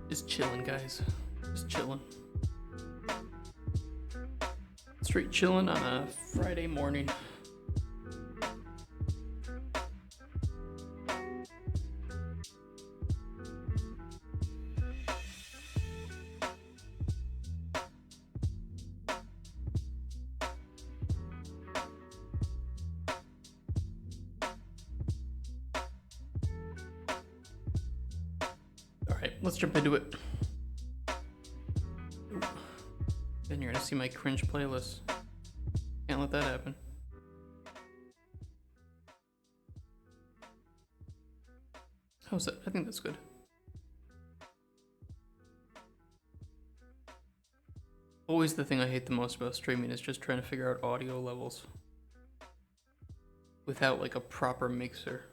Just chilling, guys. Just chilling. Straight chilling on a Friday morning. Alright, let's jump into it. Then you're gonna see my cringe playlist. Can't let that happen. How's that? I think that's good. Always the thing I hate the most about streaming is just trying to figure out audio levels without like a proper mixer.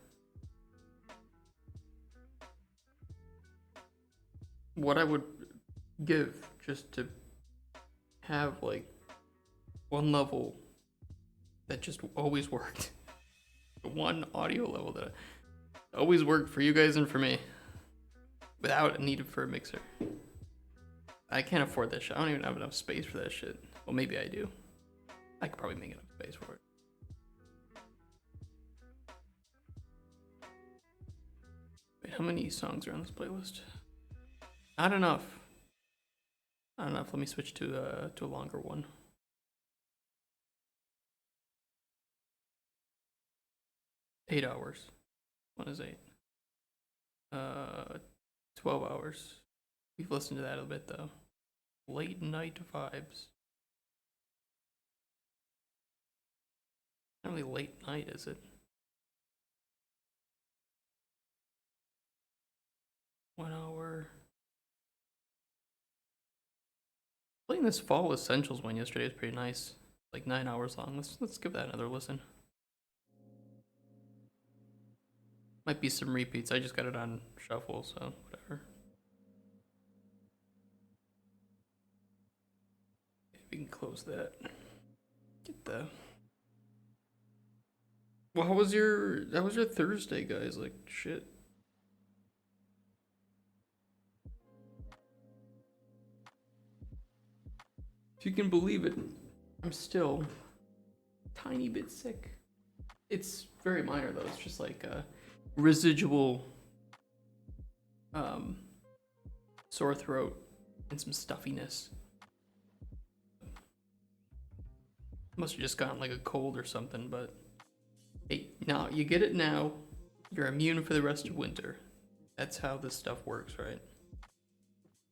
What I would give just to have like one level that just always worked. One audio level that always worked for you guys and for me without a need for a mixer. I can't afford that shit. I don't even have enough space for that shit. Well, maybe I do. I could probably make enough space for it. Wait, how many songs are on this playlist? Not enough. Not enough. Let me switch to a longer one. Eight hours. One is 8. 12 hours. We've listened to that a bit though. Late night vibes. Not really late night, is it? Playing this Fall Essentials one yesterday was pretty nice. Like 9 hours long. Let's give that another listen. Might be some repeats. I just got it on shuffle, so whatever. We can close that. Get the. Well, how was your Thursday, guys? Like shit. If you can believe it, I'm still a tiny bit sick. It's very minor though. It's just like a residual sore throat and some stuffiness. Must have just gotten like a cold or something, but hey, now you get it now. You're immune for the rest of winter. That's how this stuff works, right?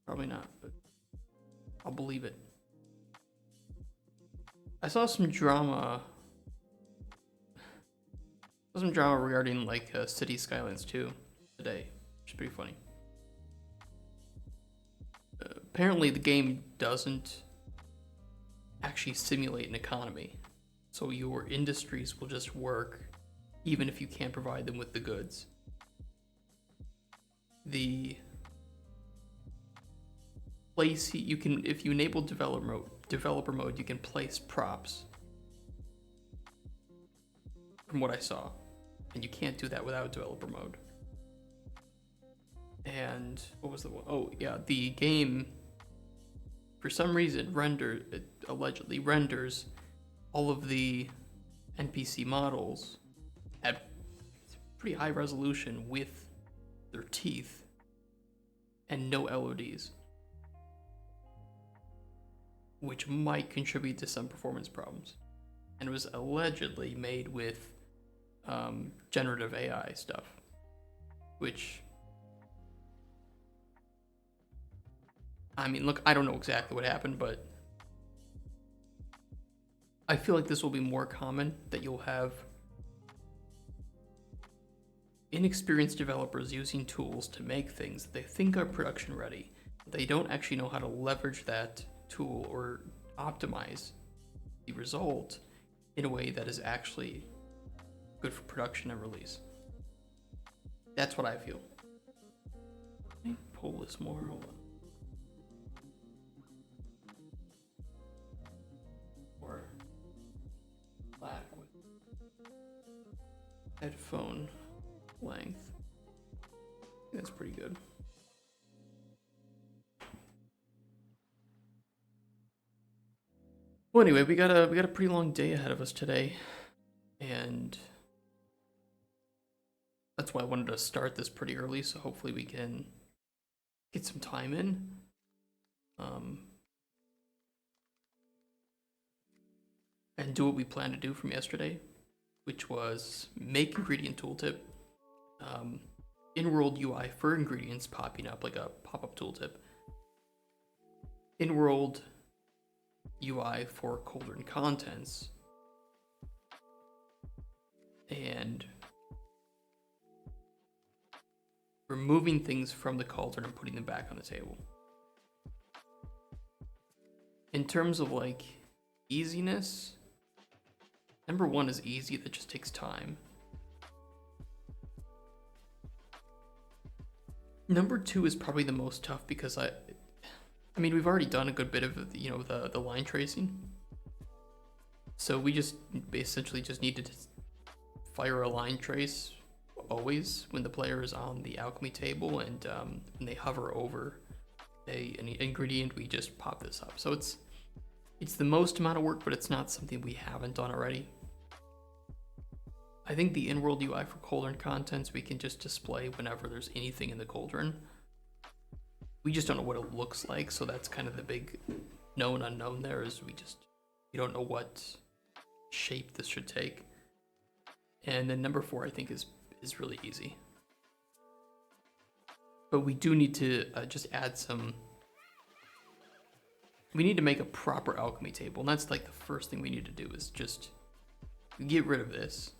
Probably not, but I'll believe it. I saw some drama. Regarding like City Skylines 2 today, which is pretty funny. Apparently, the game doesn't actually simulate an economy, so your industries will just work even if you can't provide them with the goods. The place you can, if you enable developer mode, you can place props. From what I saw, and you can't do that without developer mode. And what was the one? Oh yeah, the game for some reason allegedly renders all of the NPC models at pretty high resolution with their teeth and no LODs, which might contribute to some performance problems. And it was allegedly made with generative AI stuff, which, I mean, look, I don't know exactly what happened, but I feel like this will be more common, that you'll have inexperienced developers using tools to make things that they think are production ready. They don't actually know how to leverage that tool or optimize the result in a way that is actually good for production and release. That's what I feel. Let me pull this more. Hold on. Or black with headphone length. That's pretty good. Well, anyway, we got a pretty long day ahead of us today, and that's why I wanted to start this pretty early, so hopefully we can get some time in. And do what we planned to do from yesterday, which was make ingredient tooltip, in-world UI for ingredients popping up like a pop-up tooltip, in-world UI for Cauldron contents, and removing things from the Cauldron and putting them back on the table. In terms of like easiness, number one is easy, that just takes time. Number two is probably the most tough because I mean, we've already done a good bit of, you know, the line tracing. So we just essentially just need to fire a line trace always when the player is on the alchemy table, and when they hover over an ingredient, we just pop this up. So it's the most amount of work, but it's not something we haven't done already. I think the in-world UI for Cauldron contents we can just display whenever there's anything in the Cauldron. We just don't know what it looks like, so that's kind of the big known unknown there, is we don't know what shape this should take. And then number 4 I think is really easy. But we do need to just add some. We need to make a proper alchemy table, and that's like the first thing we need to do, is just get rid of this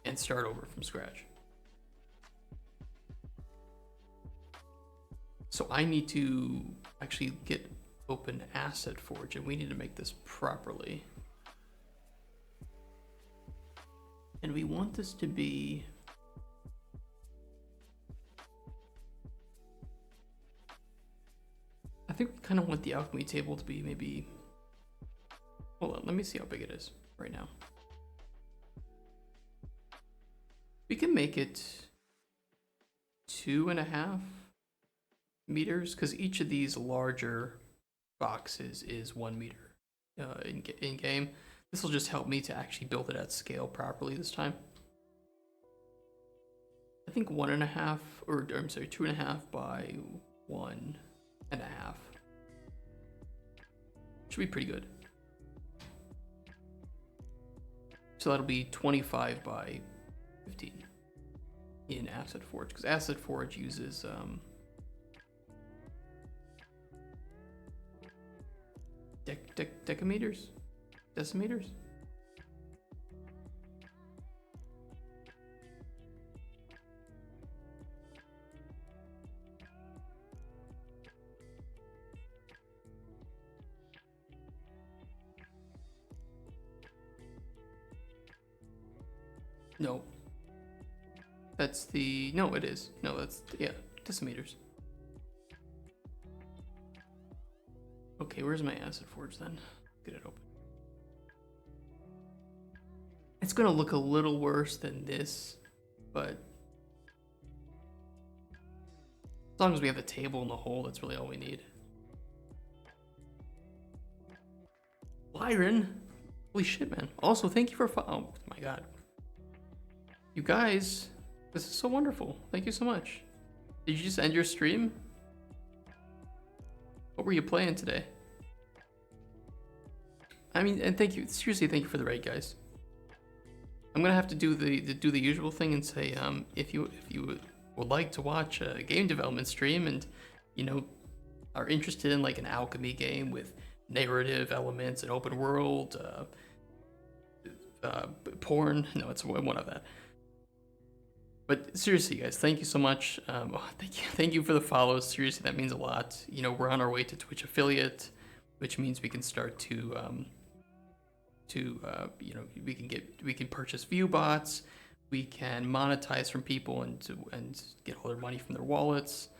and start over from scratch. So I need to actually get open Asset Forge, and we need to make this properly. And we want this to be... I think we kind of want the alchemy table to be maybe... Hold on, let me see how big it is right now. We can make it 2.5 meters, because each of these larger boxes is 1 meter in game. This will just help me to actually build it at scale properly this time. I think 1.5, or I'm sorry, 2.5 by 1.5 should be pretty good. So that'll be 25 by 15 in Asset Forge, because Asset Forge uses decimeters? No. That's the... No, it is. No, that's... Yeah, decimeters. Okay, where's my Asset Forge then? Get it open. It's gonna look a little worse than this, but... as long as we have a table in the hole, that's really all we need. Lyren! Holy shit, man. Also, thank you for... Oh, my God. You guys, this is so wonderful. Thank you so much. Did you just end your stream? What were you playing today? I mean, and thank you, seriously, thank you for the raid, guys. I'm gonna have to do the usual thing and say, if you would like to watch a game development stream and, you know, are interested in like an alchemy game with narrative elements and open world, porn. No, it's one of that. But seriously, guys, thank you so much. Thank you for the follows. Seriously, that means a lot. You know, we're on our way to Twitch affiliate, which means we can start to you know, we can purchase view bots, we can monetize from people and get all their money from their wallets.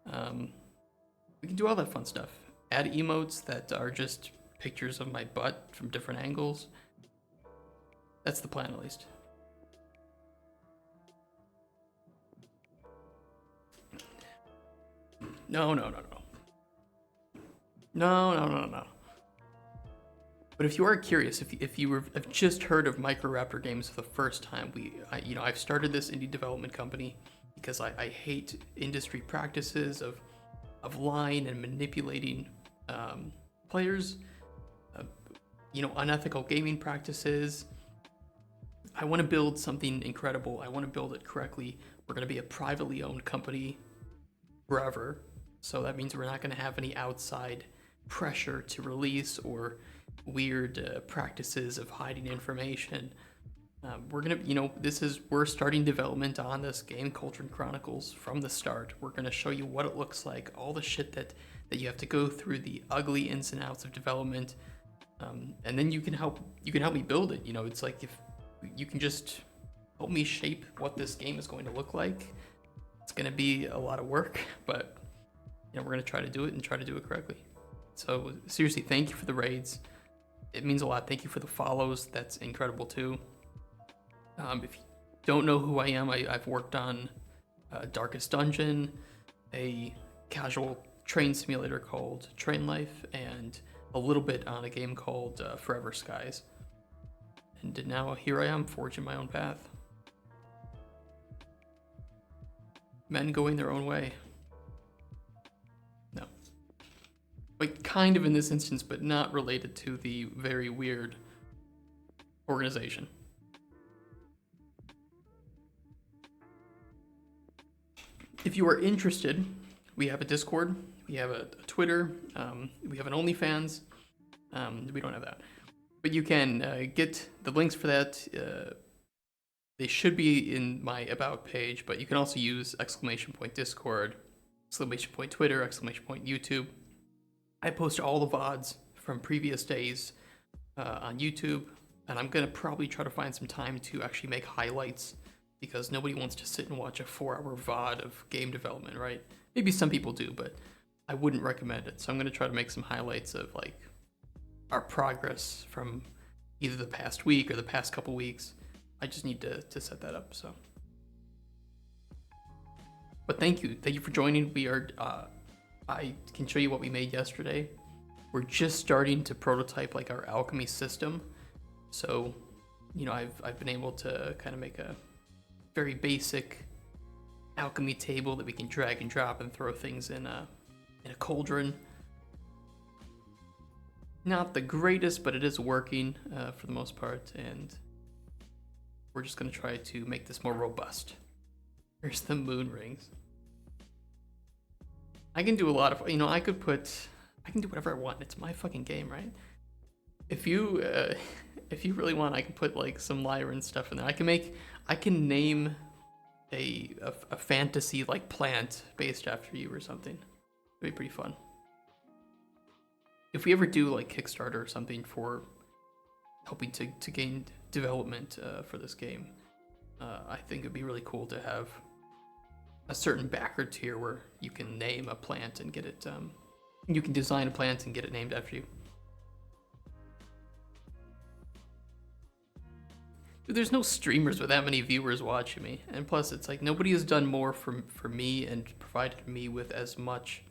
We can do all that fun stuff. Add emotes that are just pictures of my butt from different angles. That's the plan, at least. No. But if you are curious, if you have just heard of Microraptor Games for the first time, I've started this indie development company because I hate industry practices of lying and manipulating players, unethical gaming practices. I want to build something incredible. I want to build it correctly. We're going to be a privately owned company forever. So that means we're not going to have any outside pressure to release or weird practices of hiding information. We're going to, we're starting development on this game, Cauldron Chronicles, from the start. We're going to show you what it looks like, all the shit that you have to go through, the ugly ins and outs of development. And then you can help me build it. You know, it's like if you can just help me shape what this game is going to look like. It's going to be a lot of work, but we're going to try to do it and try to do it correctly. So seriously, thank you for the raids. It means a lot. Thank you for the follows. That's incredible too. If you don't know who I am, I've worked on Darkest Dungeon, a casual train simulator called Train Life, and a little bit on a game called Forever Skies. And now here I am, forging my own path. Men going their own way. No. Like, kind of in this instance, but not related to the very weird organization. If you are interested, we have a Discord, we have a Twitter, we have an OnlyFans. We don't have that. But you can get the links for that. They should be in my About page, but you can also use !Discord, !Twitter, !YouTube. I post all the VODs from previous days on YouTube, and I'm gonna probably try to find some time to actually make highlights because nobody wants to sit and watch a 4-hour VOD of game development, right? Maybe some people do, but I wouldn't recommend it. So I'm gonna try to make some highlights of like our progress from either the past week or the past couple weeks. I just need to set that up. So, but thank you for joining. We are I can show you what we made yesterday. We're just starting to prototype like our alchemy system. So, you know, I've been able to kind of make a very basic alchemy table that we can drag and drop and throw things in a cauldron. Not the greatest, but it is working for the most part, and we're just gonna try to make this more robust. Here's the moon rings. I can do a lot of, you know, I can do whatever I want. It's my fucking game, right? If you really want, I can put like some Lyrenstraz stuff in there. I can name a fantasy like plant based after you or something. It'd be pretty fun. If we ever do like Kickstarter or something for helping to gain development for this game, I think it'd be really cool to have a certain backer tier where you can name a plant and get it, you can design a plant and get it named after you. Dude, there's no streamers with that many viewers watching me, and plus it's like nobody has done more for me and provided me with as much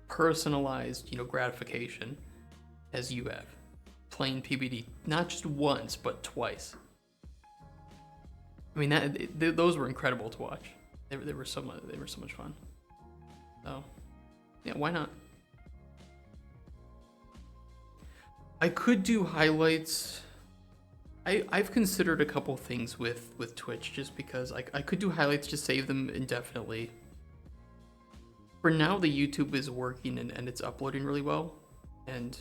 personalized, you know, gratification as you have playing PBD, not just once but twice. I mean, those were incredible to watch. They were so much fun. So yeah, why not? I could do highlights. I've considered a couple things with Twitch just because I could do highlights to save them indefinitely. For now, the YouTube is working and it's uploading really well, and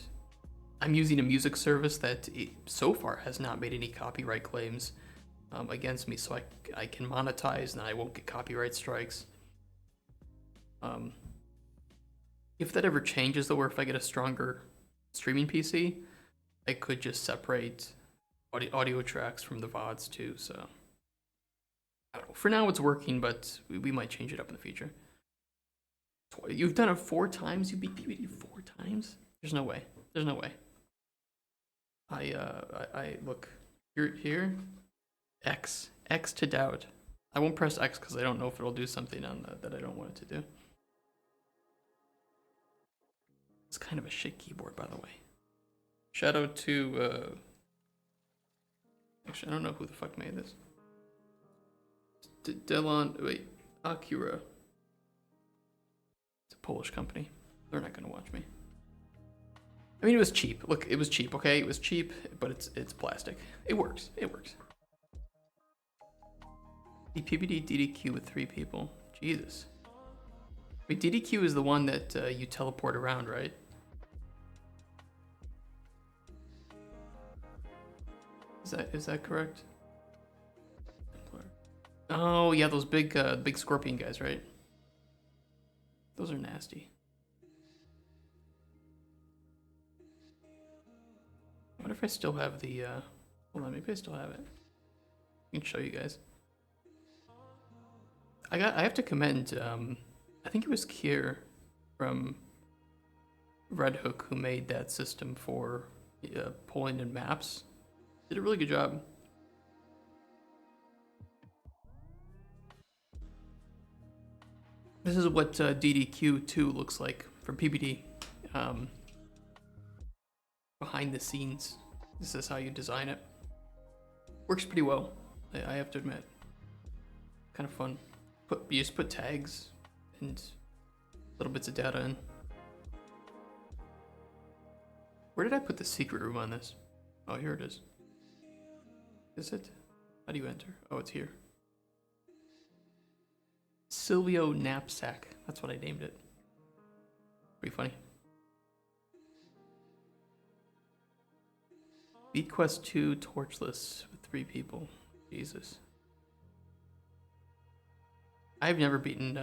I'm using a music service that so far has not made any copyright claims against me, so I can monetize and I won't get copyright strikes. If that ever changes though, or if I get a stronger streaming PC, I could just separate audio tracks from the VODs too, so I don't know. For now it's working, but we might change it up in the future. You've done it 4 times? You beat PBD 4 times? There's no way. There's no way. I look here. X to doubt. I won't press X because I don't know if it'll do something on that I don't want it to do. It's kind of a shit keyboard, by the way. Shout out to actually I don't know who the fuck made this. Acura. It's a Polish company. They're not gonna watch me. I mean, it was cheap. Look, it was cheap, okay? It was cheap, but it's plastic. It works. It works. The PBD DDQ with 3 people. Jesus. Wait, DDQ is the one that you teleport around, right? Is that correct? Oh yeah, those big scorpion guys, right? Those are nasty. I wonder if I still have the hold on, maybe I still have it. I can show you guys. I have to commend I think it was Kier from Red Hook who made that system for pulling in maps. Did a really good job. This is what DDQ2 looks like from PBD. Behind the scenes, this is how you design it. Works pretty well, I have to admit. Kind of fun. You just put tags and little bits of data in. Where did I put the secret room on this? Oh, here it is. Is it? How do you enter? Oh, it's here. Silvio Knapsack. That's what I named it. Pretty funny. Beat Quest 2 torchless with 3 people. Jesus. I've never beaten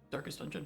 Darkest Dungeon.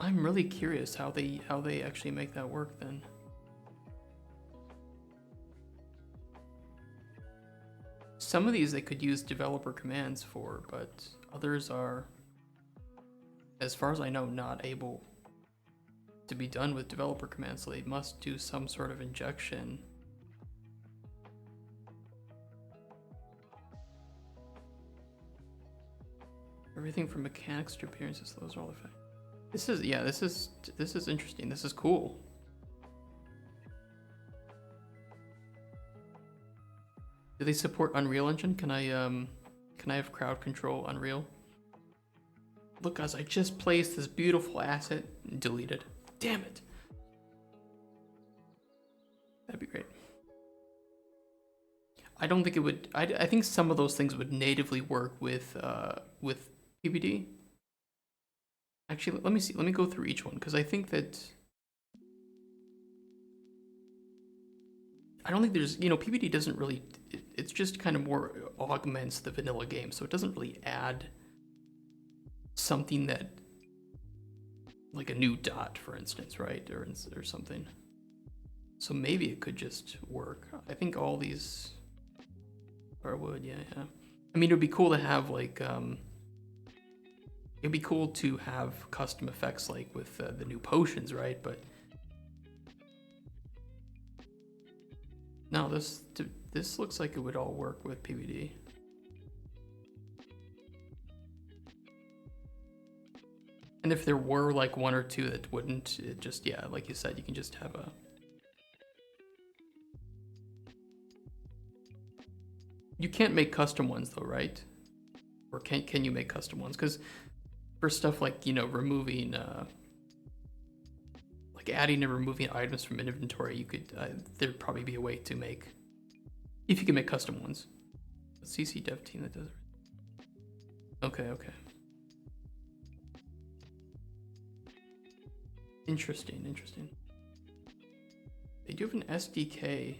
I'm really curious how they actually make that work then. Some of these they could use developer commands for, but others are, as far as I know, not able to be done with developer commands, so they must do some sort of injection. Everything from mechanics to appearances, those are all effects. This is, yeah, this is interesting. This is cool. Do they support Unreal Engine? Can I have crowd control Unreal? Look, guys, I just placed this beautiful asset and deleted. Damn it. That'd be great. I don't think it would. I think some of those things would natively work with PBD. Actually, let me see. Let me go through each one because I think that I don't think there's, PBD doesn't really. It's just kind of more augments the vanilla game, so it doesn't really add something that, like a new dot, for instance, right, or something. So maybe it could just work. I think all these are wood. Yeah. I mean, it would be cool to have like it'd be cool to have custom effects like with the new potions, right? But no, this looks like it would all work with PBD. And if there were like one or two that wouldn't, it just, yeah, like you said, you can just have a. You can't make custom ones though, right? Or can you make custom ones? Because for stuff like, removing, like adding and removing items from inventory, you could, there'd probably be a way to make, if you can make custom ones. CC dev team that does it. Okay. Interesting. They do have an SDK.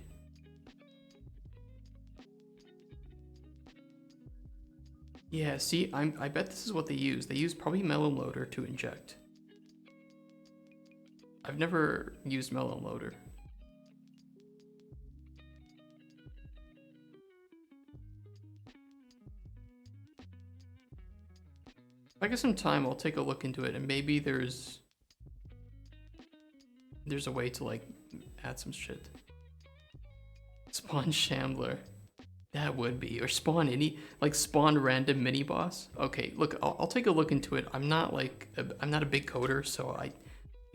Yeah, see, I bet this is what they use. They use probably Melon Loader to inject. I've never used Melon Loader. If I get some time, I'll take a look into it, and maybe there's a way to like add some shit. Spawn Shambler. That would be, or spawn spawn random mini boss. Okay, look, I'll take a look into it. I'm not a big coder, so I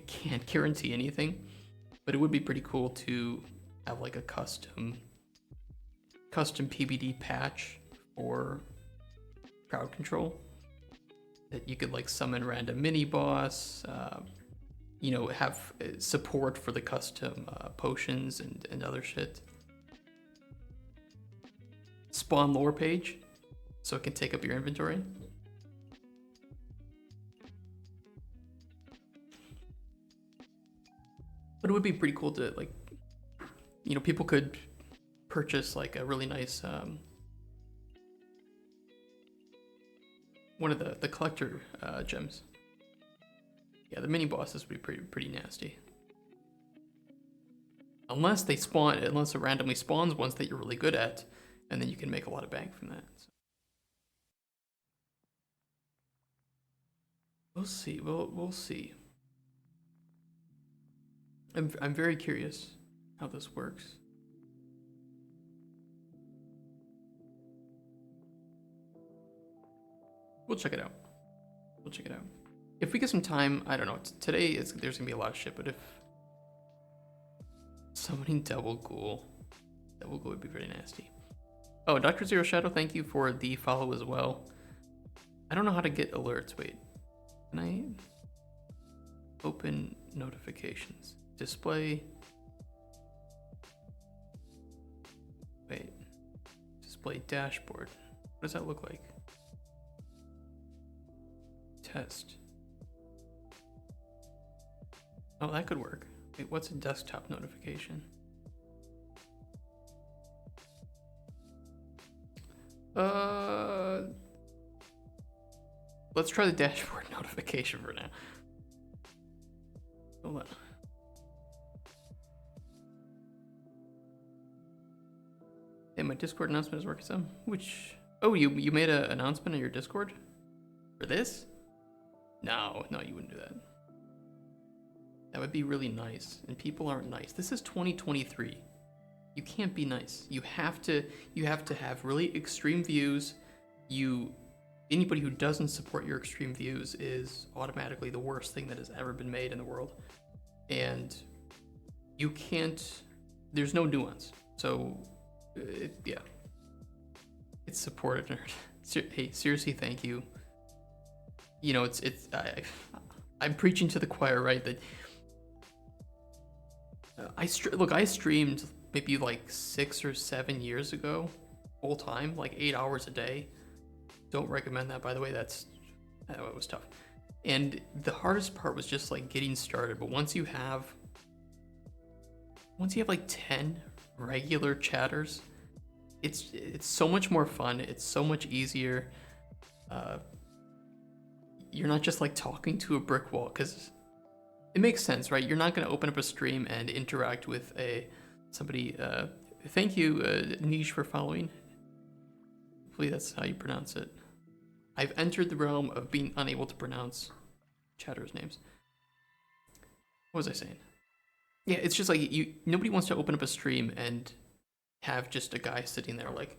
can't guarantee anything, but it would be pretty cool to have like a custom PBD patch for crowd control that you could like summon random mini boss, have support for the custom potions and other shit. Spawn lore page, so it can take up your inventory. But it would be pretty cool to like, people could purchase like a really nice one of the collector gems. Yeah, the mini bosses would be pretty nasty. Unless it randomly spawns ones that you're really good at, and then you can make a lot of bank from that. So. We'll see. We'll see. I'm very curious how this works. We'll check it out. If we get some time, I don't know. Today there's gonna be a lot of shit, but if summoning double ghoul would be pretty nasty. Oh, Dr. Zero Shadow, thank you for the follow as well. I don't know how to get alerts. Wait, can I open notifications? Display. Wait, display dashboard. What does that look like? Test. Oh, that could work. Wait, what's a desktop notification? Let's try the dashboard notification for now. Hold on. Hey, my Discord announcement is working some. Which... Oh, you made an announcement on your Discord? For this? No, you wouldn't do that. That would be really nice, and people aren't nice. This is 2023. You can't be nice. You have to have really extreme views. Anybody who doesn't support your extreme views is automatically the worst thing that has ever been made in the world. And you can't, there's no nuance. So, yeah. It's supported, nerd. Hey, seriously, thank you. You know, I'm preaching to the choir, right? That I streamed maybe like 6 or 7 years ago, full time, like 8 hours a day. Don't recommend that, by the way. It was tough. And the hardest part was just like getting started. But once you have like 10 regular chatters, it's so much more fun. It's so much easier. You're not just like talking to a brick wall, because it makes sense, right? You're not going to open up a stream and interact with somebody. Thank you, Niche, for following. Hopefully that's how you pronounce it. I've entered the realm of being unable to pronounce chatters' names. What was I saying? Yeah, it's just like nobody wants to open up a stream and have just a guy sitting there like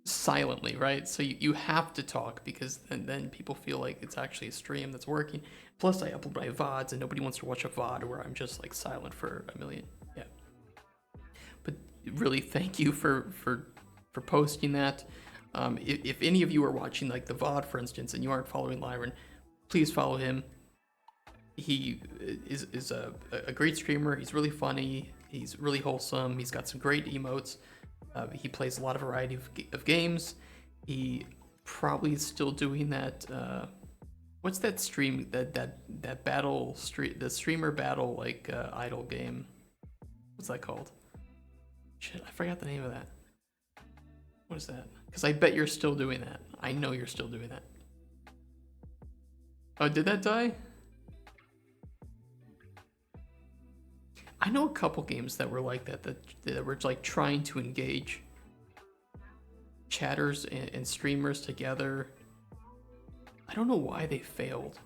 silently, right? So you have to talk, because then people feel like it's actually a stream that's working. Plus I upload my VODs and nobody wants to watch a VOD where I'm just like silent for a million. Yeah. But really, thank you for posting that. If any of you are watching like the VOD, for instance, and you aren't following Lyren, please follow him. He is a great streamer. He's really funny. He's really wholesome. He's got some great emotes. He plays a lot of variety of games. He probably is still doing that. What's that stream? That battle street? The streamer battle like idol game. What's that called? Shit, I forgot the name of that. What is that? Because I bet you're still doing that. I know you're still doing that. Oh, did that die? I know a couple games that were like that were like trying to engage chatters and streamers together. I don't know why they failed.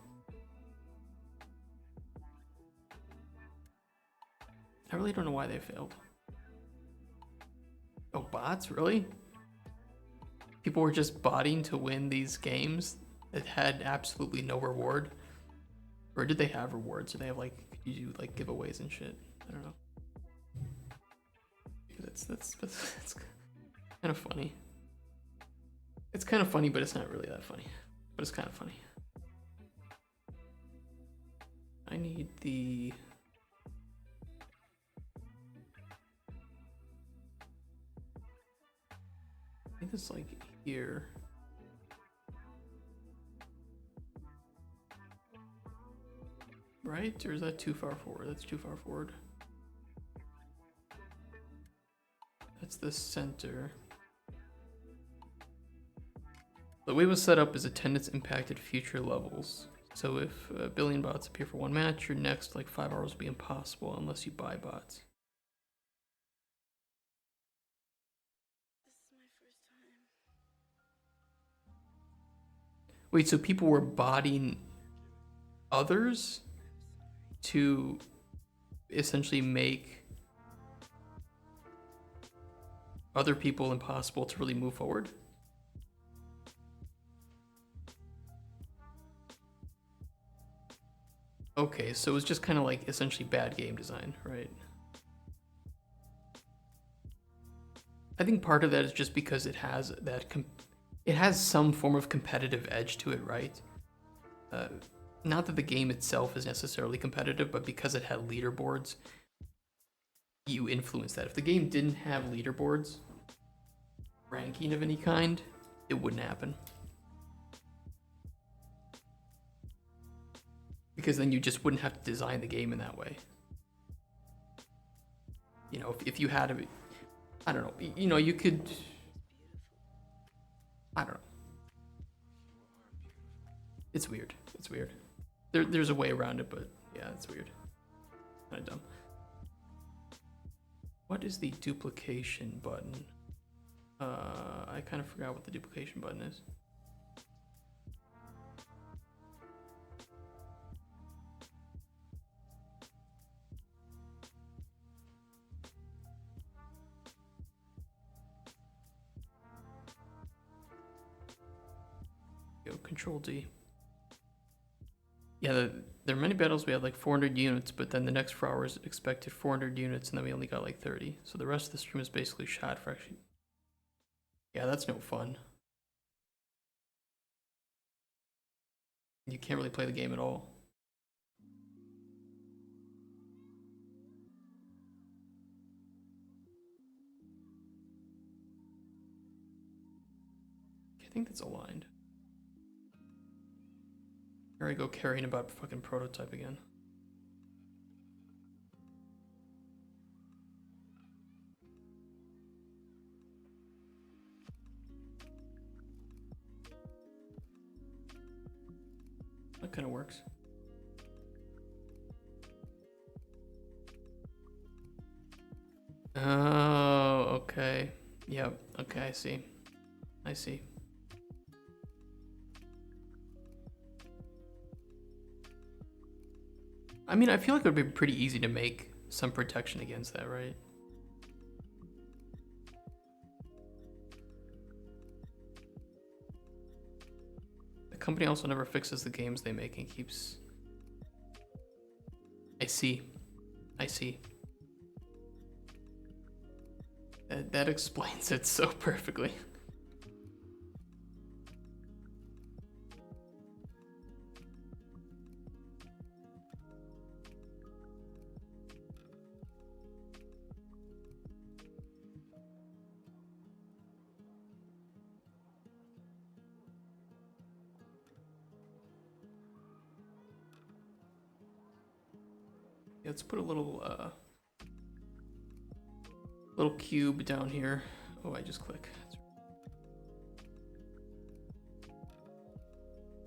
I really don't know why they failed. Oh, bots? Really? People were just botting to win these games that had absolutely no reward? Or did they have rewards? Did they have like, could you do like giveaways and shit? I don't know. That's kind of funny. It's kind of funny, but it's not really that funny. But it's kind of funny. I need the... I think it's like here. Right? Or is that too far forward? That's too far forward. That's the center. The way it was set up is attendance impacted future levels. So if a billion bots appear for one match, your next like 5 hours will be impossible unless you buy bots. This is my first time. Wait, so people were botting others to essentially make other people impossible to really move forward? Okay, so it was just kind of like essentially bad game design, right? I think part of that is just because it has that it has some form of competitive edge to it, right? Not that the game itself is necessarily competitive, but because it had leaderboards, you influence that. If the game didn't have leaderboards, ranking of any kind, it wouldn't happen. Because then you just wouldn't have to design the game in that way. You know, if you had a, I don't know, you know, you could, I don't know. It's weird. It's weird. There's a way around it, but yeah, it's weird. Kind of dumb. What is the duplication button? I kind of forgot what the duplication button is. Go Control D. Yeah, there are many battles we had like 400 units, but then the next 4 hours expected 400 units, and then we only got like 30. So the rest of the stream is basically shot for actually. Yeah, that's no fun. You can't really play the game at all. I think that's aligned. Here I go carrying about fucking prototype again. That kind of works. Oh, okay. Yep. Okay, I see. I see. I mean, I feel like it would be pretty easy to make some protection against that, right? The company also never fixes the games they make and keeps... I see. I see. That explains it so perfectly. Yeah, let's put a little cube down here. Oh, I just click.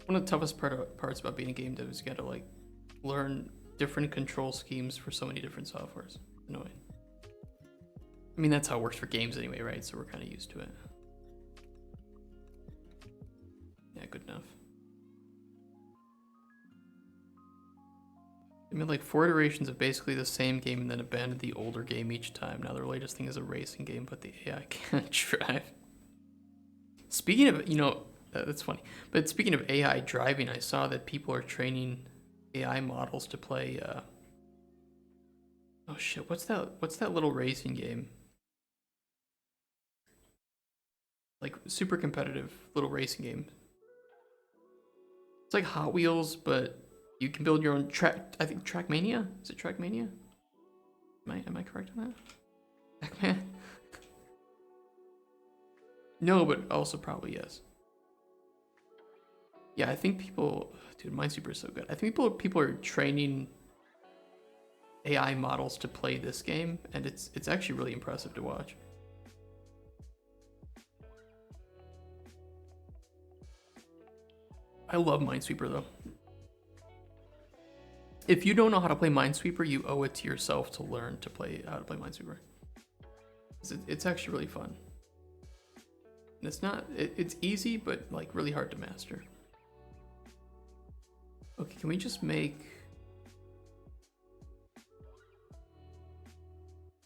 One of the toughest parts about being a game dev is you gotta like learn different control schemes for so many different softwares. Annoying. I mean, that's how it works for games anyway, right? So we're kind of used to it. Yeah, good enough. I mean, like 4 iterations of basically the same game and then abandoned the older game each time. Now their latest thing is a racing game, but the AI can't drive. Speaking of, that's funny. But speaking of AI driving, I saw that people are training AI models to play. Oh shit! What's that little racing game? Like super competitive little racing game. It's like Hot Wheels, but you can build your own track. I think Trackmania. Is it Trackmania? Am I correct on that? Trackman. No, but also probably yes. Yeah, I think people, dude, Minesweeper is so good. I think people are training AI models to play this game, and it's actually really impressive to watch. I love Minesweeper though. If you don't know how to play Minesweeper, you owe it to yourself to learn to play how to play Minesweeper. It's actually really fun. And it's easy, but like really hard to master. Okay, can we just make...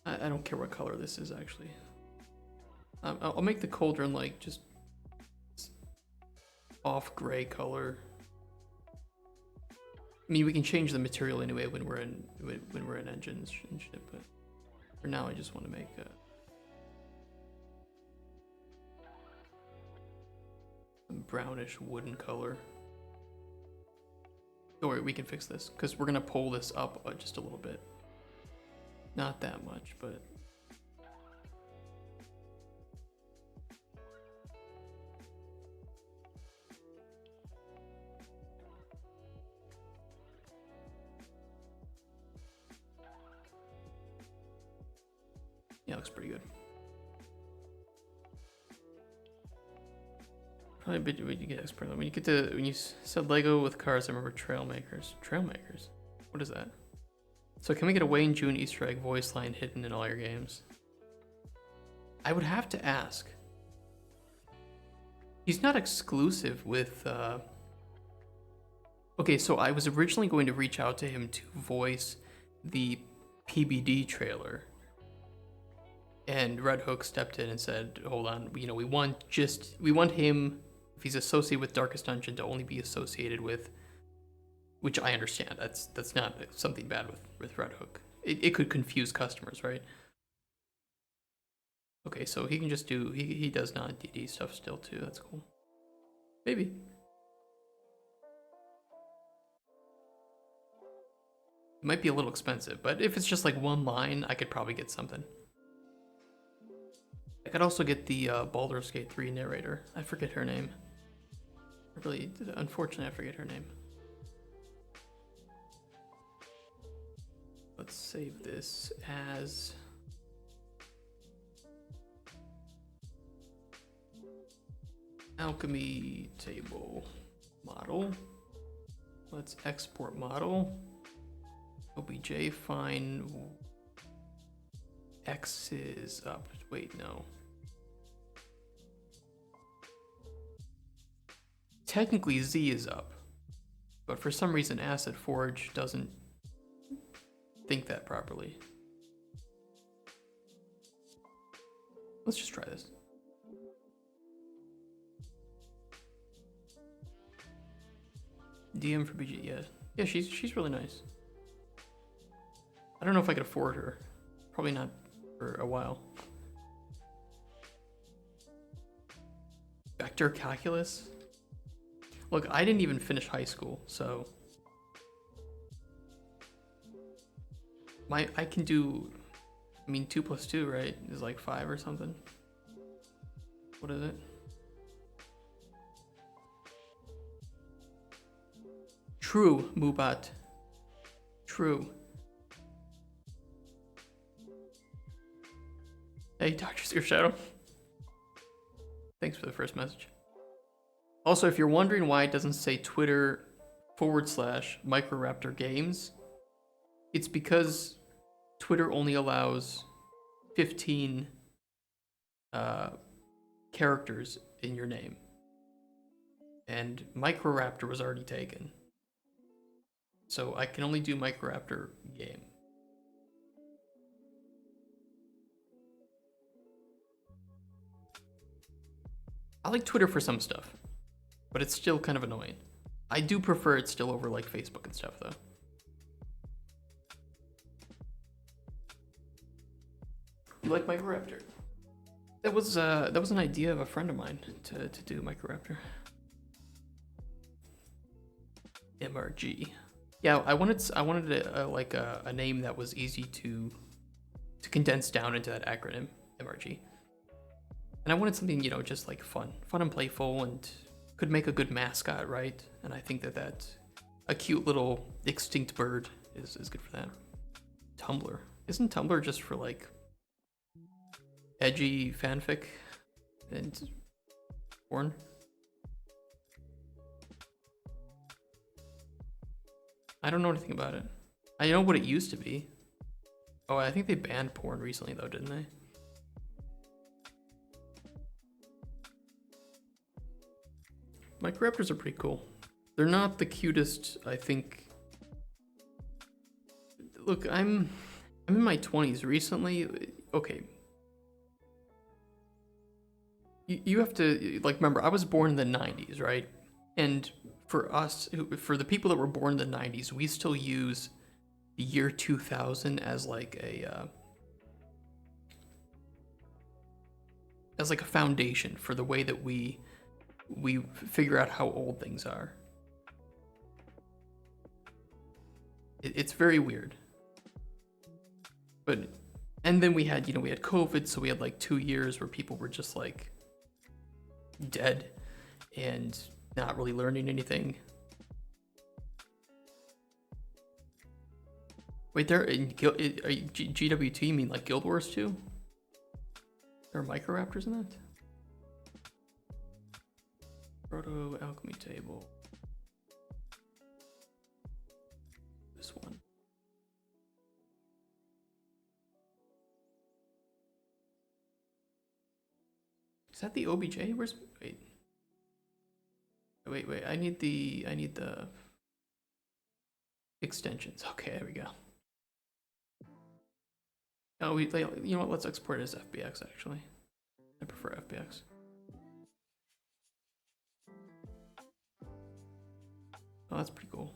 I don't care what color this is actually. I'll make the Cauldron like just off gray color. I mean, we can change the material anyway when we're in engines and shit, but for now I just want to make some brownish wooden color. Don't worry, we can fix this because we're gonna pull this up just a little bit. Not that much, but yeah, looks pretty good. Probably a bit when you get expert. When you get to when you said Lego with cars, I remember Trailmakers. Trailmakers. What is that? So can we get a Wayne June Easter egg voice line hidden in all your games? I would have to ask. He's not exclusive with. Okay, so I was originally going to reach out to him to voice the PBD trailer. And Red Hook stepped in and said, hold on, we want him, if he's associated with Darkest Dungeon, to only be associated with, which I understand, that's not something bad with Red Hook. It could confuse customers, right? Okay, so he can just do, he does non-DD stuff still too, that's cool. Maybe. It might be a little expensive, but if it's just like one line, I could probably get something. I could also get the Baldur's Gate 3 narrator. I forget her name. Unfortunately, I forget her name. Let's save this as... Alchemy table model. Let's export model. OBJ fine. X is up. Wait, no. Technically Z is up, but for some reason Acid Forge doesn't think that properly. Let's just try this. DM for BG, yeah. Yeah, she's really nice. I don't know if I could afford her. Probably not for a while. Vector calculus? Look, I didn't even finish high school, so I can do, 2 plus 2, right, is like 5 or something. What is it? True, Mubat. True. Hey, Dr. Seer Shadow. Thanks for the first message. Also, if you're wondering why it doesn't say Twitter/Microraptor Games, it's because Twitter only allows 15 characters in your name. And Microraptor was already taken. So I can only do Microraptor Game. I like Twitter for some stuff, but it's still kind of annoying. I do prefer it still over like Facebook and stuff though. You like Microraptor? That was an idea of a friend of mine to do Microraptor. MRG. Yeah, I wanted a name that was easy to condense down into that acronym, MRG. And I wanted something, just like fun and playful, and could make a good mascot, right? And I think that a cute little extinct bird is good for that. Tumblr. Isn't Tumblr just for like edgy fanfic and porn? I don't know anything about it. I know what it used to be. Oh, I think they banned porn recently though, didn't they? Microraptors are pretty cool. They're not the cutest, I think. Look, I'm in my 20s recently. Okay. You have to, remember, I was born in the 90s, right? And for us, for the people that were born in the 90s, we still use the year 2000 as like a foundation for the way that we figure out how old things are. It's very weird. But, and then we had COVID, so we had like 2 years where people were just like dead and not really learning anything. Wait, there in GWT, you mean like Guild Wars 2? There are Microraptors in that? Proto alchemy table. This one. Is that the OBJ? Where's wait. I need the extensions. Okay, there we go. Oh, you know what? Let's export it as FBX actually. I prefer FBX. Oh, that's pretty cool.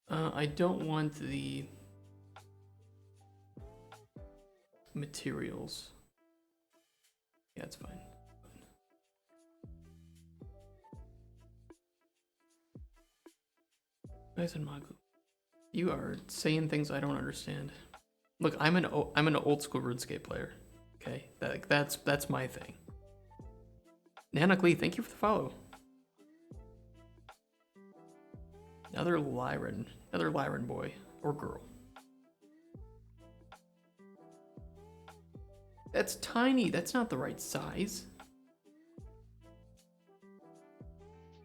I don't want the materials. Yeah, it's fine. Guys and Magu, you are saying things I don't understand. Look, I'm an old school RuneScape player. Okay, that's my thing. Nanaklee, thank you for the follow. Another Lyren boy or girl. That's tiny. That's not the right size.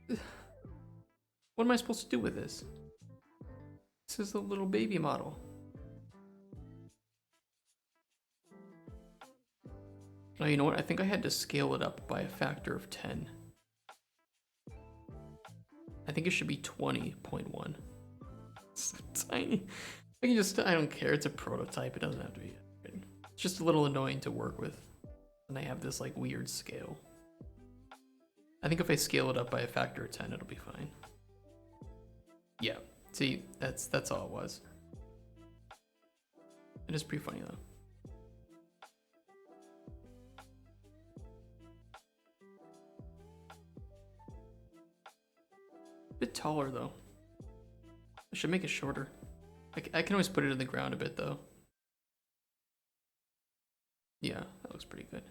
What am I supposed to do with this? This is a little baby model. Oh, you know what? I think I had to scale it up by a factor of 10. I think it should be 20.1. It's so tiny. I don't care. It's a prototype. It doesn't have to be. It's just a little annoying to work with. And I have this like weird scale. I think if I scale it up by a factor of 10, it'll be fine. Yeah. See, that's all it was. It is pretty funny though. Bit taller though. I should make it shorter. I can always put it in the ground a bit though. Yeah, that looks pretty good.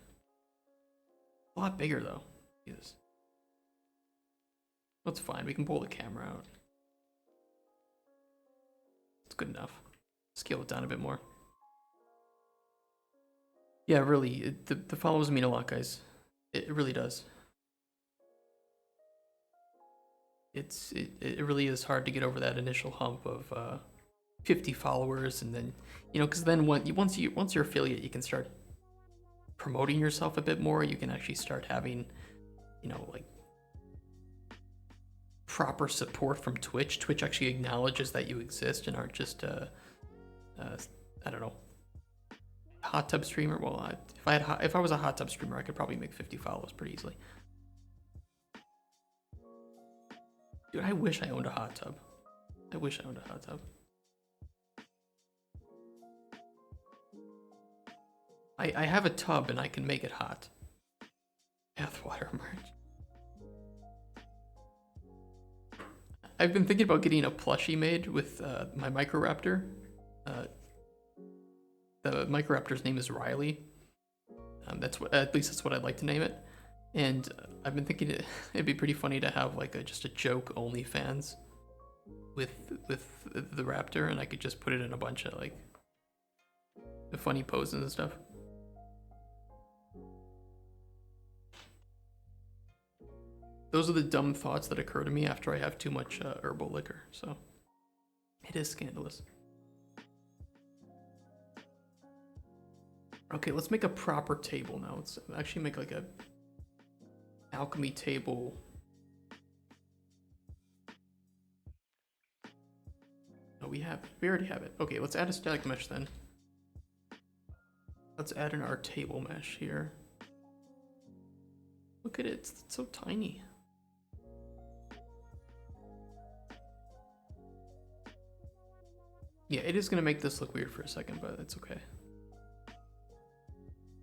A lot bigger though. Jesus. That's fine. We can pull the camera out. It's good enough. Scale it down a bit more. Yeah, really, the follows mean a lot, guys. It really does. It really is hard to get over that initial hump of 50 followers, and then because then once you're affiliate, you can start promoting yourself a bit more. You can actually start having like proper support from Twitch. Twitch actually acknowledges that you exist and aren't just I don't know, hot tub streamer. Well, if I was a hot tub streamer, I could probably make 50 follows pretty easily. Dude, I wish I owned a hot tub. I wish I owned a hot tub. I have a tub and I can make it hot. Bathwater merch. I've been thinking about getting a plushie made with my Microraptor. The Microraptor's name is Riley. At least that's what I'd like to name it. And I've been thinking it'd be pretty funny to have like just a joke OnlyFans with the raptor, and I could just put it in a bunch of like the funny poses and stuff. Those are the dumb thoughts that occur to me after I have too much herbal liquor, so it is scandalous. Okay, let's make a proper table now. Let's actually make like a alchemy table. Oh, we already have it. Okay, let's add a static mesh then. Let's add in our table mesh here. Look at it, it's so tiny. Yeah, it is gonna make this look weird for a second, but it's okay.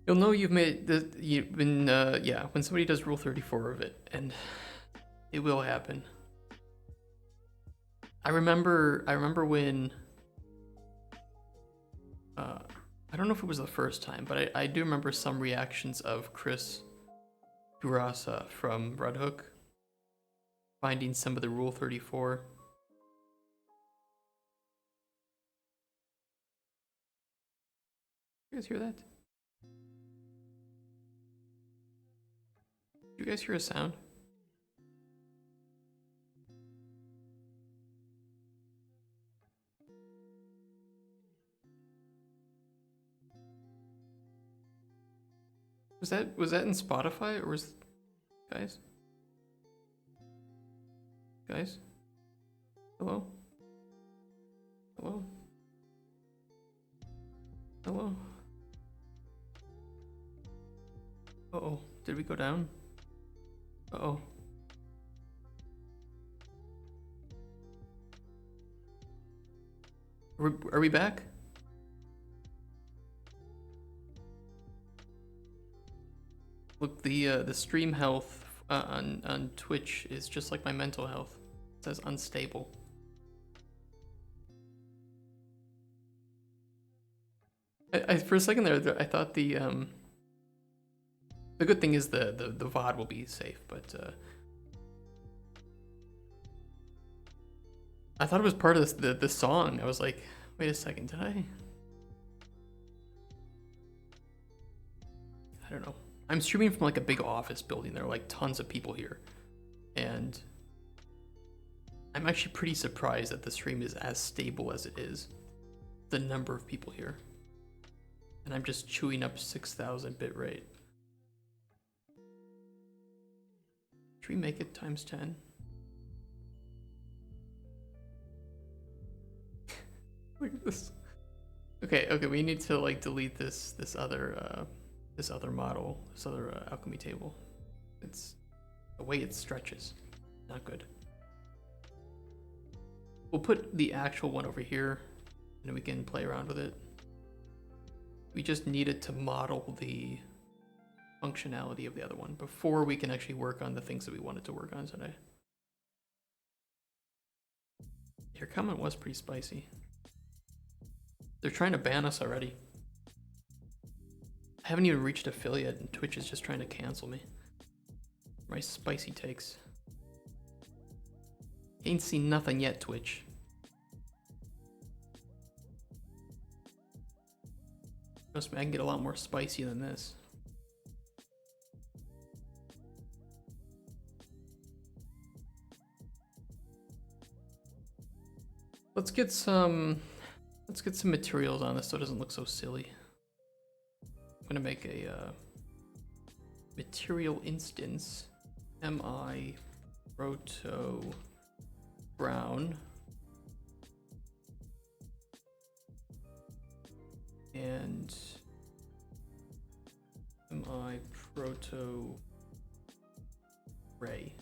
You'll know you've made when somebody does Rule 34 of it, and it will happen. I remember when I don't know if it was the first time, but I do remember some reactions of Chris Durasa from Redhook finding some of the Rule 34. You guys hear that? You guys hear a sound? Was that in Spotify or was guys? Guys? Hello? Hello? Hello? Uh-oh. Did we go down? Uh-oh. Are we back? Look, the stream health on Twitch is just like my mental health. It says unstable. I for a second there, I thought the good thing is the VOD will be safe, but I thought it was part of the song. I was like, wait a second, did I don't know. I'm streaming from like a big office building. There are like tons of people here, and I'm actually pretty surprised that the stream is as stable as it is. The number of people here, and I'm just chewing up 6,000 bit rate. Should we make it times 10? Look at this. Okay, we need to like delete this other model, this other alchemy table. It's the way it stretches, not good. We'll put the actual one over here, and we can play around with it. We just needed to model the functionality of the other one before we can actually work on the things that we wanted to work on today. Your comment was pretty spicy. They're trying to ban us already. I haven't even reached affiliate, and Twitch is just trying to cancel me. My spicy takes. Ain't seen nothing yet, Twitch. Trust me, I can get a lot more spicy than this. Let's get some materials on this so it doesn't look so silly. I'm gonna make a material instance. Mi proto brown and mi proto gray.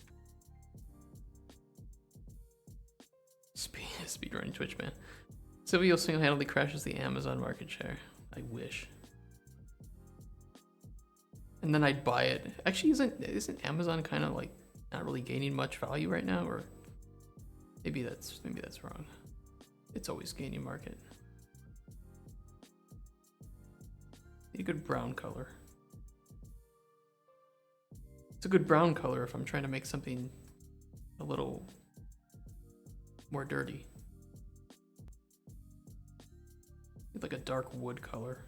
Speedrunning Twitch, man. Silvio single-handedly crashes the Amazon market share. I wish. And then I'd buy it. Actually, isn't Amazon kind of like not really gaining much value right now, or maybe that's wrong. It's always gaining market. Need a good brown color. It's a good brown color if I'm trying to make something a little more dirty. Like a dark wood color.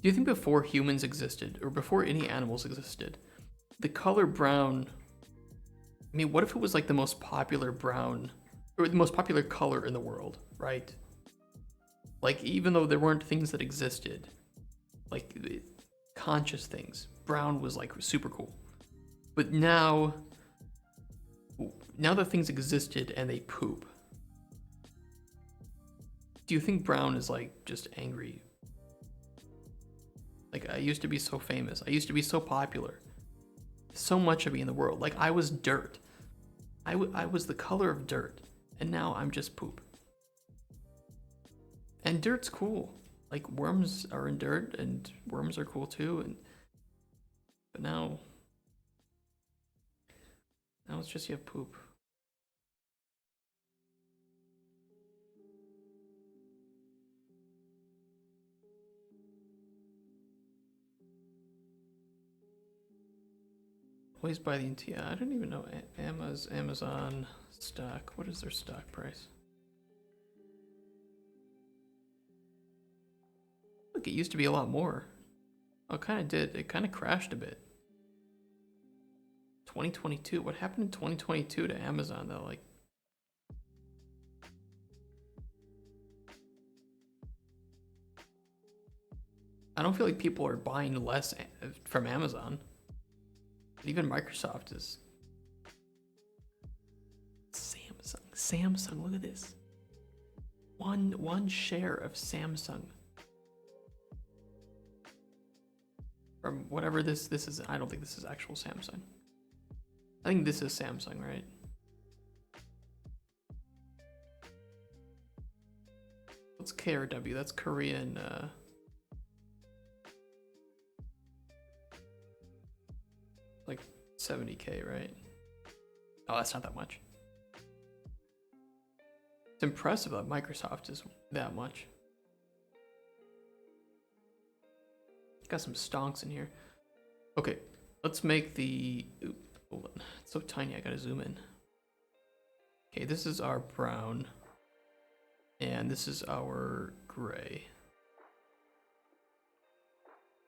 Do you think before humans existed, or before any animals existed, the color brown, I mean, what if it was like the most popular brown, or the most popular color in the world, right? Like, even though there weren't things that existed, like conscious things, brown was like super cool. But now that things existed and they poop, do you think brown is like just angry? Like, I used to be so famous. I used to be so popular. So much of me in the world. Like, I was dirt. I was the color of dirt. And now I'm just poop. And dirt's cool. Like, worms are in dirt, and worms are cool too. But now it's just you have poop. Always buy the NT. I don't even know Amazon stock. What is their stock price? Look, it used to be a lot more. Oh, it kind of did. It kind of crashed a bit. 2022. What happened in 2022 to Amazon though? Like, I don't feel like people are buying less from Amazon. Even Microsoft is. Samsung, look at this. One share of Samsung. From whatever this is. I don't think this is actual Samsung. I think this is Samsung, right? What's KRW? That's Korean. Like 70K, right? Oh, that's not that much. It's impressive that Microsoft is that much. Got some stonks in here. Okay, let's make the... Oop, hold on. It's so tiny, I gotta zoom in. Okay, this is our brown. And this is our gray.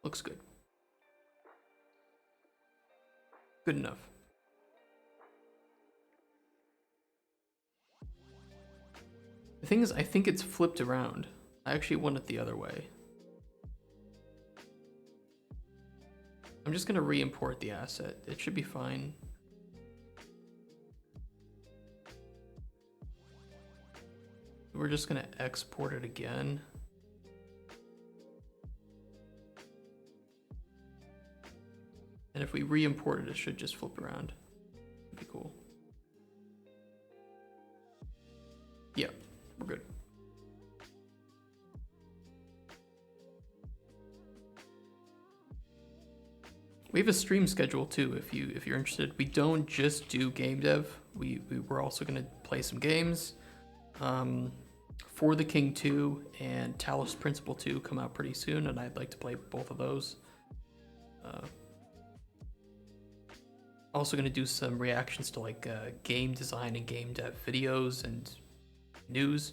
Looks good. Good enough. The thing is, I think it's flipped around. I actually want it the other way. I'm just gonna re-import the asset. It should be fine. We're just gonna export it again. And if we re-import it, it should just flip around. That'd be cool. Yeah, we're good. We have a stream schedule too, if you're interested. We don't just do game dev. We're also gonna play some games. For the King 2 and Talos Principle 2 come out pretty soon, and I'd like to play both of those. Also gonna do some reactions to like game design and game dev videos and news,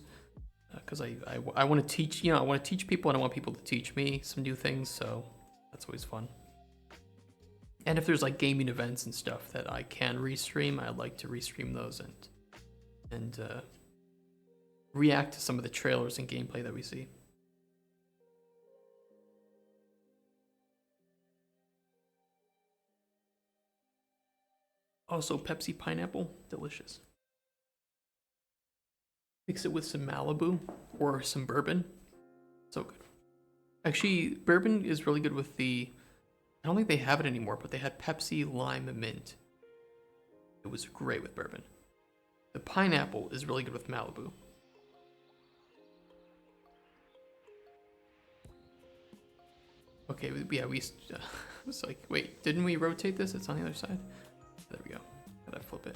because I want to teach, I want to teach people and I want people to teach me some new things, so that's always fun. And if there's like gaming events and stuff that I can restream, I'd like to restream those and react to some of the trailers and gameplay that we see. Also, Pepsi pineapple, delicious. Mix it with some Malibu or some bourbon, so good. Actually, bourbon is really good with the, I don't think they have it anymore, but they had Pepsi Lime Mint. It was great with bourbon. The pineapple is really good with Malibu. Okay, yeah, we was like, wait, didn't we rotate this? It's on the other side. There we go. Gotta flip it.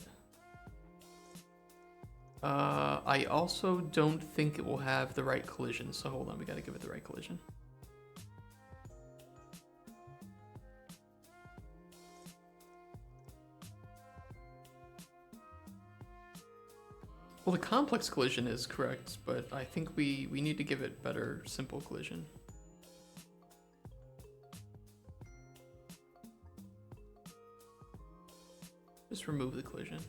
I also don't think it will have the right collision, so hold on, we gotta give it the right collision. Well, the complex collision is correct, but I think we need to give it better simple collision. Just remove the collision.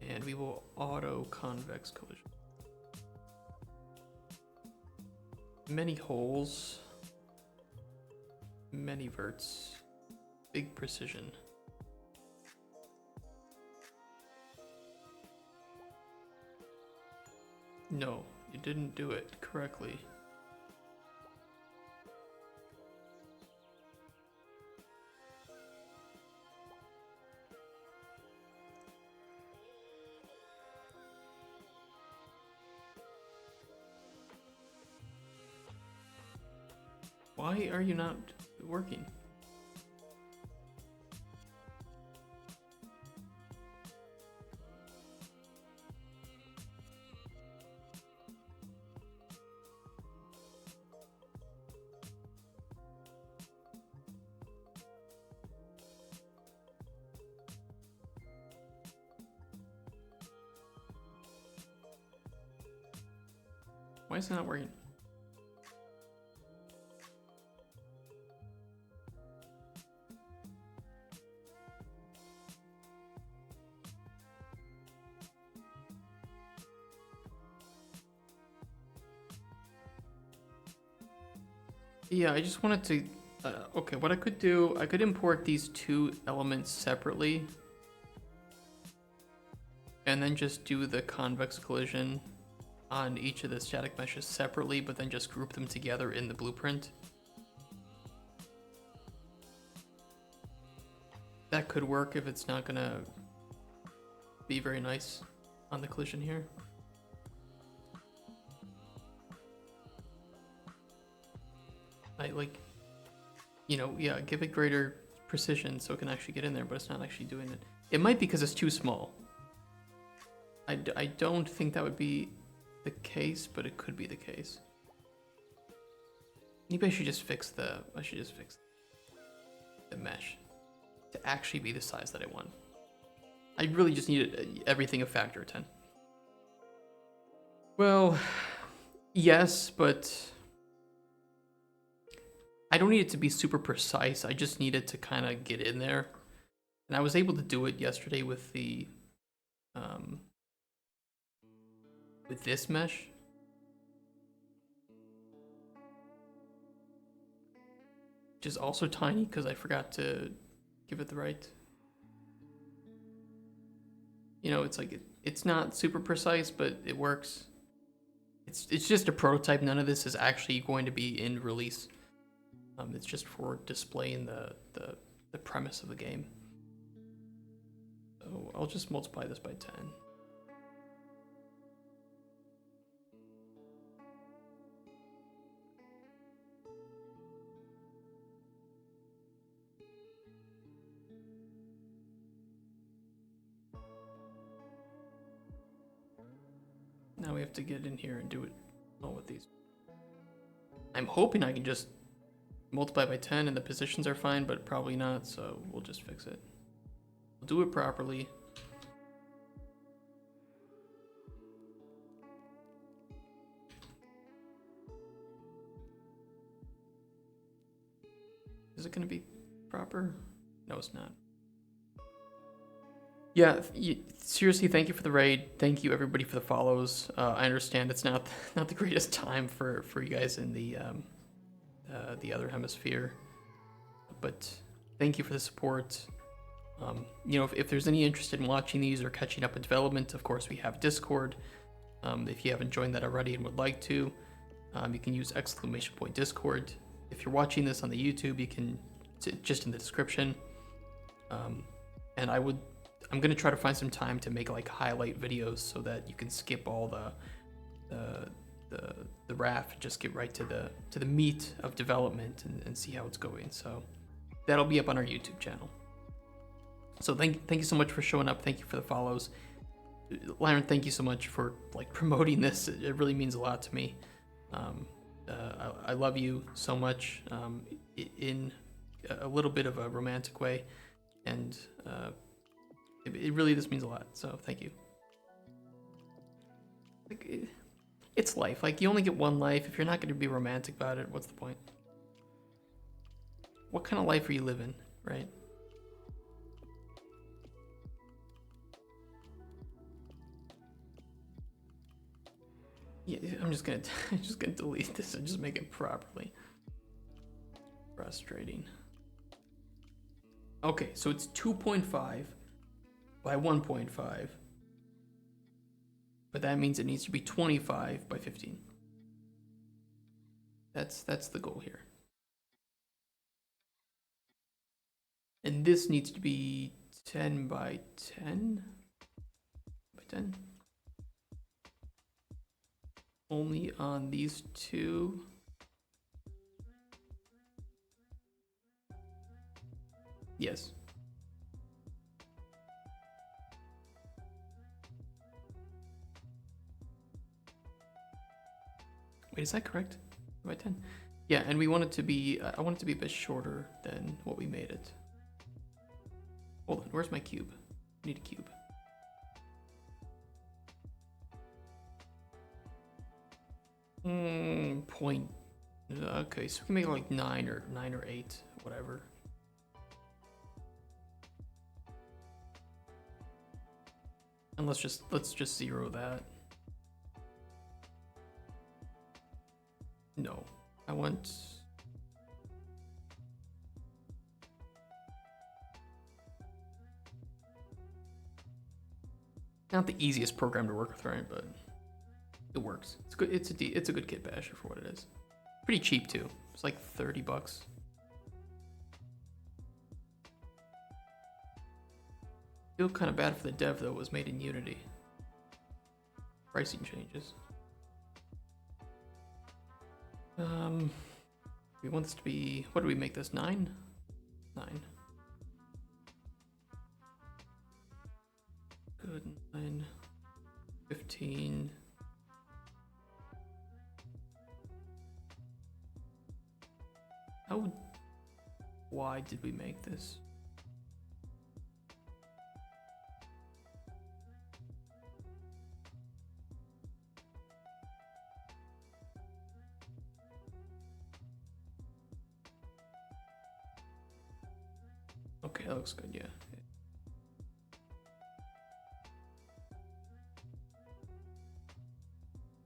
And we will auto convex collision. Many holes, many verts, big precision. No, you didn't do it correctly. Why are you not working? Why is it not working? Yeah, I just wanted to, okay, what I could do, I could import these two elements separately and then just do the convex collision on each of the static meshes separately, but then just group them together in the blueprint. That could work if it's not gonna be very nice on the collision here. I like, you know, yeah, give it greater precision so it can actually get in there, but it's not actually doing it. It might be because it's too small. I don't think that would be the case, but it could be the case. Maybe I should just fix the mesh to actually be the size that I want. I really just needed everything a factor of 10. Well, yes, but I don't need it to be super precise. I just need it to kind of get in there. And I was able to do it yesterday with the with this mesh. Which is also tiny because I forgot to give it the right. You know, it's like it's not super precise, but it works. It's just a prototype. None of this is actually going to be in release. It's just for displaying the premise of the game. So I'll just multiply this by 10. Now we have to get in here and do it all with these. I'm hoping I can just multiply by 10 and the positions are fine, but probably not, so we'll just fix it. We'll do it properly. Is it going to be proper? No, it's not. Yeah, seriously, thank you for the raid. Thank you everybody for the follows. I understand it's not the greatest time for you guys in the other hemisphere, but thank you for the support. You know, if there's any interest in watching these or catching up in development, of course we have Discord. If you haven't joined that already and would like to, you can use !Discord. If you're watching this on the YouTube, you can just in the description. And I'm gonna try to find some time to make like highlight videos so that you can skip all the RAF and just get right to the meat of development and see how it's going. So that'll be up on our YouTube channel. So thank you so much for showing up. Thank you for the follows. Lyren, thank you so much for like promoting this. It really means a lot to me. I love you so much in a little bit of a romantic way, and it really just means a lot. So thank you. Like, it's life. Like, you only get one life. If you're not going to be romantic about it, what's the point? What kind of life are you living, right? Yeah, I'm just gonna delete this and just make it properly. Frustrating. Okay, so it's 2.5 by 1.5, but that means it needs to be 25 by 15. That's the goal here. And this needs to be 10 by 10 by 10. Only on these two. Yes. Wait, is that correct? By 10? Yeah, and we want it to be, I want it to be a bit shorter than what we made it. Hold on, where's my cube? I need a cube. Point. Okay, so we can make it like 9 or 8, whatever. And let's just zero that. No, I want. Not the easiest program to work with, right? But it works. It's good. It's a good kit basher for what it is. Pretty cheap too. It's like $30. Feel kind of bad for the dev though. It was made in Unity. Pricing changes. We want this to be. What do we make this? 9? 9. Good. 9. 15. How wide did we make this? Okay, that looks good, yeah.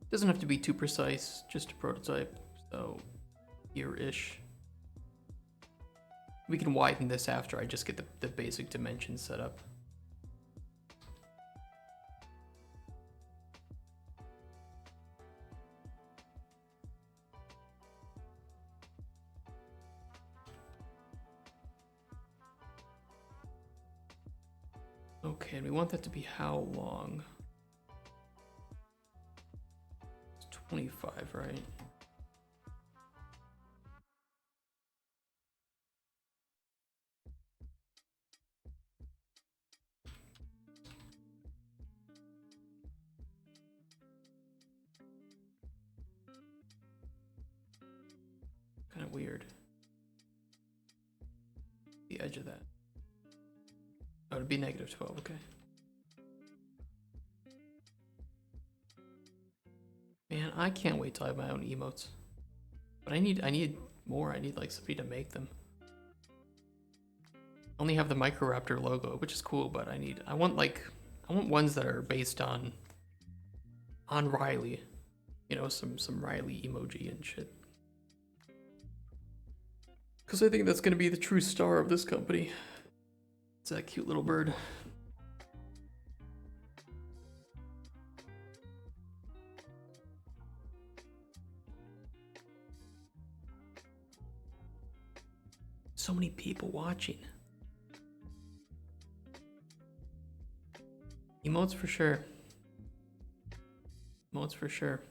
Doesn't have to be too precise, just a prototype, so here-ish. We can widen this after I just get the basic dimensions set up. Okay, and we want that to be how long? It's 25, right? Kind of weird. The edge of that. Oh, it'd be -12, okay. Man, I can't wait till I have my own emotes. But I need more. I need like somebody to make them. I only have the Microraptor logo, which is cool, but I want ones that are based on Riley. You know, some Riley emoji and shit. Cause I think that's gonna be the true star of this company. It's that cute little bird. So many people watching. Emotes for sure. Emotes for sure.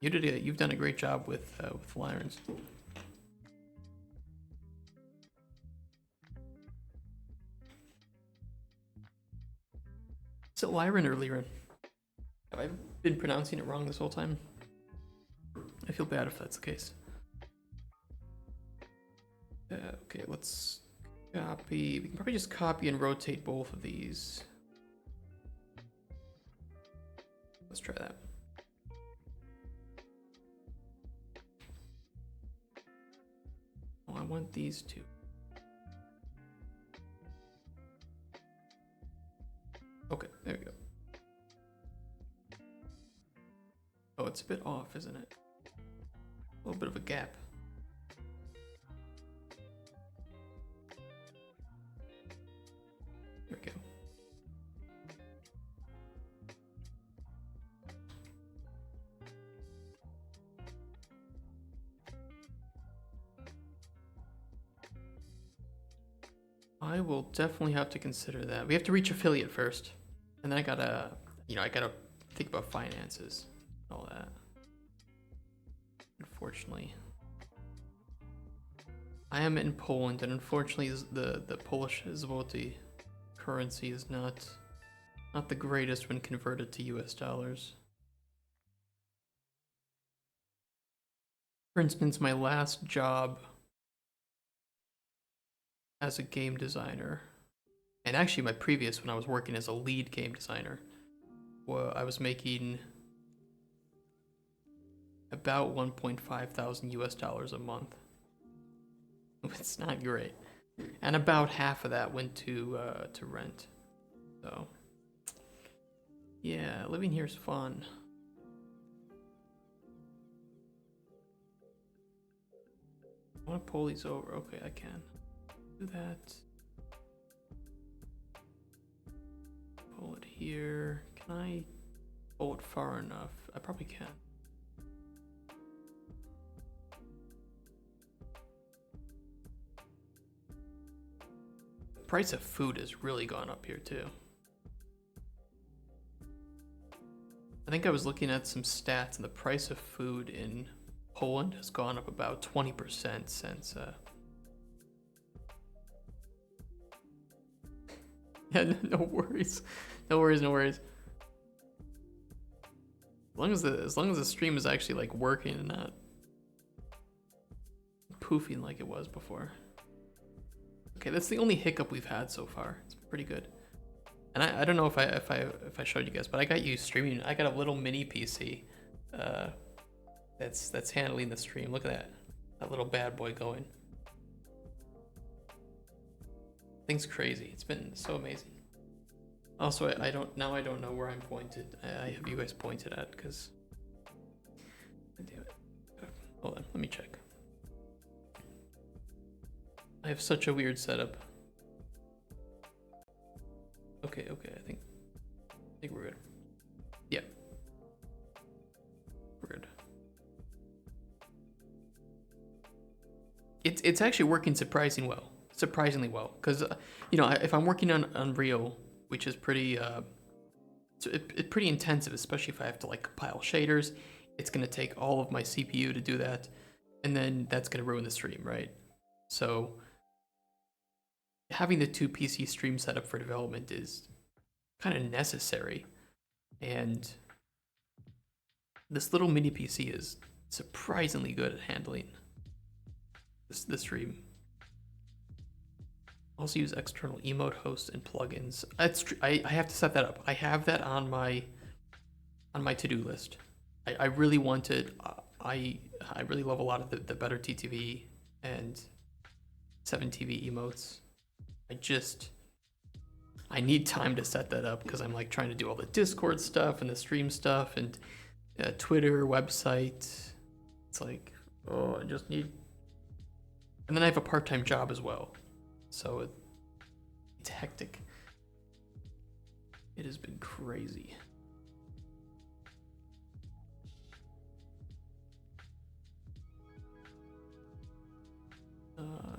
You've done a great job with Lyrenstraz. Is it Lyren or Lyren? Have I been pronouncing it wrong this whole time? I feel bad if that's the case. Okay, let's copy. We can probably just copy and rotate both of these. Let's try that. Oh, I want these two. Okay, there we go. Oh, it's a bit off, isn't it? A little bit of a gap. There we go. I will definitely have to consider that. We have to reach affiliate first. And then I gotta think about finances and all that. Unfortunately. I am in Poland, and unfortunately the Polish zloty currency is not the greatest when converted to US dollars. For instance, my last job as a game designer, and actually my previous when I was working as a lead game designer, well, I was making about 1.5 thousand US dollars a month. It's not great. And about half of that went to rent. So yeah, living here is fun. I want to pull these over. Okay, I can do that. Pull it here. Can I pull it far enough? I probably can. The price of food has really gone up here too. I think I was looking at some stats, and the price of food in Poland has gone up about 20% since yeah, no worries. No worries, no worries. As long as the stream is actually like working and not poofing like it was before. Okay, that's the only hiccup we've had so far. It's pretty good. And I don't know if I showed you guys, but I got you streaming. I got a little mini PC that's handling the stream. Look at that little bad boy going. Thing's crazy. It's been so amazing. Also, I don't know where I'm pointed. I have you guys pointed at because. Damn it. Hold on, let me check. I have such a weird setup. Okay, I think we're good. Yeah. We're good. It's actually working surprisingly well. Because, you know, if I'm working on Unreal, which is pretty, it's pretty intensive, especially if I have to like compile shaders, it's gonna take all of my CPU to do that, and then that's gonna ruin the stream, right? So having the 2 PC stream set up for development is kind of necessary, and this little mini PC is surprisingly good at handling the stream. Also use external emote hosts and plugins. I have to set that up. I have that on my to-do list. I really wanted. I really love a lot of the better TTV and 7TV emotes. I need time to set that up because I'm like trying to do all the Discord stuff and the stream stuff and Twitter, website. It's like, oh, I just need. And then I have a part-time job as well, so it's hectic. It has been crazy.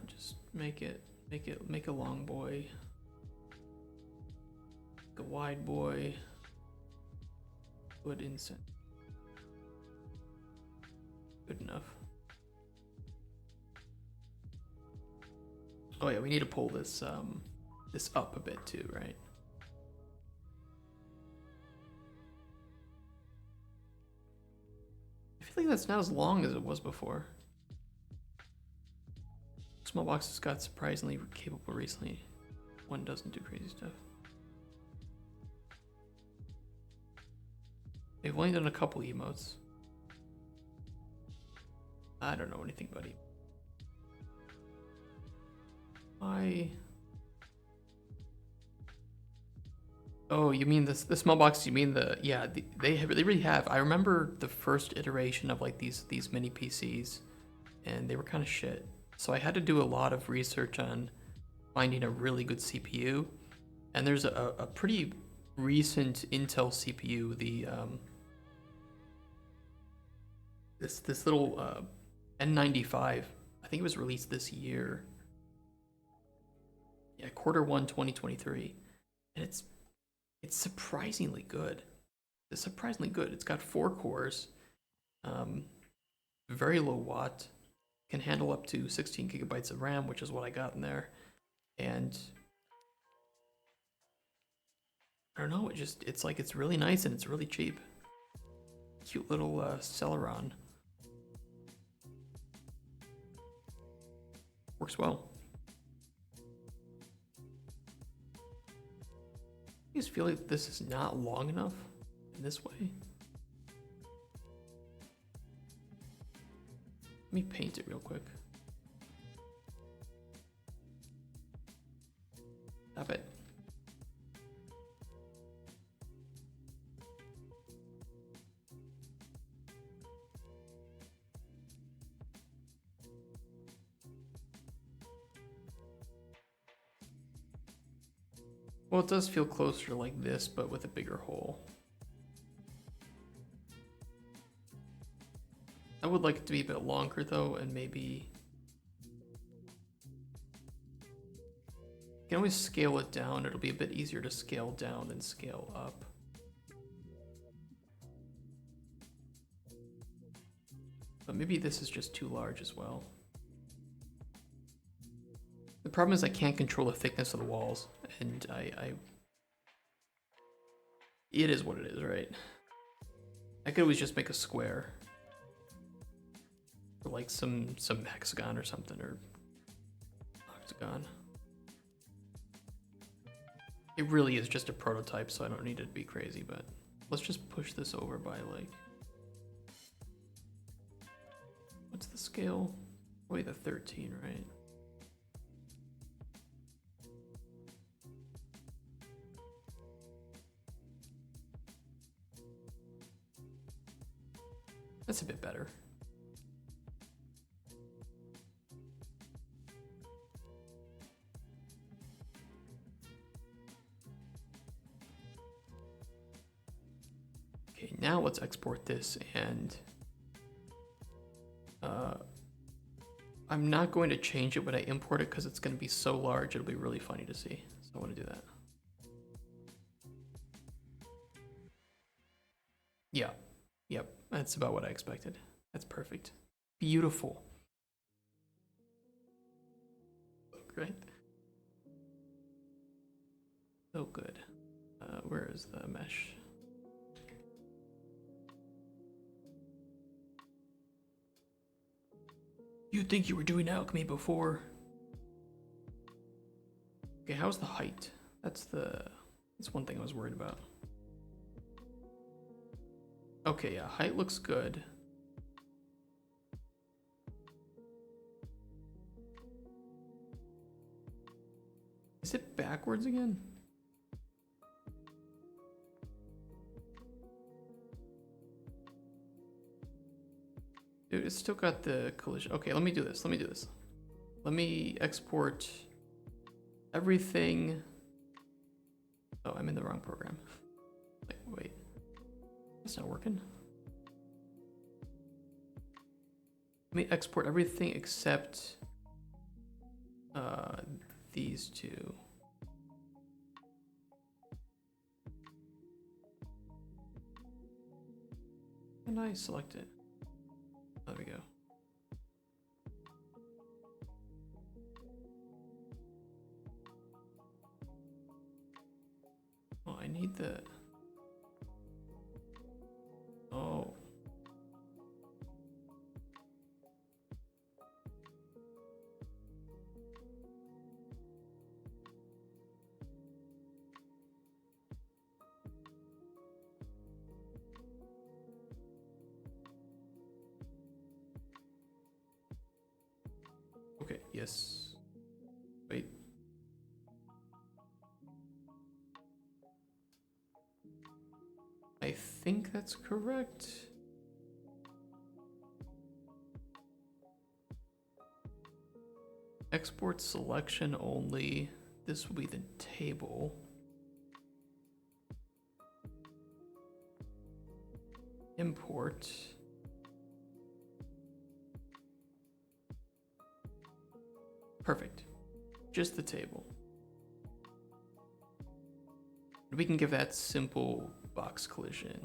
Just make a long boy, make a wide boy, put incense. Good enough. Oh yeah, we need to pull this this up a bit too, right? I feel like that's not as long as it was before. Small boxes got surprisingly capable recently. One doesn't do crazy stuff. They've only done a couple emotes. I don't know anything about it. Oh, you mean the small boxes? You mean they really have. I remember the first iteration of like these mini PCs, and they were kind of shit. So I had to do a lot of research on finding a really good CPU, and there's a pretty recent Intel CPU, the this little N95. I think it was released this year. Yeah, Q1 2023, and it's surprisingly good. It's surprisingly good. It's got 4 cores, very low watt, can handle up to 16 gigabytes of RAM, which is what I got in there, and I don't know. It's like it's really nice and it's really cheap. Cute little Celeron. Works well. I just feel like this is not long enough in this way. Let me paint it real quick. Stop it. Well, it does feel closer like this, but with a bigger hole. I would like it to be a bit longer though, and maybe you can always scale it down. It'll be a bit easier to scale down than scale up. But maybe this is just too large as well. The problem is I can't control the thickness of the walls, and it is what it is, right? I could always just make a square. Or like some hexagon or something, or octagon. It really is just a prototype, so I don't need it to be crazy, but let's just push this over by like... What's the scale? Probably the 13, right? That's a bit better. Okay, now let's export this, and I'm not going to change it when I import it because it's going to be so large it'll be really funny to see. So I want to do that. Yeah, yep, that's about what I expected. That's perfect. Beautiful. Right? So good. Where is the mesh? You'd think you were doing alchemy before. Okay, how's the height? That's one thing I was worried about. Okay, yeah, height looks good. Is it backwards again? Dude, it's still got the collision. Okay, let me do this. Let me export everything. Oh, I'm in the wrong program. Wait. It's not working. Let me export everything except these two. And I select it. There we go. Oh, I need the... Oh. Okay, yes. Wait. I think that's correct. Export selection only. This will be the table. Import. Perfect. Just the table. We can give that simple box collision.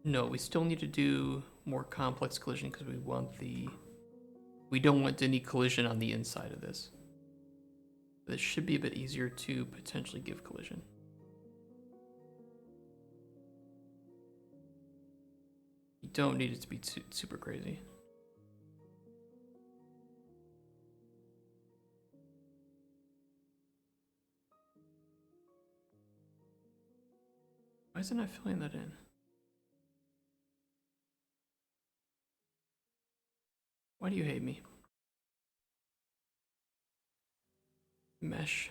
No, we still need to do more complex collision because we don't want any collision on the inside of this. This should be a bit easier to potentially give collision. You don't need it to be super crazy. Why isn't I filling that in? Why do you hate me? Mesh.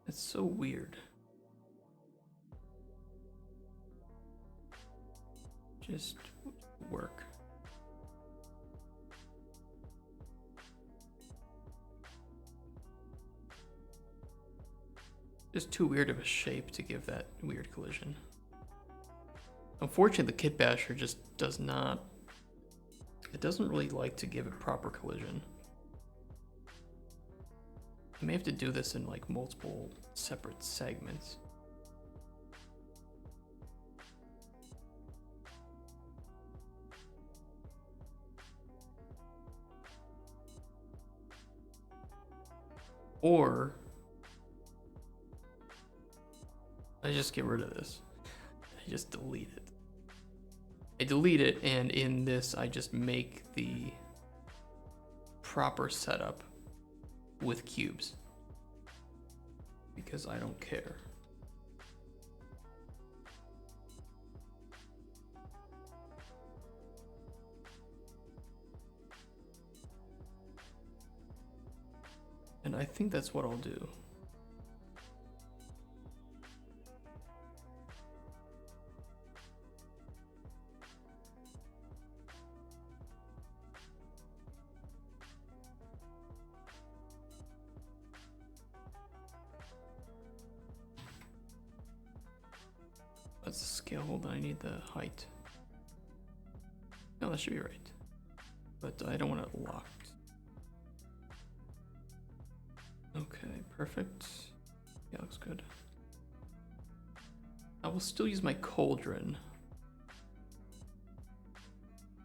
It's so weird. Just work. Just too weird of a shape to give that weird collision. Unfortunately, the Kit Basher just does not... It doesn't really like to give it proper collision. I may have to do this in like multiple separate segments. Or I just get rid of this. I just delete it. I delete it, and in this I just make the proper setup with cubes because I don't care. And I think that's what I'll do. That's the scale. Hold on, I need the height. No, that should be right. But I don't want it locked. Okay, perfect. Yeah, looks good. I will still use my Cauldron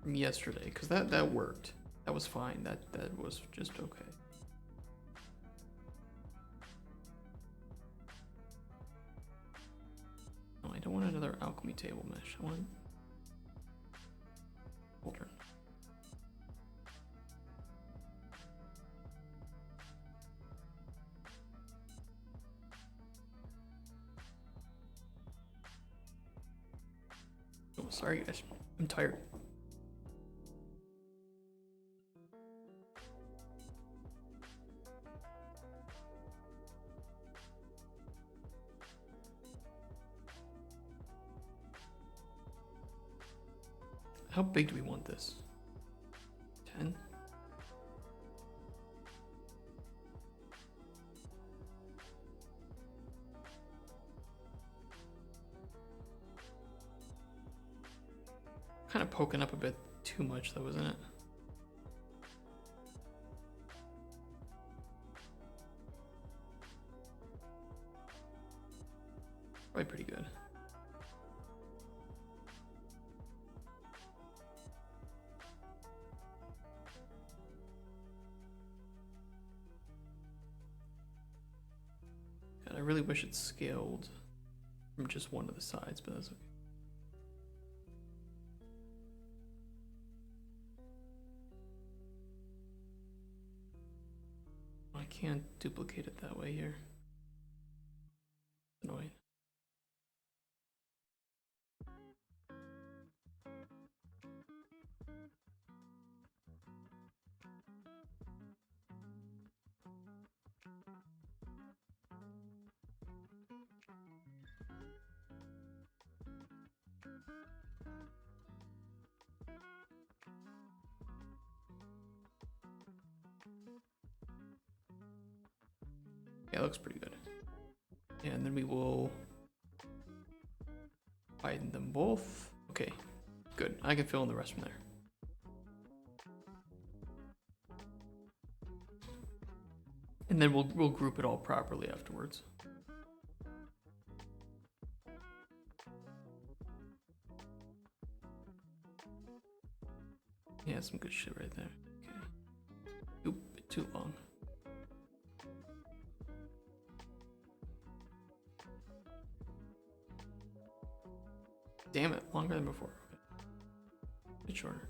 from yesterday, because that worked. That was fine. That was just okay. No, I don't want another alchemy table mesh. I want Cauldron. Oh, sorry guys, I'm tired. How big do we want this? 10? Kind of poking up a bit too much though, isn't it? Probably pretty good. God, I really wish it scaled from just one of the sides, but that's okay. I can't duplicate it that way here. Annoying. Yeah, it looks pretty good. And then we will widen them both. Okay, good. I can fill in the rest from there. And then we'll group it all properly afterwards. Yeah, some good shit right there. Okay. Oop, bit too long. Damn it, longer than before. Okay. bit shorter.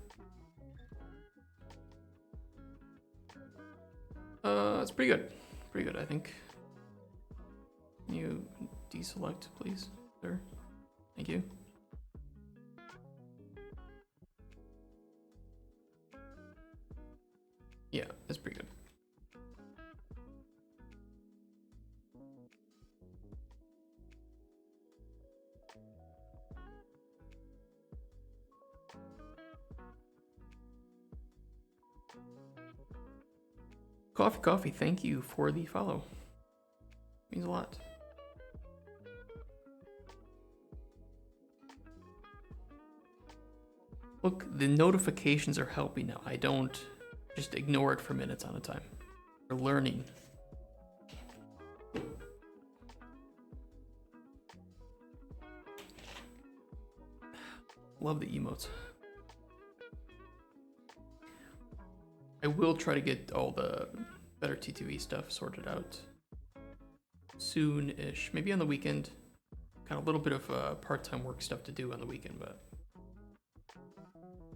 It's pretty good. Pretty good, I think. Can you deselect, please, sir? Thank you. Yeah, that's pretty good. Coffee, thank you for the follow. Means a lot. Look, the notifications are helping now. I don't just ignore it for minutes on a time. We're learning. Love the emotes. I will try to get all the better TTV stuff sorted out soon-ish. Maybe on the weekend. Kind of a little bit of part-time work stuff to do on the weekend, but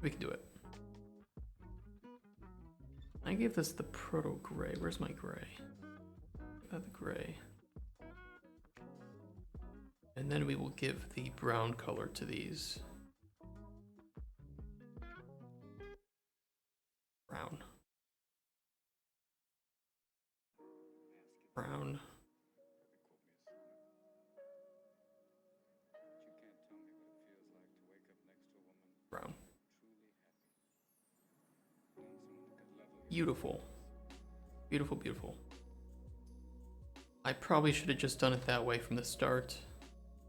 we can do it. I gave this the proto gray. Where's my gray? The gray. And then we will give the brown color to these. Brown. Brown. Brown. Beautiful. Beautiful, beautiful. I probably should have just done it that way from the start.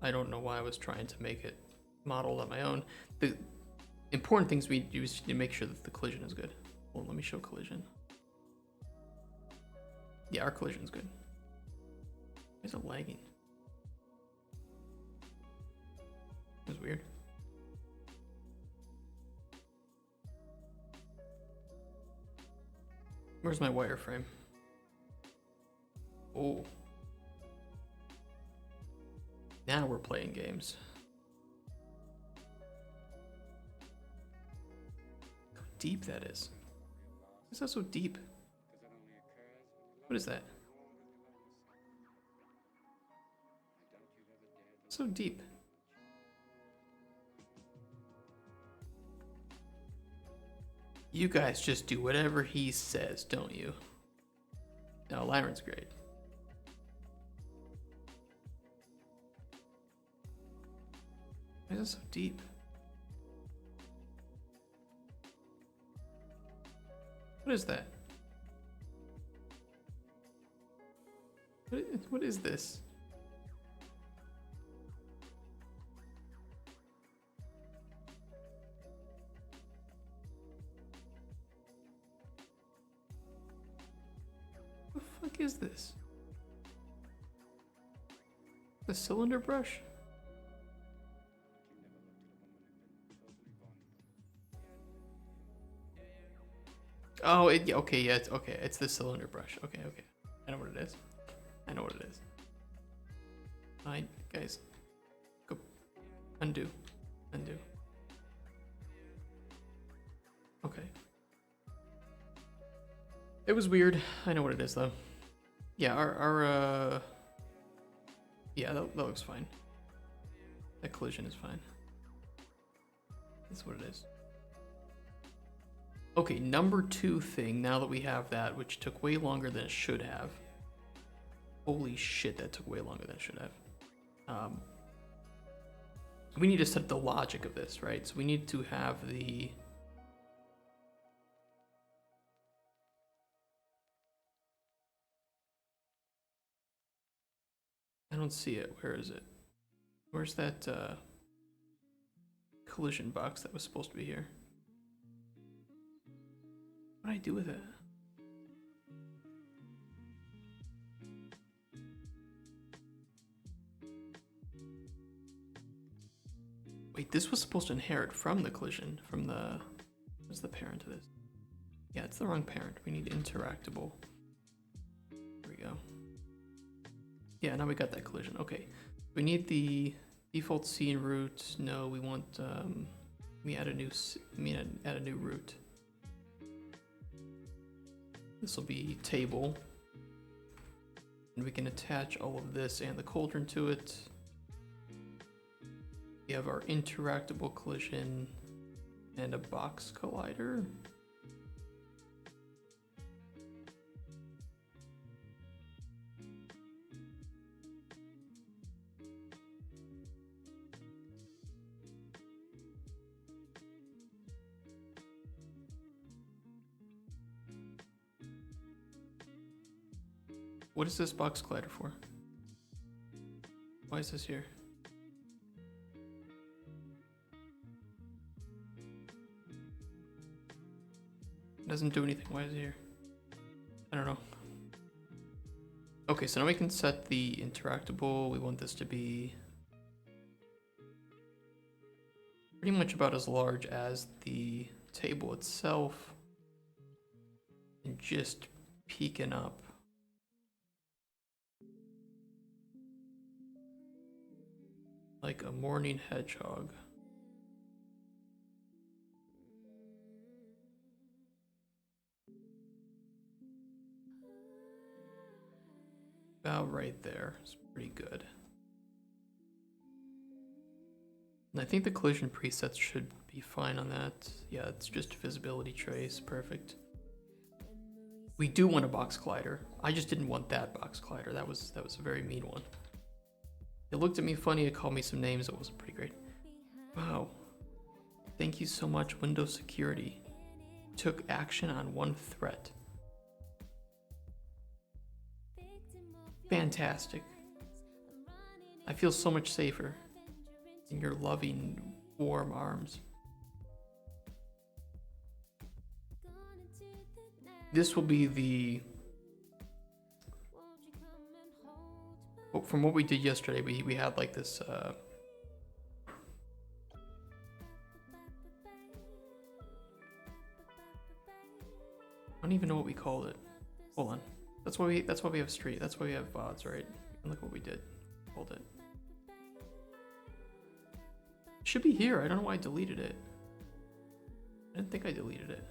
I don't know why I was trying to make it modeled on my own. The important things we do is to make sure that the collision is good. Well, let me show collision. Yeah, our collision is good. Why is it lagging? It was weird. Where's my wireframe? Oh. Now we're playing games. How deep that is. Why is that so deep? What is that? So deep. You guys just do whatever he says, don't you? No, Lyren's great. Why is it so deep? What is that? What is this? What the fuck is this? The cylinder brush? Oh, okay, yeah, it's okay. It's the cylinder brush. Okay. I know what it is. I know what it is. Fine, guys. Go. Undo. Okay. It was weird. I know what it is, though. Yeah, our yeah, that looks fine. That collision is fine. That's what it is. Okay, number 2 thing, now that we have that, which took way longer than it should have. Holy shit, that took way longer than it should have. We need to set the logic of this, right? So we need to have the... I don't see it. Where is it? Where's that collision box that was supposed to be here? What did I do with it? Wait, this was supposed to inherit from the collision, from the... What's the parent of this? Yeah, it's the wrong parent. We need interactable. There we go. Yeah, now we got that collision. Okay. We need the default scene route. No, we want add a new root. This will be table. And we can attach all of this and the cauldron to it. We have our interactable collision and a box collider. What is this box collider for? Why is this here? It doesn't do anything. Why is it here? I don't know. Okay, so now we can set the interactable. We want this to be pretty much about as large as the table itself and just peeking up. Like a morning hedgehog. About right there. It's pretty good. And I think the collision presets should be fine on that. Yeah, it's just visibility trace. Perfect. We do want a box collider. I just didn't want that box collider. That was a very mean one. It looked at me funny, it called me some names, it wasn't pretty great. Wow. Thank you so much, Windows Security. Took action on one threat. Fantastic. I feel so much safer in your loving, warm arms. This will be the... From what we did yesterday, we had like this I don't even know what we called it. Hold on. That's why we have street. That's why we have VODs, right? And look what we did. Hold it. It should be here. I don't know why I deleted it. I didn't think I deleted it.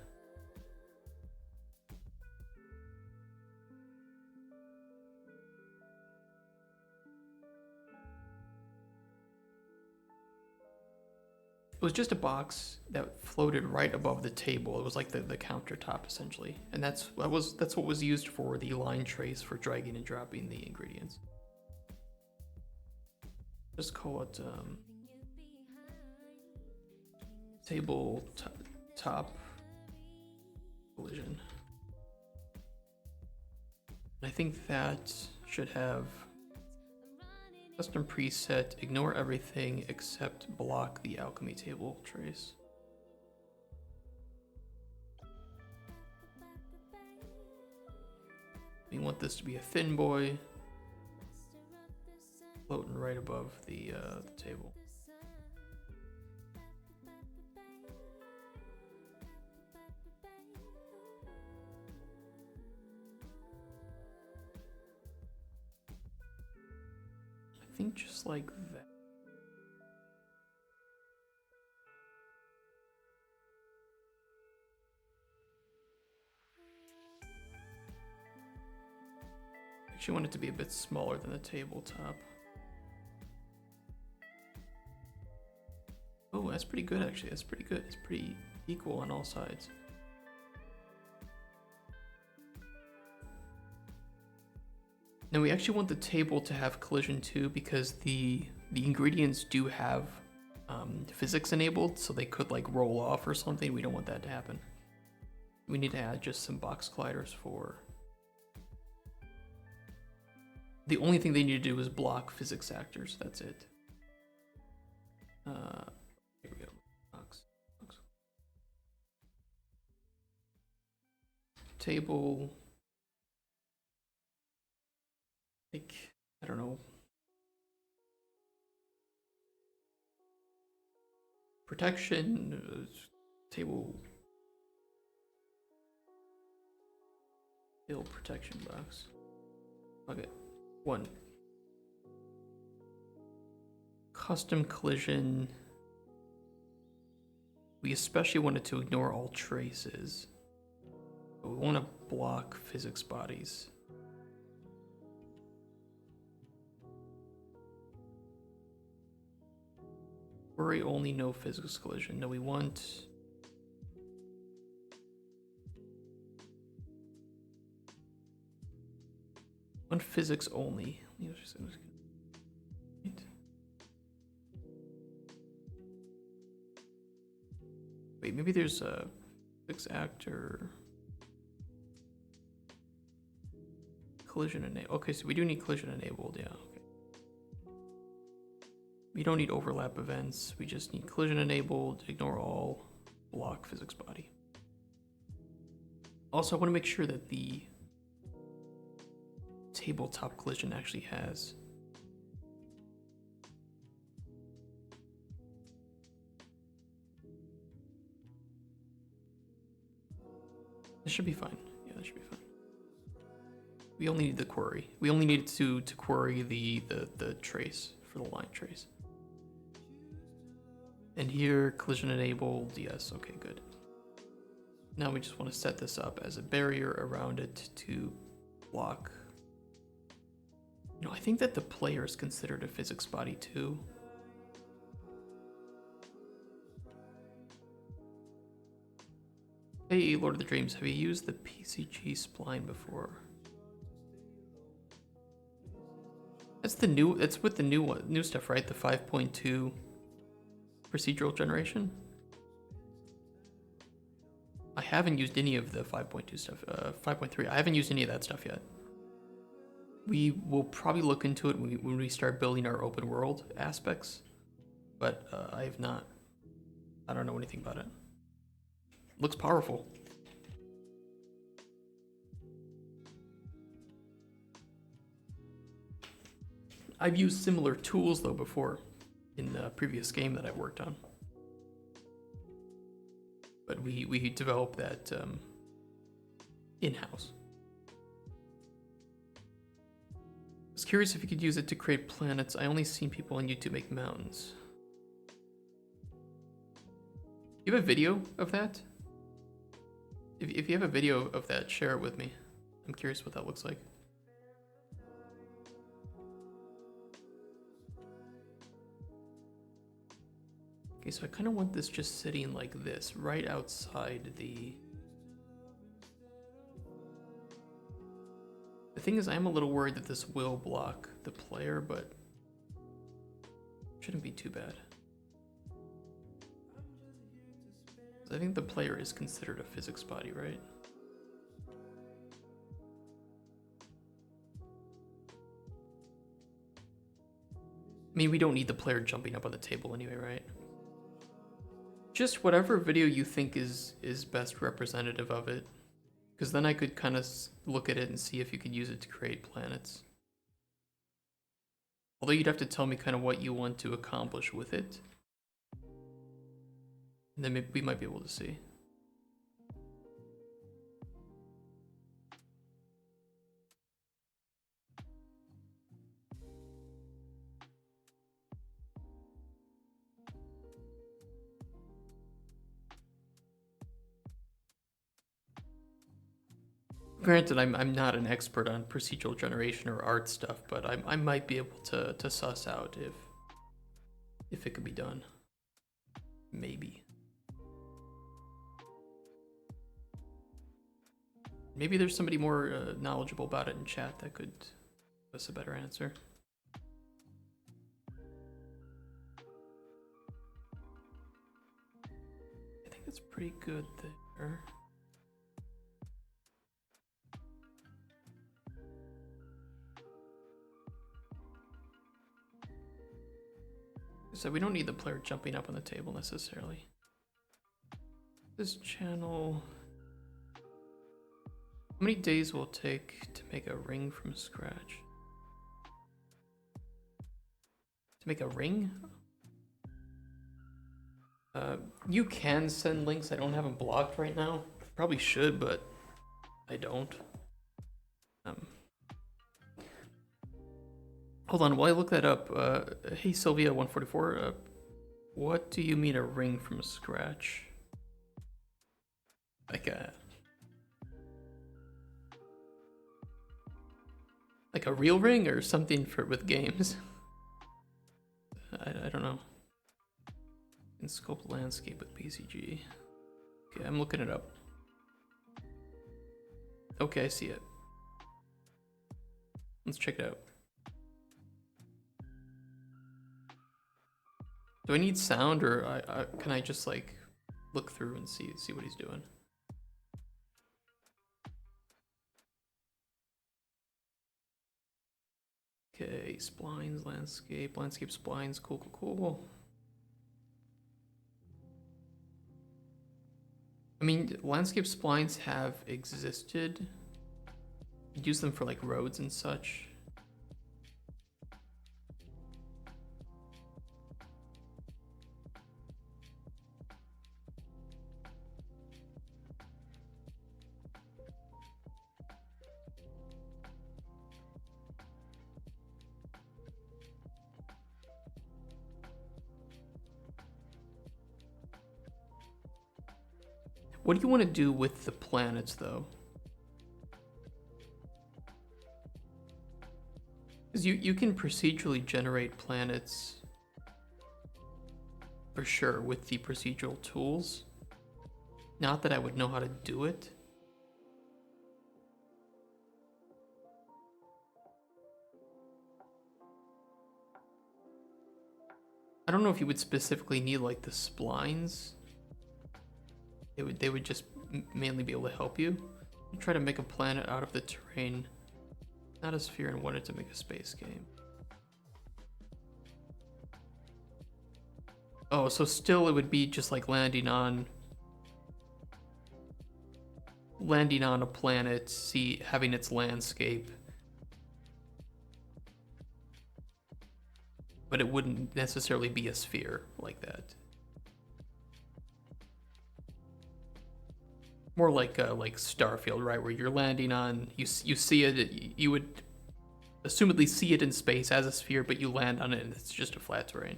It was just a box that floated right above the table. It was like the countertop essentially, and that's what was used for the line trace for dragging and dropping the ingredients. Just call it table top collision. And I think that should have custom preset, ignore everything except block the alchemy table trace. We want this to be a thin boy, floating right above the table. I think just like that. I actually want it to be a bit smaller than the tabletop. Oh, that's pretty good actually. That's pretty good. It's pretty equal on all sides. Now we actually want the table to have collision too, because the ingredients do have physics enabled, so they could like roll off or something. We don't want that to happen. We need to add just some box colliders for... The only thing they need to do is block physics actors. That's it. Here we go. Box. Table. Like, I don't know. Protection, table protection box. Okay, 1. Custom collision. We especially wanted to ignore all traces. But we want to block physics bodies. Worry only, no physics collision. No, we want... One physics only. Wait, maybe there's a physics actor. Collision enabled. Okay, so we do need collision enabled, yeah. Okay. We don't need overlap events. We just need collision enabled, ignore all, block physics body. Also, I want to make sure that the tabletop collision actually has. This should be fine. Yeah, that should be fine. We only need the query. We only need to query the trace for the line trace. And here, collision enabled. Yes, okay, good. Now we just want to set this up as a barrier around it to block. You know, I think that the player is considered a physics body too. Hey, Lord of the Dreams, have you used the PCG spline before? That's the new, it's with the new stuff, right? The 5.2 procedural generation? I haven't used any of the 5.2 stuff, 5.3. I haven't used any of that stuff yet. We will probably look into it when we start building our open world aspects, but I have not. I don't know anything about it. Looks powerful. I've used similar tools though before in the previous game that I've worked on. But we developed that in-house. I was curious if you could use it to create planets. I only seen people on YouTube make mountains. You have a video of that? If you have a video of that, share it with me. I'm curious what that looks like. Okay, so I kind of want this just sitting like this, right outside the... The thing is, I'm a little worried that this will block the player, but shouldn't be too bad. I think the player is considered a physics body, right? I mean, we don't need the player jumping up on the table anyway, right? Just whatever video you think is best representative of it. Because then I could kind of look at it and see if you could use it to create planets. Although you'd have to tell me kind of what you want to accomplish with it. And then maybe we might be able to see. Granted, I'm not an expert on procedural generation or art stuff, but I might be able to suss out if it could be done. Maybe. Maybe there's somebody more knowledgeable about it in chat that could give us a better answer. I think that's pretty good there. So we don't need the player jumping up on the table necessarily. This channel... How many days will it take to make a ring from scratch? To make a ring? You can send links. I don't have them blocked right now. Probably should, but I don't. Hold on, while I look that up, hey Sylvia144, what do you mean a ring from scratch? like a real ring or something for with games. I don't know. Can sculpt landscape with PCG. Okay, I'm looking it up. Okay, I see it. Let's check it out. Do I need sound, or can I just like look through and see what he's doing? Okay, splines, landscape splines, cool. I mean, landscape splines have existed. You'd use them for like roads and such. What do you want to do with the planets, though? Because you can procedurally generate planets for sure with the procedural tools. Not that I would know how to do it. I don't know if you would specifically need like the splines. They would just mainly be able to help you. You try to make a planet out of the terrain. Not a sphere, and wanted to make a space game. Oh, so still it would be just like landing on a planet, having its landscape. But it wouldn't necessarily be a sphere like that. More like Starfield, right? Where you're landing on, you see it, you would assumedly see it in space as a sphere, but you land on it and it's just a flat terrain.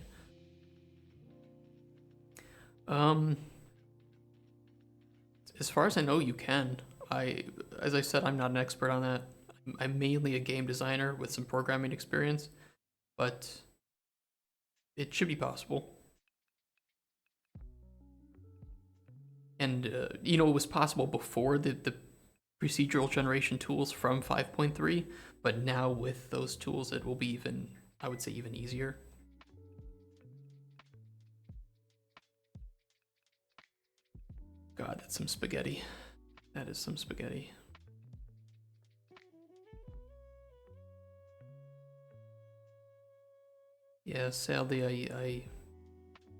As far as I know, you can. As I said, I'm not an expert on that. I'm mainly a game designer with some programming experience, but it should be possible. And it was possible before the procedural generation tools from 5.3, but now with those tools it will be even, I would say, even easier. God, that's some spaghetti. That is some spaghetti. Yeah, sadly,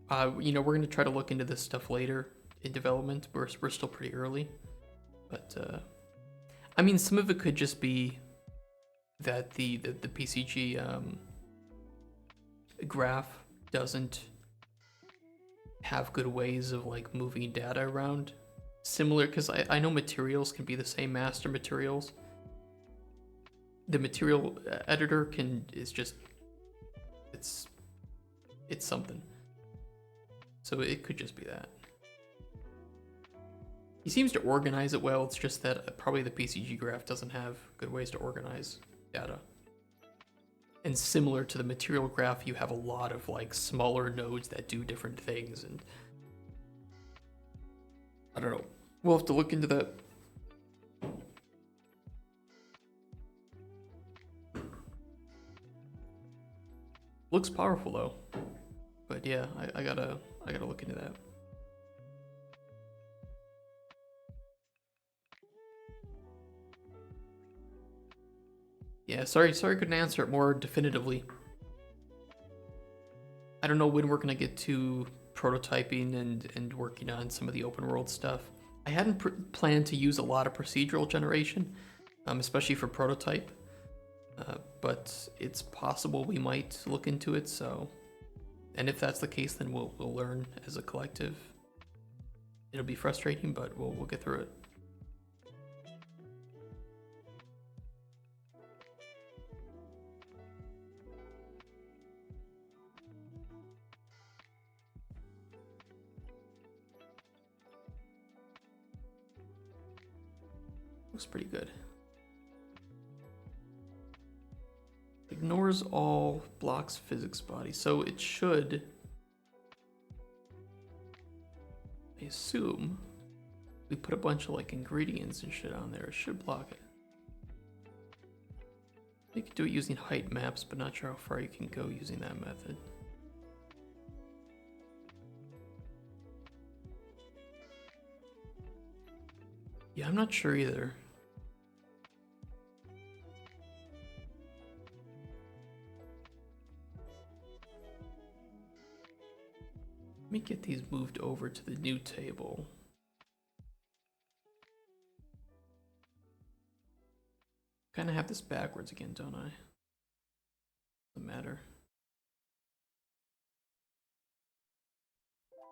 we're gonna try to look into this stuff later in development. We're still pretty early, but I mean, some of it could just be that the PCG graph doesn't have good ways of like moving data around. Similar, because I know materials can be the same master materials. The material editor it's something. So it could just be that. He seems to organize it well, it's just that probably the PCG graph doesn't have good ways to organize data. And similar to the material graph, you have a lot of like smaller nodes that do different things, and I don't know. We'll have to look into that. Looks powerful though. But yeah, I gotta look into that. Yeah, sorry couldn't answer it more definitively. I don't know when we're gonna get to prototyping and working on some of the open world stuff. I hadn't planned to use a lot of procedural generation, especially for prototype, but it's possible we might look into it. So, and if that's the case, then we'll learn as a collective. It'll be frustrating, but we'll get through it. Looks pretty good. Ignores all blocks physics body, so it should, I assume, we put a bunch of like ingredients and shit on there, it should block it. You can do it using height maps, but not sure how far you can go using that method. Yeah, I'm not sure either. Let me get these moved over to the new table. Kind of have this backwards again, don't I? Doesn't matter.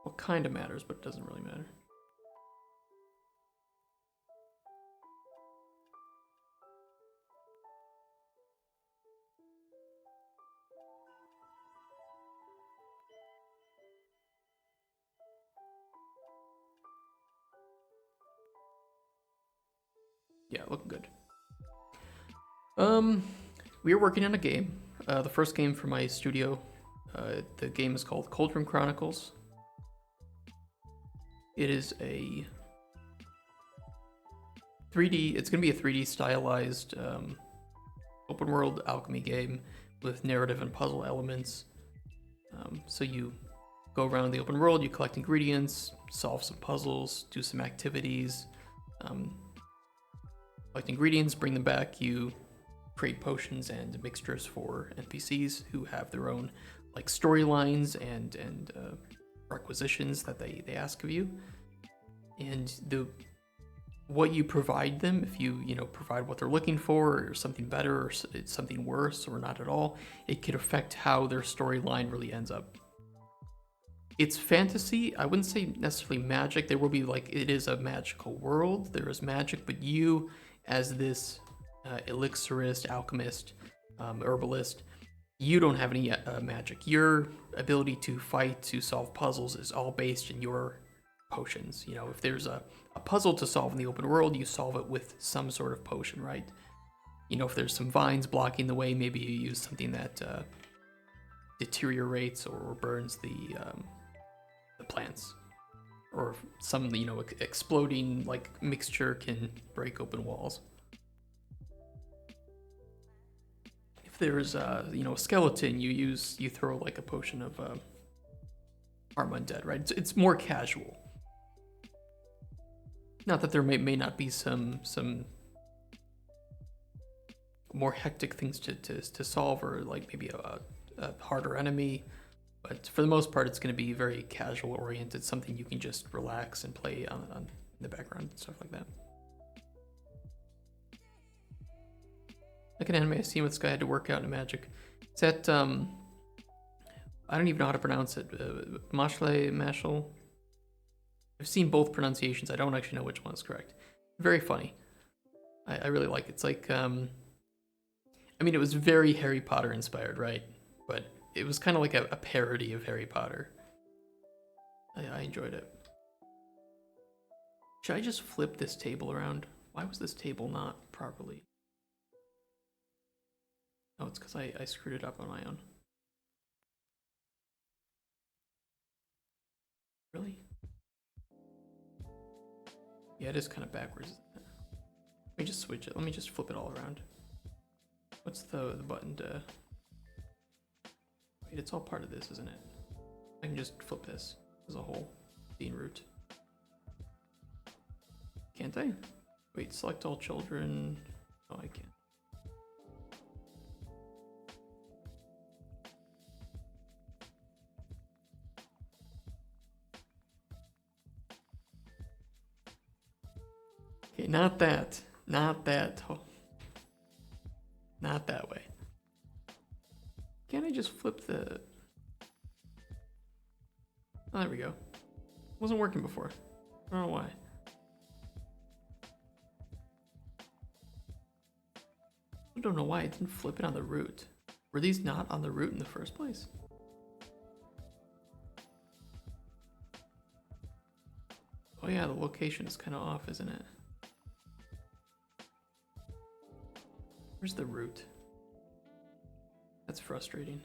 Well, kind of matters, but it doesn't really matter. Yeah, looking good. We are working on a game. The first game for my studio. The game is called Cauldron Chronicles. It is a 3D. It's going to be a 3D stylized open world alchemy game with narrative and puzzle elements. So you go around the open world, you collect ingredients, solve some puzzles, do some activities. Collect ingredients, bring them back. You create potions and mixtures for NPCs who have their own like storylines and requisitions that they ask of you. And what you provide them, if you provide what they're looking for or something better or something worse or not at all, it could affect how their storyline really ends up. It's fantasy. I wouldn't say necessarily magic. There will be like, it is a magical world. There is magic, but you as this elixirist, alchemist, herbalist, you don't have any magic. Your ability to fight, to solve puzzles is all based in your potions. If there's a puzzle to solve in the open world, you solve it with some sort of potion, right? If there's some vines blocking the way, maybe you use something that deteriorates or burns the plants. Or some, exploding like mixture can break open walls. If there's a skeleton, you throw like a potion of harm undead, right? It's more casual. Not that there may not be some more hectic things to solve, or like maybe a harder enemy, but for the most part it's going to be very casual oriented, something you can just relax and play on the background and stuff like that. Like an anime I've seen where this guy had to work out in magic. It's that I don't even know how to pronounce it. Mashal. I've seen both pronunciations. I don't actually know which one is correct. Very funny. I really like it. It's like, it was very Harry Potter inspired, right? But it was kind of like a parody of Harry Potter. I enjoyed it. Should I just flip this table around? Why was this table not properly? Oh, it's because I screwed it up on my own. Really? Yeah, it is kind of backwards. Let me just switch it. Let me just flip it all around. What's the button to... Wait, it's all part of this, isn't it? I can just flip this as a whole. Bean root. Can't I? Wait, select all children. Oh, I can't. Okay, not that. Not that. Oh. Not that way. Can't I just flip the... Oh, there we go. It wasn't working before. I don't know why. I don't know why it didn't flip it on the root. Were these not on the root in the first place? Oh yeah, the location is kind of off, isn't it? Where's the root? That's frustrating.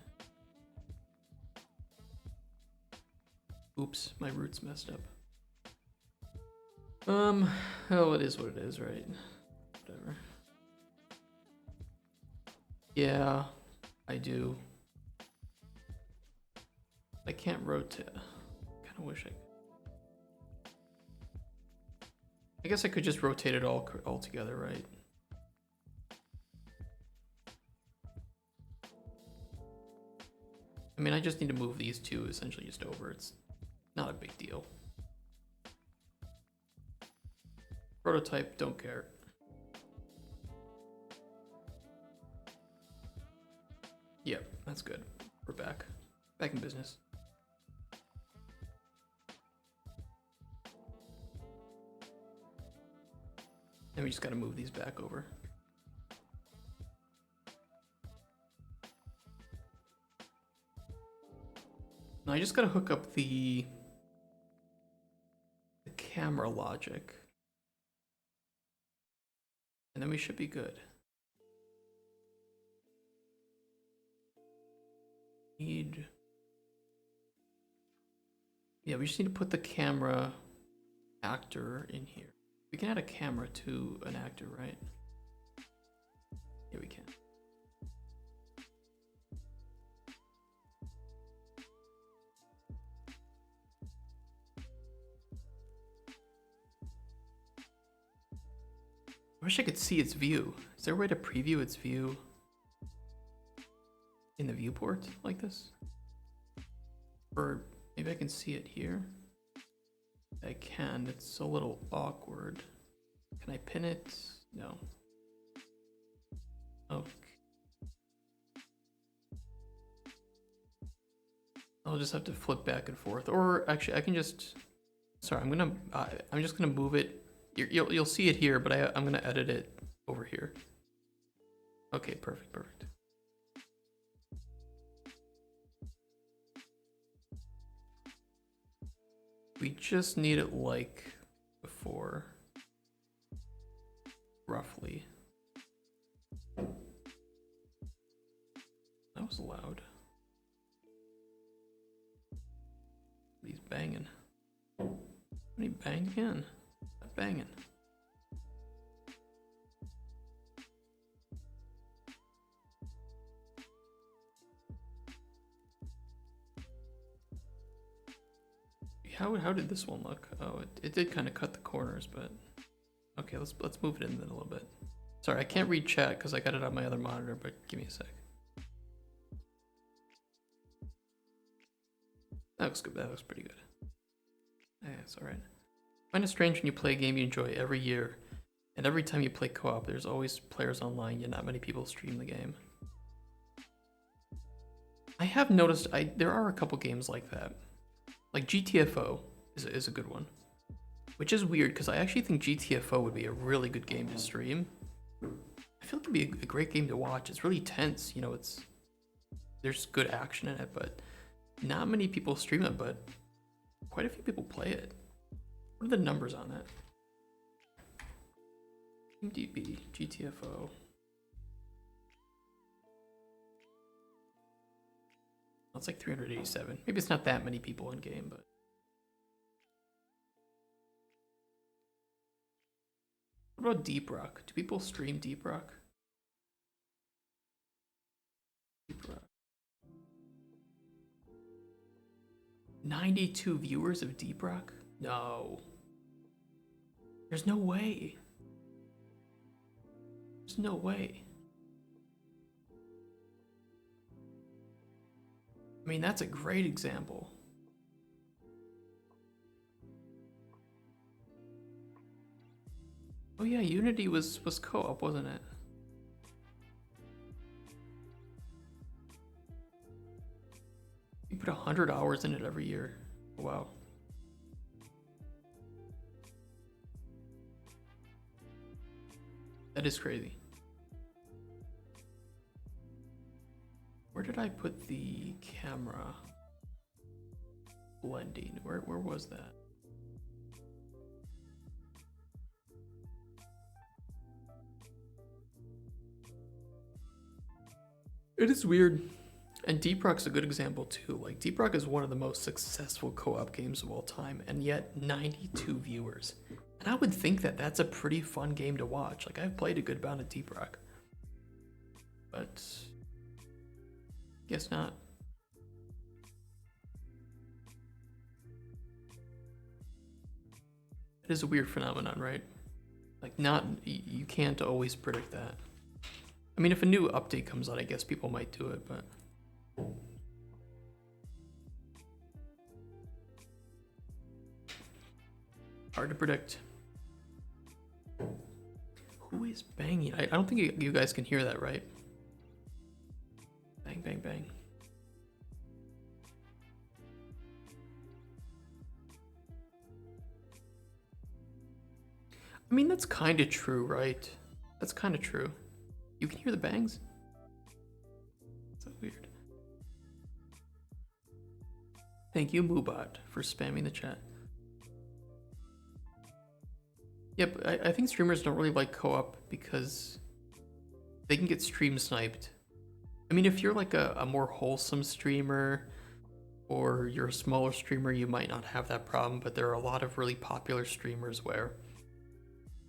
Oops, my root's messed up. Oh, it is what it is, right? Whatever. Yeah, I do. I can't rotate. Kind of wish I could. I guess I could just rotate it all together, right? I mean, I just need to move these two essentially just over. It's not a big deal. Prototype, don't care. Yep, that's good. We're back. Back in business. And we just gotta move these back over. Now I just gotta hook up the camera logic. And then we should be good. Yeah, we just need to put the camera actor in here. We can add a camera to an actor, right? Yeah, we can. I wish I could see its view. Is there a way to preview its view in the viewport like this? Or maybe I can see it here. I can. It's a little awkward. Can I pin it? No. Okay. I'll just have to flip back and forth. Or actually, I can just. Sorry, I'm just gonna move it. You'll see it here, but I'm gonna edit it over here. Okay, perfect. We just need it like before, roughly. That was loud. He's banging. When he banged again? Not banging. How did this one look? Oh, it did kind of cut the corners, but okay, let's move it in then a little bit. Sorry, I can't read chat because I got it on my other monitor, but give me a sec. That looks good. That looks pretty good. Yeah, it's all right. I find it strange when you play a game you enjoy every year, and every time you play co-op, there's always players online, yet not many people stream the game. I have noticed there are a couple games like that. Like GTFO is a good one, which is weird because I actually think GTFO would be a really good game to stream. I feel like it'd be a great game to watch. It's really tense, you know. There's good action in it, but not many people stream it. But quite a few people play it. What are the numbers on that? MDB GTFO. It's like 387. Maybe it's not that many people in game, but what about Deep Rock? Do people stream Deep Rock? Deep Rock. 92 viewers of Deep Rock? No. There's no way. There's no way. I mean, that's a great example. Oh yeah, Unity was co-op, wasn't it? You put 100 hours in it every year. Oh, wow. That is crazy. Where did I put the camera blending? Where was that? It is weird. And Deep Rock's a good example too. Like Deep Rock is one of the most successful co-op games of all time, and yet 92 viewers. And I would think that that's a pretty fun game to watch. Like I've played a good amount of Deep Rock, but guess not. It is a weird phenomenon, right? Like you can't always predict that. I mean, if a new update comes out, I guess people might do it, but hard to predict. Who is banging? I don't think you guys can hear that, right? Bang, bang, bang. I mean, that's kind of true, right? That's kind of true. You can hear the bangs? So weird. Thank you, Moobot, for spamming the chat. Yep, I think streamers don't really like co-op because they can get stream sniped. I mean, if you're like a more wholesome streamer or you're a smaller streamer, you might not have that problem, but there are a lot of really popular streamers where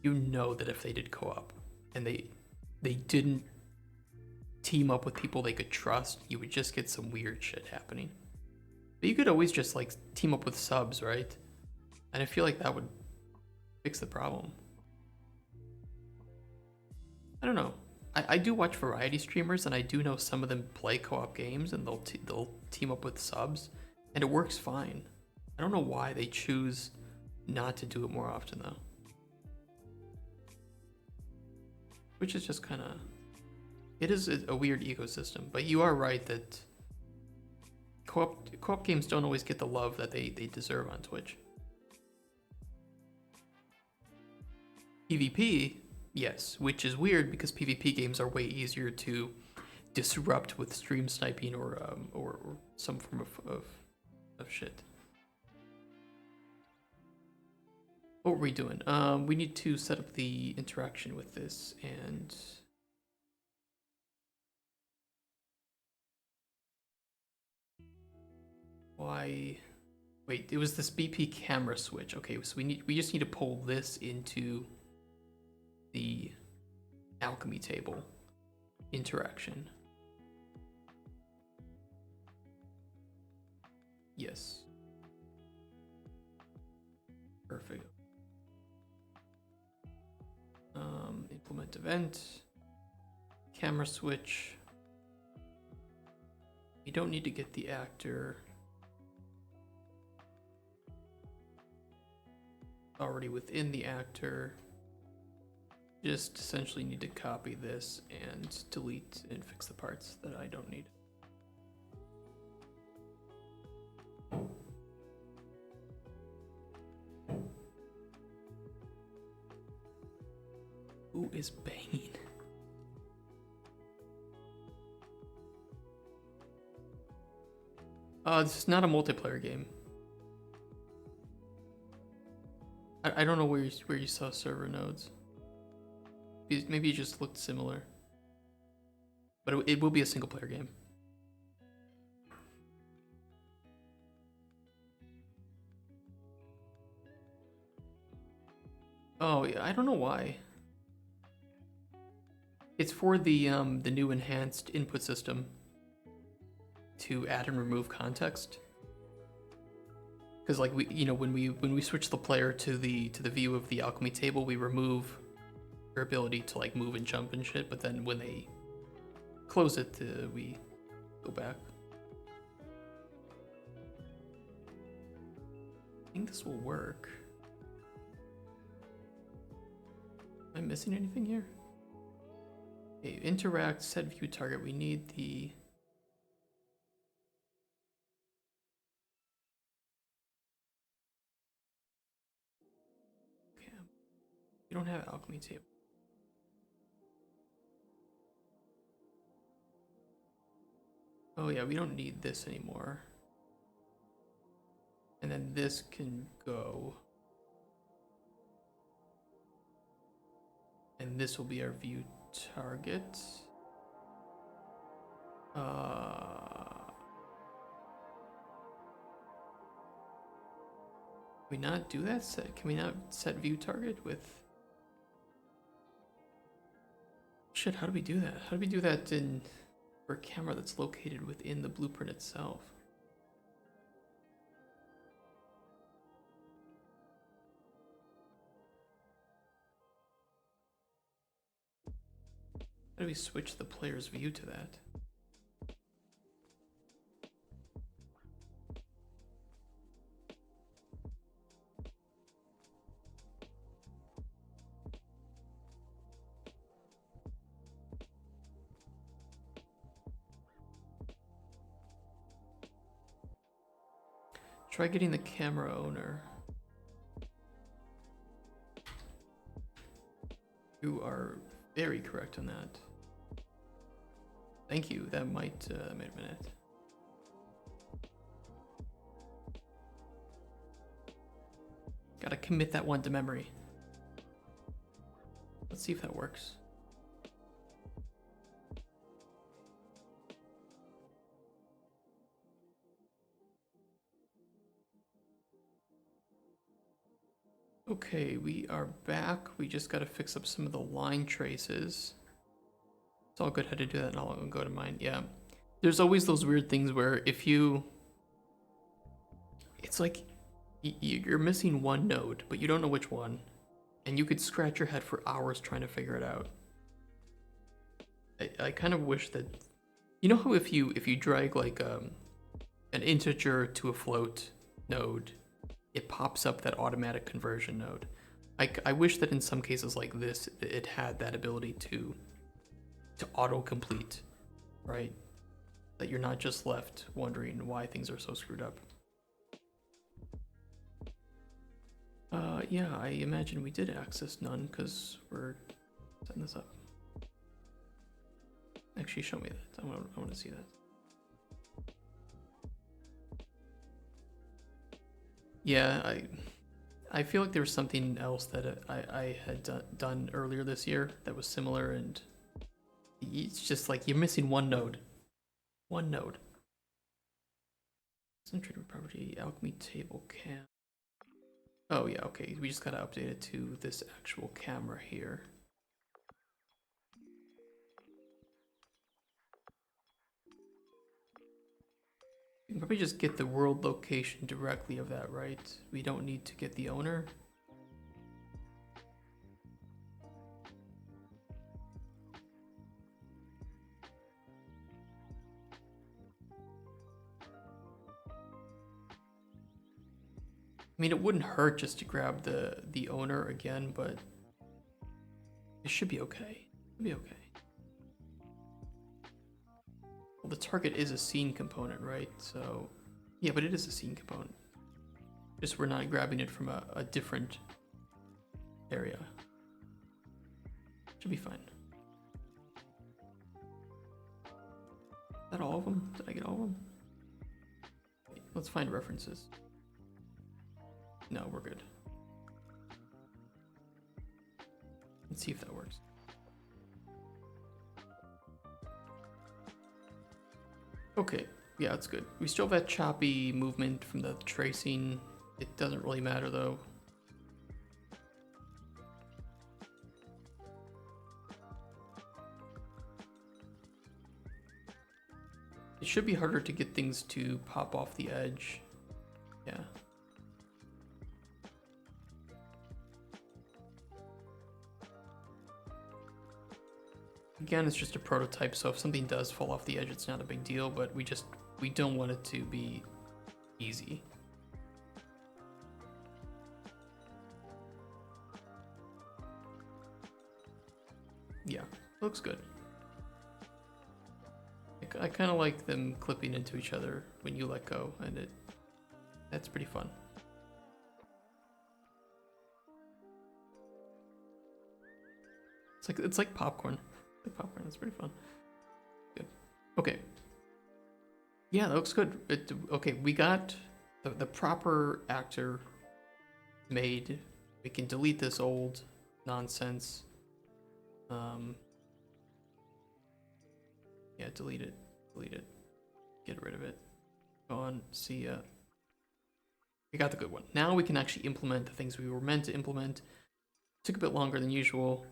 you know that if they did co-op and they didn't team up with people they could trust, you would just get some weird shit happening. But you could always just like team up with subs, right? And I feel like that would fix the problem. I don't know. I do watch variety streamers, and I do know some of them play co-op games, and they'll team up with subs, and it works fine. I don't know why they choose not to do it more often though. Which is just kind of, it is a weird ecosystem. But you are right that co-op games don't always get the love that they deserve on Twitch. PvP, yes, which is weird because PvP games are way easier to disrupt with stream sniping or some form of shit. What were we doing? We need to set up the interaction with this, and why? Wait, it was this BP camera switch. Okay, so we just need to pull this into the alchemy table interaction. Yes. Perfect. Implement event, camera switch. We don't need to get the actor already within the actor. Just essentially need to copy this and delete and fix the parts that I don't need. Who is banging? This is not a multiplayer game. I don't know where you saw server nodes. Maybe it just looked similar. But it will be a single player game. Oh, yeah, I don't know why. It's for the new enhanced input system to add and remove context. Because like when we switch the player to the view of the alchemy table, we remove their ability to like move and jump and shit. But then when they close it, we go back. I think this will work. Am I missing anything here? Okay, interact, set view target. We need the... Okay, we don't have alchemy table. Oh yeah, we don't need this anymore. And then this can go. And this will be our view target. Can we not do that? Can we not set view target with... Shit, how do we do that? How do we do that for a camera that's located within the blueprint itself? How do we switch the player's view to that? Try getting the camera owner. You are very correct on that. Thank you. That might a minute. Gotta commit that one to memory. Let's see if that works. Okay, we are back. We just gotta fix up some of the line traces. It's all good how to do that, and I'll go to mine. Yeah. There's always those weird things where if you... It's like you're missing one node, but you don't know which one. And you could scratch your head for hours trying to figure it out. I kind of wish that... You know how if you drag like an integer to a float node, it pops up that automatic conversion node. I wish that in some cases like this, it had that ability to auto-complete, right? That you're not just left wondering why things are so screwed up. Yeah, I imagine we did access none because we're setting this up. Actually, show me that. I want to see that. Yeah, I feel like there was something else that I had done earlier this year that was similar, and it's just like you're missing one node. One node. Concentrated property, alchemy table cam. Oh yeah, okay. We just gotta update it to this actual camera here. We can probably just get the world location directly of that, right? We don't need to get the owner. I mean, it wouldn't hurt just to grab the owner again, but it should be okay. It'll be okay. Well, the target is a scene component, right? So, yeah, but it is a scene component. Just we're not grabbing it from a different area. Should be fine. Is that all of them? Did I get all of them? Wait, let's find references. No, we're good. Let's see if that works. Okay, yeah, that's good. We still have that choppy movement from the tracing. It doesn't really matter though. It should be harder to get things to pop off the edge. Yeah. Again, it's just a prototype, so if something does fall off the edge, it's not a big deal, but we don't want it to be easy. Yeah, looks good. I kind of like them clipping into each other when you let go, and that's pretty fun. It's like popcorn. Like popcorn, that's pretty fun. Good. Okay. Yeah, that looks good. Okay, we got the proper actor made. We can delete this old nonsense. Yeah, delete it. delete it, get rid of it. Go on, see ya. We got the good one. Now we can actually implement the things we were meant to implement. Took a bit longer than usual.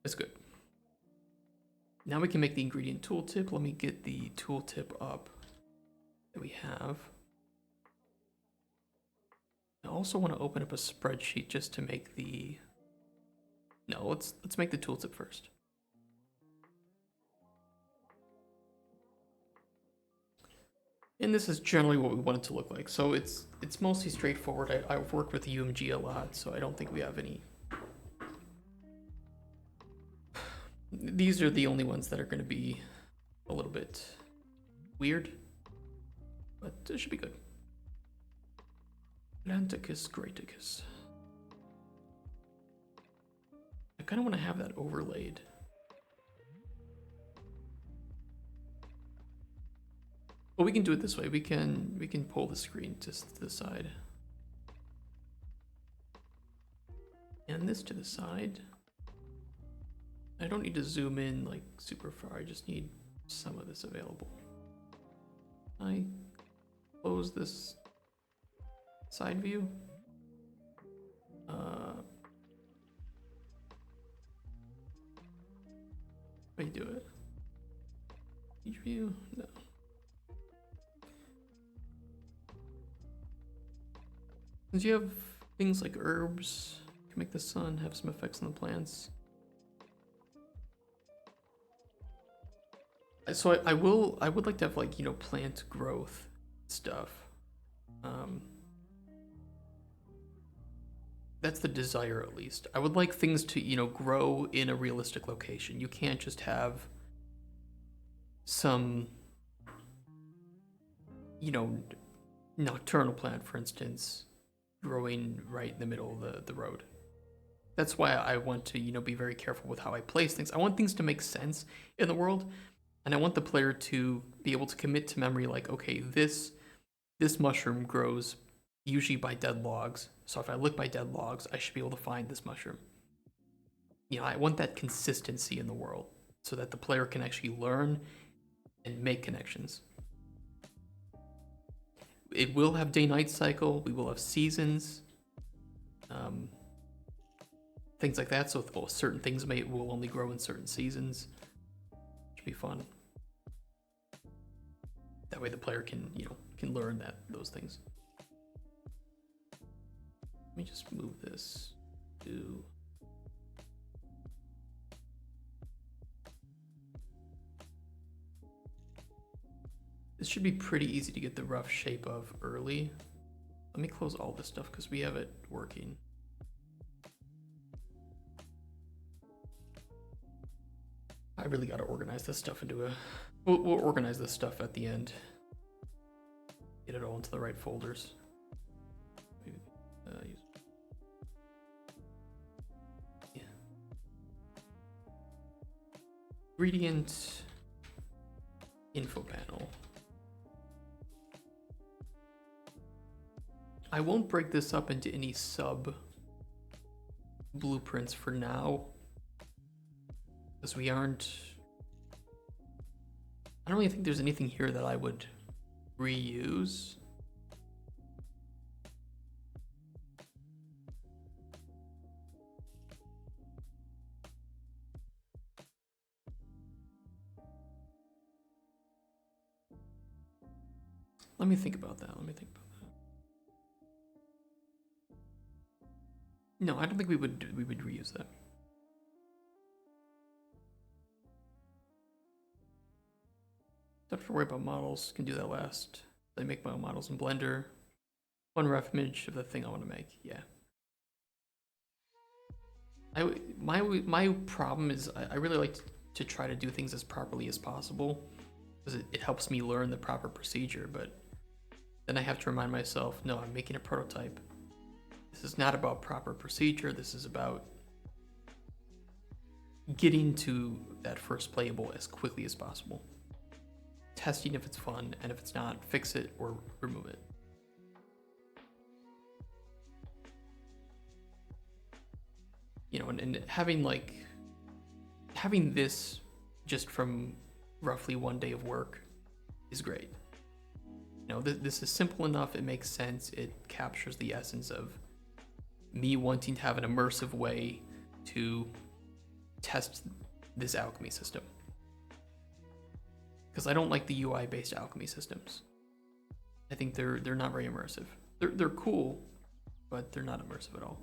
It's good. Now we can make the ingredient tooltip. Let me get the tooltip up that we have. I also want to open up a spreadsheet just to make the... No, let's make the tooltip first. And this is generally what we want it to look like. So it's mostly straightforward. I've worked with UMG a lot, so I don't think we have any... These are the only ones that are going to be a little bit weird, but it should be good. Atlanticus Graticus. I kind of want to have that overlaid. But we can do it this way. We can pull the screen to the side. And this to the side. I don't need to zoom in like super far. I just need some of this available. I close this side view. How do you do it? Each view? No. Since you have things like herbs, you can make the sun have some effects on the plants. So I would like to have like, you know, plant growth stuff. That's the desire, at least. I would like things to, you know, grow in a realistic location. You can't just have some, you know, nocturnal plant, for instance, growing right in the middle of the road. That's why I want to, you know, be very careful with how I place things. I want things to make sense in the world, and I want the player to be able to commit to memory, like, okay, this mushroom grows usually by dead logs. So if I look by dead logs, I should be able to find this mushroom. You know, I want that consistency in the world so that the player can actually learn and make connections. It will have day-night cycle. We will have seasons. Things like that. So certain things will only grow in certain seasons. Should be fun. That way the player can, you know, can learn those things. Let me just move this to... This should be pretty easy to get the rough shape of early. Let me close all this stuff because we have it working. I really got to organize this stuff into a... We'll organize this stuff at the end. Get it all into the right folders. Ingredient info panel. I won't break this up into any sub blueprints for now, because we aren't... I don't really think there's anything here that I would reuse. Let me think about that. No, I don't think we would reuse that. Don't have to worry about models. Can do that last. I make my own models in Blender. One rough image of the thing I want to make. Yeah. My problem is I really like to try to do things as properly as possible, because it helps me learn the proper procedure, but then I have to remind myself, no, I'm making a prototype. This is not about proper procedure. This is about getting to that first playable as quickly as possible. Testing if it's fun, and if it's not, fix it or remove it. You know, and having having this just from roughly 1 day of work is great. You know, this is simple enough, it makes sense, it captures the essence of me wanting to have an immersive way to test this alchemy system. Because I don't like the UI-based alchemy systems. I think they're not very immersive. They're cool, but they're not immersive at all.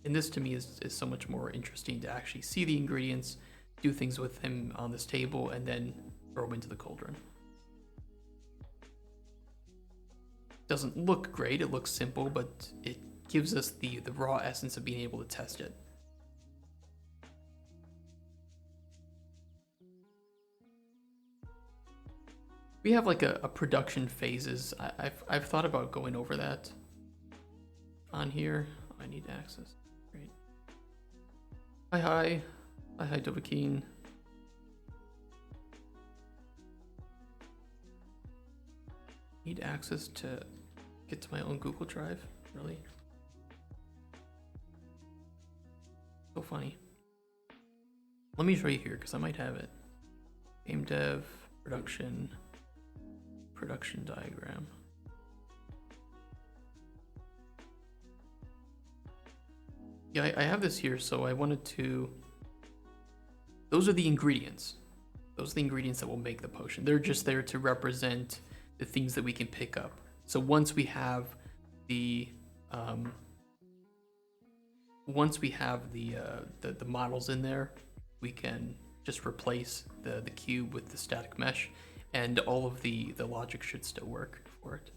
And this to me is so much more interesting to actually see the ingredients, do things with them on this table, and then throw them into the cauldron. Doesn't look great, it looks simple, but it gives us the raw essence of being able to test it. We have like a production phases. I've thought about going over that on here. I need access. Great. Hi, Dovahkeen. Need access to get to my own Google Drive? Really? So funny. Let me show you here because I might have it. Game dev, production diagram. Yeah, I have this here, so I wanted to... Those are the ingredients. Those are the ingredients that will make the potion. They're just there to represent the things that we can pick up. So once we have the models in there, we can just replace the cube with the static mesh, and all of the logic should still work for it.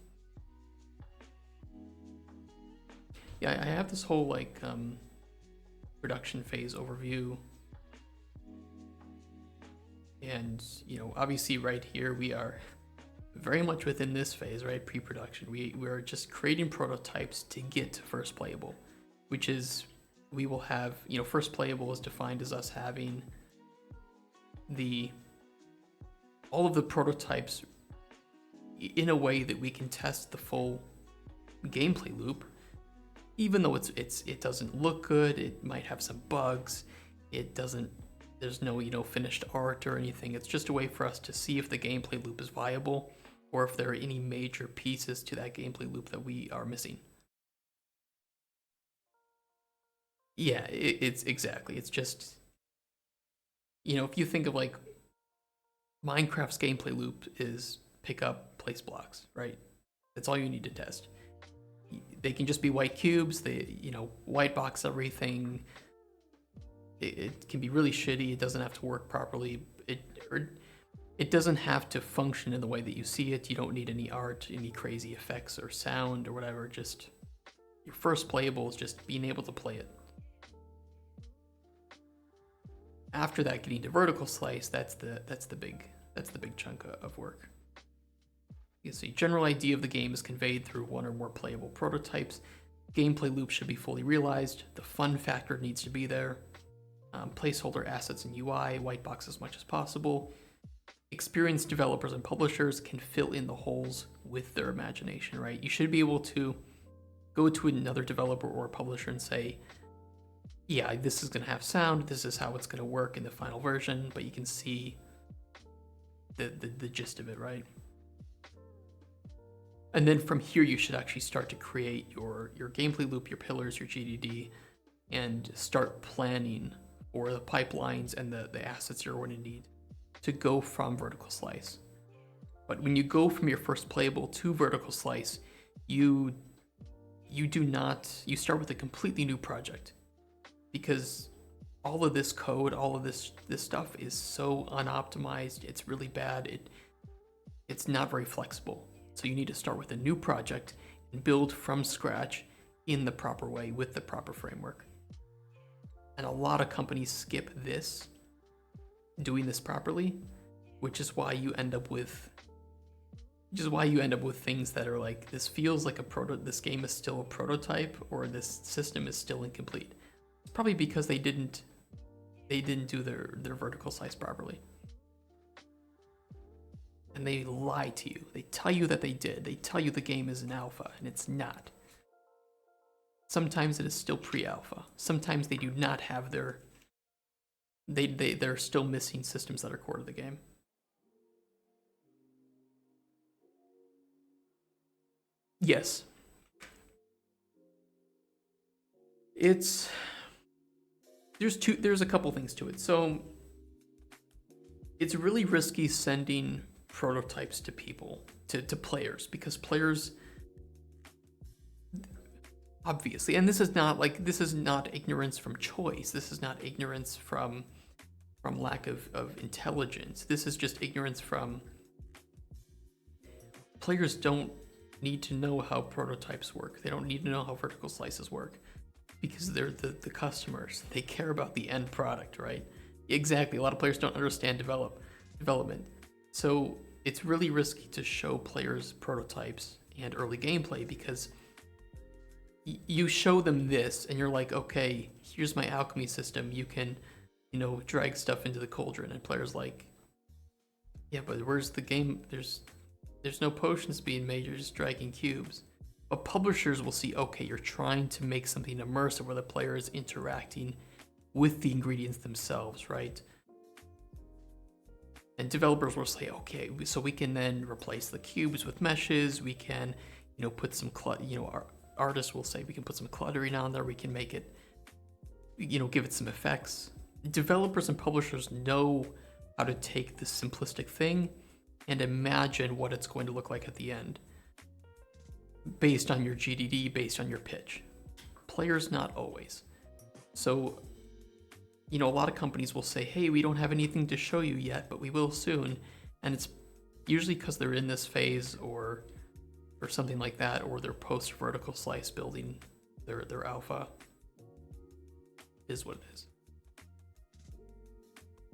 Yeah, I have this whole like production phase overview, and you know, obviously right here we are very much within this phase, right? Pre-production. We're just creating prototypes to get to first playable, which is we will have, you know, first playable is defined as us having all of the prototypes in a way that we can test the full gameplay loop, even though it doesn't look good, it might have some bugs, there's no, you know, finished art or anything. It's just a way for us to see if the gameplay loop is viable or if there are any major pieces to that gameplay loop that we are missing. Yeah, it's exactly. It's just, you know, if you think of like Minecraft's gameplay loop is pick up, place blocks, right? That's all you need to test. They can just be white cubes. They, you know, white box everything. It can be really shitty. It doesn't have to work properly. It doesn't have to function in the way that you see it. You don't need any art, any crazy effects or sound or whatever. Just your first playable is just being able to play it. After that, getting to vertical slice, that's the big chunk of work. You can see general idea of the game is conveyed through one or more playable prototypes. Gameplay loop should be fully realized. The fun factor needs to be there. Placeholder assets and UI, white box as much as possible. Experienced developers and publishers can fill in the holes with their imagination, right? You should be able to go to another developer or publisher and say, yeah, this is going to have sound, this is how it's going to work in the final version, but you can see the gist of it, right? And then from here, you should actually start to create your gameplay loop, your pillars, your GDD, and start planning for the pipelines and the assets you're going to need to go from vertical slice. But when you go from your first playable to vertical slice, you start with a completely new project, because all of this code, all of this stuff is so unoptimized. It's really bad. It's not very flexible. So you need to start with a new project and build from scratch in the proper way with the proper framework. And a lot of companies skip this, doing this properly, which is why you end up with things that are like, this feels like this game is still a prototype, or this system is still incomplete. It's probably because they didn't do their vertical slice properly. And they lie to you. They tell you that they did. They tell you the game is an alpha, and it's not. Sometimes it is still pre-alpha. Sometimes they do not have their they're still missing systems that are core to the game. Yes. There's a couple things to it. So it's really risky sending prototypes to people, to players, because players obviously, and this is not ignorance from choice. This is not ignorance from lack of intelligence. This is just ignorance from players don't need to know how prototypes work. They don't need to know how vertical slices work because they're the customers. They care about the end product, right? Exactly. A lot of players don't understand development. So it's really risky to show players prototypes and early gameplay because you show them this and you're like, okay, here's my alchemy system. You can, drag stuff into the cauldron. And players like, yeah, but where's the game? There's no potions being made, you're just dragging cubes. But publishers will see, okay, you're trying to make something immersive where the player is interacting with the ingredients themselves, right? And developers will say, okay, so we can then replace the cubes with meshes, we can, put some, artists will say we can put some cluttering on there, we can make it, give it some effects. Developers and publishers know how to take this simplistic thing and imagine what it's going to look like at the end based on your GDD, based on your pitch. Players, not always. So, a lot of companies will say, hey, we don't have anything to show you yet, but we will soon. And it's usually because they're in this phase or something like that, or they're post vertical slice building their alpha. Is what it is.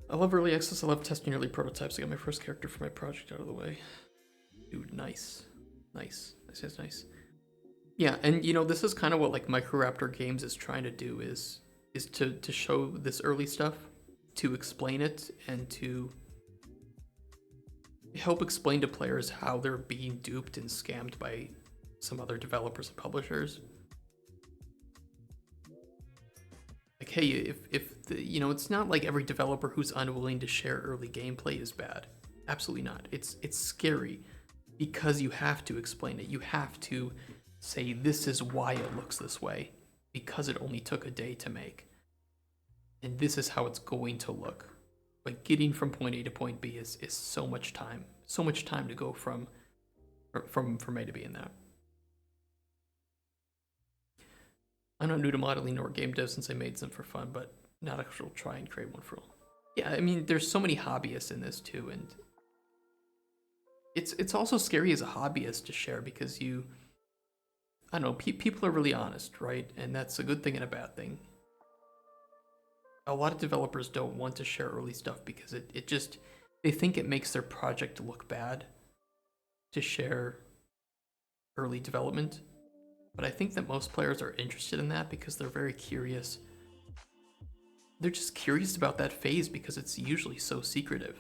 I love early access. I love testing early prototypes. I got my first character for my project out of the way. Dude, nice. Yeah, and this is kind of what like Microraptor Games is trying to do is to show this early stuff, to explain it, and to help explain to players how they're being duped and scammed by some other developers and publishers. Like, hey, if it's not like every developer who's unwilling to share early gameplay is bad. Absolutely not. It's scary because you have to explain it. You have to say this is why it looks this way because it only took a day to make. And this is how it's going to look. But getting from point A to point B is so much time. So much time to go from A to B in that. I'm not new to modeling or game dev since I made some for fun, but not actually try and create one for all. Yeah, I mean, there's so many hobbyists in this too, and it's also scary as a hobbyist to share because I don't know, people are really honest, right? And that's a good thing and a bad thing. A lot of developers don't want to share early stuff because they think it makes their project look bad to share early development. But I think that most players are interested in that because they're very curious. They're just curious about that phase because it's usually so secretive.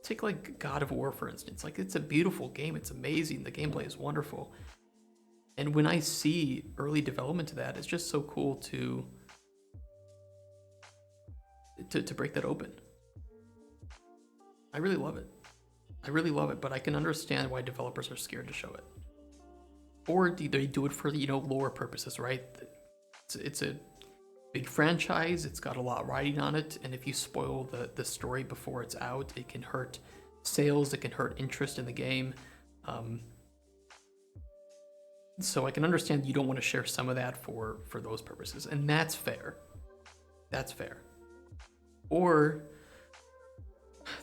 Take like God of War, for instance. Like, it's a beautiful game. It's amazing. The gameplay is wonderful. And when I see early development to that, it's just so cool to break that open. I really love it, but I can understand why developers are scared to show it. Or they do it for, lore purposes, right? It's a big franchise, it's got a lot riding on it, and if you spoil the story before it's out, it can hurt sales, it can hurt interest in the game. So I can understand you don't want to share some of that for those purposes, and that's fair. Or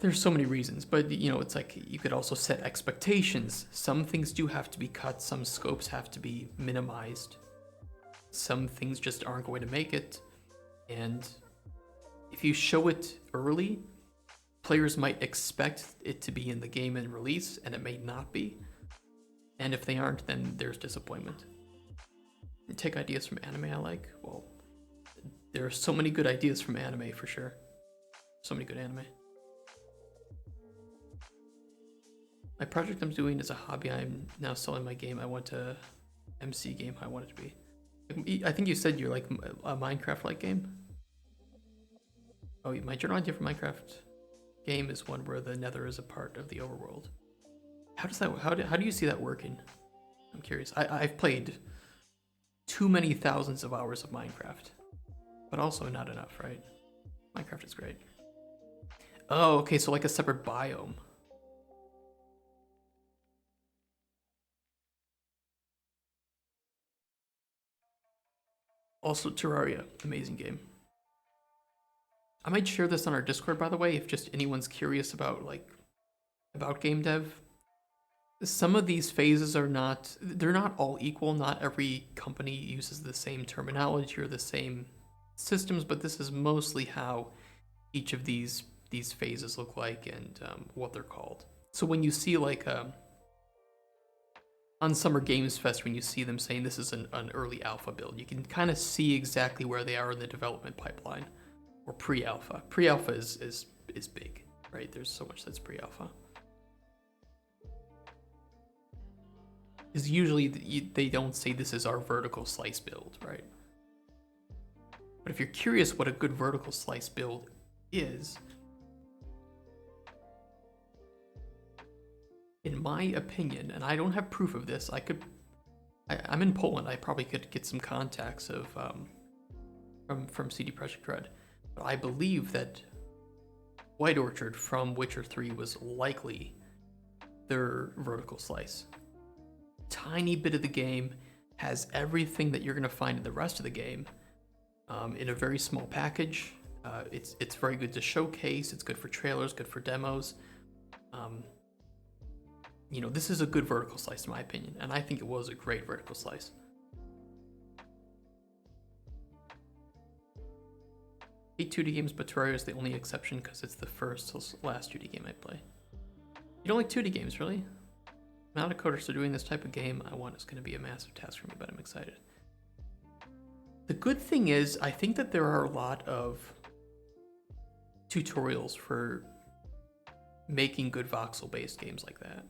there's so many reasons, but it's like you could also set expectations. Some things do have to be cut, some scopes have to be minimized. Some things just aren't going to make it. And if you show it early, players might expect it to be in the game and release, and it may not be. And if they aren't, then there's disappointment. And take ideas from anime I like. Well, there are so many good ideas from anime for sure. So many good anime. My project I'm doing is a hobby. I'm now selling my game. I want to MC game how I want it to be. I think you said you're like a Minecraft-like game. Oh, my general idea for Minecraft game is one where the Nether is a part of the overworld. How does that? How do you see that working? I'm curious. I've played too many thousands of hours of Minecraft, but also not enough, right? Minecraft is great. Oh, okay, so like a separate biome. Also, Terraria, amazing game. I might share this on our Discord, by the way, if just anyone's curious about about game dev. Some of these phases are they're not all equal. Not every company uses the same terminology or the same systems, but this is mostly how each of these phases look like and what they're called. So when you see like on Summer Games Fest, when you see them saying this is an early alpha build, you can kind of see exactly where they are in the development pipeline, or pre-alpha. Pre-alpha is big, right? There's so much that's pre-alpha. Because usually they don't say this is our vertical slice build, right? But if you're curious what a good vertical slice build is, in my opinion, and I don't have proof of this, I'm in Poland, I probably could get some contacts of from CD Projekt Red, but I believe that White Orchard from Witcher 3 was likely their vertical slice. Tiny bit of the game has everything that you're going to find in the rest of the game in a very small package. It's very good to showcase. It's good for trailers, good for demos. This is a good vertical slice in my opinion, and I think it was a great vertical slice. I hate 2D games, but Terraria is the only exception because it's the first till last 2D game I play. You don't like 2D games, really? I'm not a coder, so doing this type of game I want is going to be a massive task for me, but I'm excited. The good thing is, I think that there are a lot of tutorials for making good voxel-based games like that.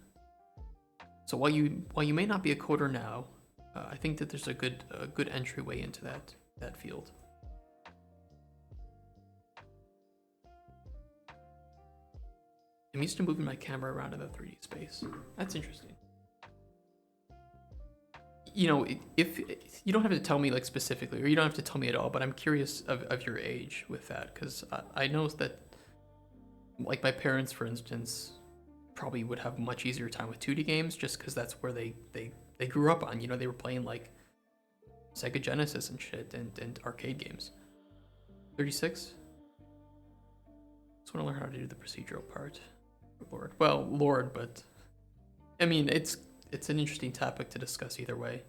So while you may not be a coder now, I think that there's a good entryway into that field. I'm used to moving my camera around in the 3D space. That's interesting. If you don't have to tell me like specifically, or you don't have to tell me at all, but I'm curious of your age with that, because I know that like my parents, for instance, probably would have much easier time with 2D games just because that's where they grew up on. They were playing like Sega Genesis and shit and arcade games. 36? Just want to learn how to do the procedural part. Lord, but I mean it's an interesting topic to discuss either way.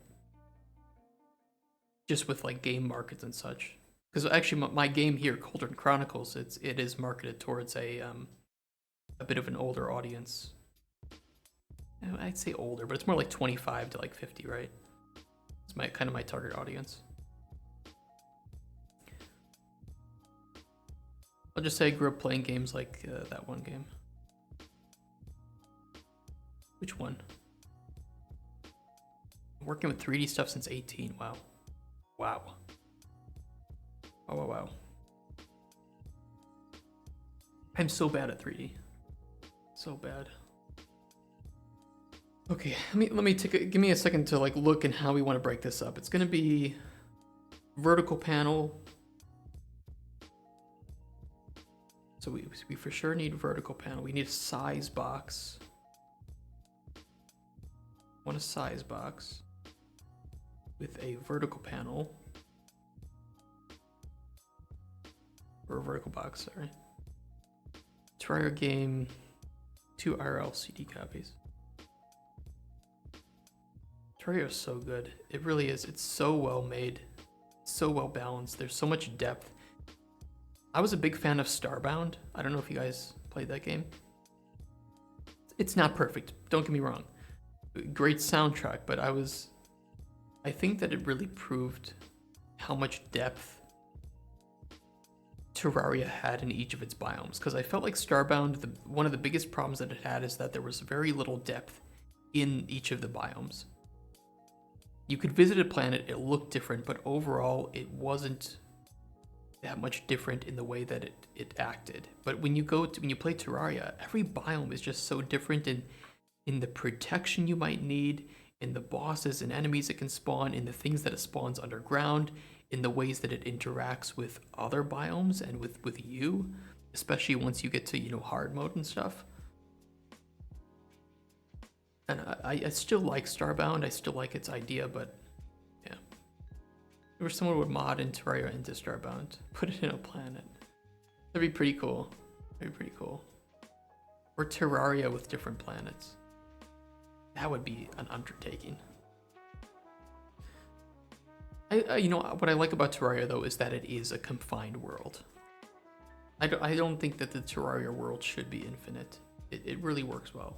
Just with like game markets and such. Because actually my game here, Cauldron Chronicles, it is marketed towards a bit of an older audience. I'd say older, but it's more like 25 to like 50, right? It's my target audience. I'll just say I grew up playing games like that one game. Which one? I'm working with 3D stuff since 18. Wow. Wow. I'm so bad at 3D. So bad. Okay, let me give me a second to like look and how we want to break this up. It's gonna be vertical panel. So we for sure need vertical panel. We need a size box. I want a size box with a vertical panel. Or a vertical box, sorry. Terraria game, 2 IRL CD copies. Terraria is so good. It really is. It's so well made, so well balanced. There's so much depth. I was a big fan of Starbound. I don't know if you guys played that game. It's not perfect, don't get me wrong. Great soundtrack, but I think that it really proved how much depth Terraria had in each of its biomes, because I felt like Starbound, one of the biggest problems that it had is that there was very little depth in each of the biomes. you could visit a planet, it looked different, but overall it wasn't that much different in the way that it acted. But when you play Terraria, every biome is just so different in the protection you might need, in the bosses and enemies it can spawn, in the things that it spawns underground, in the ways that it interacts with other biomes and with you, especially once you get to, you know, hard mode and stuff. And I still like Starbound, I still like its idea, but yeah. I wish someone would mod in Terraria into Starbound, put it in a planet. That'd be pretty cool. That'd be pretty cool. Or Terraria with different planets. That would be an undertaking. You know, what I like about Terraria though is that it is a confined world. I don't think that the Terraria world should be infinite. It really works well.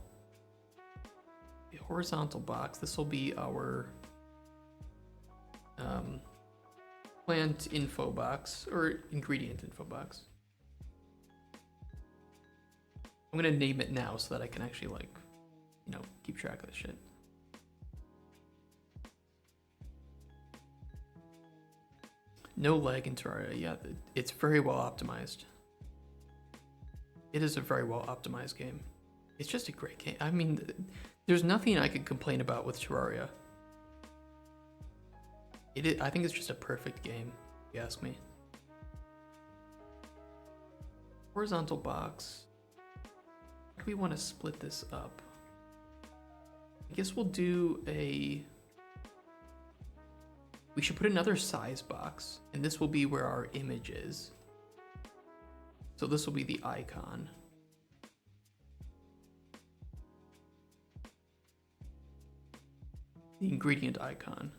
The horizontal box, this will be our plant info box, or ingredient info box. I'm gonna name it now so that I can actually, like, you know, keep track of this shit. No lag in Terraria. Yeah, it's very well optimized. It is a very well optimized game. It's just a great game. I mean, there's nothing I could complain about with Terraria. I think it's just a perfect game, if you ask me. Horizontal box. How do we want to split this up? I guess we'll do we should put another size box, and this will be where our image is. So this will be the icon. The ingredient icon.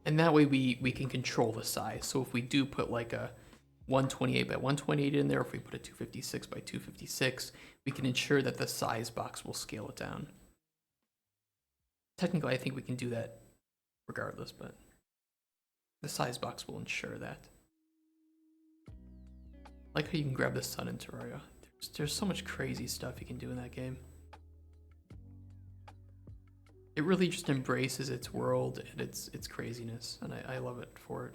And that way we can control the size. So if we do put like a 128 by 128 in there, if we put a 256 by 256, we can ensure that the size box will scale it down. Technically, I think we can do that regardless, but the size box will ensure that. Like how you can grab the sun in Terraria. There's so much crazy stuff you can do in that game. It really just embraces its world and its craziness, and I love it for it.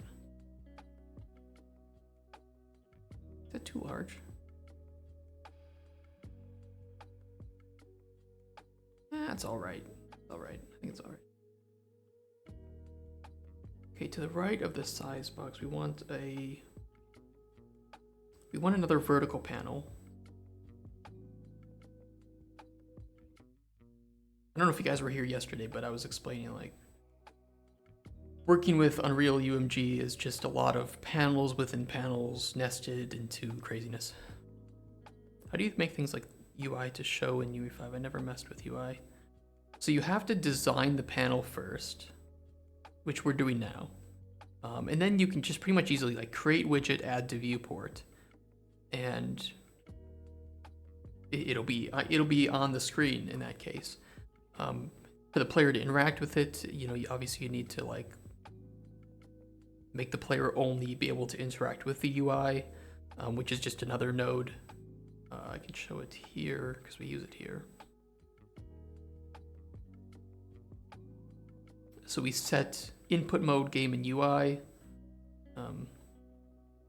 Is that too large? That's all right. All right. I think it's all right. Okay, to the right of the size box, we want another vertical panel. I don't know if you guys were here yesterday, but I was explaining, like, working with Unreal UMG is just a lot of panels within panels nested into craziness. How do you make things like UI to show in UE5? I never messed with UI. So you have to design the panel first, which we're doing now. And then you can just pretty much easily, like, create widget, add to viewport, and it'll be on the screen in that case. For the player to interact with it, you know, obviously you need to, like, make the player only be able to interact with the UI, which is just another node. I can show it here because we use it here. So we set input mode, game, and UI,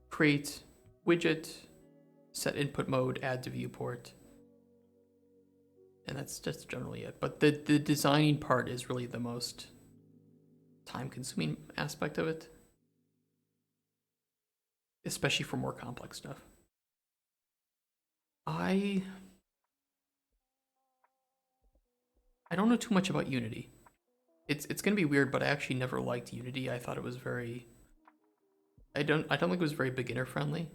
create widget, set input mode, add to viewport. And that's just generally it. But the designing part is really the most time-consuming aspect of it, especially for more complex stuff. I don't know too much about Unity. It's gonna be weird, but I actually never liked Unity. I thought it was very... I don't think it was very beginner friendly.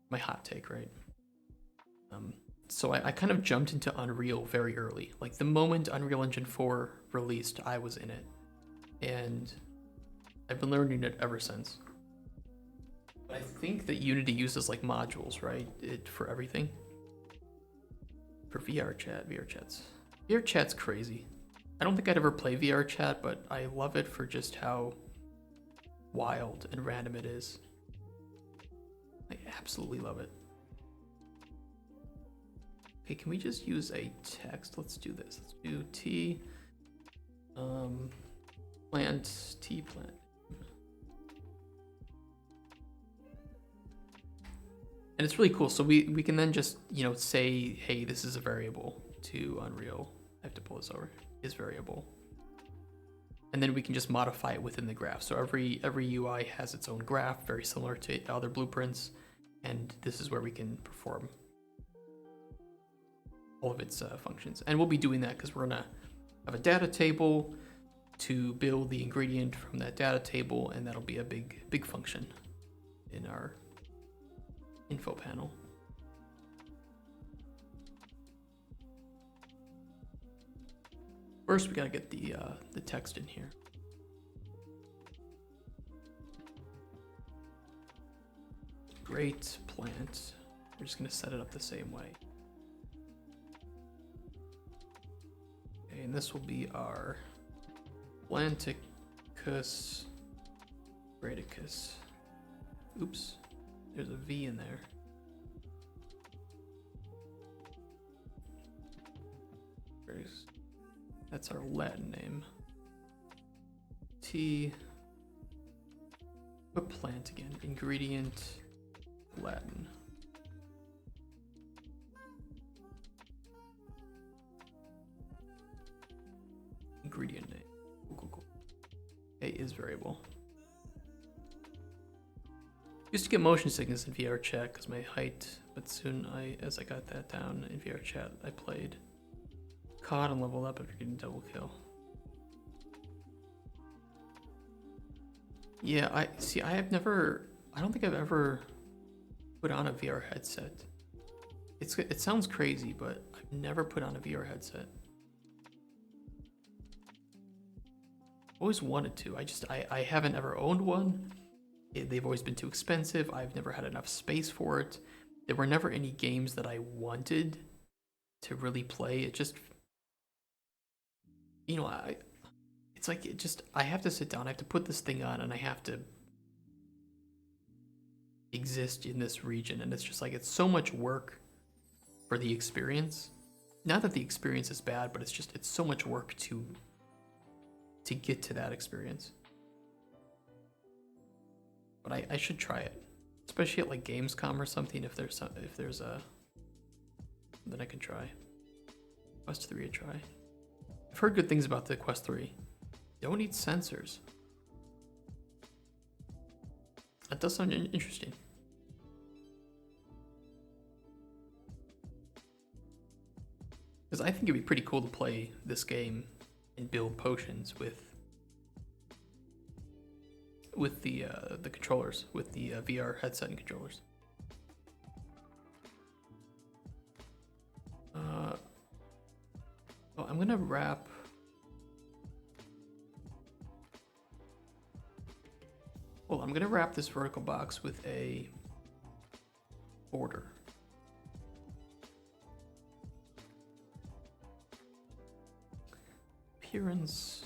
My hot take, right? So I kind of jumped into Unreal very early. Like, the moment Unreal Engine 4 released, I was in it. And I've been learning it ever since. But I think that Unity uses, like, modules, right? For everything. For VR chat's crazy. I don't think I'd ever play VR chat, but I love it for just how wild and random it is. I absolutely love it. Okay, can we just use a text? Let's do this. Let's do T. tea plant. And it's really cool. So we can then just, you know, say, hey, this is a variable to Unreal. I have to pull this over. Is variable. And then we can just modify it within the graph. So every UI has its own graph, very similar to other blueprints. And this is where we can perform all of its functions. And we'll be doing that because we're gonna have a data table to build the ingredient from that data table, and that'll be a big function in our info panel. First, we gotta get the text in here. Great plant. We're just gonna set it up the same way. Okay, and this will be our Planticus Graticus. Oops, there's a V in there. That's our Latin name. What plant again? Ingredient, Latin. Ingredient name. Cool. A is variable. Used to get motion sickness in VR chat because my height, but soon as I got that down in VR chat, I played COD and leveled up after getting double kill. Yeah, I don't think I've ever put on a VR headset. It sounds crazy, but I've never put on a VR headset. Always wanted to. I haven't ever owned one. They've always been too expensive. I've never had enough space for it. There were never any games that I wanted to really play. It just, you know, it's like I have to sit down. I have to put this thing on, and I have to exist in this region. And it's just like it's so much work for the experience. Not that the experience is bad, but it's so much work to get to that experience. But I should try it, especially at like Gamescom or something. If there's a then I can try. Quest 3 a try. I've heard good things about the Quest 3. Don't need sensors. That does sound interesting. Because I think it'd be pretty cool to play this game and build potions with the controllers, with the VR headset and controllers. Well, I'm gonna wrap. Well, I'm gonna wrap this vertical box with a border. Appearance.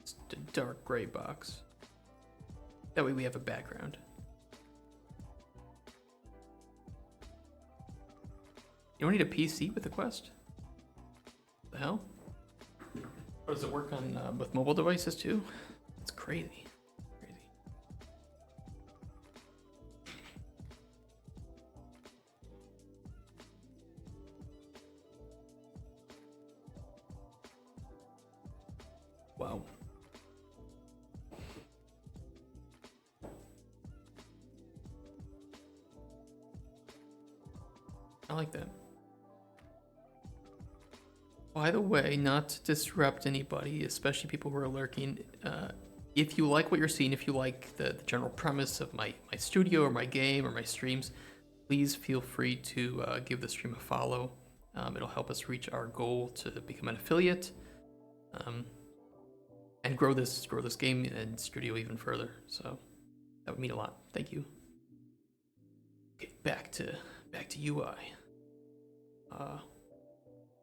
It's a dark gray box. That way we have a background. You don't need a PC with the Quest? The hell? Or does it work on with mobile devices too? It's crazy. Wow. I like that. By the way, not to disrupt anybody, especially people who are lurking, if you like what you're seeing, if you like the general premise of my studio or my game or my streams, please feel free to give the stream a follow. It'll help us reach our goal to become an affiliate and grow this game and studio even further. So that would mean a lot. Thank you. Okay, back to UI.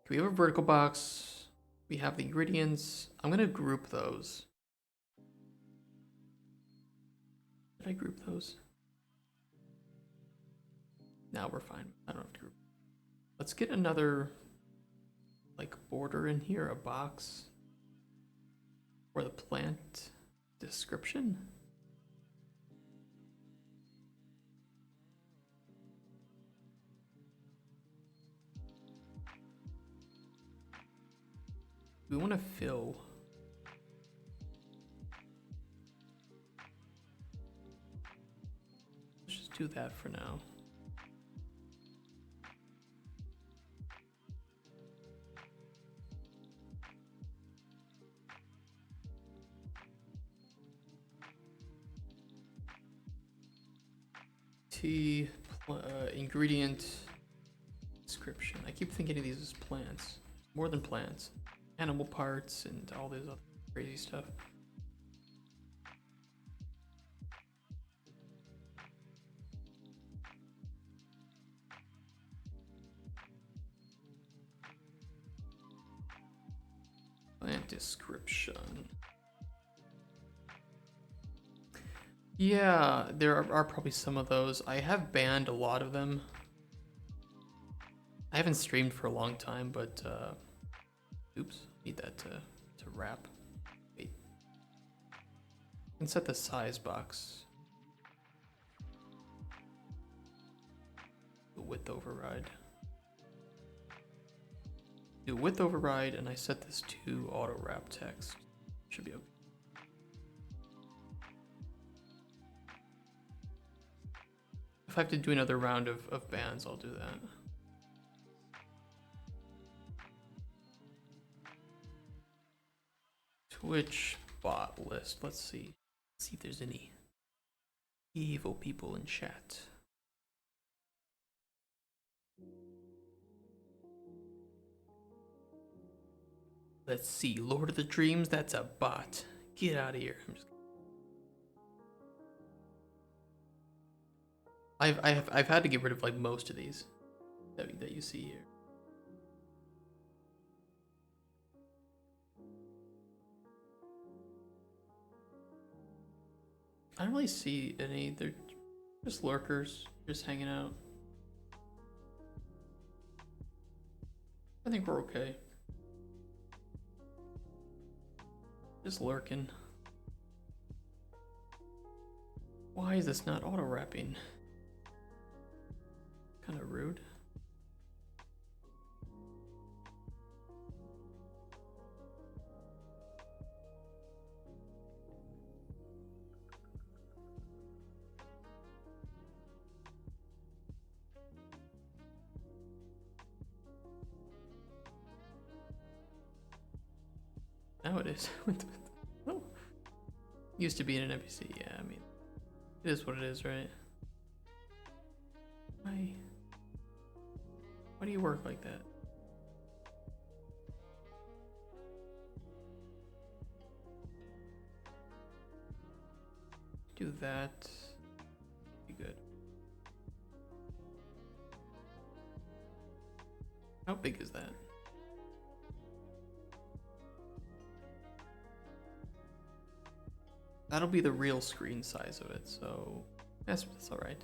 We have a vertical box. We have the ingredients. I'm gonna group those. Did I group those? Now we're fine. I don't have to group. Let's get another like border in here, a box. for the plant description. We want to fill. Let's just do that for now. Ingredient description. I keep thinking of these as plants. More than plants. Animal parts and all this other crazy stuff. Plant description. Yeah, there are probably some of those. I have banned a lot of them. I haven't streamed for a long time, but oops, need that to wrap. Wait. I can set the size box. The width override. Do width override, and I set this to auto wrap text. Should be okay. If I have to do another round of bans, I'll do that. Twitch bot list. Let's see. See if there's any evil people in chat. Let's see. Lord of the Dreams. That's a bot. Get out of here. I've had to get rid of like most of these that you see here. I don't really see any. They're just lurkers, just hanging out. I think we're okay. Just lurking. Why is this not auto wrapping? Kind of rude. Now it is. Oh. Used to be in an NPC, yeah, I mean, it is what it is, right? Why do you work like that? Do that. Be good. How big is that? That'll be the real screen size of it, so that's all right.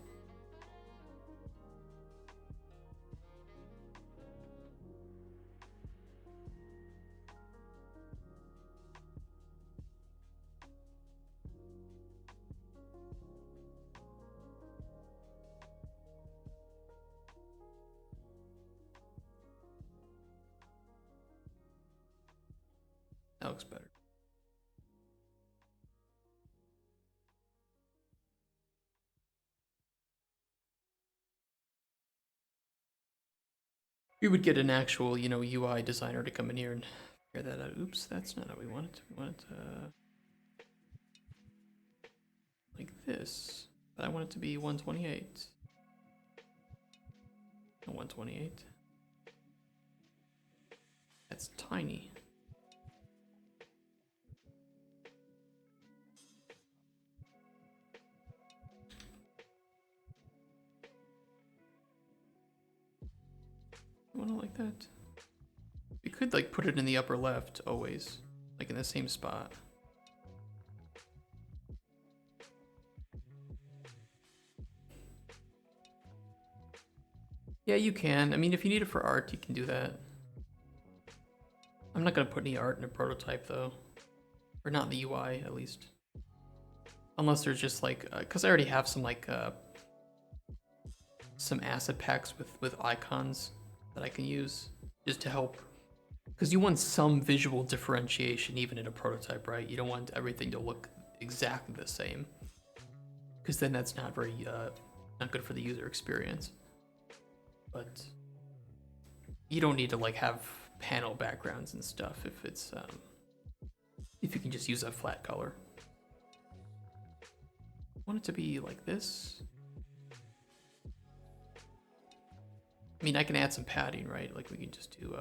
That looks better. We would get an actual, you know, UI designer to come in here and figure that out. Oops, that's not how we want it. We want it like this. But I want it to be 128. 128. That's tiny. I want it like that. You could like put it in the upper left always, like in the same spot. Yeah, you can. I mean, if you need it for art, you can do that. I'm not gonna put any art in a prototype though, or not in the UI at least. Unless there's just like, because I already have some like some asset packs with icons that I can use just to help. Because you want some visual differentiation even in a prototype, right? You don't want everything to look exactly the same, because then that's not very not good for the user experience. But you don't need to like have panel backgrounds and stuff if it's if you can just use a flat color. I want it to be like this. I mean, I can add some padding, right? Like we can just do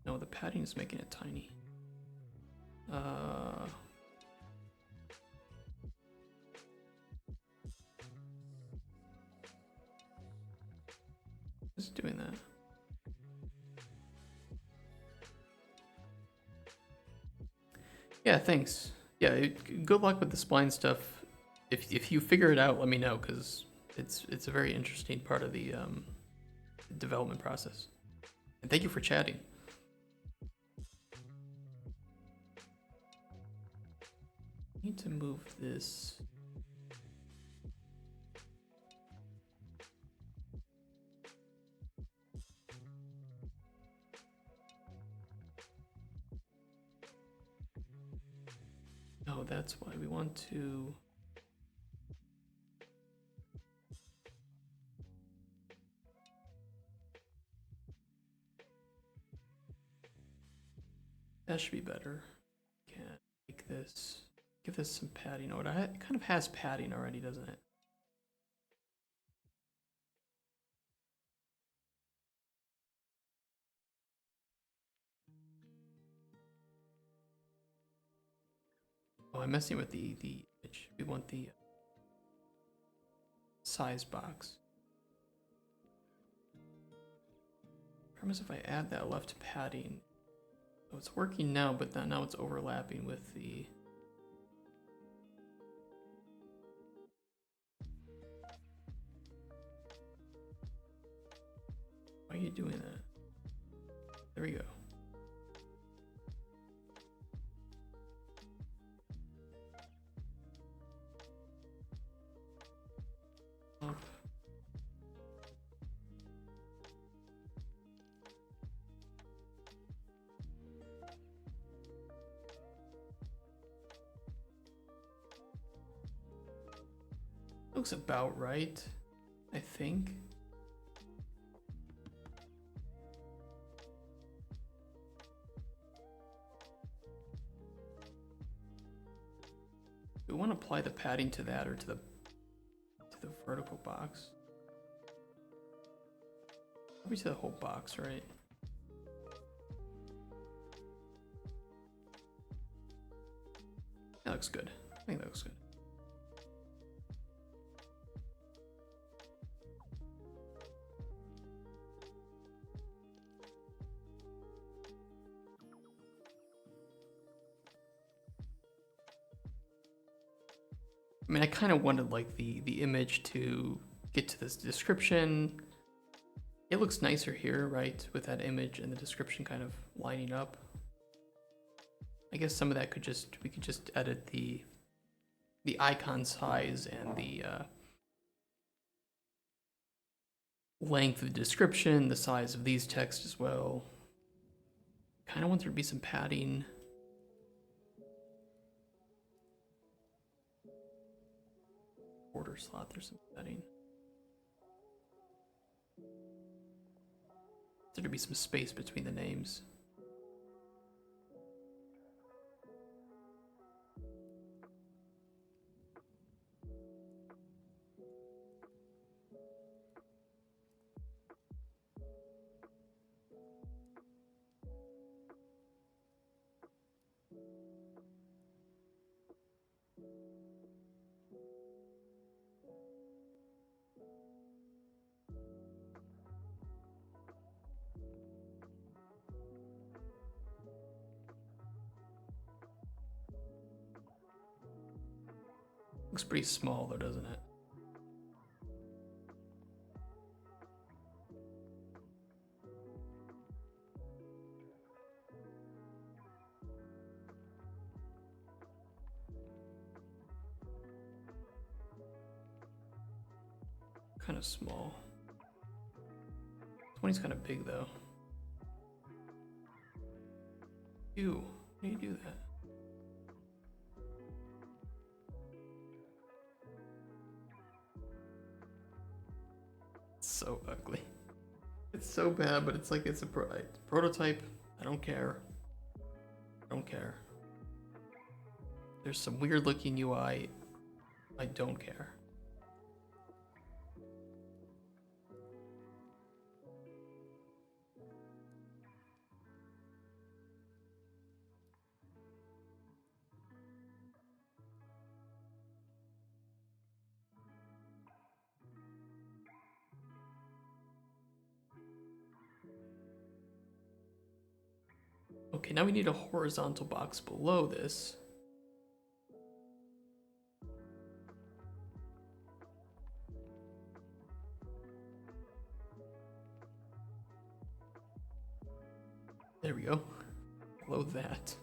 no, the padding is making it tiny. Just doing that. Yeah, thanks. Yeah, good luck with the spline stuff. If you figure it out, let me know, because it's a very interesting part of the development process. And thank you for chatting. I need to move this. Oh, that's why we want to. That should be better. Can't make this. Give this some padding. Oh, it kind of has padding already, doesn't it? Oh, I'm messing with the image. We want the size box. Problem is if I add that left padding, oh, it's working now, but now it's overlapping with the. Why are you doing that? There we go. Up. Looks about right, I think. We want to apply the padding to that or to the vertical box. Probably to the whole box, right? That looks good. I think that looks good. I mean, I kind of wanted like the image to get to this description. It looks nicer here, right? With that image and the description kind of lining up. I guess some of that we could just edit the icon size and the length of the description, the size of these texts as well. Kind of want there to be some padding. Border slot, there's some padding. There to be some space between the names. Looks pretty small though, doesn't it? kind of small. 20's kind of big though. Ew, how do you do that? It's so ugly. It's so bad, but it's like it's a prototype. I don't care. I don't care. There's some weird looking UI. I don't care. Okay, now we need a horizontal box below this. There we go. Below that.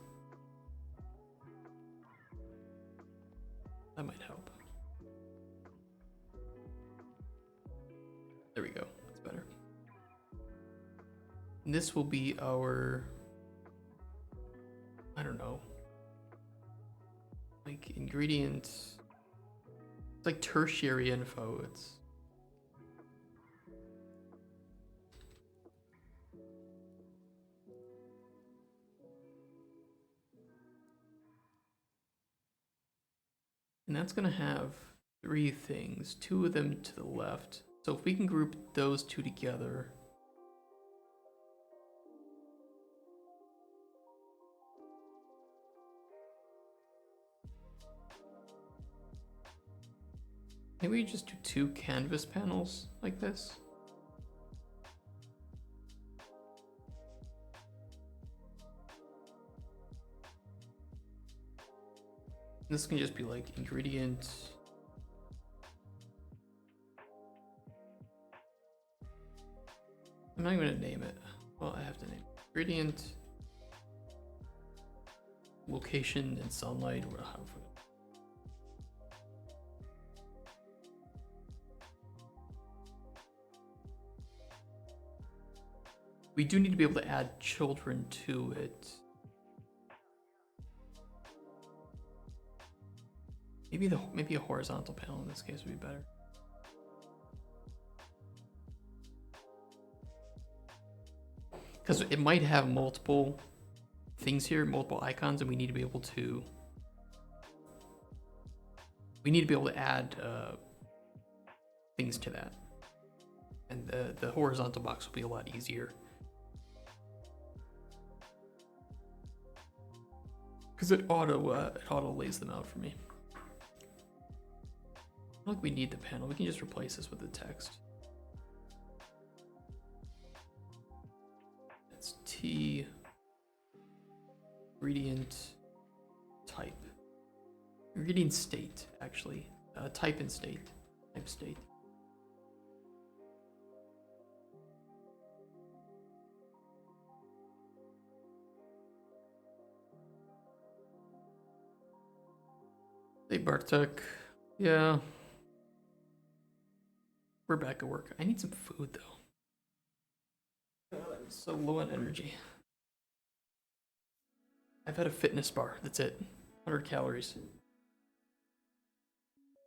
That might help. There we go. That's better. And this will be our, I don't know, like ingredients. It's like tertiary info. It's and that's gonna have 3 things, 2 of them to the left. So if we can group those 2 together. Maybe we just do 2 canvas panels like this. This can just be like ingredient. I'm not even gonna name it. Well, I have to name it. Ingredient, location, and sunlight. We do need to be able to add children to it. Maybe a horizontal panel in this case would be better. Because it might have multiple things here, multiple icons, and we need to be able to add things to that. And the horizontal box will be a lot easier. Because it auto lays them out for me. I don't think we need the panel. We can just replace this with the text. That's T ingredient type. Ingredient state, actually. Type and state. Type state. Hey Bartek. Yeah. We're back at work. I need some food though. God, I'm so low on energy. I've had a fitness bar. That's it. 100 calories.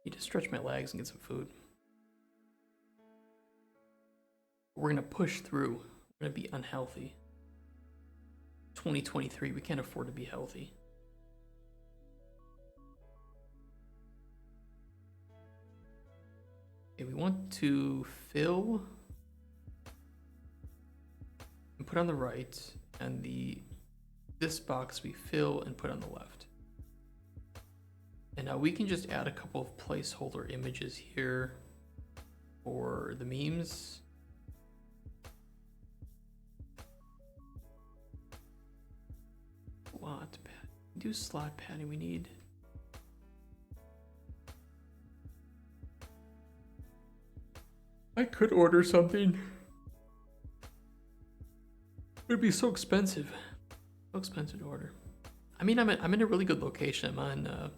Need to stretch my legs and get some food. We're gonna push through. We're gonna be unhealthy. 2023, we can't afford to be healthy. Okay, we want to fill and put on the right, and this box we fill and put on the left. And now we can just add a couple of placeholder images here for the memes. Slot pad. Do slot padding. We need. I could order something. It would be so expensive. So expensive to order. I mean, I'm in a really good location. I'm on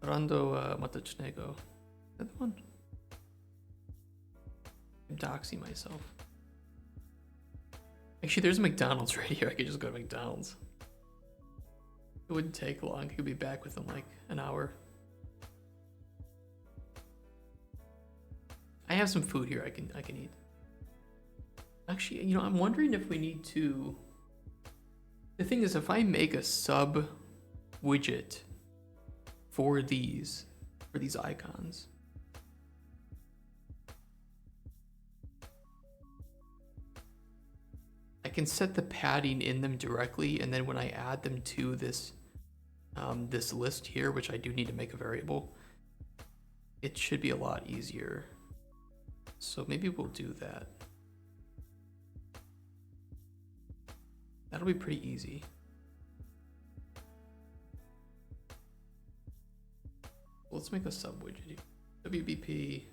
I Rando Matecznego. Is that the one? I'm doxing myself. Actually, there's a McDonald's right here. I could just go to McDonald's. It wouldn't take long. I could be back within like an hour. I have some food here I can eat. Actually, you know, I'm wondering if we need to... The thing is, if I make a sub widget for these icons, I can set the padding in them directly, and then when I add them to this this list here, which I do need to make a variable, it should be a lot easier. So maybe we'll do that. That'll be pretty easy. Let's make a sub widget here. WBP,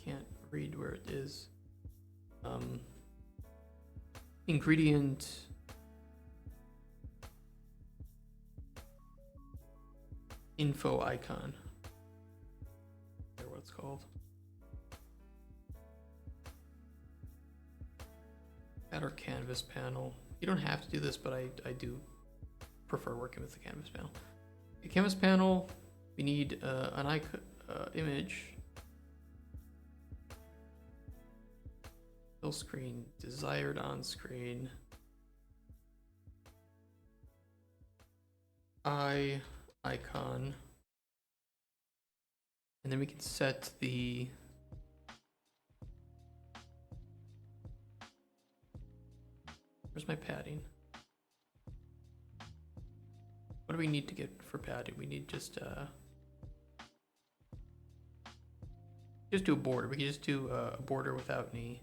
can't read where it is. Ingredient info icon. Or what it's called. Add our canvas panel. You don't have to do this, but I do prefer working with the canvas panel. The canvas panel, we need an icon, image. Fill screen, desired on screen. Icon. And then we can set the where's my padding? What do we need to get for padding? We need just do a border. We can just do a border without any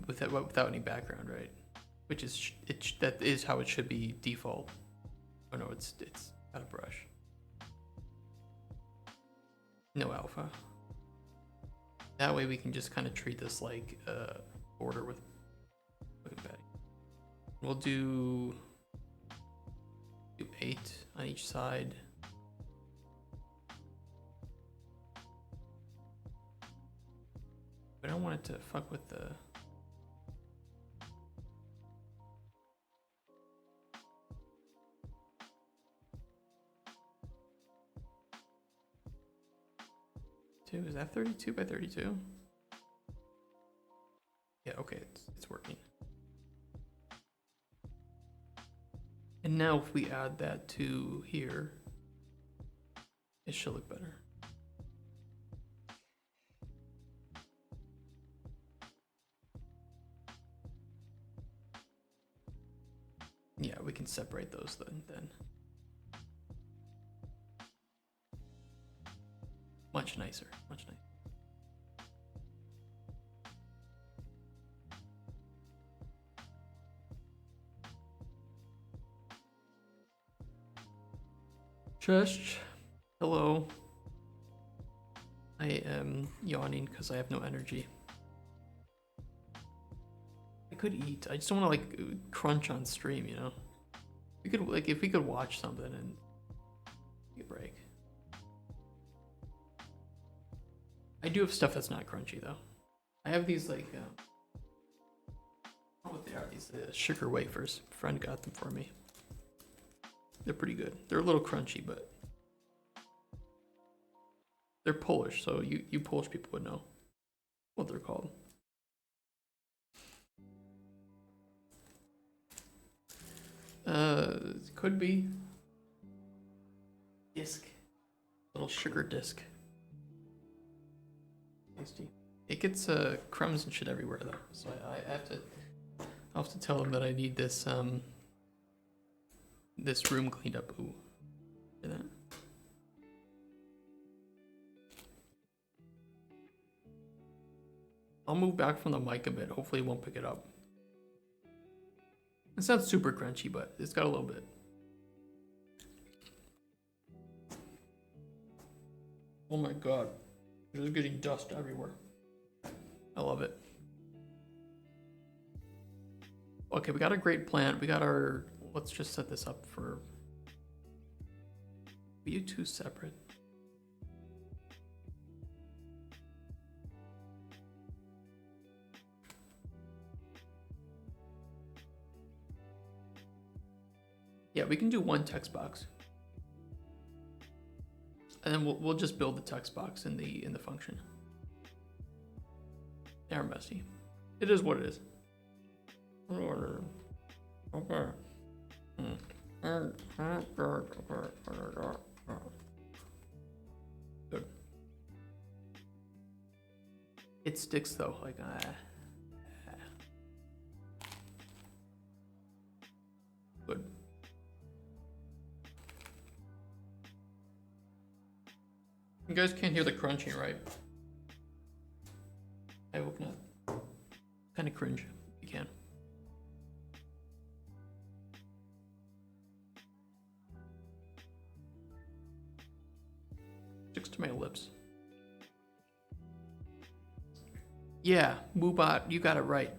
without any background, right? Which is that is how it should be default. Oh no, it's got a brush. No alpha. That way we can just kind of treat this like a border with padding. We'll do 8 on each side. I don't want it to fuck with the Is that 32 by 32? Yeah, okay, it's working. And now if we add that to here, it should look better. Yeah, we can separate those then. Much nicer, much nicer. Just hello. I am yawning because I have no energy. I could eat. I just don't want to like crunch on stream, you know. We could like if we could watch something and take a break. I do have stuff that's not crunchy though. I have these like, I don't know what they are. These sugar wafers. A friend got them for me. They're pretty good. They're a little crunchy, but they're Polish, so you Polish people would know what they're called. Could be disc, little sugar disc. Tasty. It gets crumbs and shit everywhere though, so I'll have to tell them that I need this this room cleaned up. Ooh, look at that. I'll move back from the mic a bit. Hopefully it won't pick it up. It's not super crunchy, but it's got a little bit. Oh my god. There's getting dust everywhere. I love it. Okay, we got a great plan. We got our, let's just set this up for you two separate. Yeah, we can do one text box. And then we'll just build the text box in the function. They're messy. It is what it is. Okay. Good. It sticks though, like good. You guys can't hear the crunching, right? I hope not. Kind of cringe. You can. Sticks to my lips. Yeah, Moobot, you got it right.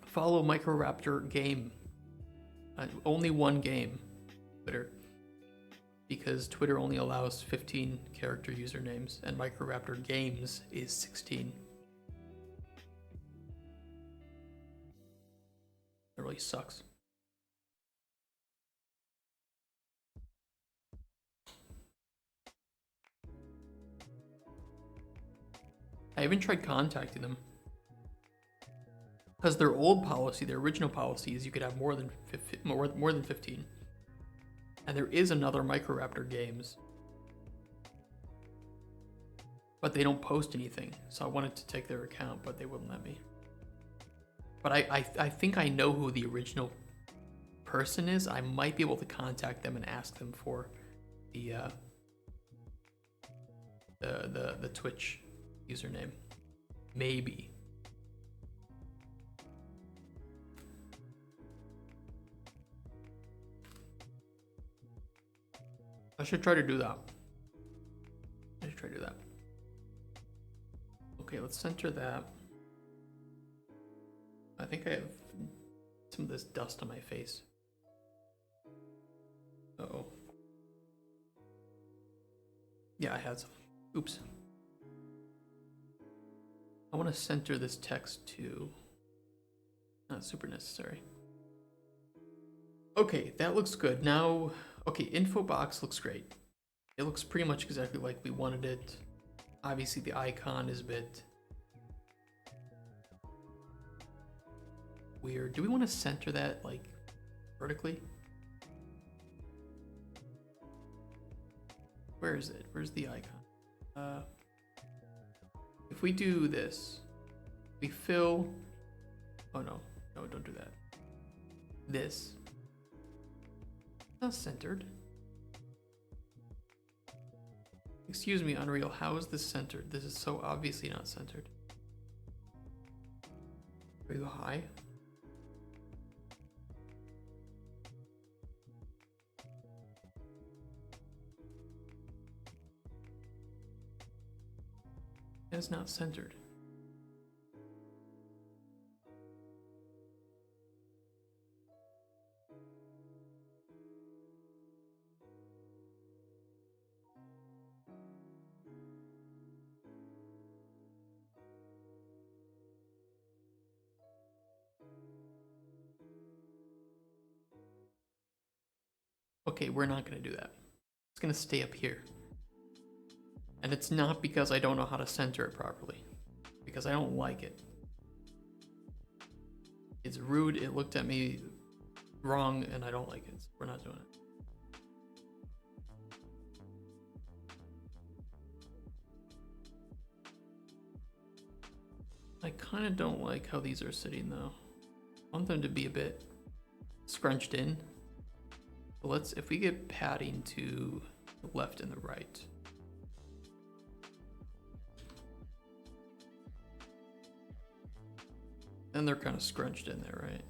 Follow Microraptor game. Only one game, Twitter. Because Twitter only allows 15 character usernames and Microraptor Games is 16. It really sucks. I even tried contacting them. Because their old policy, their original policy is you could have more than 15. And there is another Microraptor Games. But they don't post anything. So I wanted to take their account, but they wouldn't let me. But I think I know who the original person is. I might be able to contact them and ask them for the Twitch username. Maybe. I should try to do that. Okay, let's center that. I think I have some of this dust on my face. Uh-oh. Yeah, I had some. Oops. I want to center this text to... Not super necessary. Okay, that looks good. Now, okay, info box looks great. It looks pretty much exactly like we wanted it. Obviously, the icon is a bit weird. Do we want to center that, like, vertically? Where is it? Where's the icon? If we do this, we fill... Oh, no, don't do that. This. Not centered. Excuse me, Unreal, how is this centered? This is so obviously not centered. Are you high? It's not centered. Okay, we're not going to do that. It's going to stay up here. And it's not because I don't know how to center it properly. Because I don't like it. It's rude, it looked at me wrong, and I don't like it. So we're not doing it. I kind of don't like how these are sitting though. I want them to be a bit scrunched in. But let's, if we get padding to the left and the right. And they're kind of scrunched in there, right?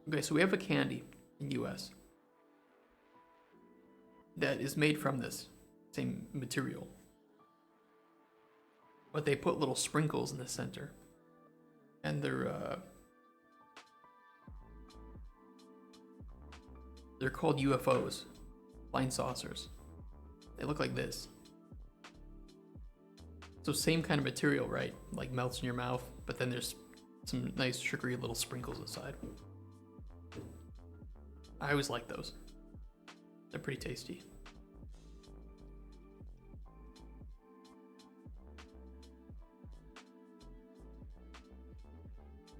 Okay, so we have a candy in US. that is made from this same material. But they put little sprinkles in the center. And they're called UFOs, flying saucers. They look like this. So same kind of material, right? Like melts in your mouth, but then there's some nice sugary little sprinkles inside. I always like those. They're pretty tasty.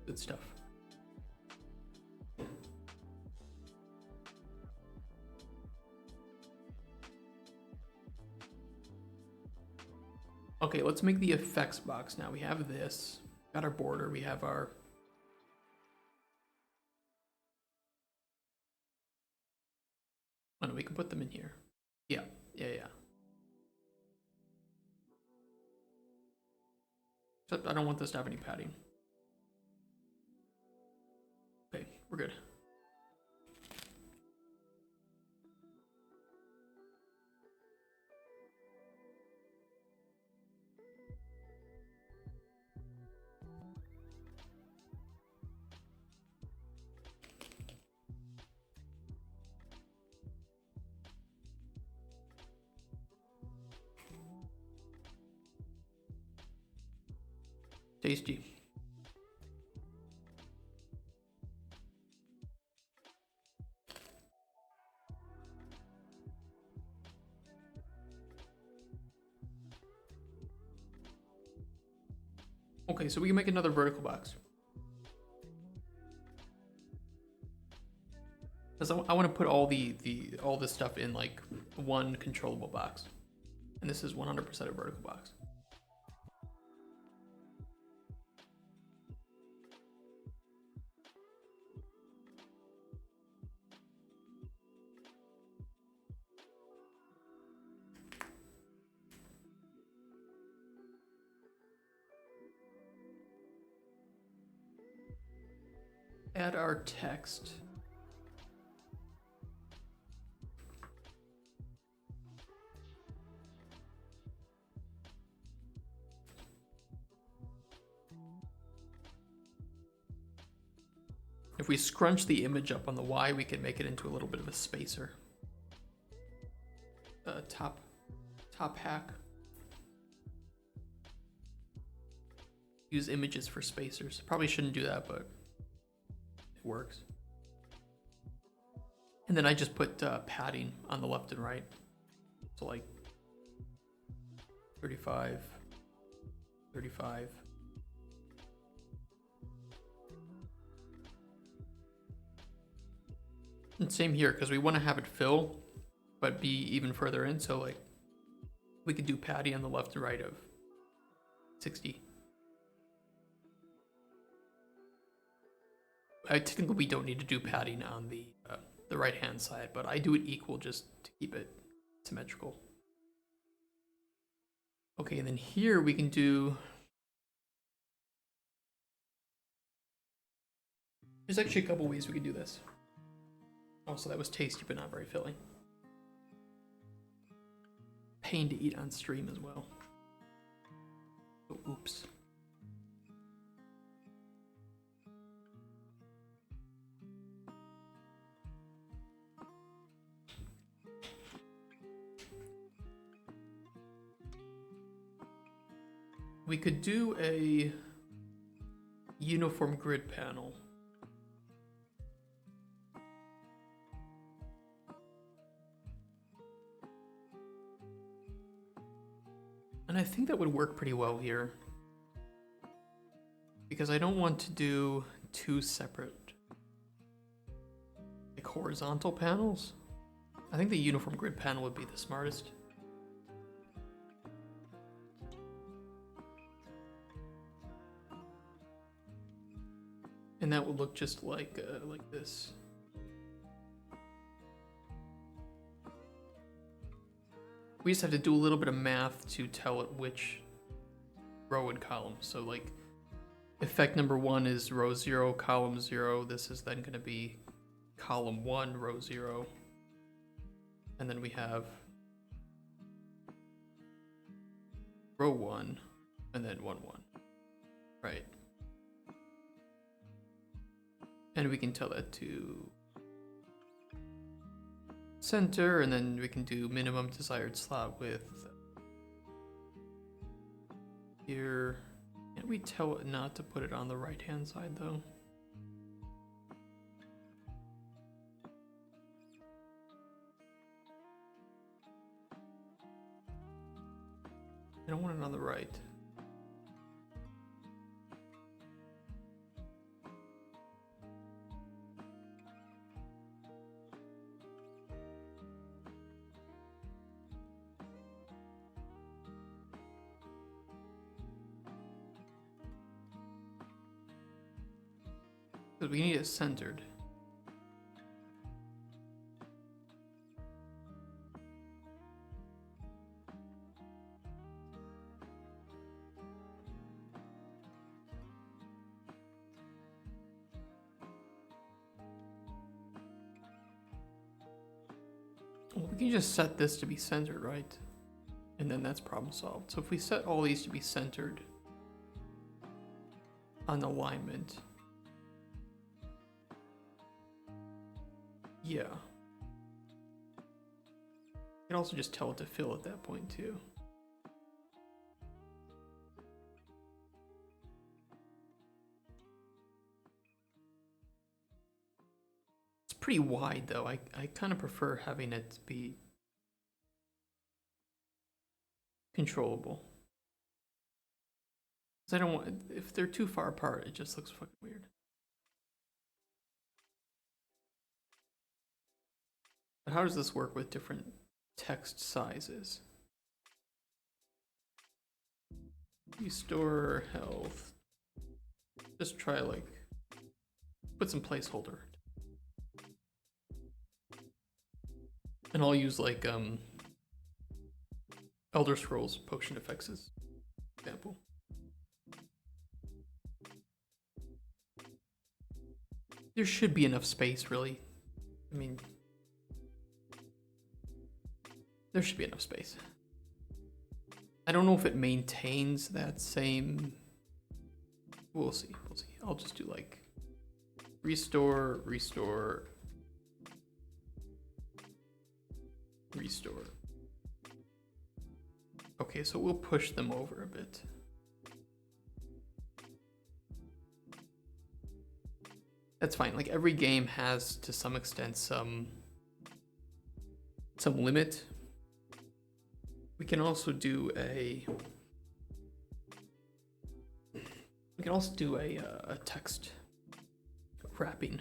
Good stuff. Okay, let's make the effects box now. We have this. Got our border. We have our... Oh, no, we can put them in here. Yeah. Except I don't want this to have any padding. Okay, we're good. Tasty. Okay, so we can make another vertical box. Because I want to put all all this stuff in like one controllable box. And this is 100% a vertical box. Add our text. If we scrunch the image up on the Y, we can make it into a little bit of a spacer. Top hack. Use images for spacers. Probably shouldn't do that, but it works. And then I just put padding on the left and right. So like 35, 35. And same here, because we want to have it fill, but be even further in. So like we could do padding on the left and right of 60. Technically, we don't need to do padding on the right hand side, but I do it equal just to keep it symmetrical. Okay, and then here we can do... There's actually a couple ways we could do this. Also, that was tasty, but not very filling. Pain to eat on stream as well. Oh, oops. We could do a uniform grid panel. And I think that would work pretty well here. Because I don't want to do two separate like horizontal panels. I think the uniform grid panel would be the smartest. And that would look just like this. We just have to do a little bit of math to tell it which row and column. So like effect number 1 is row 0, column 0. This is then going to be column 1, row 0. and then we have row 1, and then 1, 1, right? And we can tell that to center, and then we can do minimum desired slot width here. Can't we tell it not to put it on the right hand side though? I don't want it on the right. Because we need it centered. Well, we can just set this to be centered, right? And then that's problem solved. So if we set all these to be centered on alignment, yeah. You can also just tell it to fill at that point too. It's pretty wide though. I kind of prefer having it be controllable. Because I don't want, if they're too far apart, it just looks fucking weird. But how does this work with different text sizes? Restore health. Just try like, put some placeholder. And I'll use like Elder Scrolls potion effects as example. There should be enough space, really. I mean, there should be enough space. I don't know if it maintains that same. We'll see. We'll see. I'll just do like restore, restore, restore. Okay, so we'll push them over a bit. That's fine. Like every game has to some extent some limit. We can also do a text wrapping.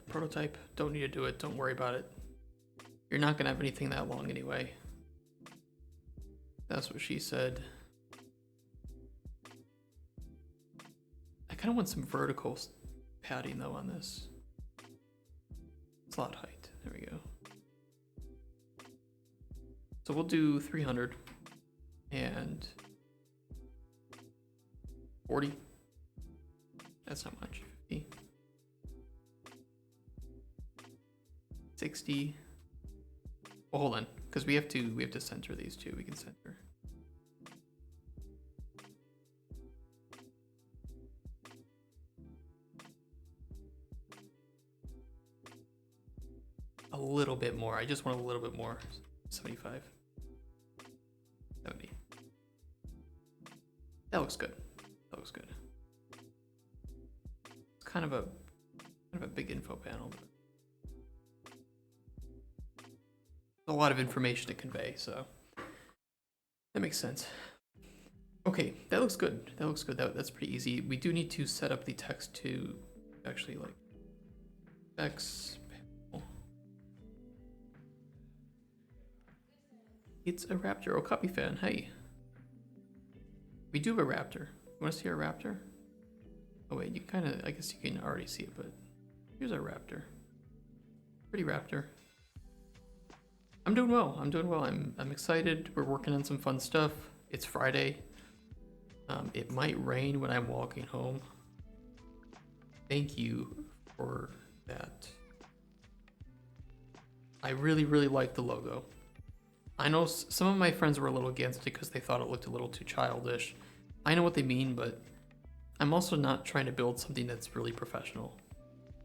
Prototype, don't need to do it, don't worry about it. You're not gonna have anything that long anyway. That's what she said. I kinda want some vertical padding though on this. Slot height, there we go. So we'll do 300 and 40. That's not much, 50. 60. Well, hold on, because we have to center these two. We can center. A little bit more. I just want a little bit more. 75. 70. That looks good. That looks good. It's kind of a big info panel, but a lot of information to convey, so that makes sense. Okay, that looks good. That looks good. That's pretty easy. We do need to set up the text to actually like X panel. It's a raptor. Oh, copy fan. Hey, we do have a raptor. You want to see our raptor? Oh wait, you kind of. I guess you can already see it, but Here's our raptor. Pretty raptor. I'm doing well. I'm doing well. I'm excited. We're working on some fun stuff. It's Friday. It might rain when I'm walking home. Thank you for that. I really, really like the logo. I know some of my friends were a little against it because they thought it looked a little too childish. I know what they mean, but I'm also not trying to build something that's really professional.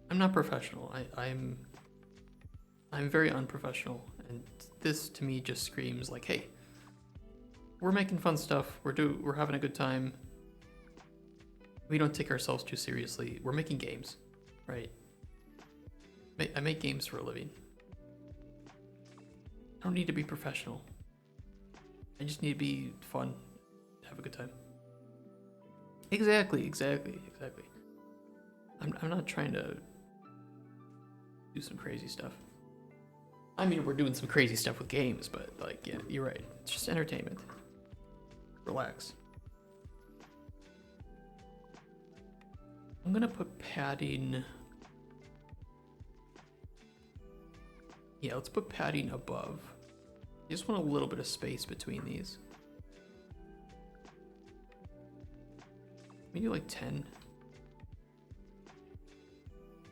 I'm not professional. I'm very unprofessional, and this to me just screams like, hey, we're making fun stuff. We're having a good time. We don't take ourselves too seriously. We're making games, right? I make games for a living. I don't need to be professional. I just need to be fun, have a good time. Exactly. I'm not trying to do some crazy stuff. I mean, we're doing some crazy stuff with games, but like, yeah, you're right. It's just entertainment. Relax. I'm gonna put padding. Yeah, let's put padding above. I just want a little bit of space between these. Maybe like 10.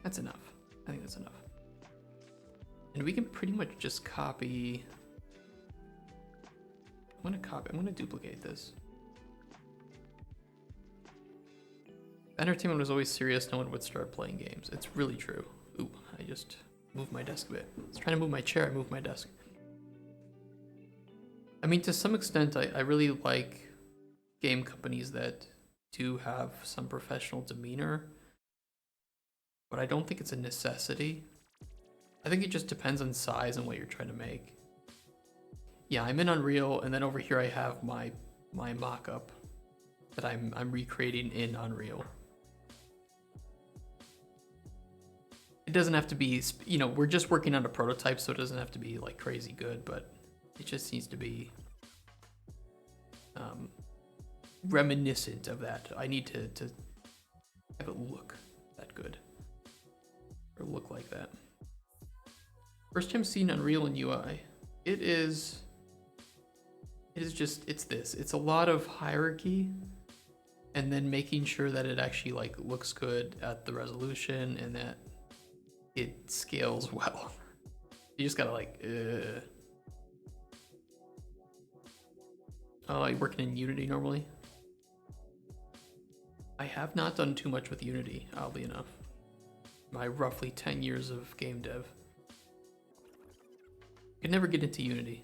That's enough. I think that's enough. And we can pretty much just copy. I'm gonna duplicate this. Entertainment was always serious, no one would start playing games. It's really true. Ooh, I just moved my desk a bit. I was trying to move my chair, I moved my desk. I mean, to some extent, I really like game companies that do have some professional demeanor, but I don't think it's a necessity. I think it just depends on size and what you're trying to make. Yeah, I'm in Unreal, and then over here I have my mock-up that I'm recreating in Unreal. It doesn't have to be, you know, we're just working on a prototype, so it doesn't have to be like crazy good, but it just needs to be reminiscent of that. I need to have it look that good, or look like that. First time seeing Unreal in UI. It is just, it's a lot of hierarchy, and then making sure that it actually like looks good at the resolution and that it scales well. You just gotta like, Oh, you're working in Unity normally? I have not done too much with Unity, oddly enough. My roughly 10 years of game dev. Could never get into Unity.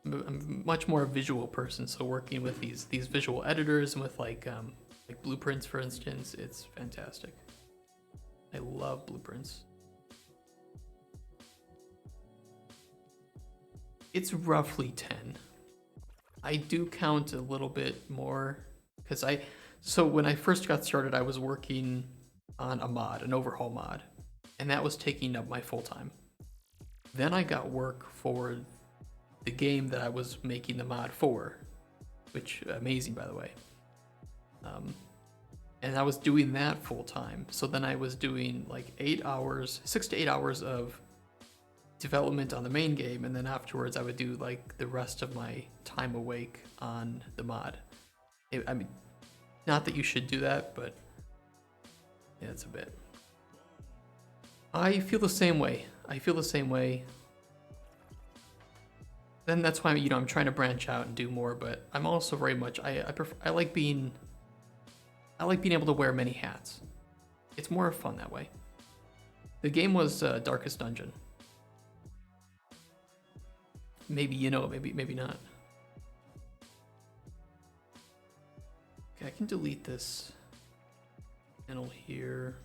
I'm much more a visual person, so working with these visual editors and with like blueprints, for instance, it's fantastic. I love blueprints. It's roughly 10. I do count a little bit more because so when I first got started, I was working on a mod, an overhaul mod, and that was taking up my full time. Then I got work for the game that I was making the mod for, which amazing, by the way. And I was doing that full time. So then I was doing like 6 to 8 hours of development on the main game, and then afterwards I would do like the rest of my time awake on the mod. I mean, not that you should do that, but yeah, it's a bit. I feel the same way. Then that's why I'm trying to branch out and do more, but I'm also very much I like being able to wear many hats. It's more fun that way. The game was Darkest Dungeon. Maybe you know, maybe not. Okay, I can delete this panel here.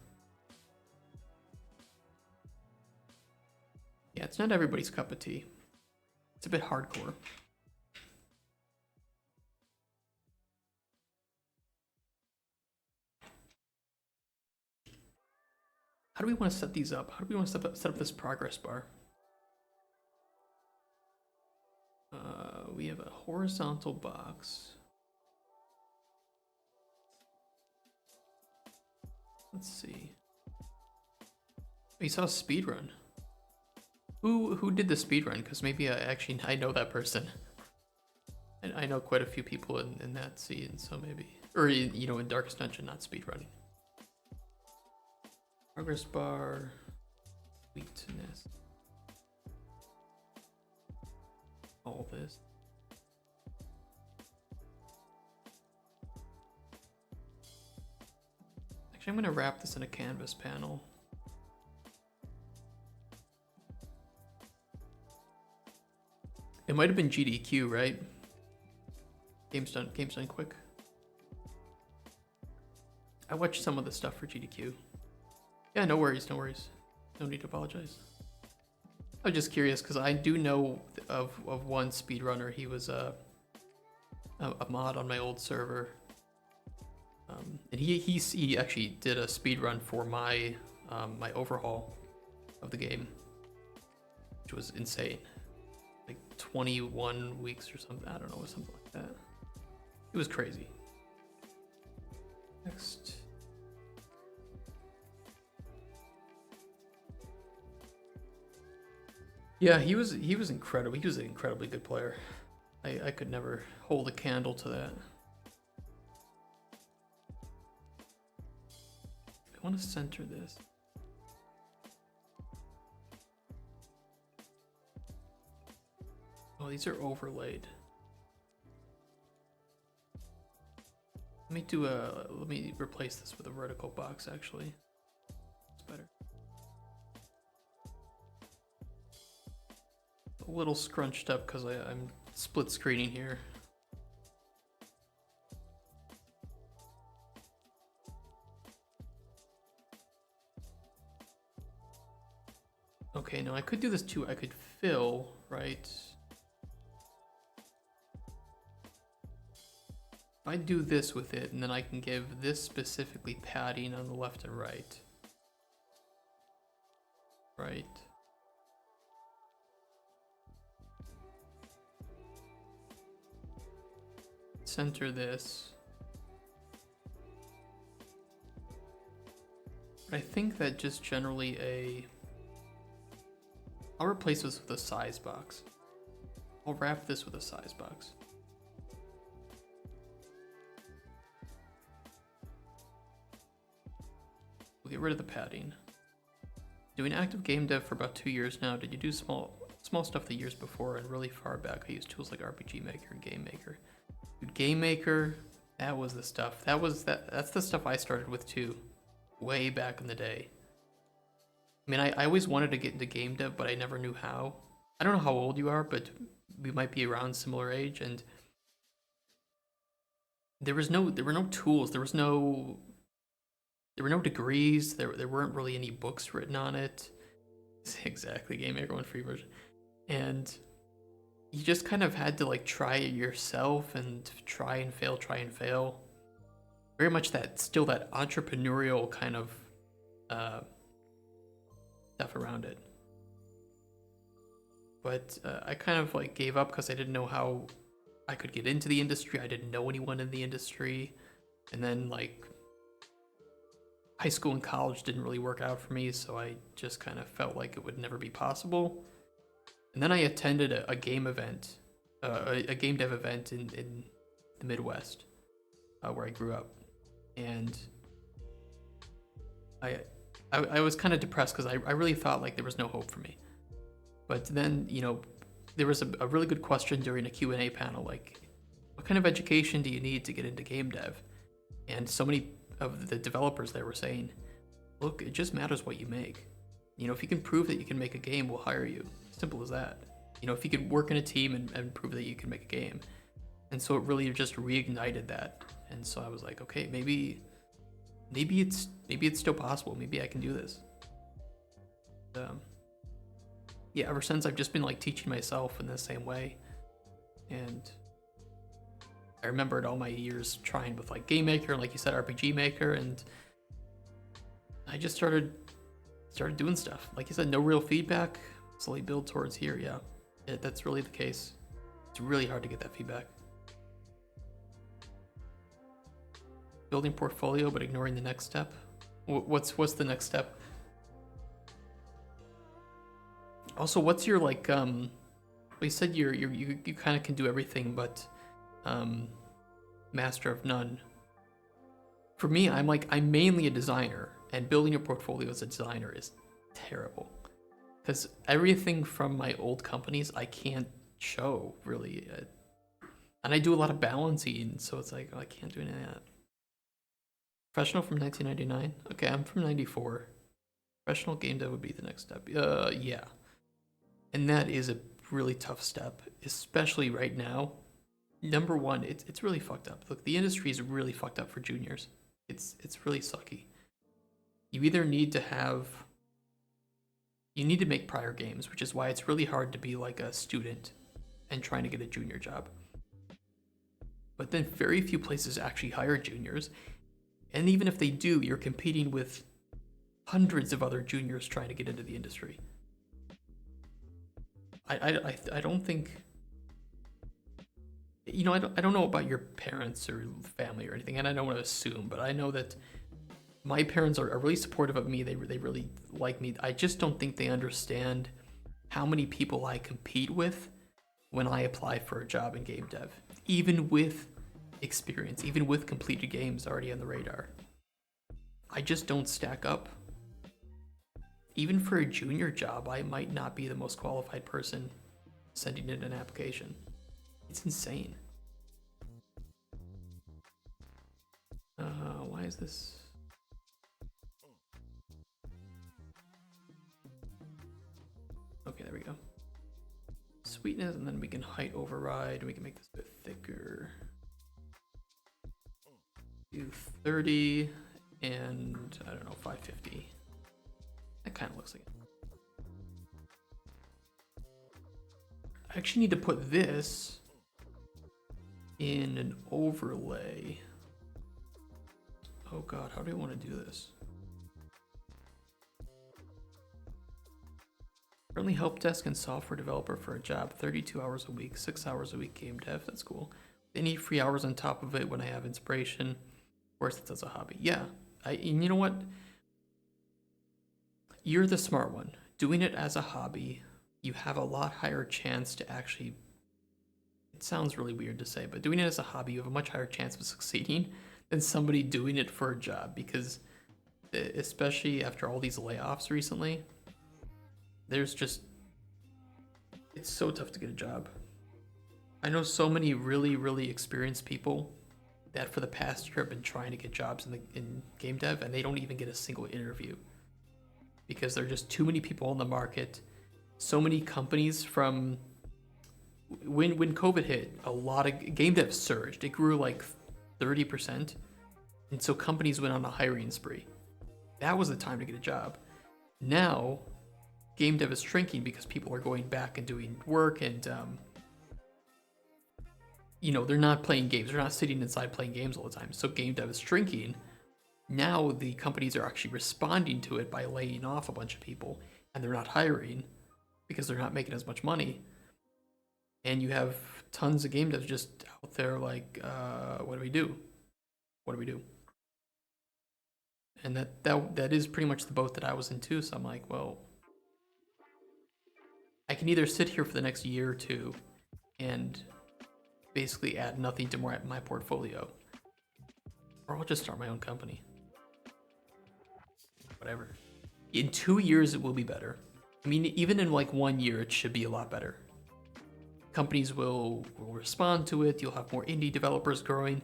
Yeah, it's not everybody's cup of tea. It's a bit hardcore. How do we want to set these up? How do we want to set up this progress bar? We have a horizontal box. Let's see. We saw a speedrun. Who did the speedrun? Because maybe I know that person. And I know quite a few people in that scene, so maybe. Or, you know, in Darkest Dungeon, not speedrunning. Progress bar. Weakness. All this. Actually, I'm going to wrap this in a canvas panel. It might have been GDQ, right? Game's done quick. I watched some of the stuff for GDQ. Yeah, no worries, no worries. No need to apologize. I was just curious because I do know of one speedrunner. He was a mod on my old server. And he actually did a speedrun for my my overhaul of the game, which was insane. Like 21 weeks or something. I don't know, something like that. It was crazy. Next. Yeah, he was incredible. He was an incredibly good player. I could never hold a candle to that. I want to center this. Oh, these are overlaid. Let me replace this with a vertical box actually. It's better. A little scrunched up because I'm split screening here. Okay, no, I could do this too. I could fill, right? If I do this with it, and then I can give this specifically padding on the left and right. Right. Center this. But I think that just generally I'll replace this with a size box. I'll wrap this with a size box. We'll get rid of the padding. Doing active game dev for about 2 years now. Did you do small stuff the years before? And really far back, I used tools like RPG Maker and Game Maker. Dude, Game Maker, that was the stuff. That's the stuff I started with too, way back in the day. I mean, I always wanted to get into game dev, but I never knew how. I don't know how old you are, but we might be around similar age, and there were no tools, there were no degrees, there weren't really any books written on it. Exactly, Game Maker 1 free version. And you just kind of had to like try it yourself and try and fail. Very much that entrepreneurial kind of stuff around it. But I kind of like gave up because I didn't know how I could get into the industry. I didn't know anyone in the industry. And then like high school and college didn't really work out for me, so I just kind of felt like it would never be possible. And then I attended a game event, a game dev event in the Midwest, where I grew up, and I was kind of depressed because I really thought like there was no hope for me. But then, you know, there was a really good question during a Q&A panel, like, what kind of education do you need to get into game dev? And so many of the developers there were saying, look, it just matters what you make. You know, if you can prove that you can make a game, we'll hire you. Simple as that. You know, if you could work in a team and prove that you can make a game. And so it really just reignited that. And so I was like, okay, maybe it's still possible. Maybe I can do this. Yeah, ever since I've just been like teaching myself in the same way. And I remembered all my years trying with like Game Maker and like you said, RPG Maker, and I just started doing stuff. Like you said, no real feedback, slowly build towards here. Yeah, that's really the case. It's really hard to get that feedback. Building portfolio, but ignoring the next step. What's the next step? Also, what's your like you said you kind of can do everything but master of none. For me, I'm mainly a designer, and building a portfolio as a designer is terrible. Because everything from my old companies I can't show really. And I do a lot of balancing, so it's like, oh, I can't do any of that. Professional from 1999? Okay, I'm from 94. Professional game dev would be the next step. Yeah. And that is a really tough step, especially right now. Number one, it's really fucked up. Look, the industry is really fucked up for juniors. It's really sucky. You either need to make prior games, which is why it's really hard to be like a student and trying to get a junior job. But then very few places actually hire juniors. And even if they do, you're competing with hundreds of other juniors trying to get into the industry. I don't think, you know, I don't know about your parents or family or anything, and I don't want to assume, but I know that my parents are really supportive of me. They really like me. I just don't think they understand how many people I compete with when I apply for a job in game dev, even with experience, even with completed games already on the radar. I just don't stack up. Even for a junior job, I might not be the most qualified person sending in an application. It's insane. Why is this? Okay, there we go. Sweetness, and then we can height override. We can make this a bit thicker. Do 30 and I don't know, 550. That kind of looks like it. I actually need to put this in an overlay. Oh god, how do I want to do this? Currently help desk and software developer for a job, 32 hours a week, 6 hours a week game dev. That's cool. Any free hours on top of it when I have inspiration. Of course, it's as a hobby. Yeah, and you know what? You're the smart one. Doing it as a hobby, you have a lot higher chance to actually, it sounds really weird to say, but doing it as a hobby, you have a much higher chance of succeeding than somebody doing it for a job, because especially after all these layoffs recently, there's just, it's so tough to get a job. I know so many really, really experienced people that for the past year have been trying to get jobs in game dev, and they don't even get a single interview because there are just too many people on the market. So many companies from when COVID hit, a lot of game dev surged. It grew like 30%, and so companies went on a hiring spree. That was the time to get a job. Now, game dev is shrinking because people are going back and doing work, and you know, they're not playing games. They're not sitting inside playing games all the time. So game dev is shrinking. Now the companies are actually responding to it by laying off a bunch of people, and they're not hiring because they're not making as much money. And you have tons of game devs just out there like, what do we do? What do we do? And that is pretty much the boat that I was in too. So I'm like, well, I can either sit here for the next year or two and basically add nothing to my portfolio, or I'll just start my own company. Whatever. In 2 years, it will be better. I mean, even in like 1 year, it should be a lot better. Companies will respond to it. You'll have more indie developers growing.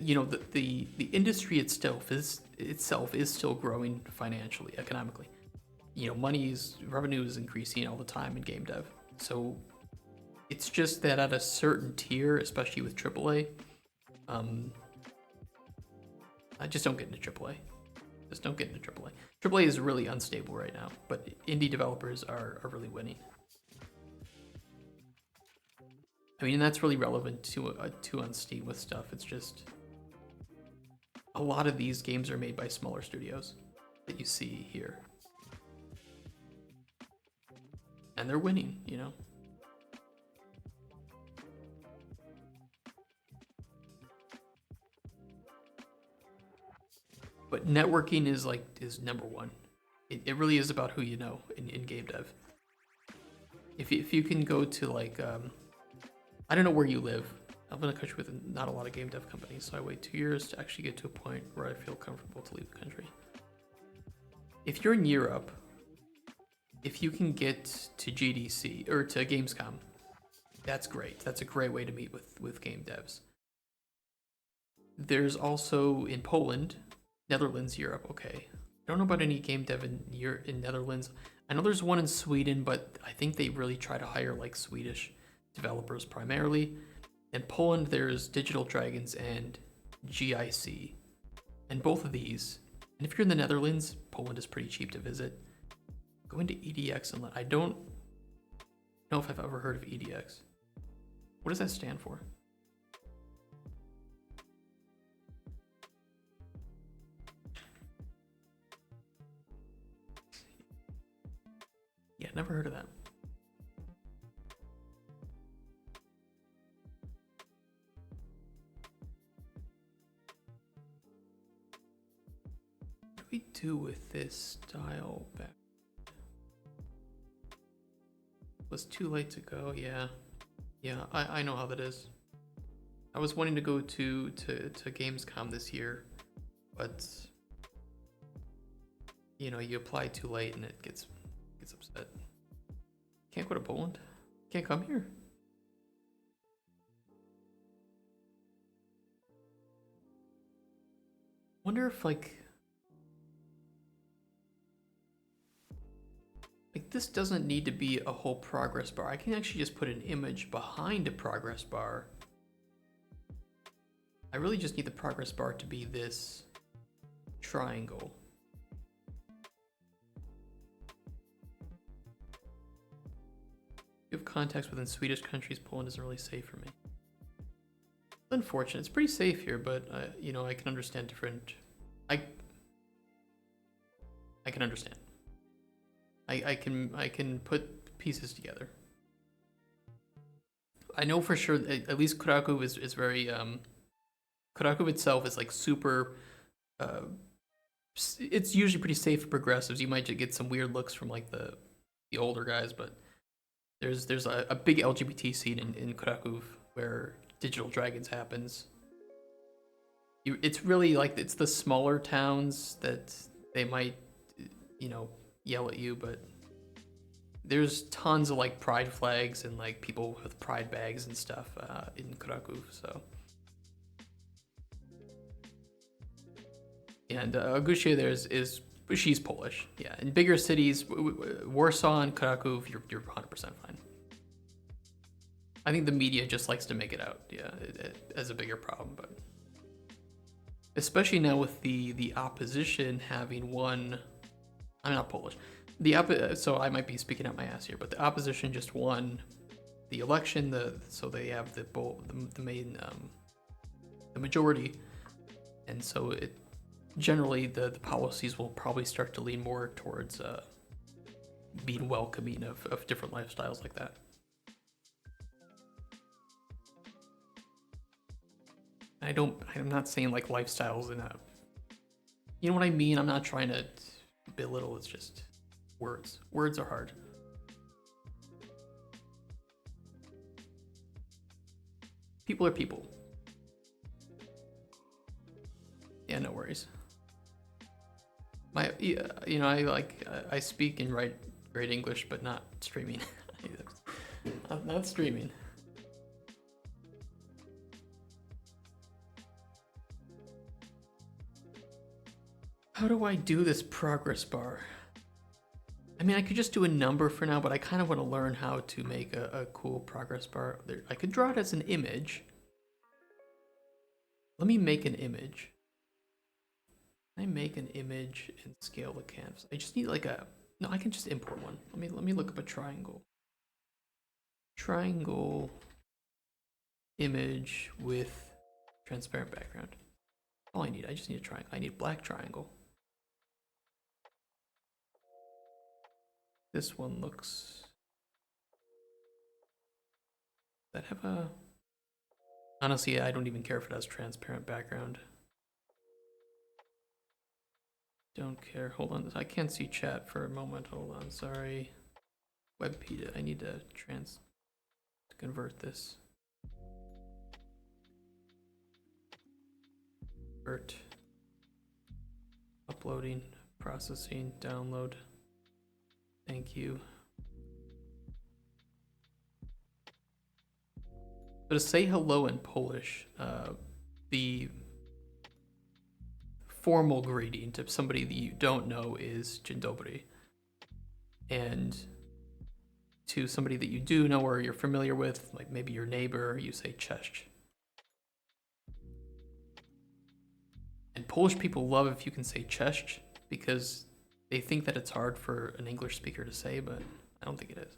You know, the industry itself is still growing financially, economically. You know, revenue is increasing all the time in game dev. So it's just that at a certain tier, especially with AAA, I just don't get into AAA. Just don't get into AAA. AAA is really unstable right now, but indie developers are really winning. I mean, and that's really relevant to on Steam with stuff. It's just a lot of these games are made by smaller studios that you see here, and they're winning, you know. But networking is number one. It really is about who you know in game dev. If you can go to like I don't know where you live. I'm in a country with not a lot of game dev companies, so I wait 2 years to actually get to a point where I feel comfortable to leave the country. If you're in Europe, if you can get to GDC or to Gamescom, that's great. That's a great way to meet with game devs. There's also in Poland, Netherlands, Europe. Okay, I don't know about any game dev in Netherlands. I know there's one in Sweden, but I think they really try to hire like Swedish developers primarily. In Poland, there's Digital Dragons and GIC. And both of these, and if you're in the Netherlands, Poland is pretty cheap to visit. Go into EDX and I don't know if I've ever heard of EDX. What does that stand for? Yeah, never heard of that. What do we do with this style back? Was too late to go. Yeah, I know how that is. I was wanting to go to Gamescom this year, but you know, you apply too late and it gets upset. Can't go to Poland. Can't come here. Wonder if like this doesn't need to be a whole progress bar. I can actually just put an image behind a progress bar. I really just need the progress bar to be this triangle. You have contacts within Swedish countries. Poland isn't really safe for me. It's unfortunate. It's pretty safe here, but you know, I can understand different. I can understand. I can put pieces together. I know for sure, at least Krakow is very, Krakow itself is like super, it's usually pretty safe for progressives. You might just get some weird looks from like the older guys, but there's a big LGBT scene in Krakow where Digital Dragons happens. It's really like, it's the smaller towns that they might, you know, yell at you, but there's tons of like pride flags and like people with pride bags and stuff in Krakow. So, and Agusia there is she's Polish. Yeah, in bigger cities, Warsaw and Krakow, you're 100% fine. I think the media just likes to make it out, yeah, as a bigger problem, but especially now with the opposition having won. I'm not Polish. So I might be speaking out my ass here, but the opposition just won the election. So they have the main the majority, and so it generally the policies will probably start to lean more towards being welcoming of different lifestyles like that. I'm not saying like lifestyles in a, you know what I mean? I'm not trying to belittle, it's just words. Words are hard. People are people. Yeah, no worries. You know, I speak and write great English, but not streaming. not streaming. How do I do this progress bar? I mean, I could just do a number for now, but I kind of want to learn how to make a cool progress bar. I could draw it as an image. Let me make an image. Can I make an image and scale the canvas? I just need like no, I can just import one. Let me look up a triangle. Triangle image with transparent background. All I need, I just need a triangle. I need black triangle. This one looks. Does that have a? Honestly, I don't even care if it has transparent background. don't care. Hold on, I can't see chat for a moment. Hold on, sorry. WebP, I need to convert this. Convert. Uploading, processing, download. Thank you. So to say hello in Polish, the formal greeting to somebody that you don't know is dzień dobry. And to somebody that you do know or you're familiar with, like maybe your neighbor, you say cześć. And Polish people love if you can say cześć because they think that it's hard for an English speaker to say, but I don't think it is.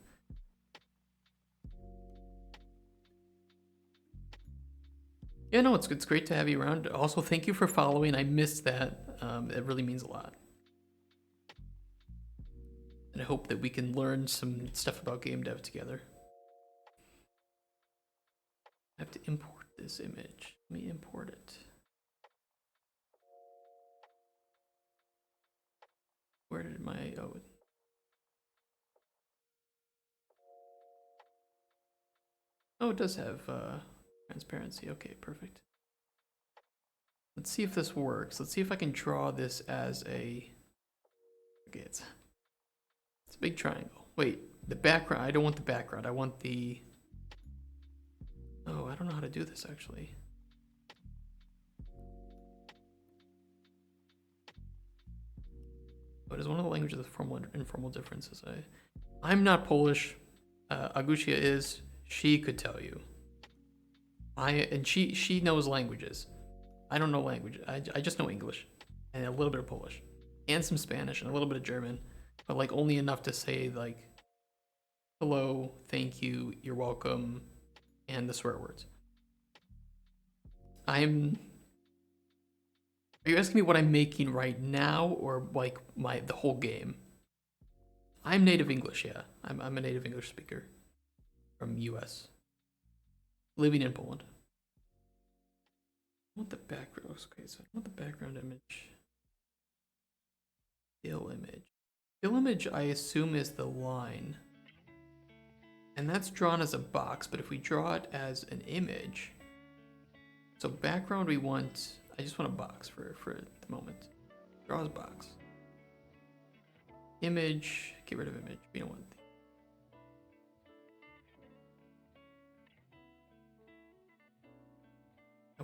Yeah, no, it's great to have you around. Also, thank you for following. I missed that. It really means a lot. And I hope that we can learn some stuff about game dev together. I have to import this image. Let me import it. Where did my... Oh, it does have... transparency. Okay, perfect. Let's see if this works. Let's see if I can draw this as a... Okay, it's a big triangle. Wait, the background. I don't want the background. I want the... Oh, I don't know how to do this actually. But it's one of the languages with formal and informal differences. I'm not Polish. Agusia is. She could tell you. She knows languages. I don't know language. I just know English and a little bit of Polish and some Spanish and a little bit of German, but like only enough to say like hello, thank you, you're welcome, and the swear words. Are you asking me what I'm making right now or like the whole game? I'm native English, yeah. I'm a native English speaker from US. Living in Poland. I want the background. Okay, so I want the background image. Fill image. Fill image, I assume, is the line. And that's drawn as a box, but if we draw it as an image. So background, we want. I just want a box for the moment. Draw as a box. Image. Get rid of image. We don't want.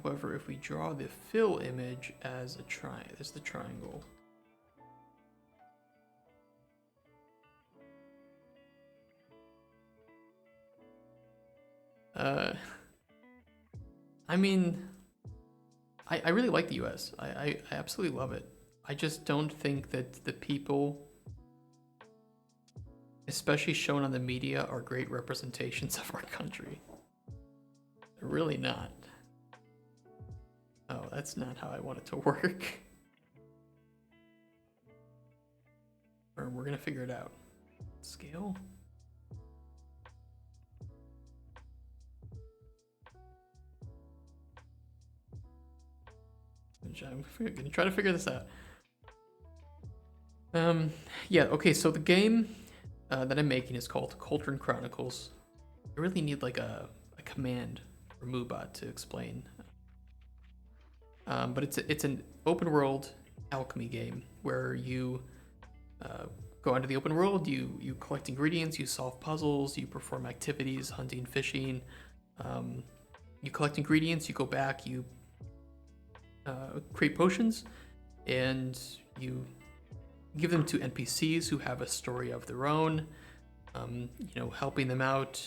However, if we draw the fill image as a triangle, there's the triangle. I mean, I really like the US. I absolutely love it. I just don't think that the people, especially shown on the media, are great representations of our country. They're really not. Oh, that's not how I want it to work. Or we're gonna figure it out. Scale? I'm gonna try to figure this out. Yeah, okay, so the game that I'm making is called Cauldron Chronicles. I really need like a command for Moobot to explain. But it's an open world alchemy game where you go into the open world, you collect ingredients, you solve puzzles, you perform activities, hunting, fishing. You collect ingredients, you go back, you create potions, and you give them to NPCs who have a story of their own. Helping them out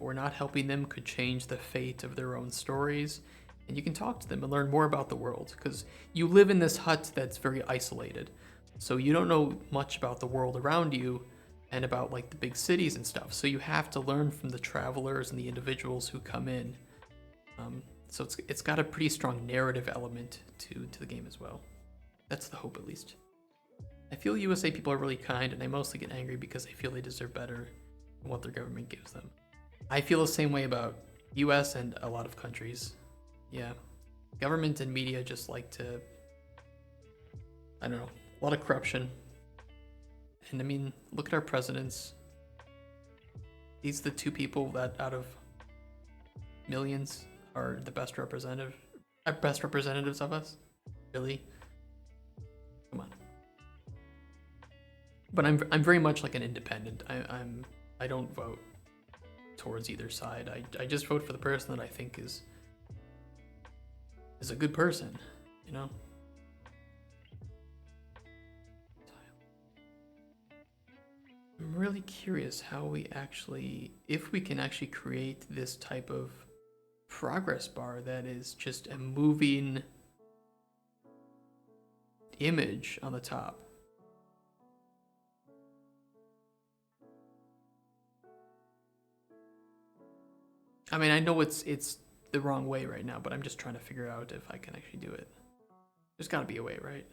or not helping them could change the fate of their own stories. And you can talk to them and learn more about the world because you live in this hut that's very isolated. So you don't know much about the world around you and about like the big cities and stuff. So you have to learn from the travelers and the individuals who come in. So it's got a pretty strong narrative element to the game as well. That's the hope, at least. I feel USA people are really kind, and I mostly get angry because I feel they deserve better than what their government gives them. I feel the same way about US and a lot of countries. Yeah. Government and media just like to, I don't know, a lot of corruption. And I mean, look at our presidents. These are the two people that out of millions are the best representatives of us. Really? Come on. But I'm very much like an independent. I don't vote towards either side. I just vote for the person that I think is a good person, you know? I'm really curious how we actually, if we can actually create this type of progress bar that is just a moving image on the top. I mean, I know it's the wrong way right now, but I'm just trying to figure out if I can actually do it. There's got to be a way, right?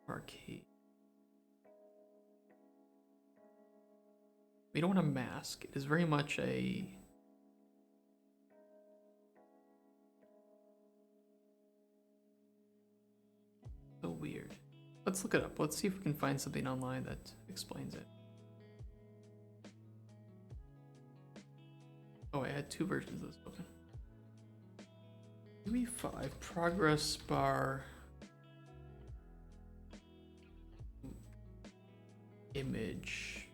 Marquee. We don't want a mask. It is very much a... so weird. Let's look it up. Let's see if we can find something online that explains it. Oh, I had two versions of this open. UE5 progress bar image.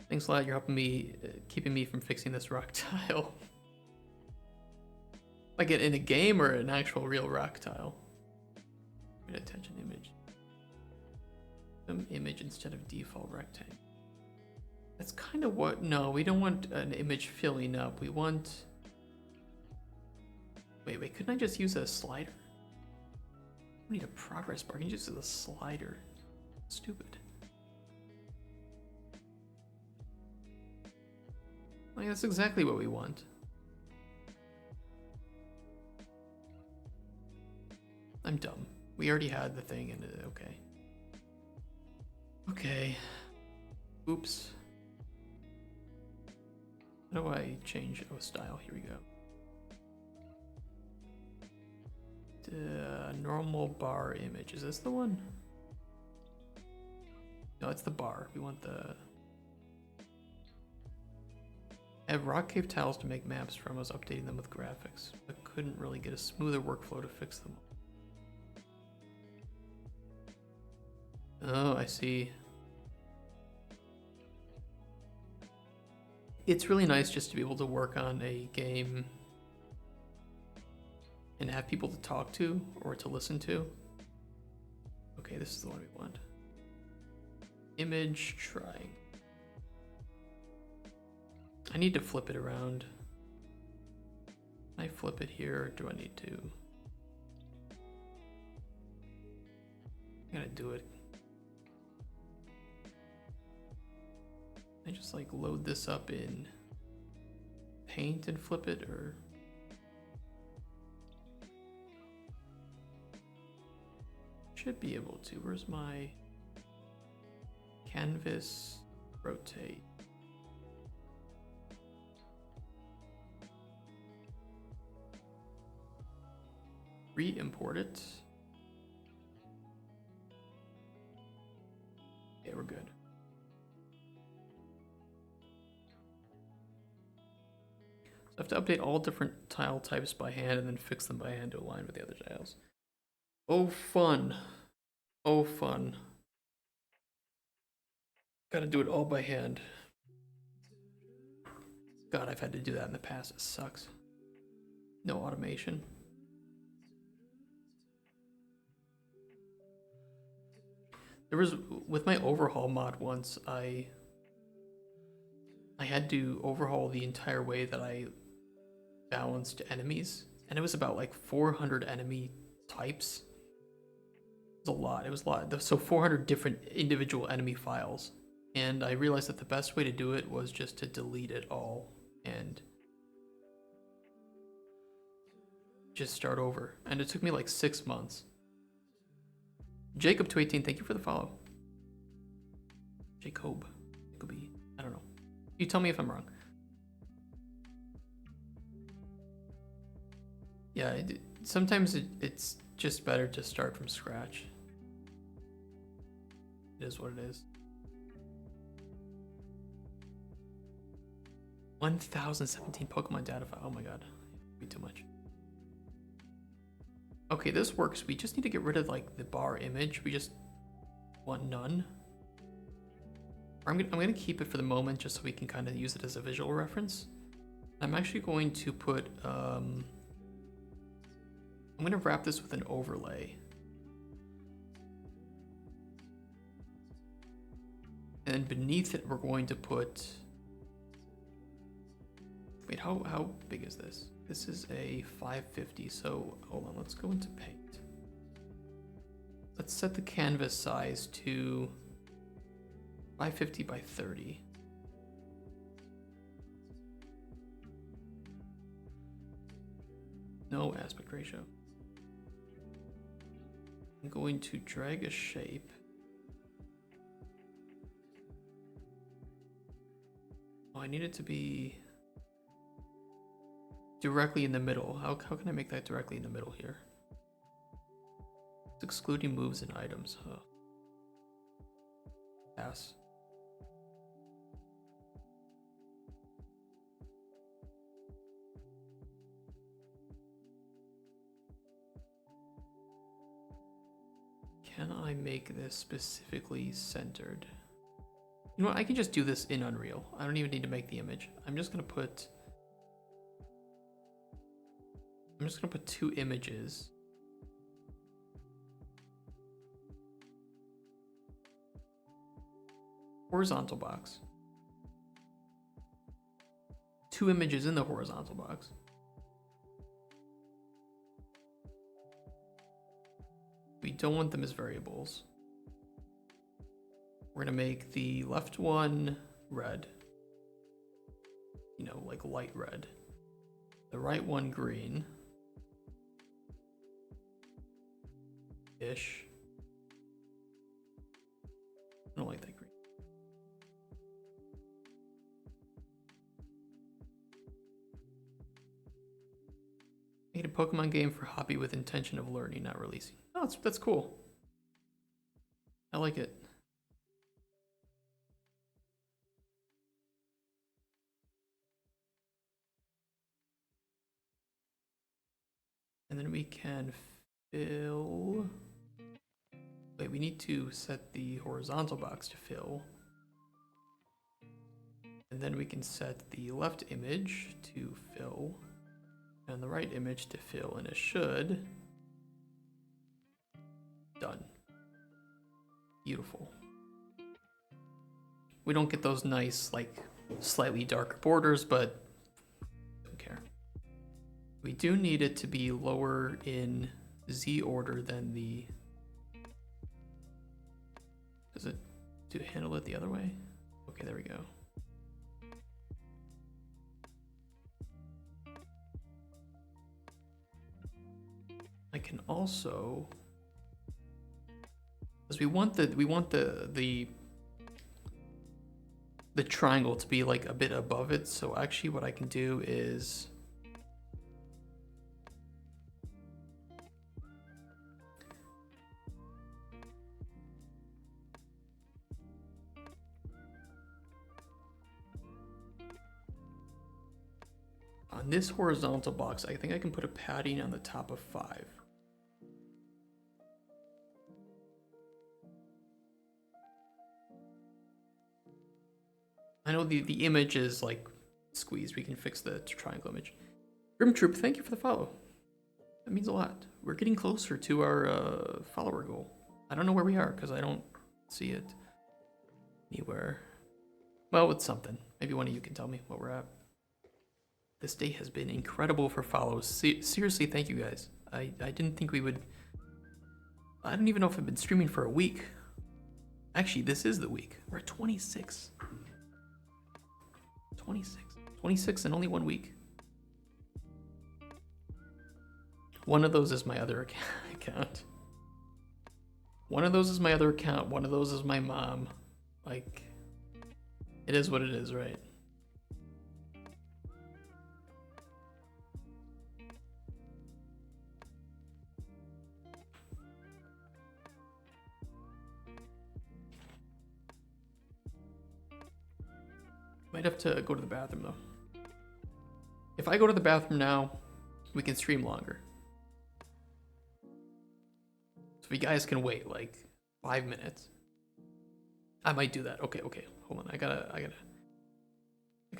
Thanks a lot. You're helping me, keeping me from fixing this rock tile. Like in a game or an actual real rock tile? Attention image. Some image instead of default rectangle. That's kind of what. No, we don't want an image filling up. We want. Wait. Couldn't I just use a slider? I need a progress bar. I can just use a slider. Stupid. Like, that's exactly what we want. I'm dumb. We already had the thing and okay. Okay. Oops. How do I change style? Here we go. Normal bar image. Is this the one? No, it's the bar. We want the... I have rock cave tiles to make maps from. I was updating them with graphics, but couldn't really get a smoother workflow to fix them. Oh, I see. It's really nice just to be able to work on a game and have people to talk to or to listen to. Okay, this is the one we want. Image trying. I need to flip it around. Can I flip it here or do I need to? I gotta do it. I just like load this up in Paint and flip it, or should be able to. Where's my canvas? Rotate. Re-import it. Okay, we're good. So I have to update all different tile types by hand and then fix them by hand to align with the other tiles. Oh, fun. Oh, fun. Gotta do it all by hand. God, I've had to do that in the past. It sucks. No automation. There was, with my overhaul mod once, I had to overhaul the entire way that I balanced enemies, and it was about like 400 enemy types. It was a lot. It was a lot. So 400 different individual enemy files, and I realized that the best way to do it was just to delete it all and just start over. And it took me like 6 months. Jacob 218, thank you for the follow. Jacoby, I don't know. You tell me if I'm wrong. Yeah, sometimes it's just better to start from scratch. It is what it is. 1017 Pokemon data file. Oh my god. Be too much. Okay, this works. We just need to get rid of like the bar image. We just want none. I'm gonna keep it for the moment just so we can kind of use it as a visual reference. I'm actually going to put I'm gonna wrap this with an overlay. And beneath it we're going to put, wait, how big is this? This is a 550, so hold on, let's go into paint. Let's set the canvas size to 550 by 30. No aspect ratio. I'm going to drag a shape. Oh, I need it to be directly in the middle. How can I make that directly in the middle here? It's excluding moves and items. Huh. Pass. Can I make this specifically centered? You know what, I can just do this in Unreal. I don't even need to make the image. I'm just gonna put two images. Horizontal box. Two images in the horizontal box. We don't want them as variables. We're gonna make the left one red. You know, like light red. The right one green. Ish. I don't like that green. Made a Pokemon game for hobby with intention of learning, not releasing. Oh, that's cool. I like it. And then we can fill. Wait, we need to set the horizontal box to fill. And then we can set the left image to fill and the right image to fill, and it should. Done. Beautiful. We don't get those nice, like, slightly darker borders, but don't care. We do need it to be lower in Z order than the... Does it to handle it the other way? Okay, there we go. I can also, because we want the triangle to be like a bit above it. So actually, what I can do is on this horizontal box, I think I can put a padding on the top of 5. I know the image is like squeezed. We can fix the triangle image. Grim Troop, thank you for the follow. That means a lot. We're getting closer to our follower goal. I don't know where we are because I don't see it anywhere. Well, it's something. Maybe one of you can tell me what we're at. This day has been incredible for follows. Seriously, thank you guys. I didn't think we would... I don't even know if I've been streaming for a week. Actually, this is the week. We're at 26. 26 in only 1 week. One of those is my other account. One of those is my other account. One of those is my mom. Like, it is what it is, right? Might have to go to the bathroom though. If I go to the bathroom now, we can stream longer. So if you guys can wait like 5 minutes, I might do that. Okay, hold on. I gotta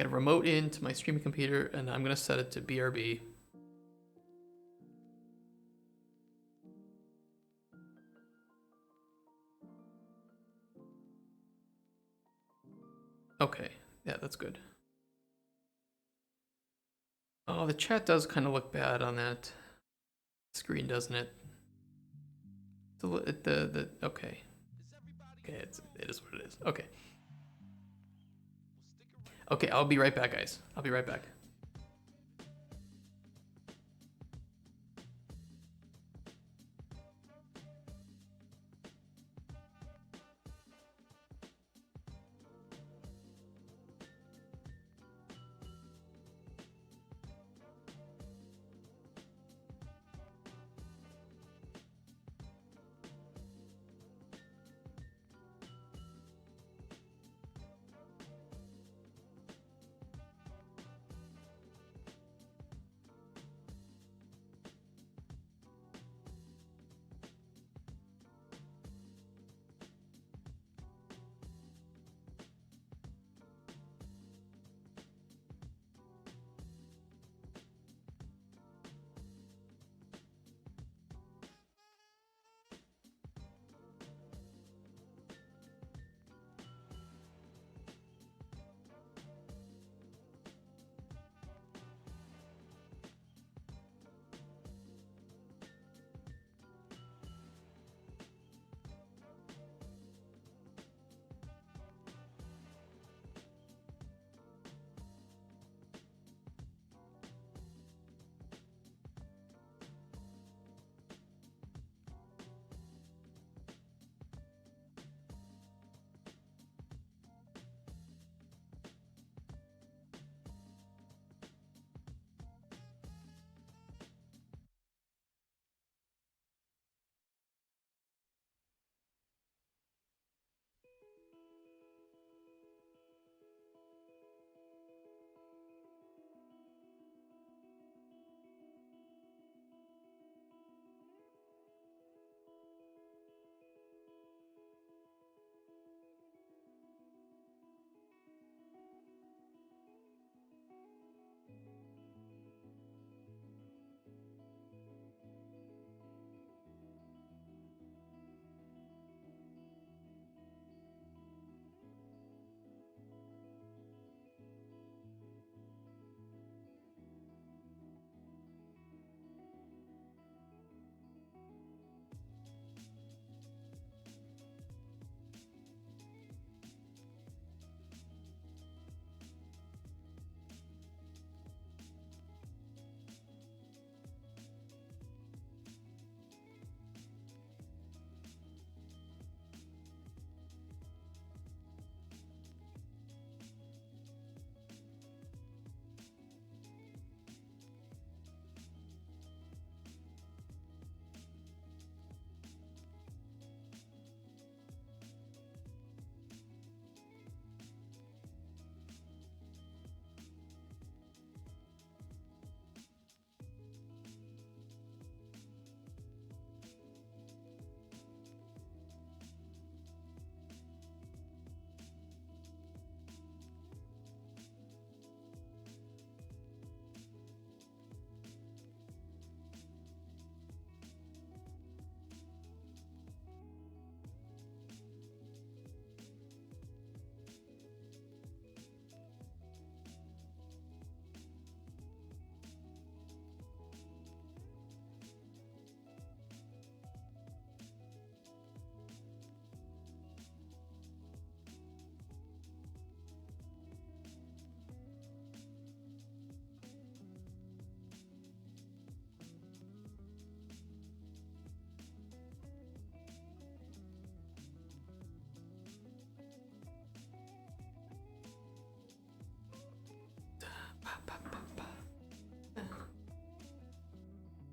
remote into my streaming computer, and I'm gonna set it to BRB. Okay, yeah, that's good. Oh, the chat does kind of look bad on that screen, doesn't it? The okay. Okay, it is what it is. Okay. Okay, I'll be right back, guys. I'll be right back.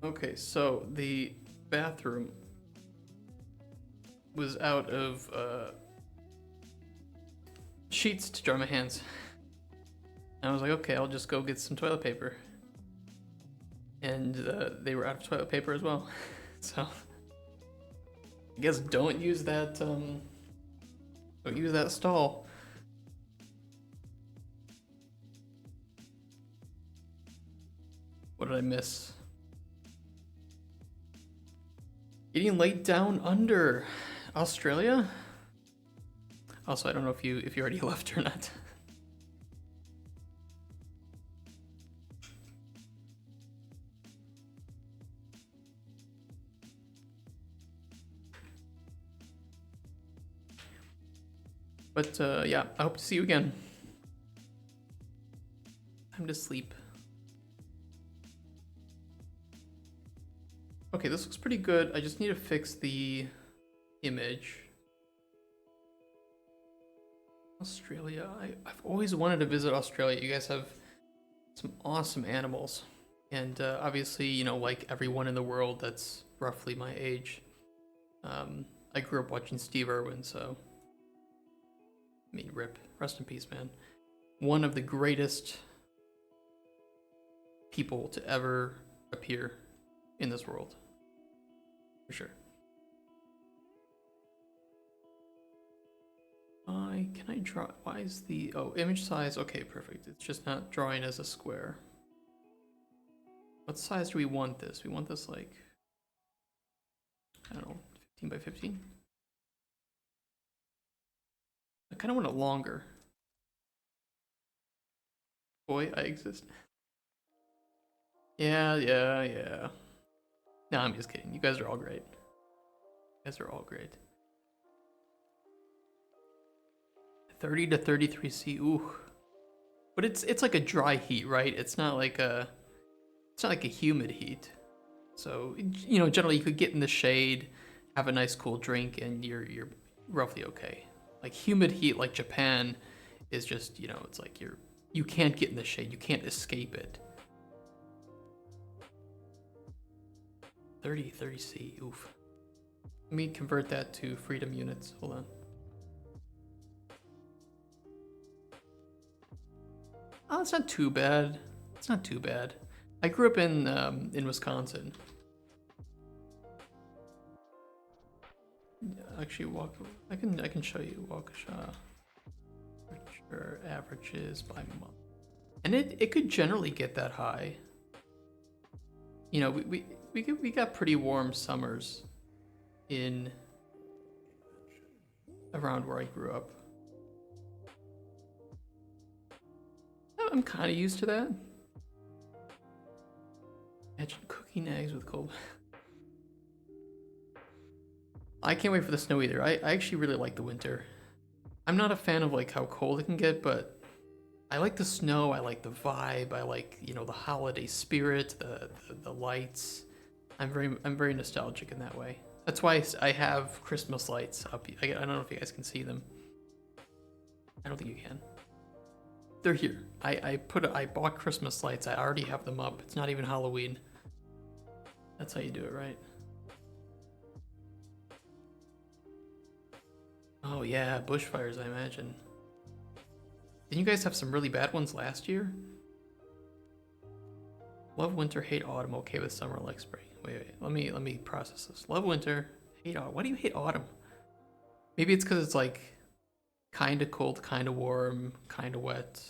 Okay, so the bathroom was out of sheets to dry my hands. And I was like, okay, I'll just go get some toilet paper. And they were out of toilet paper as well. So I guess don't use that stall. What did I miss? Getting laid down under Australia? Also, I don't know if you already left or not. But yeah, I hope to see you again. Time to sleep. Okay, this looks pretty good. I just need to fix the image. Australia. I've always wanted to visit Australia. You guys have some awesome animals. And obviously, you know, like everyone in the world that's roughly my age, I grew up watching Steve Irwin, so... I mean, rip. Rest in peace, man. One of the greatest people to ever appear in this world. For sure. Can I draw? Why is the... Oh, image size. Okay, perfect. It's just not drawing as a square. What size do we want this? We want this like... I don't know, 15 by 15? I kind of want it longer. Boy, I exist. Yeah. No, I'm just kidding. You guys are all great. You guys are all great. 30 to 33°C. Ooh. But it's like a dry heat, right? It's not like a humid heat. So, you know, generally you could get in the shade, have a nice cool drink, and you're roughly okay. Like humid heat like Japan is just, you know, it's like you can't get in the shade, you can't escape it. 30°C, oof. Let me convert that to freedom units. Hold on. Oh, it's not too bad. It's not too bad. I grew up in Wisconsin. Actually, I can show you Waukesha averages by month, and it could generally get that high. You know, we got pretty warm summers in around where I grew up. I'm kind of used to that. Imagine cooking eggs with cold. I can't wait for the snow either. I actually really like the winter. I'm not a fan of like how cold it can get, but I like the snow. I like the vibe. I like, you know, the holiday spirit, the lights. I'm very nostalgic in that way. That's why I have Christmas lights up. I don't know if you guys can see them. I don't think you can. They're here. I bought Christmas lights. I already have them up. It's not even Halloween. That's how you do it, right? Oh yeah, bushfires, I imagine. Didn't you guys have some really bad ones last year? Love winter, hate autumn, okay with summer, like spring. Wait, let me process this. Love winter, hate autumn. Why do you hate autumn? Maybe it's because it's like kinda cold, kinda warm, kinda wet.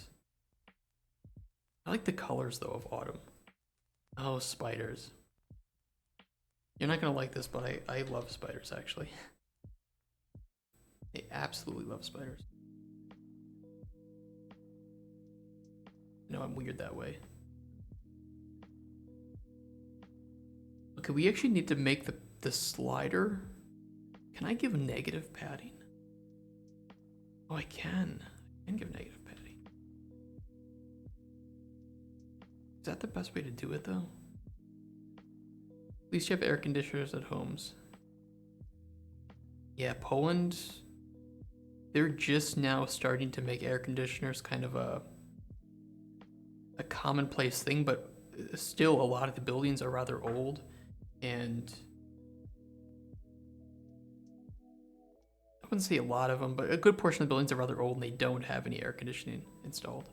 I like the colors though of autumn. Oh, spiders. You're not gonna like this, but I love spiders actually. I absolutely love spiders. No, I'm weird that way. Okay, we actually need to make the slider. Can I give negative padding? Oh, I can. I can give negative padding. Is that the best way to do it though? At least you have air conditioners at homes. Yeah, Poland, they're just now starting to make air conditioners kind of a commonplace thing, but still a lot of the buildings are rather old, and I wouldn't say a lot of them, but a good portion of the buildings are rather old and they don't have any air conditioning installed.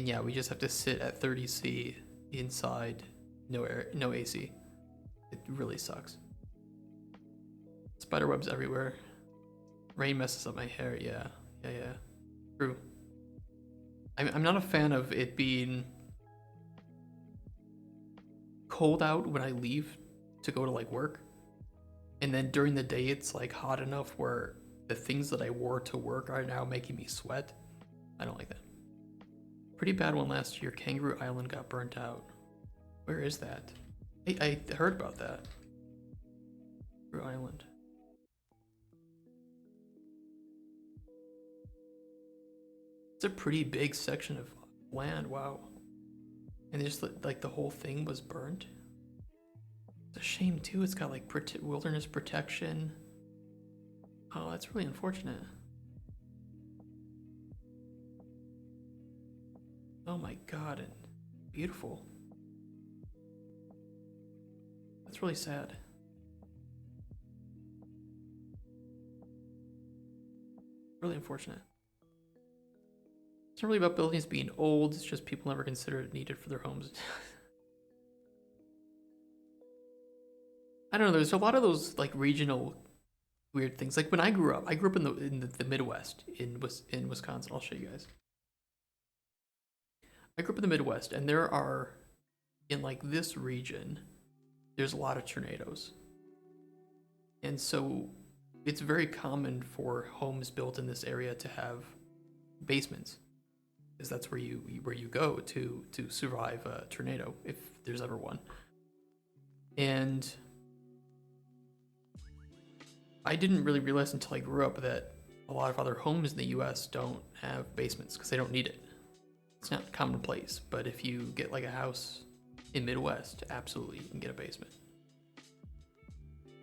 And yeah, we just have to sit at 30°C inside, no air, no AC. It really sucks. Spider webs everywhere. Rain messes up my hair. Yeah. True. I'm not a fan of it being cold out when I leave to go to like work, and then during the day it's like hot enough where the things that I wore to work are now making me sweat. I don't like that. Pretty bad one last year. Kangaroo Island got burnt out. Where is that? I heard about that. Kangaroo Island. It's a pretty big section of land. Wow. And just like the whole thing was burnt. It's a shame too. It's got like wilderness protection. Oh, that's really unfortunate. Oh my god, and beautiful. That's really sad. Really unfortunate. It's not really about buildings being old, it's just people never considered it needed for their homes. I don't know, there's a lot of those like regional weird things. Like when I grew up in the Midwest in Wisconsin. I'll show you guys. I grew up in the Midwest, and there are, in like this region, there's a lot of tornadoes. And so it's very common for homes built in this area to have basements, because that's where you go to survive a tornado if there's ever one. And I didn't really realize until I grew up that a lot of other homes in the US don't have basements because they don't need it. It's not commonplace, but if you get like a house in Midwest, absolutely you can get a basement.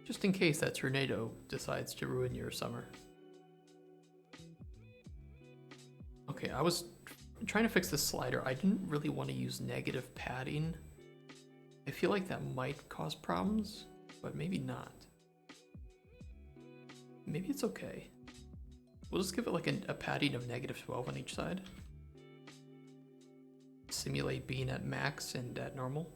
Just in case that tornado decides to ruin your summer. Okay, I was trying to fix this slider. I didn't really want to use negative padding. I feel like that might cause problems, but maybe not. Maybe it's okay. We'll just give it like a padding of -12 on each side. Simulate being at max and at normal.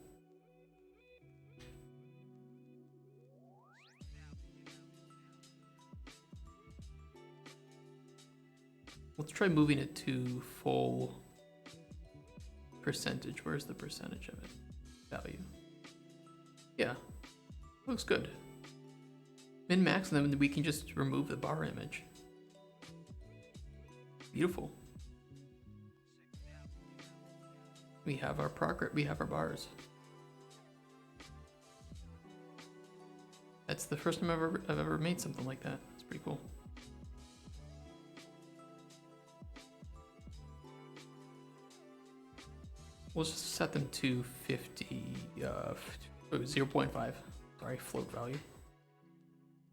Let's try moving it to full percentage. Where's the percentage of it? Value. Yeah, looks good. Min max, and then we can just remove the bar image. Beautiful. We have our progress. We have our bars. That's the first time I've ever made something like that. It's pretty cool. We'll just set them to 0.5. Sorry, float value.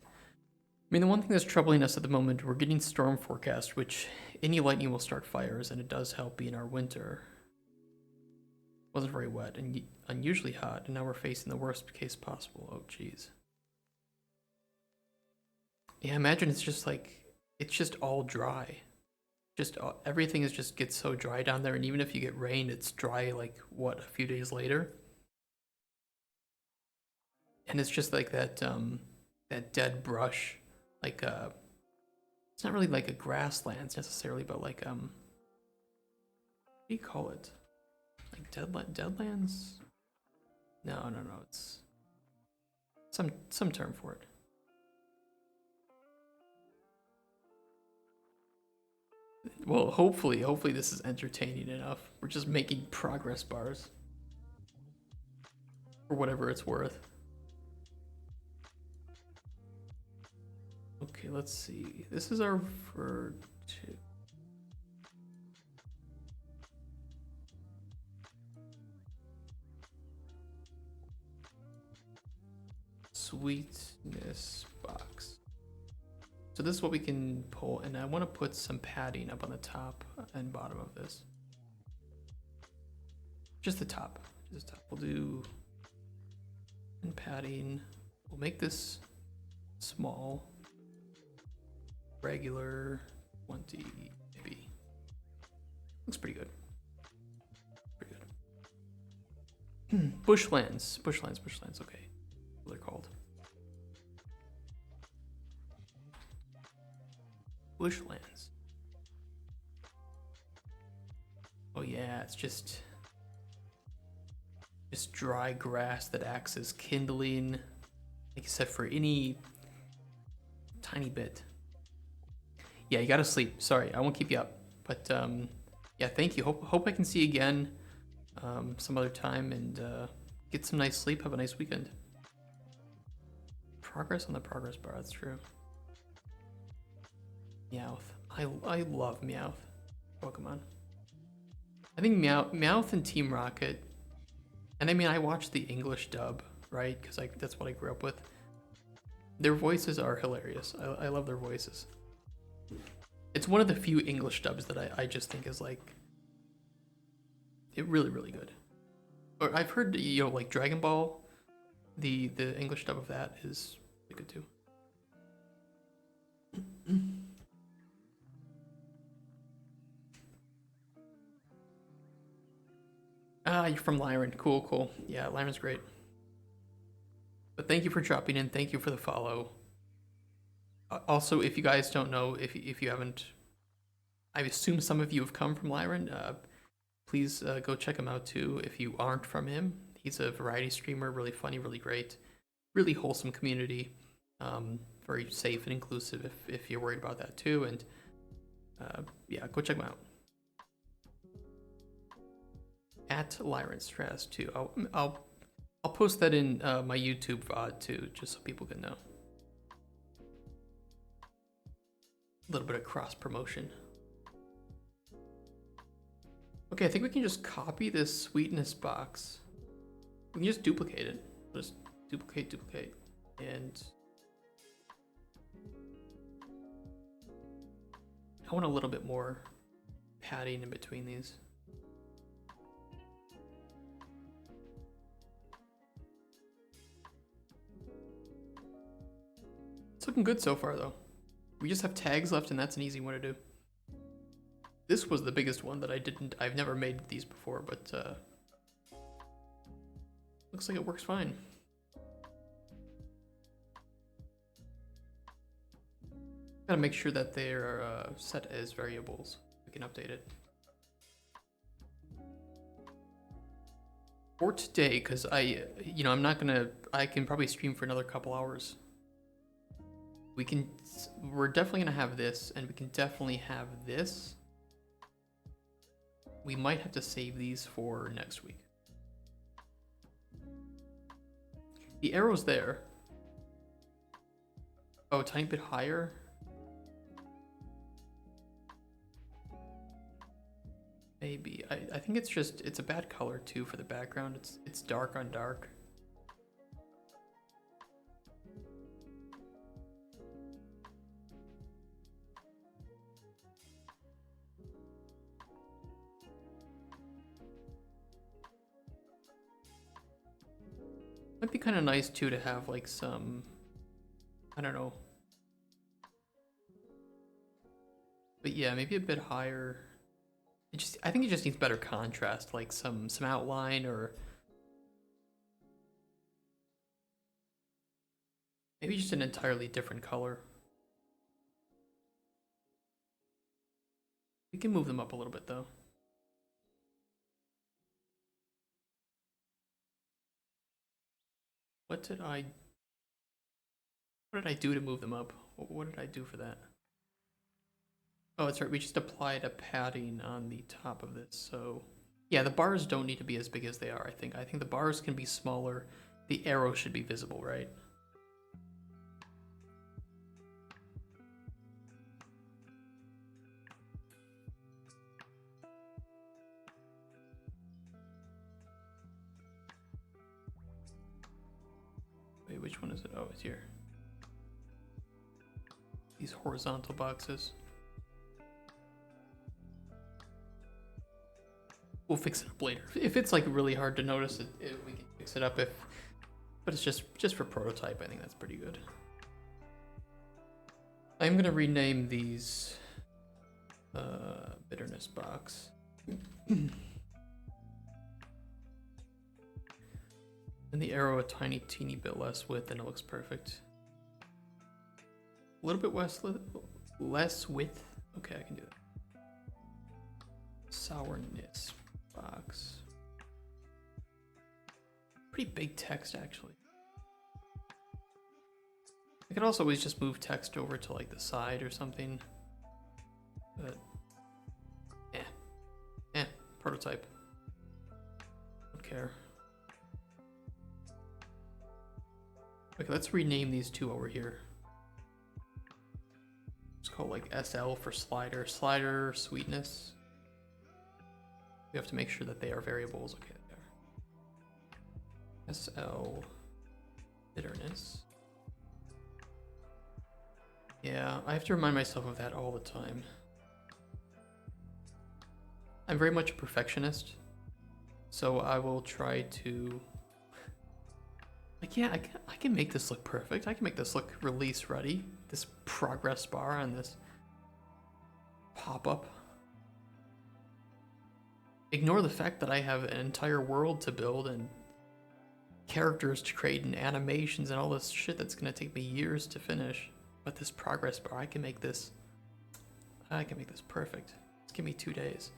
I mean, the one thing that's troubling us at the moment, we're getting storm forecast, which any lightning will start fires, and it does help being our winter. Wasn't very wet and unusually hot, and now we're facing the worst case possible. Oh, jeez. Yeah, imagine it's just all dry. Everything gets so dry down there, and even if you get rain, it's dry like what, a few days later. And it's just like that dead brush, like it's not really like a grasslands necessarily, but like what do you call it? Like deadlands? No, it's some term for it. Well, hopefully this is entertaining enough. We're just making progress bars. For whatever it's worth. Okay, let's see. This is our virtue. Sweetness box. So this is what we can pull, and I want to put some padding up on the top and bottom of this. Just the top. We'll do and padding. We'll make this small, regular 20 maybe. Looks pretty good. Bushlands, okay. What they're called. Bushlands. Oh yeah, it's just dry grass that acts as kindling, like I said, for any tiny bit. Yeah, you gotta sleep. Sorry, I won't keep you up. But yeah, thank you. Hope I can see you again some other time, and get some nice sleep. Have a nice weekend. Progress on the progress bar, that's true. Meowth. I love Meowth. Pokemon. I think Meowth and Team Rocket, and I mean, I watched the English dub, right? Because that's what I grew up with. Their voices are hilarious. I love their voices. It's one of the few English dubs that I just think is like, really, really good. Or I've heard, you know, like Dragon Ball, the English dub of that is really good too. Ah, you're from Lyren. Cool. Yeah, Lyren's great. But thank you for dropping in. Thank you for the follow. Also, if you guys don't know, if you haven't, I assume some of you have come from Lyren. Please go check him out too if you aren't from him. He's a variety streamer, really funny, really great, really wholesome community. Very safe and inclusive if you're worried about that too. And yeah, go check him out. At Lyrenstraz too. I'll post that in my YouTube VOD too, just so people can know. A little bit of cross promotion. Okay, I think we can just copy this sweetness box. We can just duplicate it. Just duplicate, and I want a little bit more padding in between these. It's looking good so far though. We just have tags left, and that's an easy one to do. This was the biggest one that I've never made these before, but looks like it works fine. Gotta make sure that they're set as variables. We can update it. For today, because I'm not gonna, I can probably stream for another couple hours. We're definitely gonna have this, and we can definitely have this. We might have to save these for next week. The arrow's there. Oh, a tiny bit higher. Maybe. I think it's a bad color too for the background. It's dark on dark. Might be kind of nice too to have like some, I don't know. But yeah, maybe a bit higher. I think it just needs better contrast, like some outline, or maybe just an entirely different color. We can move them up a little bit though. What did I do to move them up? What did I do for that? Oh, that's right. We just applied a padding on the top of this. So yeah, the bars don't need to be as big as they are, I think. I think the bars can be smaller. The arrow should be visible, right? Wait, which one is it? Oh, it's here. These horizontal boxes. We'll fix it up later. If it's like really hard to notice, we can fix it up. But it's just for prototype. I think that's pretty good. I'm gonna rename these bitterness box. And the arrow a tiny, teeny bit less width, and it looks perfect. A little bit less width. Okay, I can do that. Sourness box. Pretty big text, actually. I could also always just move text over to like the side or something. But prototype. Don't care. Okay, let's rename these two over here. Let's call it like SL for slider. Slider sweetness. We have to make sure that they are variables. Okay, there. SL bitterness. Yeah, I have to remind myself of that all the time. I'm very much a perfectionist, so I will try to, like, yeah, I can make this look perfect. I can make this look release ready. This progress bar and this pop-up. Ignore the fact that I have an entire world to build and characters to create and animations and all this shit that's gonna take me years to finish. But this progress bar, I can make this perfect. Just give me 2 days.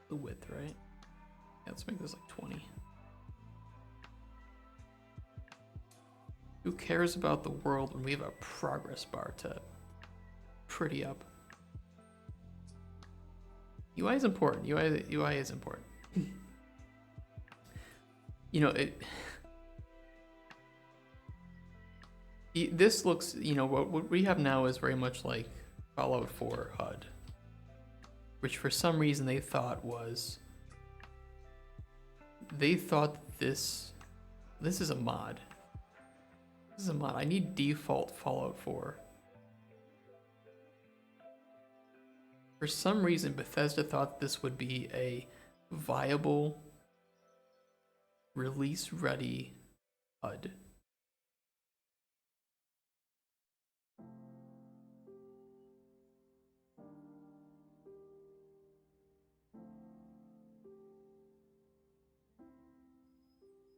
The width, right? Yeah, let's make this like 20. Who cares about the world when we have a progress bar to pretty up? UI is important. UI is important. You know, this looks, you know, what we have now is very much like Fallout 4 HUD, which for some reason they thought this is a mod. This is a mod. I need default Fallout 4. For some reason, Bethesda thought this would be a viable, release-ready HUD.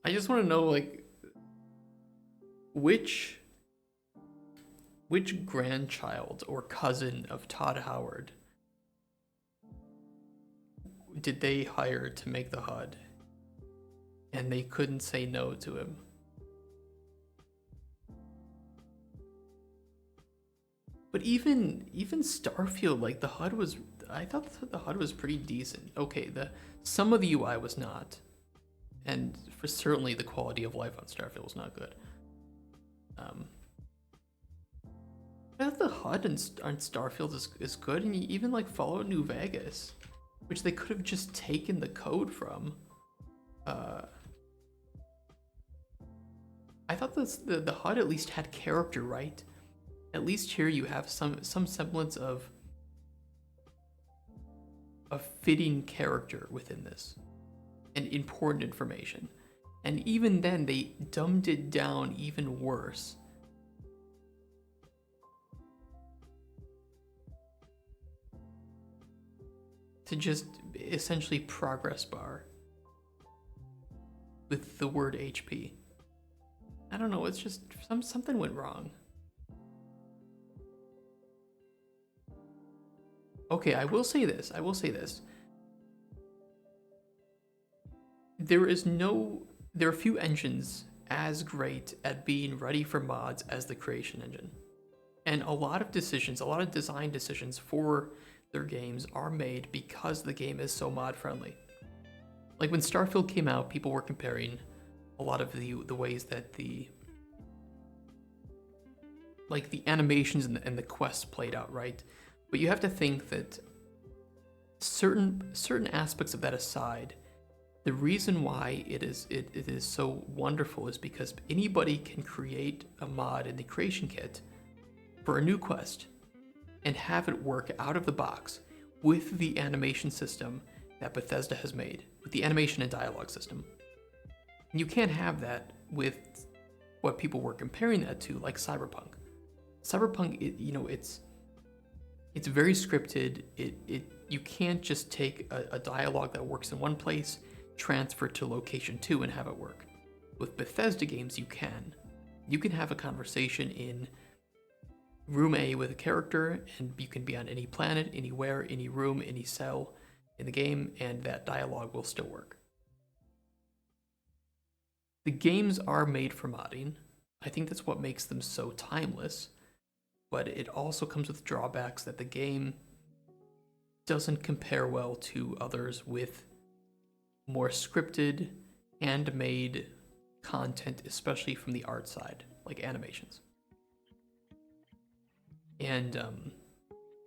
I just want to know, like, which grandchild or cousin of Todd Howard did they hire to make the HUD, and they couldn't say no to him? But even Starfield, like, the HUD was, I thought the HUD was pretty decent. Okay, some of the UI was not. And for certainly the quality of life on Starfield was not good. I thought the HUD on Starfield is good, and even like Fallout New Vegas, which they could have just taken the code from. I thought the HUD at least had character, right? At least here you have some semblance of a fitting character within this. And important information. And even then, they dumbed it down even worse. To just essentially progress bar with the word HP. I don't know, it's just something went wrong. Okay, I will say this. There are few engines as great at being ready for mods as the creation engine. And a lot of design decisions for their games are made because the game is so mod friendly. Like when Starfield came out, people were comparing a lot of the ways that the animations and the quests played out, right? But you have to think that certain aspects of that aside, the reason why it is so wonderful is because anybody can create a mod in the creation kit for a new quest and have it work out of the box with the animation system that Bethesda has made, with the animation and dialogue system. And you can't have that with what people were comparing that to, like Cyberpunk. Cyberpunk, It's very scripted. You can't just take a dialogue that works in one place, transfer to location 2 and have it work. With Bethesda games, you can. You can have a conversation in room A with a character, and you can be on any planet, anywhere, any room, any cell in the game, and that dialogue will still work. The games are made for modding. I think that's what makes them so timeless, but it also comes with drawbacks that the game doesn't compare well to others with more scripted, handmade content, especially from the art side, like animations. And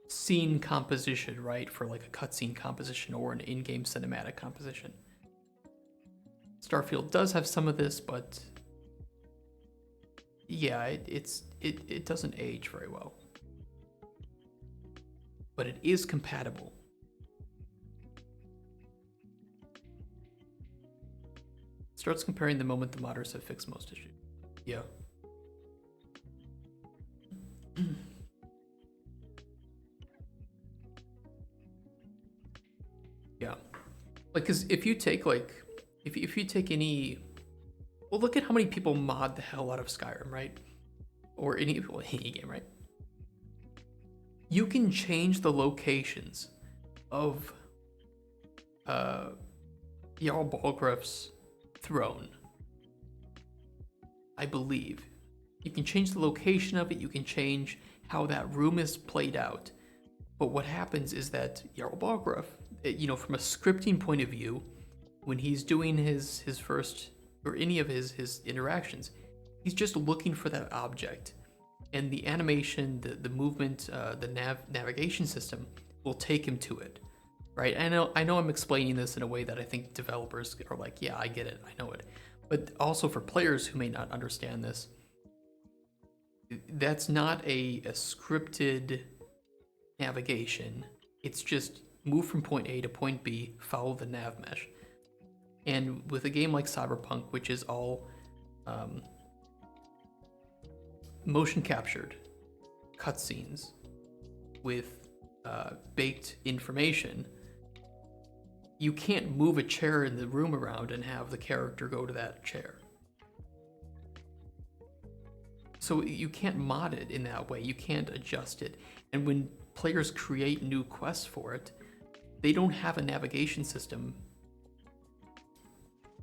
scene composition, right, for like a cutscene composition or an in-game cinematic composition. Starfield does have some of this, but yeah, it doesn't age very well. But it is compatible. Starts comparing the moment the modders have fixed most issues. Yeah. Yeah. Like, cause if you take if you take any, well, look at how many people mod the hell out of Skyrim, right? Or any game, right? You can change the locations of Jarl Balgraf's throne, I believe. You can change the location of it, you can change how that room is played out. But what happens is that Jarl Balgraf, from a scripting point of view, when he's doing his first, or any of his interactions, he's just looking for that object. And the animation, the movement, the navigation system will take him to it, right? I know I'm explaining this in a way that I think developers are like, yeah, I get it, I know it. But also for players who may not understand this, that's not a scripted navigation. It's just move from point A to point B, follow the nav mesh. And with a game like Cyberpunk, which is all motion captured cutscenes with baked information, you can't move a chair in the room around and have the character go to that chair. So you can't mod it in that way. You can't adjust it. And when players create new quests for it, they don't have a navigation system.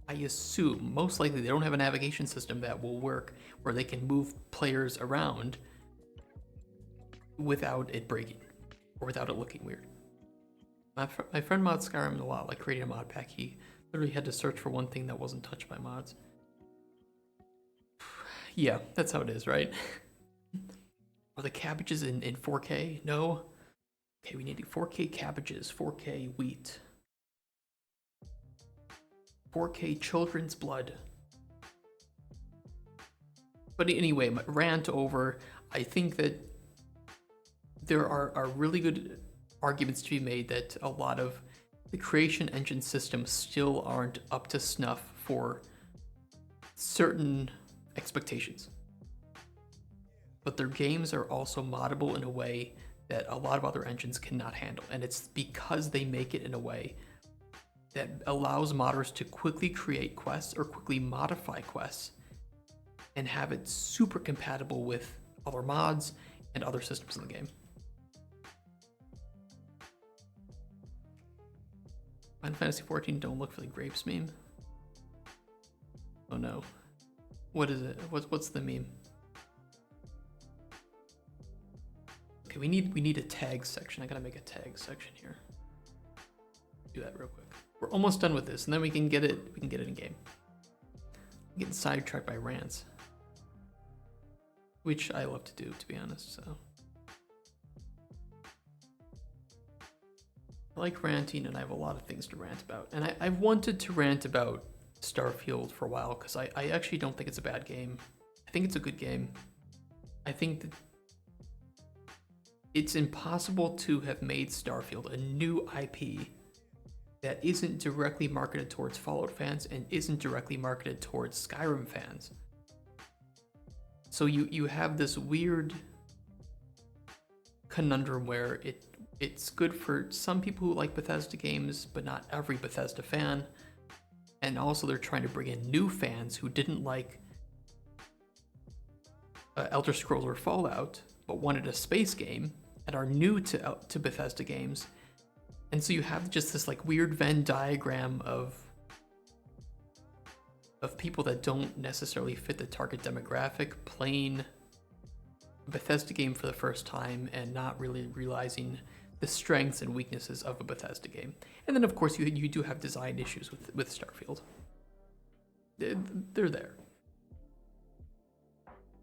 I assume, most likely, they don't have a navigation system that will work where they can move players around without it breaking or without it looking weird. My friend mods Skyrim a lot, like creating a mod pack. He literally had to search for one thing that wasn't touched by mods. Yeah, that's how it is, right? Are the cabbages in 4K? No. Okay, we need 4K cabbages, 4K wheat. 4K children's blood. But anyway, my rant over. I think that there are really good arguments to be made that a lot of the creation engine systems still aren't up to snuff for certain expectations. But their games are also moddable in a way that a lot of other engines cannot handle. And it's because they make it in a way that allows modders to quickly create quests or quickly modify quests and have it super compatible with other mods and other systems in the game. Final Fantasy XIV don't look for the grapes meme. Oh no. What is it? What's the meme? Okay, we need a tag section. I gotta make a tag section here. Do that real quick. We're almost done with this, and then we can get it in game. I'm getting sidetracked by rants, which I love to do, to be honest. So I like ranting, and I have a lot of things to rant about. And I've wanted to rant about Starfield for a while because I actually don't think it's a bad game. I think it's a good game. I think that it's impossible to have made Starfield a new IP that isn't directly marketed towards Fallout fans and isn't directly marketed towards Skyrim fans. So you have this weird conundrum where it's good for some people who like Bethesda games, but not every Bethesda fan. And also they're trying to bring in new fans who didn't like Elder Scrolls or Fallout, but wanted a space game and are new to Bethesda games. And so you have just this like weird Venn diagram of people that don't necessarily fit the target demographic playing a Bethesda game for the first time and not really realizing the strengths and weaknesses of a Bethesda game. And then of course you do have design issues with Starfield. They're there.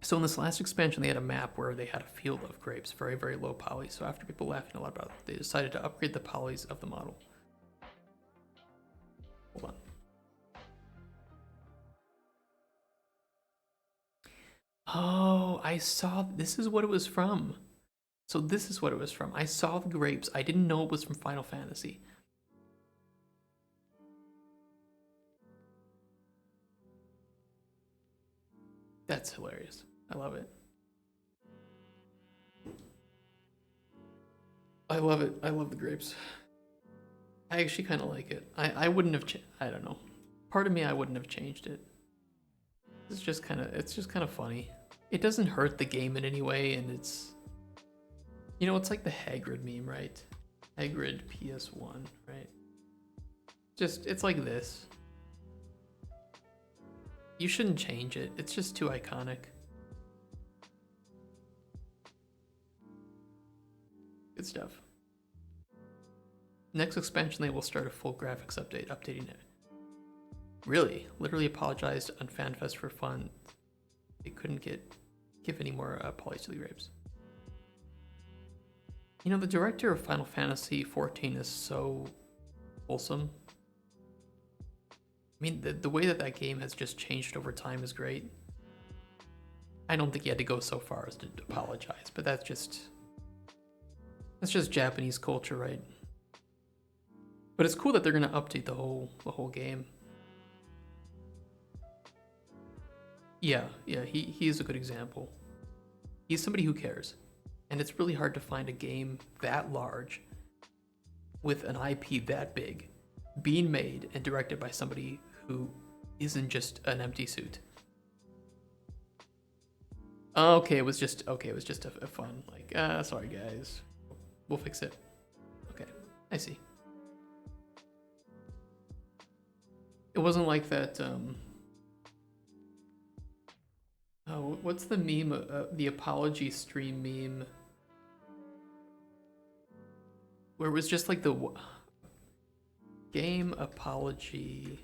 So in this last expansion, they had a map where they had a field of grapes, very, very low poly. So after people laughing a lot about it, they decided to upgrade the polys of the model. Hold on. Oh, I saw, this is what it was from. So this is what it was from. I saw the grapes. I didn't know it was from Final Fantasy. That's hilarious. I love it. I love it. I love the grapes. I actually kind of like it. I wouldn't have, I don't know. Part of me, I wouldn't have changed it. It's just kind of funny. It doesn't hurt the game in any way, and it's, you know, it's like the Hagrid meme, right? Hagrid PS1, right? Just, it's like this. You shouldn't change it. It's just too iconic. Good stuff. Next expansion, they will start a full graphics update, updating it. Really? Literally apologized on FanFest for fun. They couldn't give any more polys to the grapes. You know, the director of Final Fantasy XIV is so wholesome. I mean, the way that game has just changed over time is great. I don't think he had to go so far as to apologize, but that's just Japanese culture, right? But it's cool that they're gonna update the whole game. Yeah, he is a good example. He's somebody who cares. And it's really hard to find a game that large with an IP that big being made and directed by somebody who isn't just an empty suit. Okay, it was just a fun, like, sorry guys, we'll fix it. Okay, I see. It wasn't like that, oh, what's the meme, the apology stream meme? Where it was just like the game apology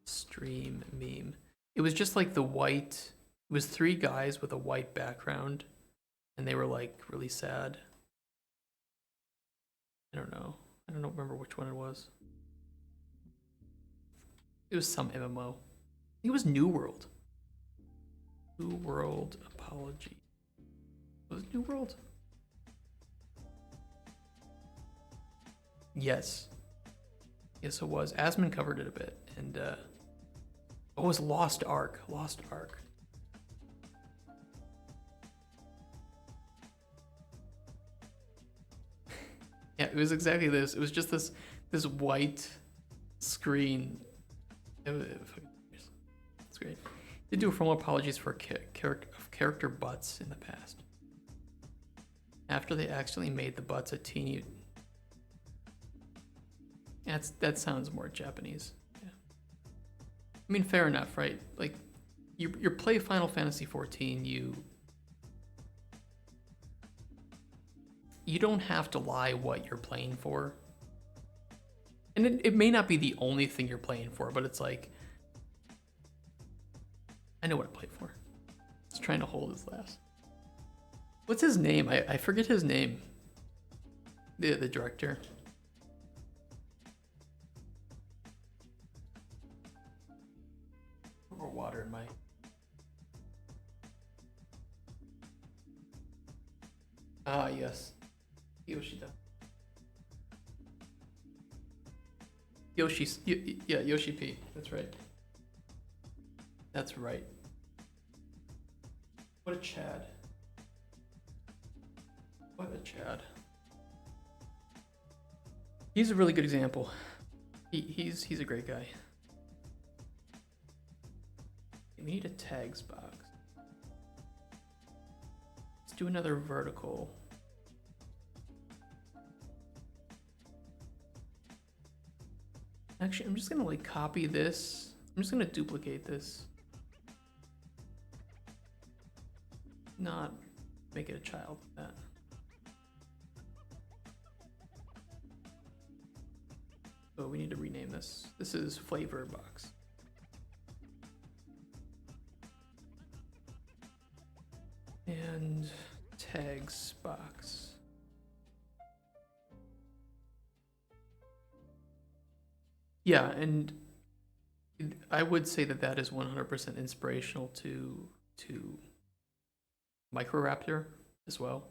stream meme. It was just like the white, it was 3 guys with a white background and they were like really sad. I don't remember which one it was. It was some MMO. It was New World. New World apology. Was it New World? Yes. Yes, it was. Asmon covered it a bit. And, it was Lost Ark. Lost Ark. Yeah, it was exactly this. It was just this white screen. It's great. They do formal apologies for character butts in the past. After they accidentally made the butts a teeny. That sounds more Japanese. Yeah. I mean, fair enough, right? Like, you play Final Fantasy XIV, you don't have to lie what you're playing for. And it may not be the only thing you're playing for, but it's like, I know what I play for. He's trying to hold his last. What's his name? I forget his name. The director. More water in my... Ah, yes. Yoshida. Yoshi P. That's right. That's right. What a Chad. What it, Chad. He's a really good example. He's a great guy. We need a tags box. Let's do another vertical. Actually, I'm just gonna like copy this. I'm just gonna duplicate this. Not make it a child with that. So we need to rename this. This is flavor box. And tags box. Yeah, and I would say that that is 100% inspirational to Microraptor as well.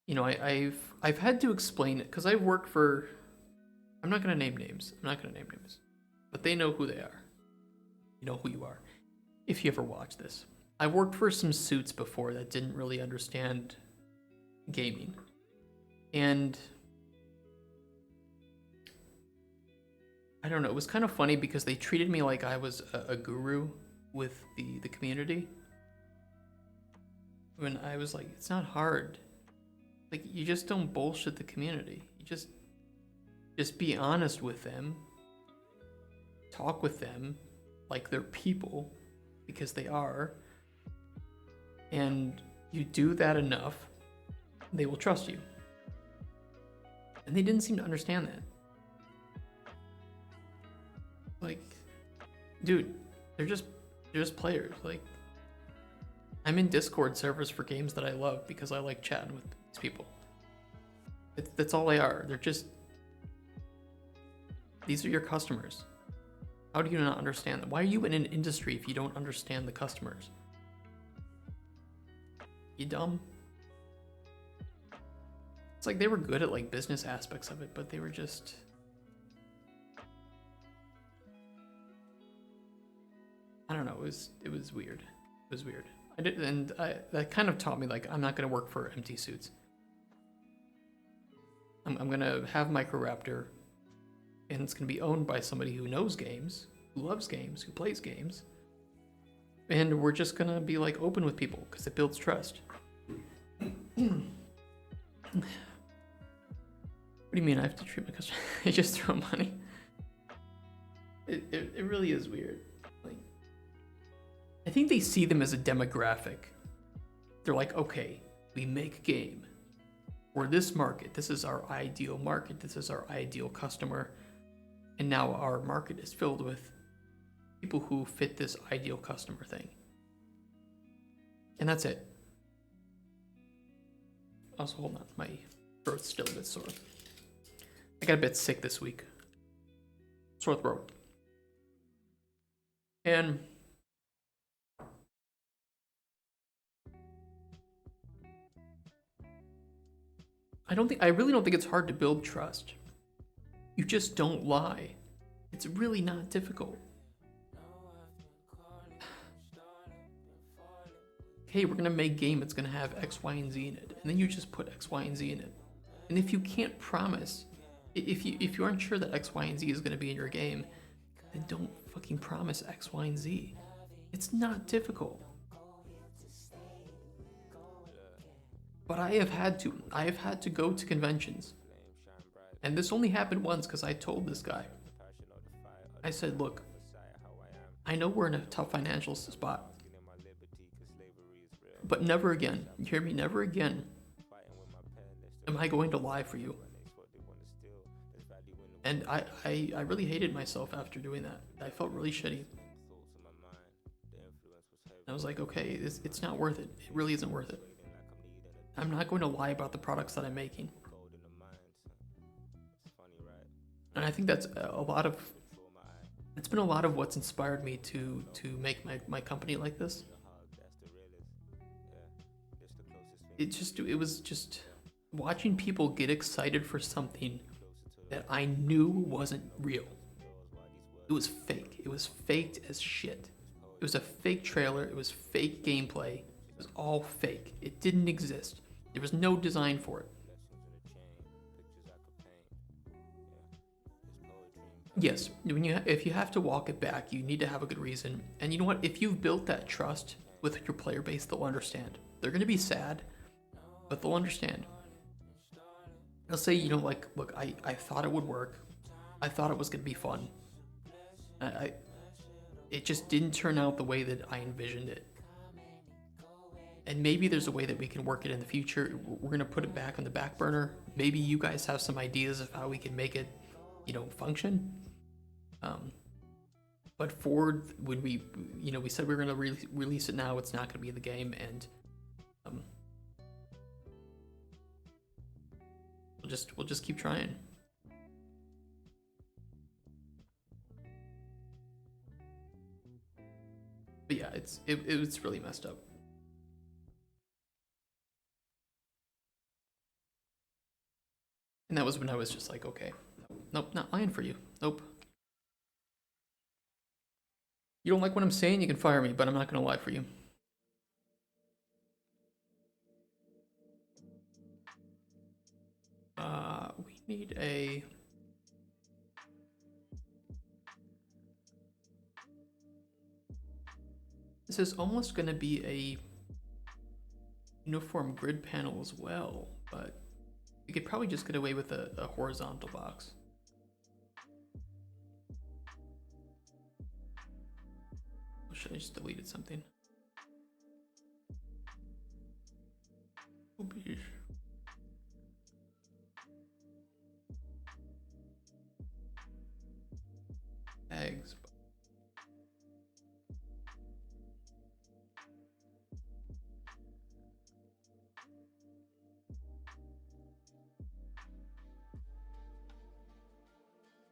You know, I've had to explain it because I work for. I'm not gonna name names. But they know who they are. You know who you are. If you ever watch this, I worked for some suits before that didn't really understand gaming, and I don't know. It was kind of funny because they treated me like I was a guru with the community. When I was like, it's not hard. Like, you just don't bullshit the community. You just be honest with them. Talk with them like they're people, because they are. And you do that enough, they will trust you. And they didn't seem to understand that. Like, dude, they're just players. Like, I'm in Discord servers for games that I love because I like chatting with these people. That's all they are. They're just, these are your customers. How do you not understand them? Why are you in an industry if you don't understand the customers? You dumb? It's like they were good at like business aspects of it, but they were just, I don't know, it was weird. It was weird. That kind of taught me, like, I'm not gonna work for empty suits. I'm gonna have Microraptor, and it's gonna be owned by somebody who knows games, who loves games, who plays games, and we're just gonna be like open with people because it builds trust. What do you mean I have to treat my customer? I just throw money. It really is weird. Like, I think they see them as a demographic. They're like, okay, we make a game. We're this market. This is our ideal market. This is our ideal customer. And now our market is filled with people who fit this ideal customer thing. And that's it. Also, hold on. My throat's still a bit sore. I got a bit sick this week. Sore throat. And I really don't think it's hard to build trust. You just don't lie. It's really not difficult. Okay, we're gonna make a game that's gonna have X, Y, and Z in it. And then you just put X, Y, and Z in it. And if you can't promise, if you aren't sure that X, Y, and Z is gonna be in your game, then don't fucking promise X, Y, and Z. It's not difficult. But I have had to go to conventions. And this only happened once because I told this guy. I said, look, I know we're in a tough financial spot, but never again, you hear me, never again am I going to lie for you. And I really hated myself after doing that. I felt really shitty. I was like, okay, it's not worth it. It really isn't worth it. I'm not going to lie about the products that I'm making. And I think that's it's been a lot of what's inspired me to make my company like this. It was just watching people get excited for something that I knew wasn't real. It was fake. It was faked as shit. It was a fake trailer. It was fake gameplay. It was all fake. It didn't exist. There was no design for it. Yes, if you have to walk it back, you need to have a good reason. And you know what? If you've built that trust with your player base, they'll understand. They're gonna be sad, but they'll understand. They'll say, you know, like, look, I thought it would work. I thought it was gonna be fun. It just didn't turn out the way that I envisioned it. And maybe there's a way that we can work it in the future. We're gonna put it back on the back burner. Maybe you guys have some ideas of how we can make it, you know, function. But for when we said we were gonna release it now, it's not gonna be in the game, and we'll just keep trying. But yeah, it's really messed up. And that was when I was just like, okay, nope, not lying for you. Nope. You don't like what I'm saying, you can fire me, but I'm not gonna lie for you. We need a... This is almost gonna be a uniform grid panel as well, but we could probably just get away with a horizontal box. Or should I just deleted something? Oh, beesh. Eggs.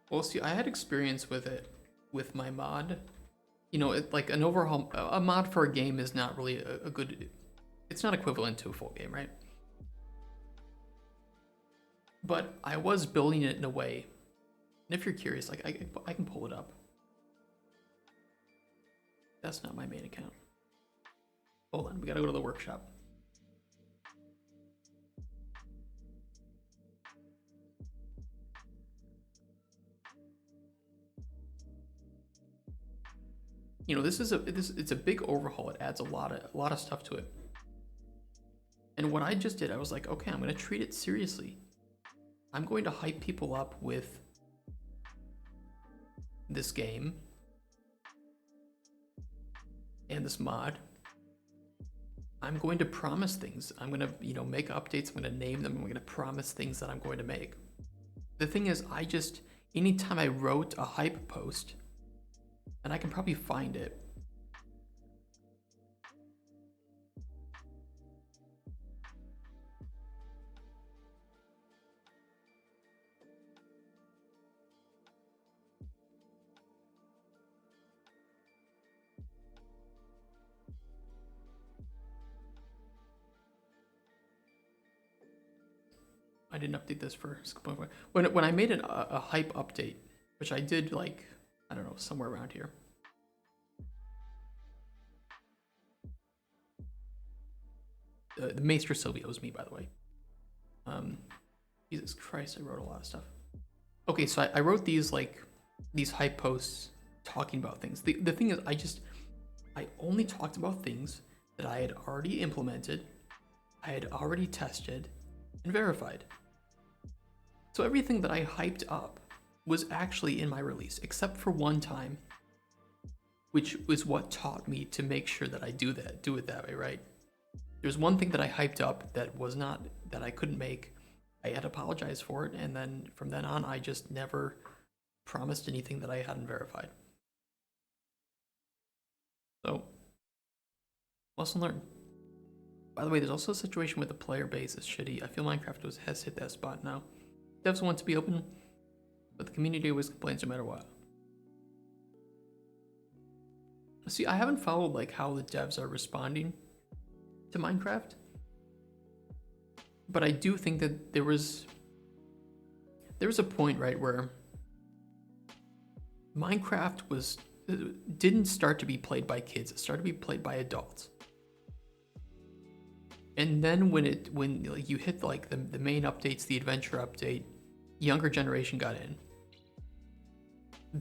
Well, see, I had experience with it with my mod. You know, like an overhaul, a mod for a game is not really a good, it's not equivalent to a full game, right? But I was building it in a way, and if you're curious, like I can pull it up. That's not my main account. Hold on, we gotta go to the workshop. You know, it's a big overhaul. It adds a lot of stuff to it. And what I just did, I was like, okay, I'm gonna treat it seriously. I'm going to hype people up with this game and this mod. I'm going to promise things. I'm gonna, you know, make updates. I'm gonna name them. I'm gonna promise things that I'm going to make. The thing is, anytime I wrote a hype post, and I can probably find it. I didn't update this for when I made a hype update, which I did, like, I don't know, somewhere around here. The Maester Sylvia was me, by the way. Jesus Christ, I wrote a lot of stuff. Okay, so I wrote these hype posts talking about things. The thing is, I only talked about things that I had already implemented, I had already tested, and verified. So everything that I hyped up was actually in my release, except for one time, which was what taught me to make sure that I do it that way, right? There's one thing that I hyped up that I couldn't make. I had apologized for it, and then from then on, I just never promised anything that I hadn't verified. So, lesson learned. By the way, there's also a situation with the player base is shitty. I feel Minecraft has hit that spot now. Devs want to be open, but the community always complains no matter what. See, I haven't followed like how the devs are responding to Minecraft, but I do think that there was a point, right, where Minecraft didn't start to be played by kids. It started to be played by adults. And then when like, you hit like the main updates, the adventure update, younger generation got in.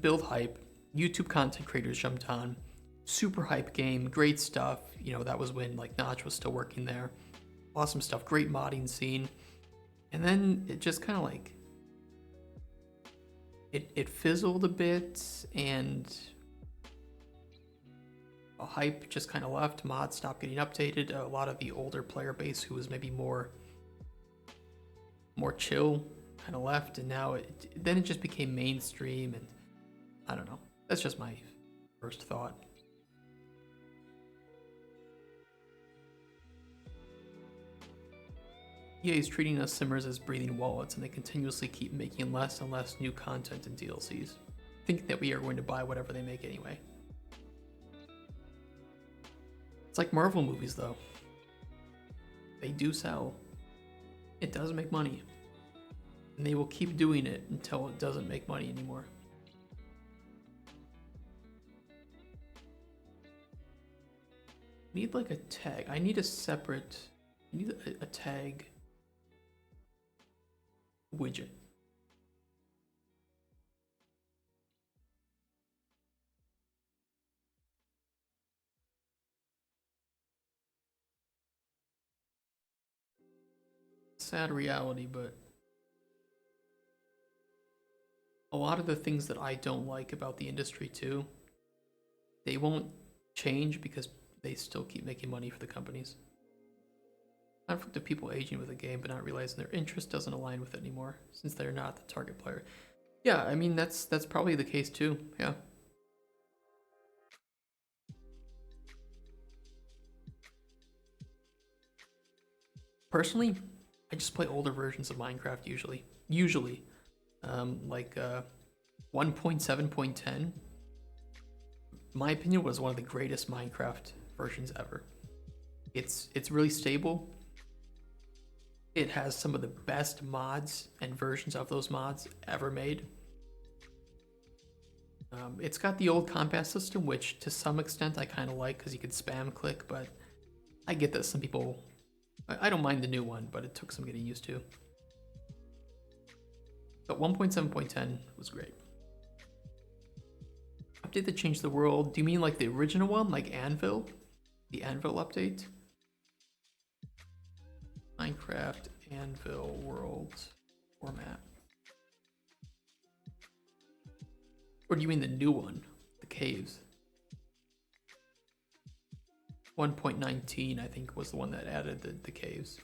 Build hype, YouTube content creators jumped on. Super hype game, great stuff. You know, that was when like Notch was still working there. Awesome stuff, great modding scene. And then it just kind of like it fizzled a bit, and the hype just kind of left. Mods stopped getting updated. A lot of the older player base who was maybe more chill kind of left, and now then it just became mainstream, and I don't know. That's just my first thought. EA is treating us simmers as breathing wallets, and they continuously keep making less and less new content and DLCs, thinking that we are going to buy whatever they make anyway. It's like Marvel movies, though. They do sell. It does make money. And they will keep doing it until it doesn't make money anymore. I need like a tag. I need a separate... I need a tag widget. Sad reality, but a lot of the things that I don't like about the industry too, they won't change because they still keep making money for the companies. I've looked at people aging with a game but not realizing their interest doesn't align with it anymore since they're not the target player. Yeah, I mean that's probably the case too. Yeah. Personally, I just play older versions of Minecraft usually. Like 1.7.10. My opinion was one of the greatest Minecraft versions ever. It's really stable. It has some of the best mods and versions of those mods ever made. It's got the old combat system, which to some extent I kind of like because you could spam click, but I get that some people... I don't mind the new one, but it took some getting used to. But 1.7.10 was great. Update that changed the world. Do you mean like the original one, like Anvil? The Anvil update? Minecraft Anvil world format. Or do you mean the new one? The caves? 1.19 I think was the one that added the caves.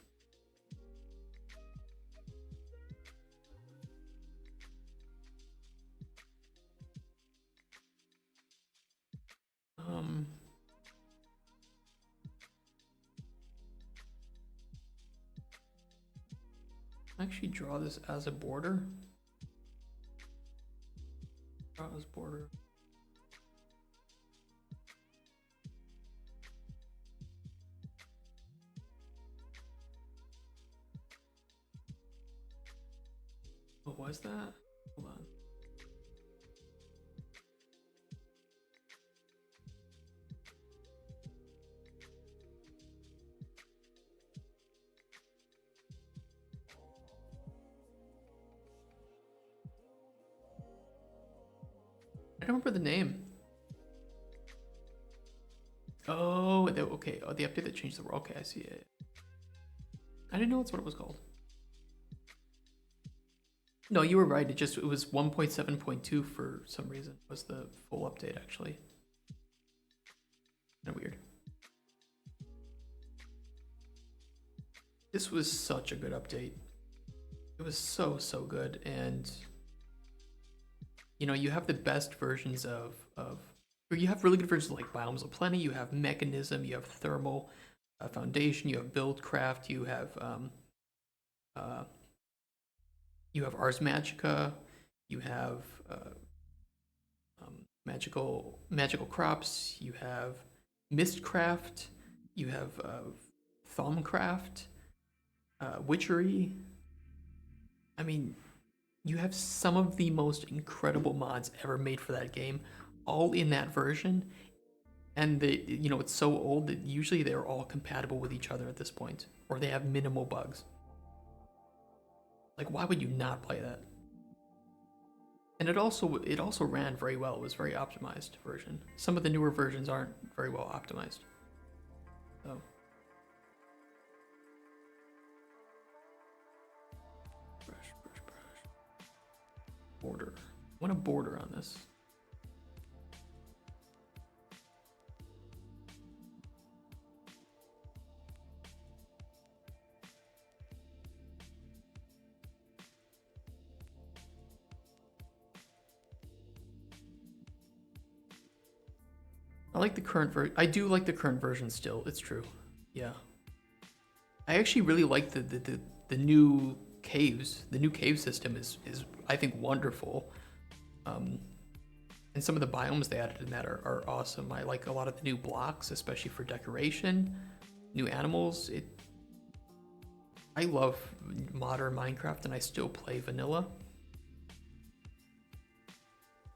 Actually draw this as a border. Draw as border. What was that? Hold on. I don't remember the name. Oh, okay. Oh, the update that changed the world. Okay, I see it. I didn't know that's what it was called. No, you were right. It was 1.7.2 for some reason. Was the full update actually? Kind of weird. This was such a good update. It was so good, and you know, you have the best versions or you have really good versions of like Biomes of Plenty, you have Mechanism, you have Thermal, Foundation, you have Buildcraft, you have Ars Magica, you have magical crops, you have Mistcraft, you have Thumbcraft, Witchery. I mean, you have some of the most incredible mods ever made for that game, all in that version. And they, you know, it's so old that usually they're all compatible with each other at this point, or they have minimal bugs. Like, why would you not play that? And it also ran very well. It was a very optimized version. Some of the newer versions aren't very well optimized. So brush. Border. I want a border on this. I like the current version. I do like the current version still. It's true. Yeah. I actually really like the new caves. The new cave system is I think wonderful. And some of the biomes they added in that are awesome. I like a lot of the new blocks, especially for decoration, new animals. I love modern Minecraft and I still play vanilla.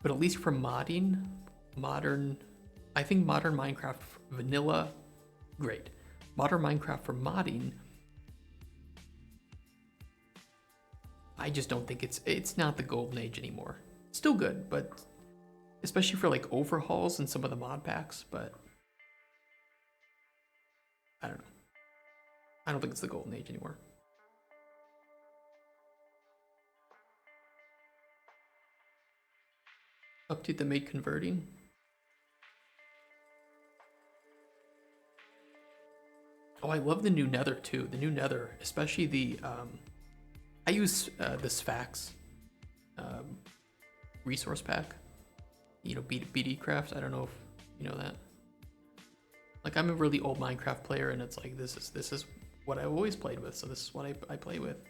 But at least for modding, I think modern Minecraft vanilla, great. Modern Minecraft for modding, I just don't think it's not the golden age anymore. Still good, but especially for like overhauls and some of the mod packs, but I don't know. I don't think it's the golden age anymore. Update the made converting. Oh, I love the new Nether too. The new Nether, especially the I use the Sphax resource pack. You know, BD Craft. I don't know if you know that. Like, I'm a really old Minecraft player, and it's like this is what I've always played with. So this is what I play with.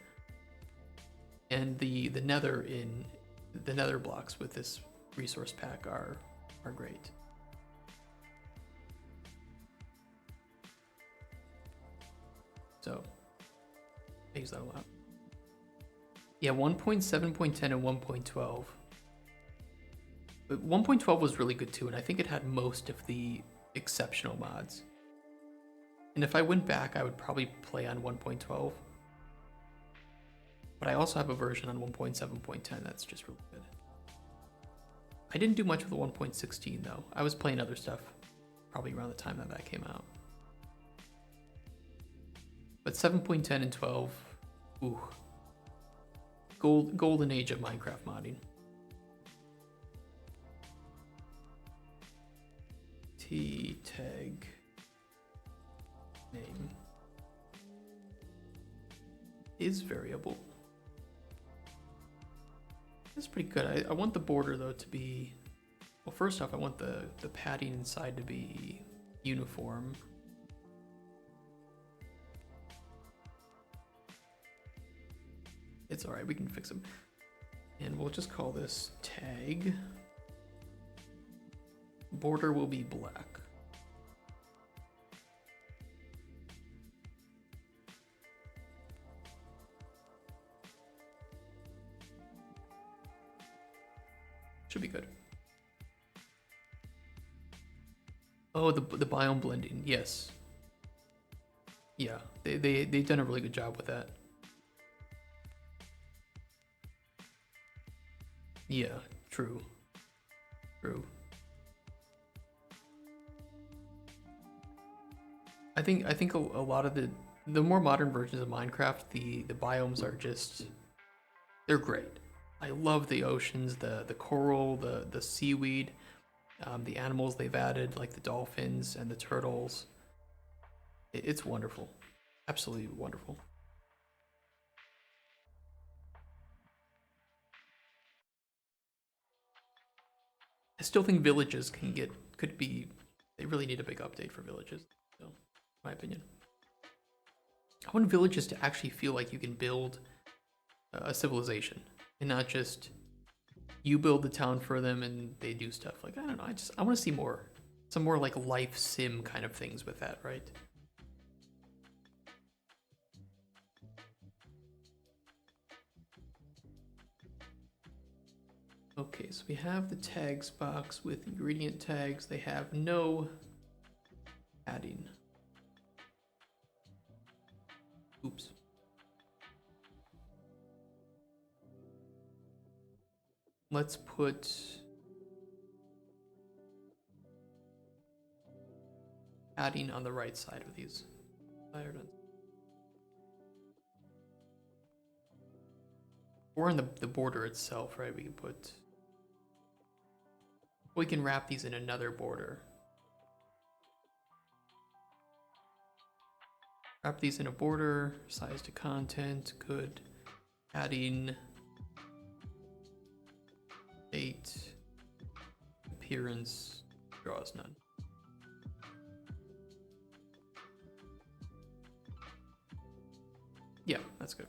And the Nether blocks with this resource pack are great. So I use that a lot. Yeah, 1.7.10 and 1.12. But 1.12 was really good too, and I think it had most of the exceptional mods. And if I went back, I would probably play on 1.12. But I also have a version on 1.7.10 that's just really good. I didn't do much with the 1.16 though. I was playing other stuff probably around the time that came out. But 7.10 and 12, ooh. Golden age of Minecraft modding. Tag name is variable. That's pretty good. I want the border though to be, well, first off, I want the padding inside to be uniform. It's all right, we can fix them. And we'll just call this tag. Border will be black. Should be good. Oh, the biome blending, yes. Yeah, they've done a really good job with that. Yeah, true. I think a lot of the more modern versions of Minecraft, the biomes are just, they're great. I love the oceans, the coral, the seaweed, the animals they've added, like the dolphins and the turtles. It's wonderful, absolutely wonderful. I still think villages they really need a big update for villages, so, in my opinion. I want villages to actually feel like you can build a civilization and not just you build the town for them and they do stuff. Like, I don't know, I want to see some more like life sim kind of things with that, right? Okay, so we have the tags box with ingredient tags. They have no adding. Oops. Let's put adding on the right side of these irons. Or in the border itself, right? We can wrap these in another border. Wrap these in a border, size to content, good. Adding date, appearance, draws none. Yeah, that's good.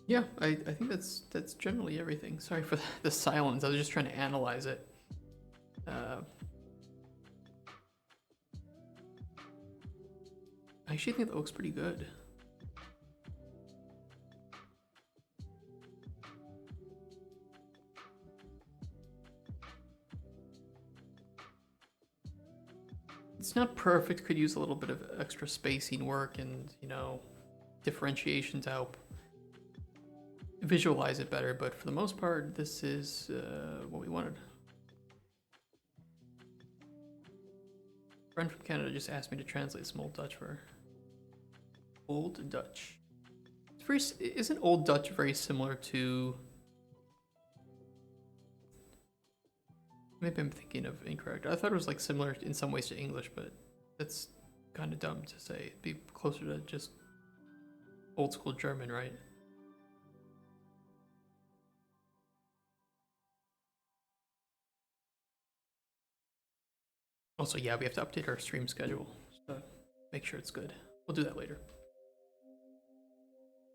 Yeah, I think that's generally everything. Sorry for the silence. I was just trying to analyze it. I actually think that looks pretty good. It's not perfect. Could use a little bit of extra spacing work and, you know, differentiation to help visualize it better, but for the most part, this is what we wanted. A friend from Canada just asked me to translate some Old Dutch for her. Old Dutch. Isn't Old Dutch very similar to... Maybe I'm thinking of incorrect. I thought it was like similar in some ways to English, but that's kind of dumb to say. It'd be closer to just old school German, right? Also, yeah, we have to update our stream schedule, so make sure it's good. We'll do that later.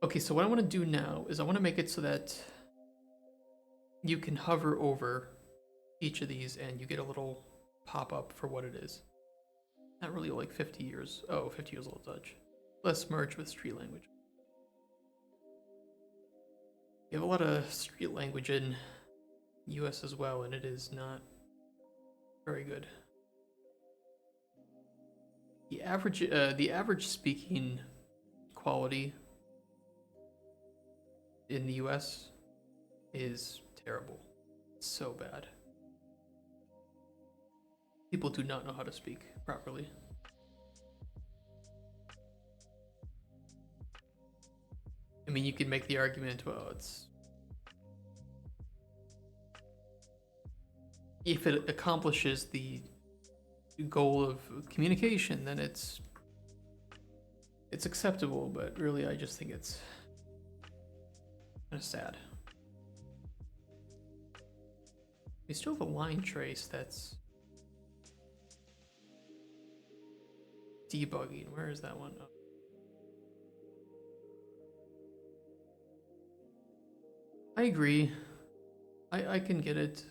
Okay, so what I want to do now is I want to make it so that you can hover over each of these and you get a little pop-up for what it is. Not really like 50 years. Oh, 50 years old Dutch. Let's merge with street language. You have a lot of street language in US as well, and it is not very good. The average speaking quality in the US is terrible. It's so bad. People do not know how to speak properly. I mean, you can make the argument, well, it's... if it accomplishes the goal of communication, then it's acceptable, but really I just think it's kind of sad. We still have a line trace that's debugging. Where is that one? Oh. I agree. I can get it.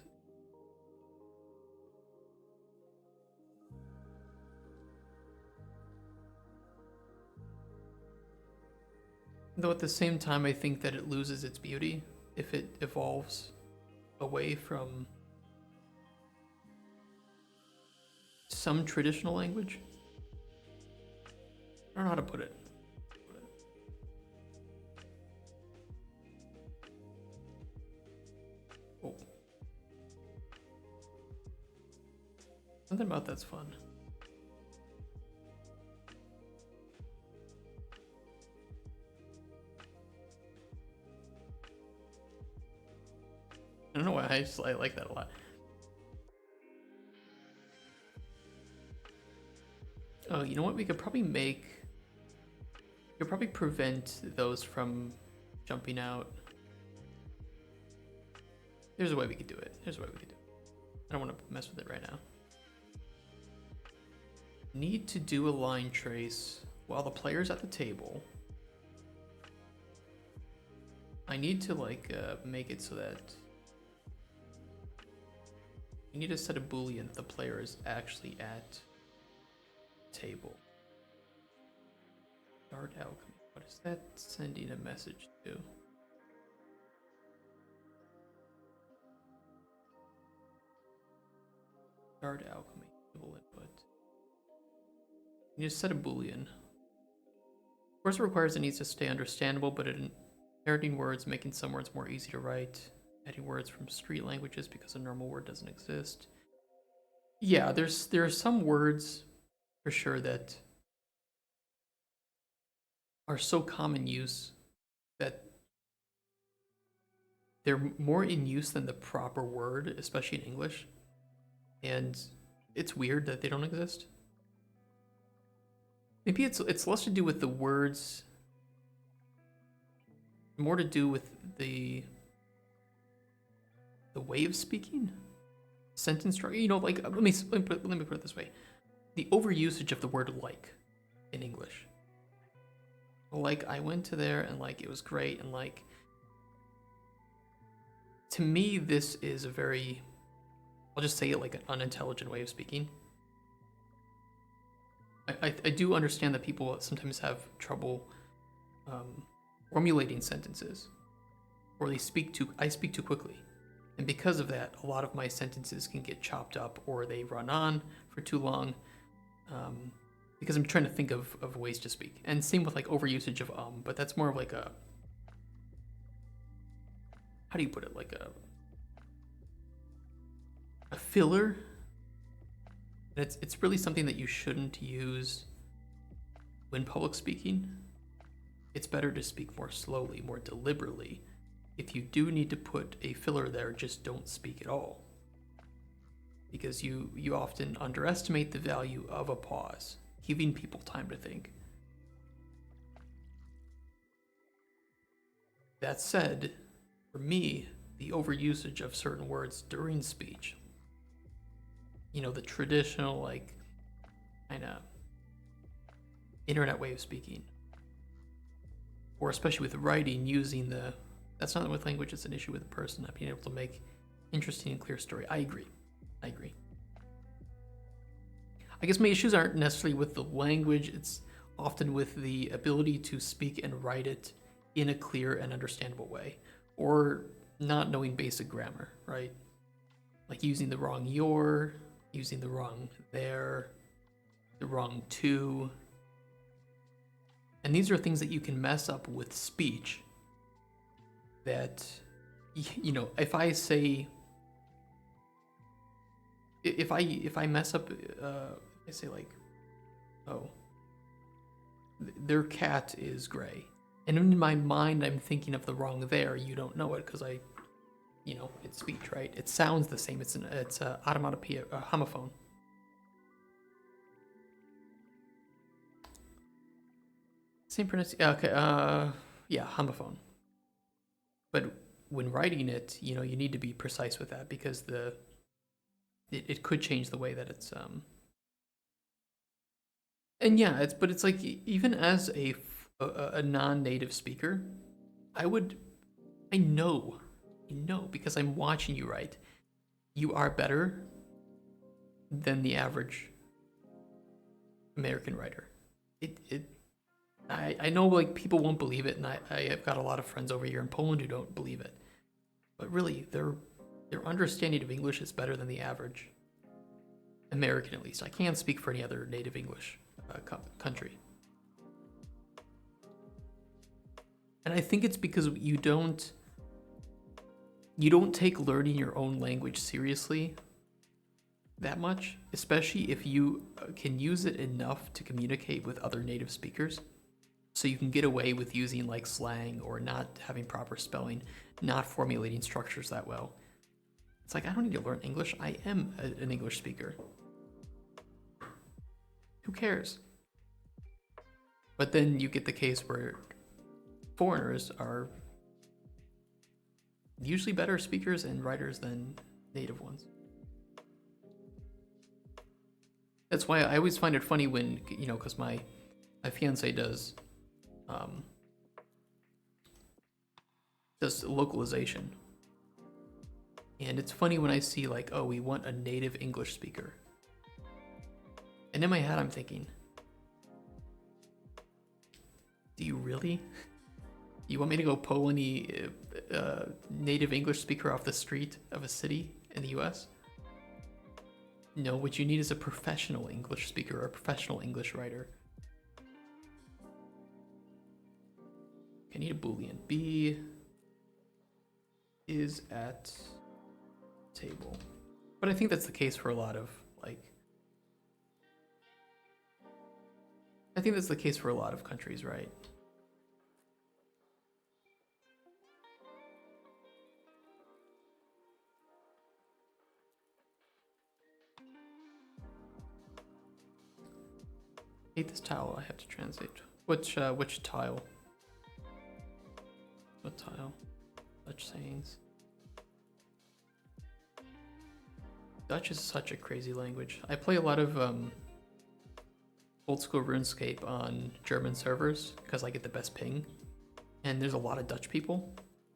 Though at the same time, I think that it loses its beauty if it evolves away from some traditional language. I don't know how to put it. Oh. Something about that's fun. I don't know why, I like that a lot. Oh, you know what? We could probably prevent those from jumping out. There's a way we could do it. I don't want to mess with it right now. need to do a line trace while the player's at the table. I need to like make it so that you need to set a boolean that the player is actually at table. Start alchemy. What is that sending a message to? Start alchemy. Table input. You need to set a boolean. Of course, it requires it needs to stay understandable, but inheriting words, making some words more easy to write, adding words from street languages because a normal word doesn't exist. Yeah, there are some words for sure that are so common use that they're more in use than the proper word, especially in English. And it's weird that they don't exist. Maybe it's less to do with the words, more to do with the way of speaking, sentence structure. You know, like let me put it this way: the overusage of the word "like" in English. Like, I went to there and like it was great, and like to me this is a very, I'll just say it, like an unintelligent way of speaking. I do understand that people sometimes have trouble formulating sentences, or I speak too quickly, and because of that, a lot of my sentences can get chopped up, or they run on for too long, because I'm trying to think of ways to speak. And same with like overusage of but that's more of like a, how do you put it, like a filler. It's really something that you shouldn't use when public speaking. It's better to speak more slowly, more deliberately. If you do need to put a filler there, just don't speak at all. Because you often underestimate the value of a pause, giving people time to think. That said, for me, the overusage of certain words during speech, you know, the traditional, like, kind of internet way of speaking, or especially with writing, using that's not with language, it's an issue with a person, not being able to make interesting and clear story. I agree. I guess my issues aren't necessarily with the language, it's often with the ability to speak and write it in a clear and understandable way, or not knowing basic grammar, right? Like using the wrong your, using the wrong there, the wrong to. And these are things that you can mess up with speech that, you know, if I say, if I mess up, I say like, oh, their cat is gray. And in my mind, I'm thinking of the wrong there. You don't know it because you know, it's speech, right? It sounds the same. It's a automatopoeia, a homophone. Same pronunciation. Okay. Yeah, homophone. But when writing it, you know, you need to be precise with that because it could change the way that it's And yeah, it's like even as a non-native speaker, I know because I'm watching you write, you are better than the average American writer. I know like people won't believe it, and I have got a lot of friends over here in Poland who don't believe it, but really their understanding of English is better than the average American, at least. I can't speak for any other native English country. And I think it's because you don't take learning your own language seriously that much, especially if you can use it enough to communicate with other native speakers. So you can get away with using like slang or not having proper spelling, not formulating structures that well. It's like, I don't need to learn English. I am an English speaker. Who cares? But then you get the case where foreigners are usually better speakers and writers than native ones. That's why I always find it funny when, you know, because my fiance does localization. And it's funny when I see like, oh, we want a native English speaker. And in my head, I'm thinking, do you really? You want me to go pull any native English speaker off the street of a city in the US? No, what you need is a professional English speaker or a professional English writer. I need a Boolean. B is at table. But I think that's the case for a lot of, like, I think that's the case for a lot of countries, right? I hate this tile I have to translate. Which tile? What tile? Dutch sayings. Dutch is such a crazy language. I play a lot of old school RuneScape on German servers because I get the best ping. And there's a lot of Dutch people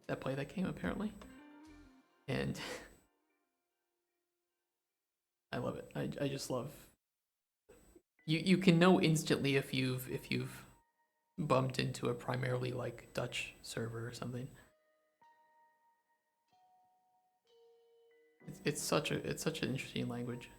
that play that game apparently. And I love it. I just love. You can know instantly if you've bumped into a primarily like Dutch server or something. It's such an interesting language.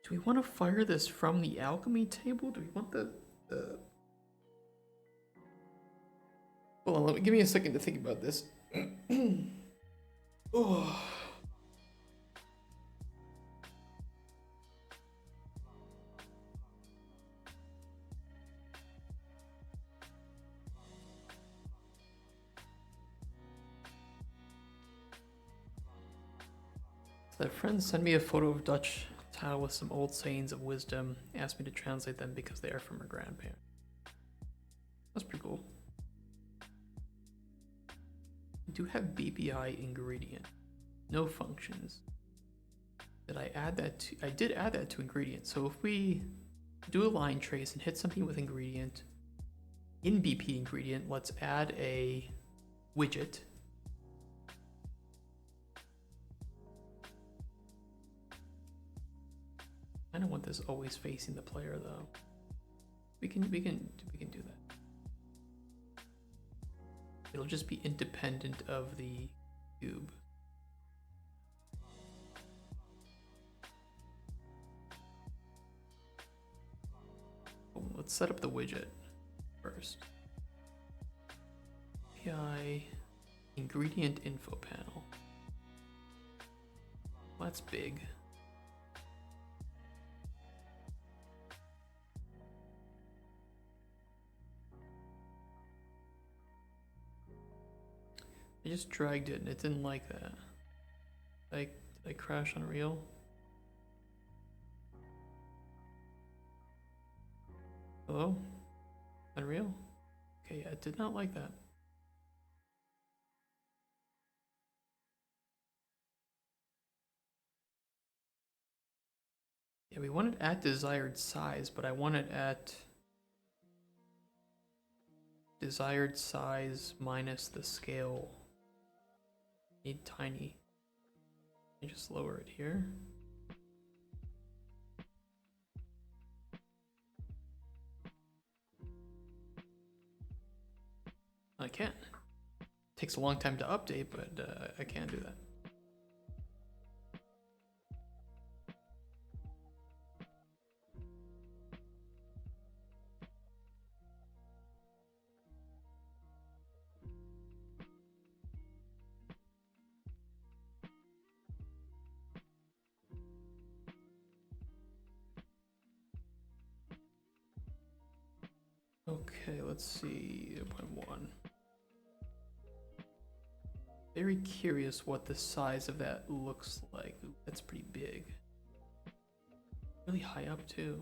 Do we want to fire this from the alchemy table? Do we want the Hold on, give me a second to think about this. Oh. So friends sent me a photo of Dutch tile with some old sayings of wisdom, asked me to translate them because they are from her grandparents. That's pretty cool. I do have BPI ingredient, no functions. Did I add that to? I did add that to ingredient. So if we do a line trace and hit something with ingredient in BP ingredient, let's add a widget. I don't want this always facing the player though. We can do that. It'll just be independent of the cube. Oh, let's set up the widget first. API ingredient info panel. Well, that's big. I just dragged it and it didn't like that. Did I crash Unreal? Hello? Unreal? Okay, yeah, it did not like that. Yeah, we want it at desired size, but I want it at desired size minus the scale. Need tiny. Let me just lower it here. I can. Takes a long time to update, but I can do that. Okay, let's see, 0.1. Very curious what the size of that looks like. Ooh, that's pretty big. Really high up too.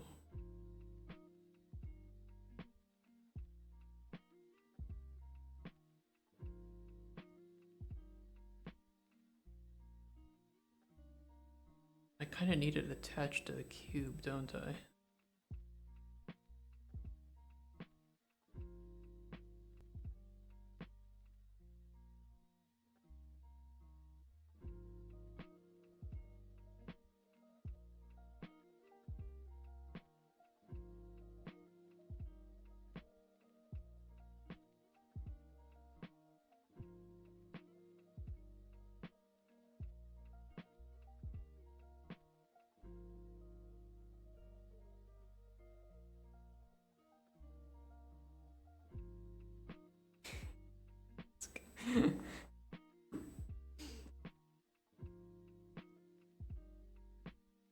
kind of need it attached to the cube, don't I?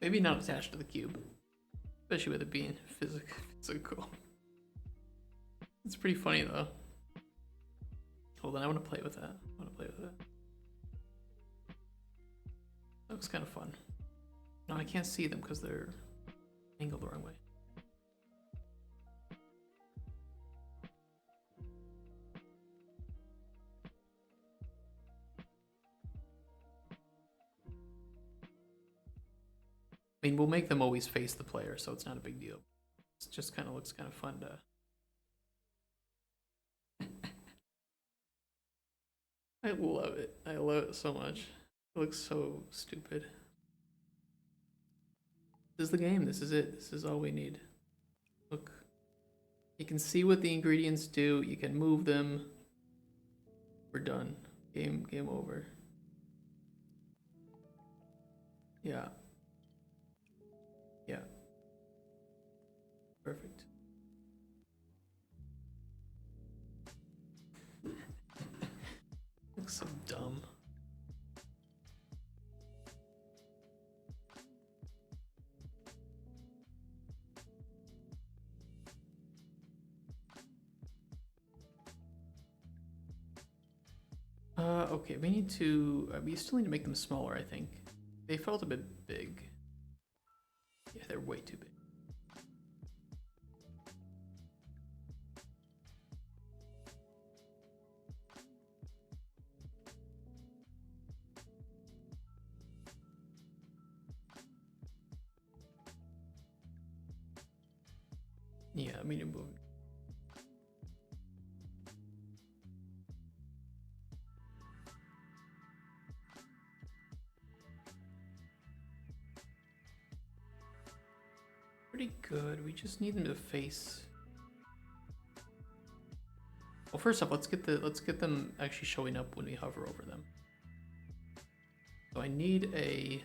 Maybe not attached to the cube, especially with it being physical. It's pretty funny though. Hold on, I want to play with that. That looks kind of fun. No, I can't see them because they're angled the wrong way. I mean, we'll make them always face the player, so it's not a big deal. It just kind of looks kind of fun to... I love it. I love it so much. It looks so stupid. This is the game. This is it. This is all we need. Look. You can see what the ingredients do. You can move them. We're done. Game over. Yeah. Yeah. Perfect. Looks so dumb. Okay, we still need to make them smaller, I think. They felt a bit big. Yeah, they're way too big. Yeah, I mean, it moved. Pretty good. We just need them to face. Well, first off, let's get them actually showing up when we hover over them. So I need a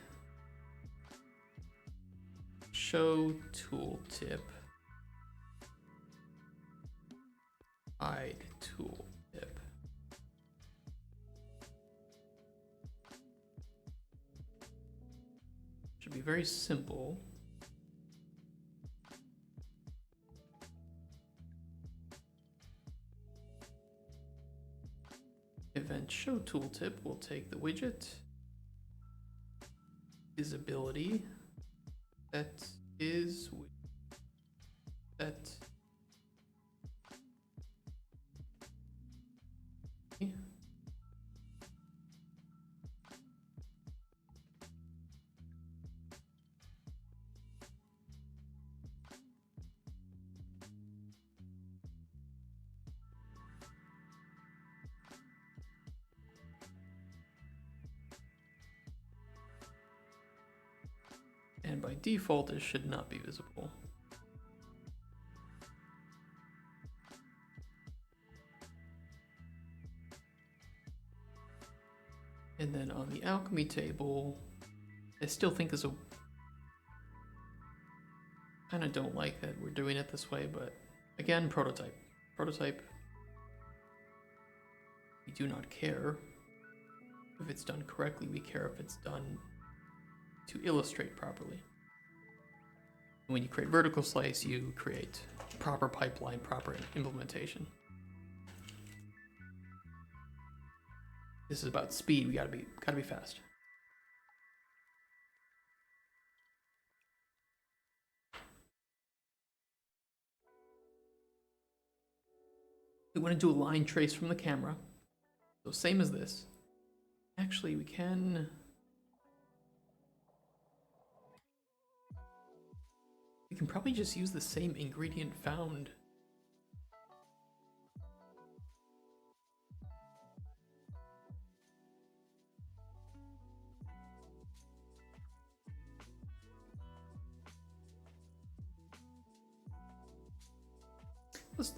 show tooltip. Hide tooltip. Should be very simple. Event show tooltip will take the widget. Visibility. That is that. And by default, it should not be visible. And then on the alchemy table, I still think there's a... kind of don't like that we're doing it this way, but again, prototype. Prototype. We do not care if it's done correctly. We care if it's done to illustrate properly. When you create vertical slice, you create proper pipeline, proper implementation. This is about speed. We gotta be fast. We want to do a line trace from the camera. So same as this. Actually, we can We can probably just use the same ingredient found.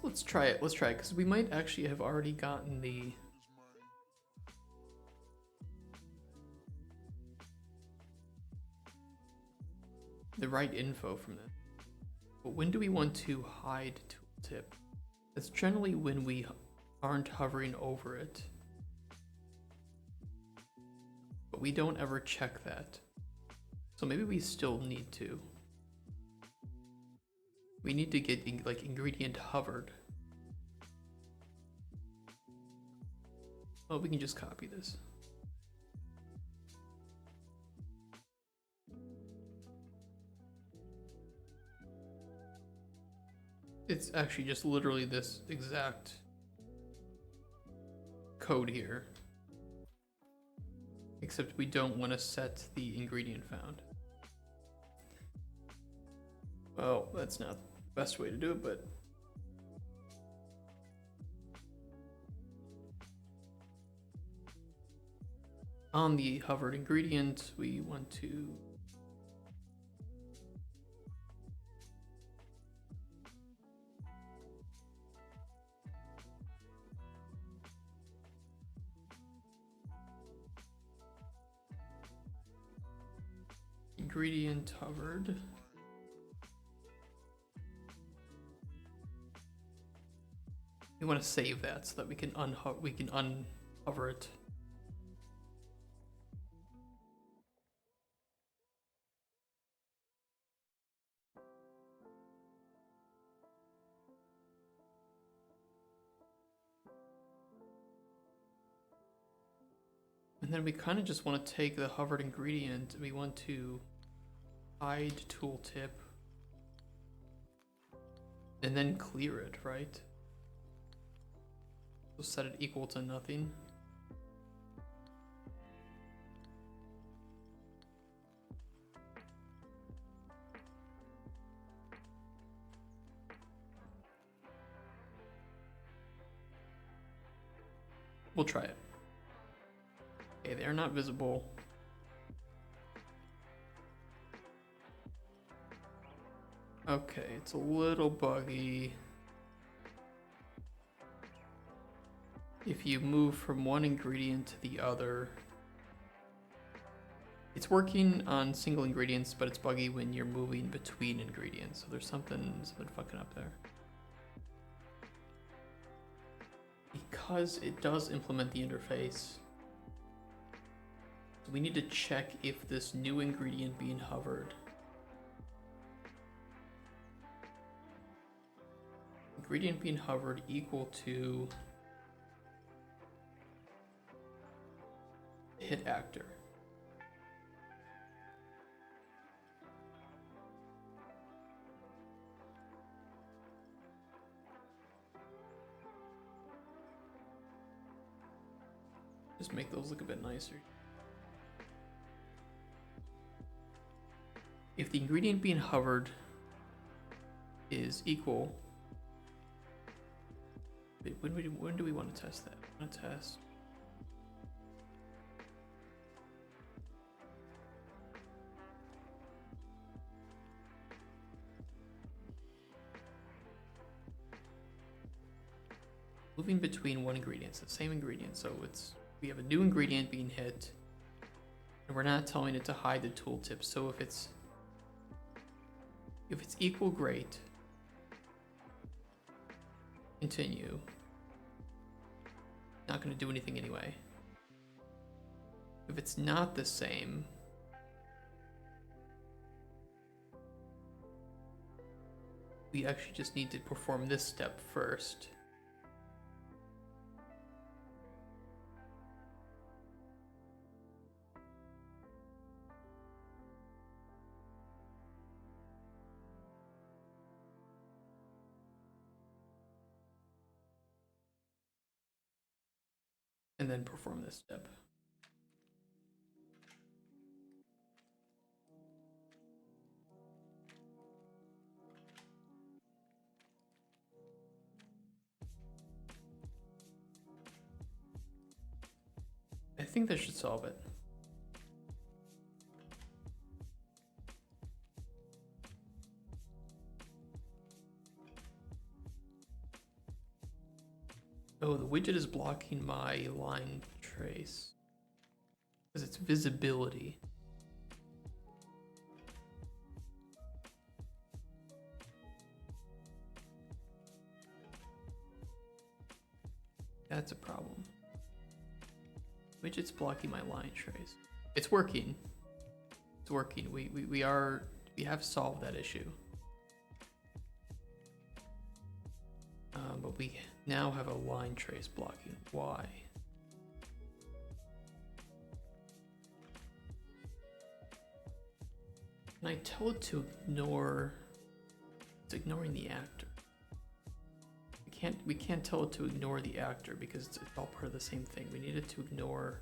Let's try it. Let's try it because we might actually have already gotten the right info from this. But when do we want to hide tooltip? That's generally when we aren't hovering over it. But we don't ever check that. So maybe we still need to. We need to get like ingredient hovered. Oh, we can just copy this. It's actually just literally this exact code here. Except we don't want to set the ingredient found. Well, that's not the best way to do it, but on the hovered ingredient, we want to ingredient hovered. We want to save that so that we can unhover it. And then we kind of just want to take the hovered ingredient. We want to hide tooltip and then clear it, right? So set it equal to nothing. We'll try it. Okay, they're not visible. Okay, it's a little buggy. If you move from one ingredient to the other, it's working on single ingredients, but it's buggy when you're moving between ingredients. So there's something fucking up there. Because it does implement the interface, we need to check if this new ingredient being hovered, ingredient being hovered equal to hit actor. Just make those look a bit nicer. If the ingredient being hovered is equal, wait, when do we want to test that? I want to test. Moving between one ingredient, it's the same ingredient, so we have a new ingredient being hit, and we're not telling it to hide the tooltip. So if it's equal, great. Continue. Not going to do anything anyway. If it's not the same, we actually just need to perform this step first. And then perform this step. think that should solve it. Oh, the widget is blocking my line trace because it's visibility. That's a problem. Widget's blocking my line trace. It's working. It's working. We have solved that issue. But we now have a line trace blocking. Why? Can I tell it to ignore? It's ignoring the actor. We can't tell it to ignore the actor because it's all part of the same thing. We need it to ignore.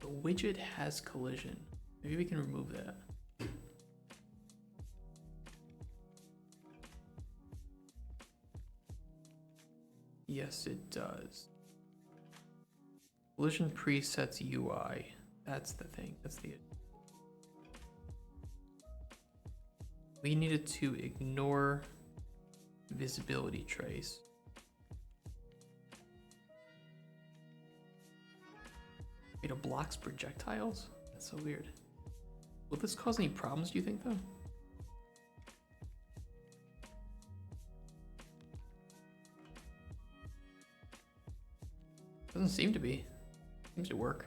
The widget has collision. Maybe we can remove that. Yes, it does. Collision presets UI. That's the thing. That's the. We needed to ignore visibility trace. It blocks projectiles? That's so weird. Will this cause any problems, do you think, though? Doesn't seem to be. Seems to work.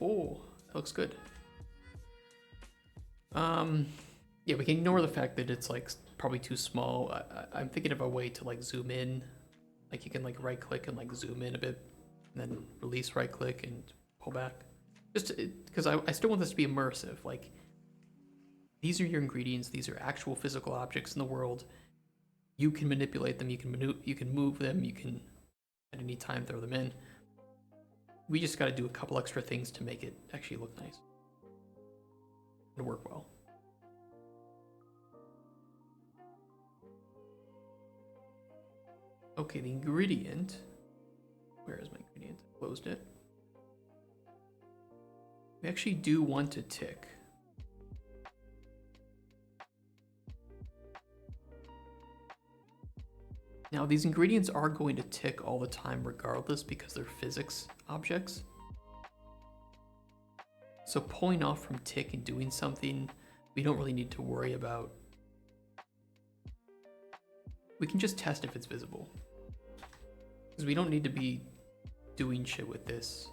Oh, that looks good. Yeah, we can ignore the fact that it's like probably too small. I'm thinking of a way to like zoom in. Like you can like right click and like zoom in a bit and then release right click and pull back. Just because I still want this to be immersive. Like these are your ingredients. These are actual physical objects in the world. You can manipulate them. You can move them. You can at any time throw them in. We just got to do a couple extra things to make it actually look nice and work well. Okay, the ingredient. Where is my ingredient? I closed it. We actually do want to tick. Now, these ingredients are going to tick all the time regardless because they're physics objects. So pulling off from tick and doing something, we don't really need to worry about. We can just test if it's visible. Because we don't need to be doing shit with this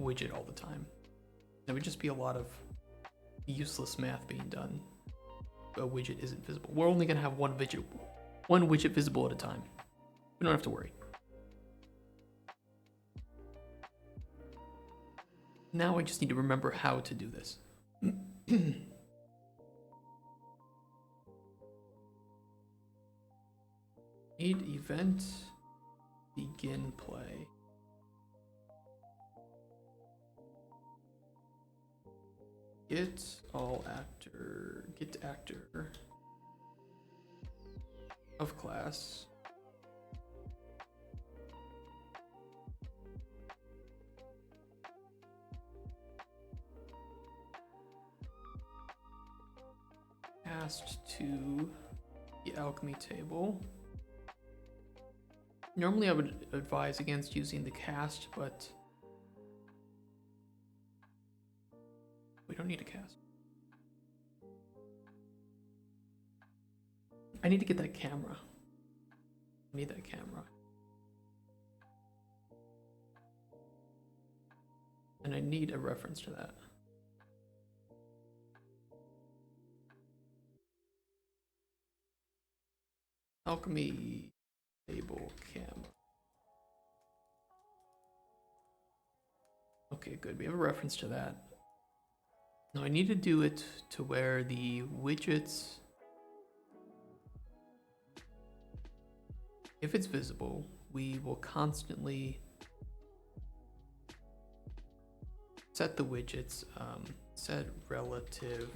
widget all the time. There would just be a lot of useless math being done. A widget isn't visible. We're only gonna have one widget visible at a time. We don't have to worry. Now I just need to remember how to do this. Need event begin play. Get actor of class. Cast to the alchemy table. Normally I would advise against using the cast, but we don't need a cast. I need to get that camera. I need that camera. And I need a reference to that. Alchemy table camera. Okay, good. We have a reference to that. Now I need to do it to where the widgets, if it's visible, we will constantly set the widgets, set relative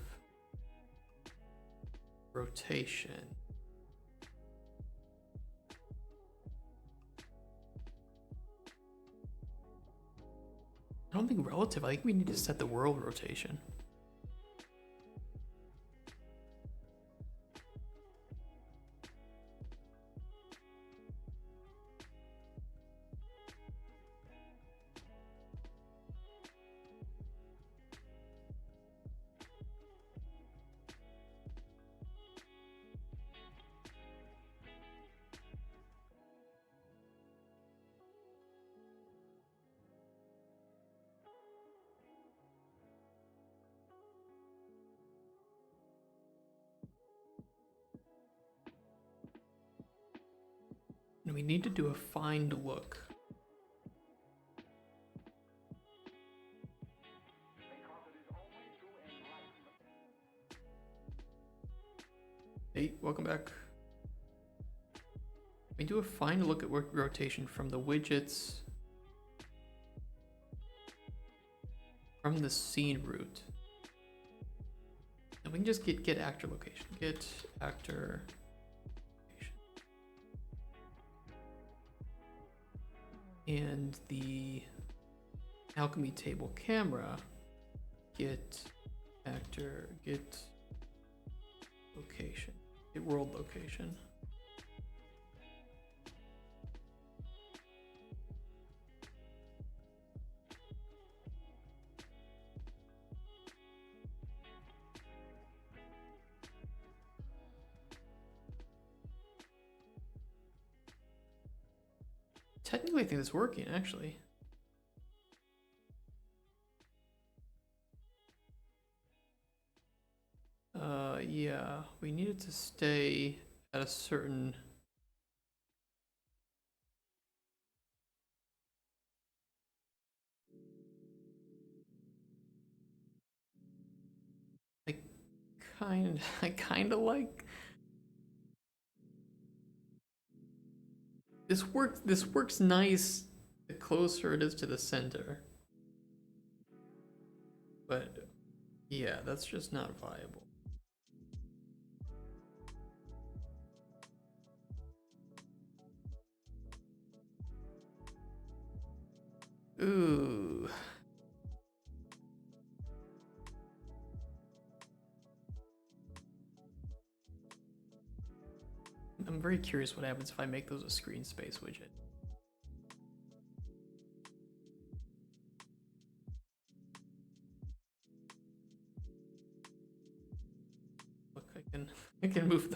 rotation. I don't think relative, I think we need to set the world rotation. And we need to do a find look. Hey, welcome back. We do a find look at work rotation from the widgets from the scene root. And we can just get actor location. Get actor location. And the alchemy table camera, get actor, get location, get world location. Technically, I think it's working, actually. Yeah, we needed to stay at a certain... I kind of like... This works nice the closer it is to the center. But yeah, that's just not viable. Ooh. I'm very curious what happens if I make those a screen space widget. Look, I can move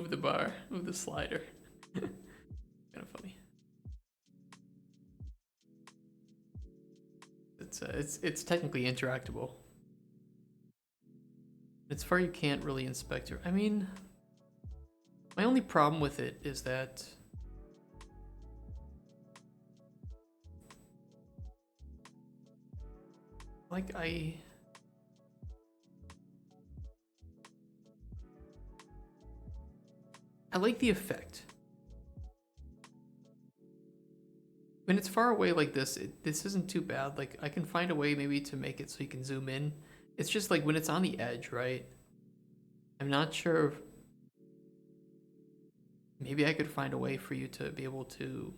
the bar, move the slider. Kind of funny. It's technically interactable. It's far you can't really inspect it. I mean, my only problem with it is that like I like the effect. When it's far away like this, this isn't too bad. Like I can find a way maybe to make it so you can zoom in. It's just like when it's on the edge, right? I'm not sure if maybe I could find a way for you to be able to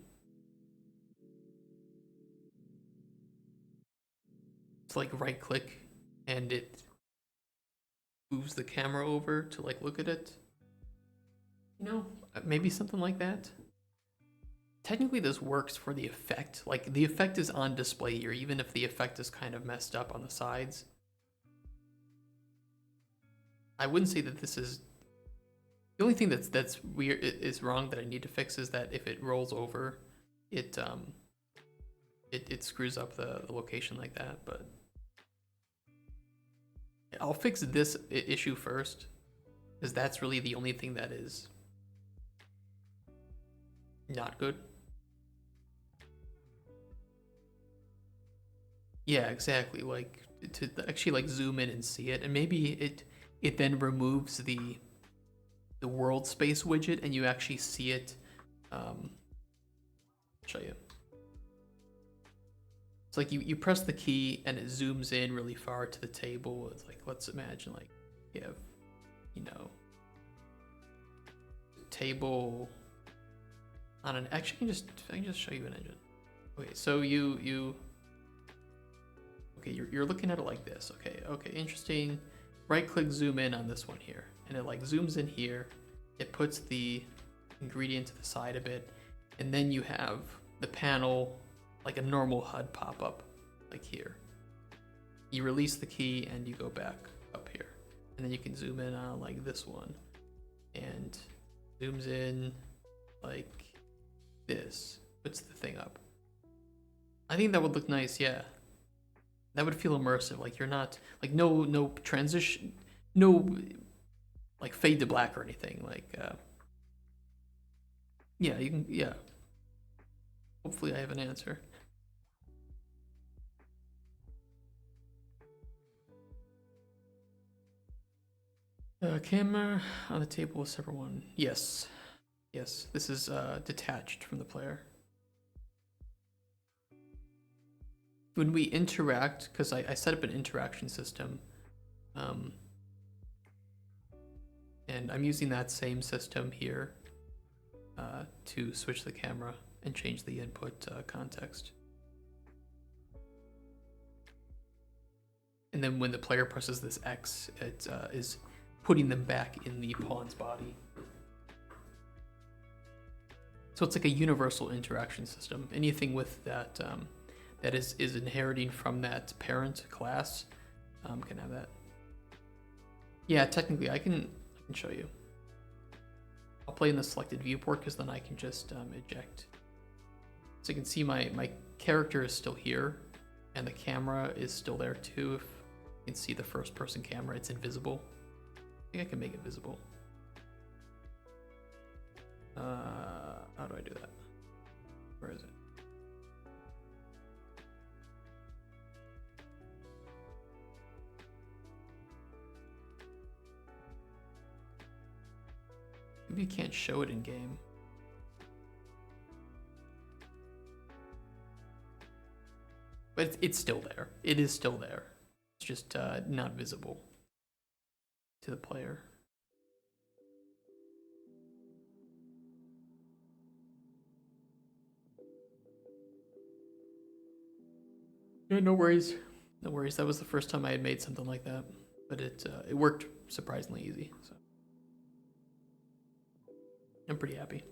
like right click and it moves the camera over to like look at it. You know, maybe something like that. Technically this works for the effect. Like the effect is on display here, even if the effect is kind of messed up on the sides. I wouldn't say that this is... The only thing that's weird is wrong that I need to fix is that if it rolls over, it screws up the location like that, but I'll fix this issue first, because that's really the only thing that is not good. Yeah, exactly. Like to actually like zoom in and see it, and maybe it then removes the world space widget, and you actually see it. I'll show you. It's like you press the key and it zooms in really far to the table. It's like, let's imagine like you have, you know, table on an, actually I can just show you an engine. Okay, so okay, you're looking at it like this. Okay, interesting. Right click, zoom in on this one here, and it like zooms in here. It puts the ingredient to the side a bit, and then you have the panel like a normal HUD pop up, like here. You release the key and you go back up here, and then you can zoom in on like this one, and zooms in like this, puts the thing up. I think that would look nice, yeah. That would feel immersive, like you're not, like no transition, no like fade to black or anything, like, yeah, you can, yeah. Hopefully I have an answer. Camera on the table, a separate one. Yes. Yes, this is detached from the player. When we interact, because I set up an interaction system, and I'm using that same system here to switch the camera and change the input context. And then when the player presses this X, it is putting them back in the pawn's body. So it's like a universal interaction system. Anything with that that is inheriting from that parent class can have that. Yeah, technically I can show you. I'll play in the selected viewport because then I can just eject. So you can see my character is still here, and the camera is still there too. If you can see the first person camera, it's invisible. I think I can make it visible. How do I do that? Where is it? Maybe you can't show it in game. But it's still there. It is still there. It's just not visible to the player. Yeah, no worries. No worries. That was the first time I had made something like that, but it worked surprisingly easy. So I'm pretty happy.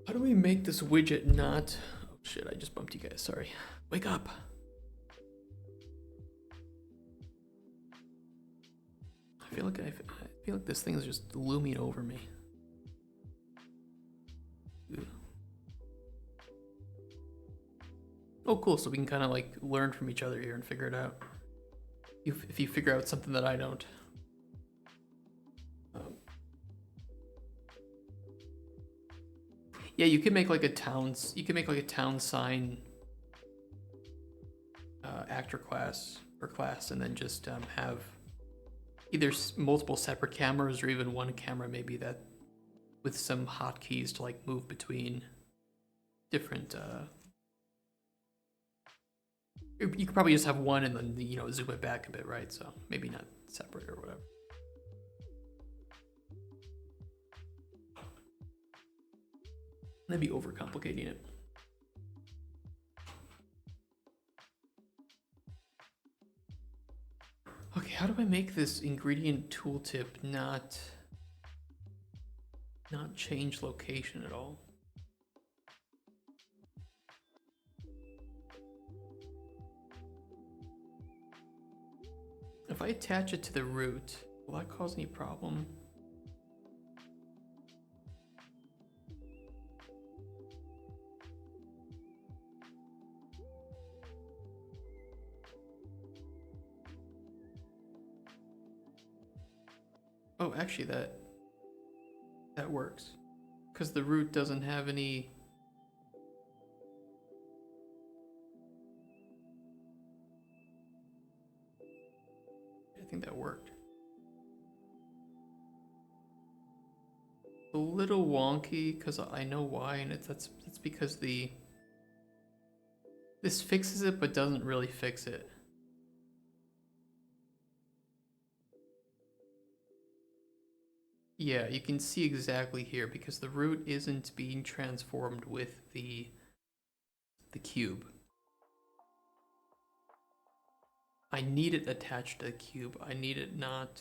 How do we make this widget not? Oh shit! I just bumped you guys. Sorry. Wake up. I feel like this thing is just looming over me. Ooh. Oh, cool. So we can kind of like learn from each other here and figure it out. If you figure out something that I don't. Yeah, you can make like a town sign actor class or class, and then just have either multiple separate cameras or even one camera maybe that with some hotkeys to like move between different. You could probably just have one and then zoom it back a bit, right? So maybe not separate or whatever. Maybe overcomplicating it. Okay, how do I make this ingredient tooltip not change location at all? If I attach it to the root, will that cause any problem? Oh, actually that works. Because the root doesn't have any. I think that worked. a little wonky because I know why, and that's because this fixes it but doesn't really fix it. Yeah, you can see exactly here because the root isn't being transformed with the cube. I need it attached to the cube. I need it not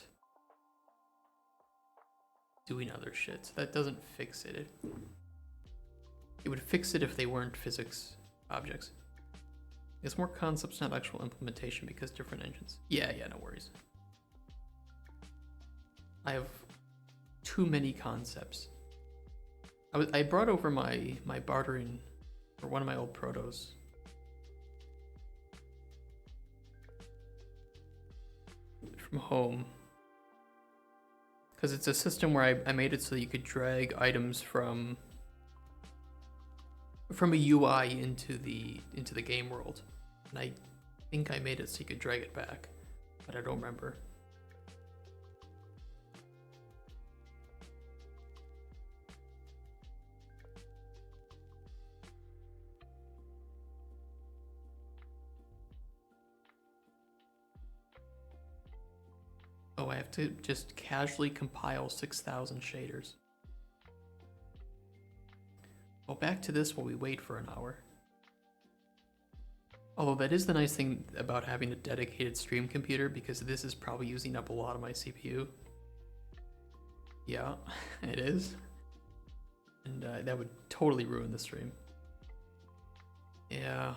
doing other shit. So that doesn't fix it. It would fix it if they weren't physics objects. It's more concepts, not actual implementation because different engines. Yeah, no worries. I have too many concepts. I brought over my bartering for one of my old protos. From home. Because it's a system where I made it so that you could drag items from a UI into the game world. And I think I made it so you could drag it back, but I don't remember. Oh, I have to just casually compile 6,000 shaders. Well, back to this while we wait for an hour. Although that is the nice thing about having a dedicated stream computer, because this is probably using up a lot of my CPU. Yeah, it is. And that would totally ruin the stream. Yeah.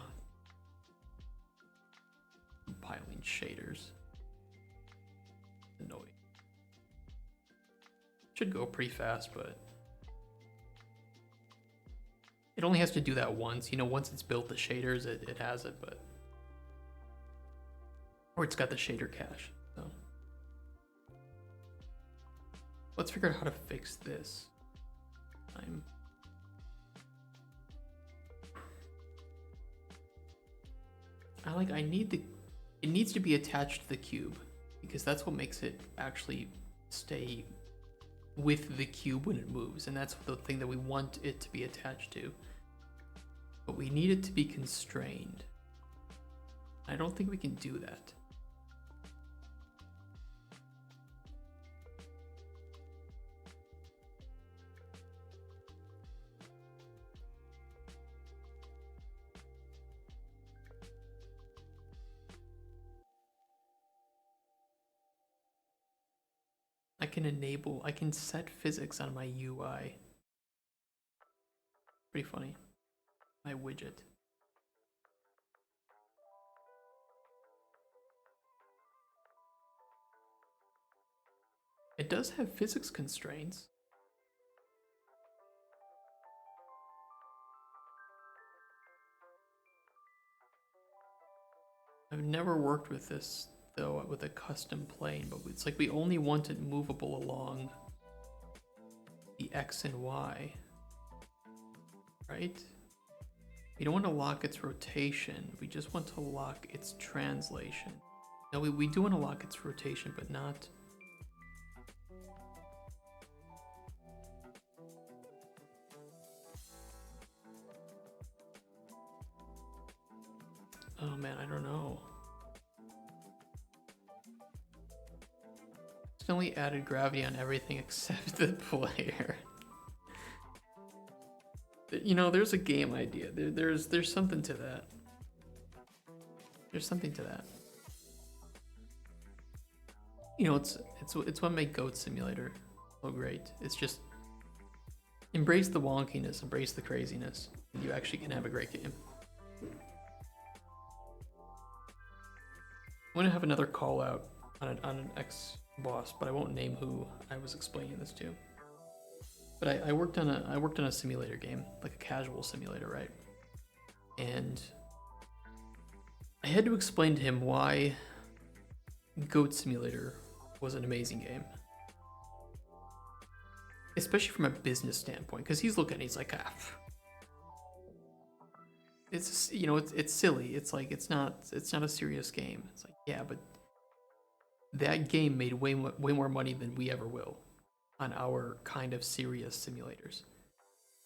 Compiling shaders. Annoying. Should go pretty fast, but it only has to do that once. You know, once it's built the shaders, it has it, but or it's got the shader cache. So let's figure out how to fix this. It needs to be attached to the cube, because that's what makes it actually stay with the cube when it moves, and that's the thing that we want it to be attached to. But we need it to be constrained. I don't think we can do that. I can set physics on my UI. Pretty funny. My widget. It does have physics constraints. I've never worked with this though, with a custom plane, but it's like we only want it movable along the X and Y, right? We don't want to lock its rotation, we just want to lock its translation. Now we do want to lock its rotation, but not... Oh man, I don't know. It's only added gravity on everything except the player. You know, there's a game idea. There's something to that. There's something to that. You know, it's what made Goat Simulator so great. It's just embrace the wonkiness, embrace the craziness, and you actually can have a great game. I'm gonna have another call out on an ex-boss, but I won't name who I was explaining this to. But I worked on a simulator game, like a casual simulator, right? And I had to explain to him why Goat Simulator was an amazing game, especially from a business standpoint. Because he's looking, he's like, it's, you know, it's silly. It's like it's not a serious game. It's like, yeah, but that game made way more money than we ever will. on our kind of serious simulators.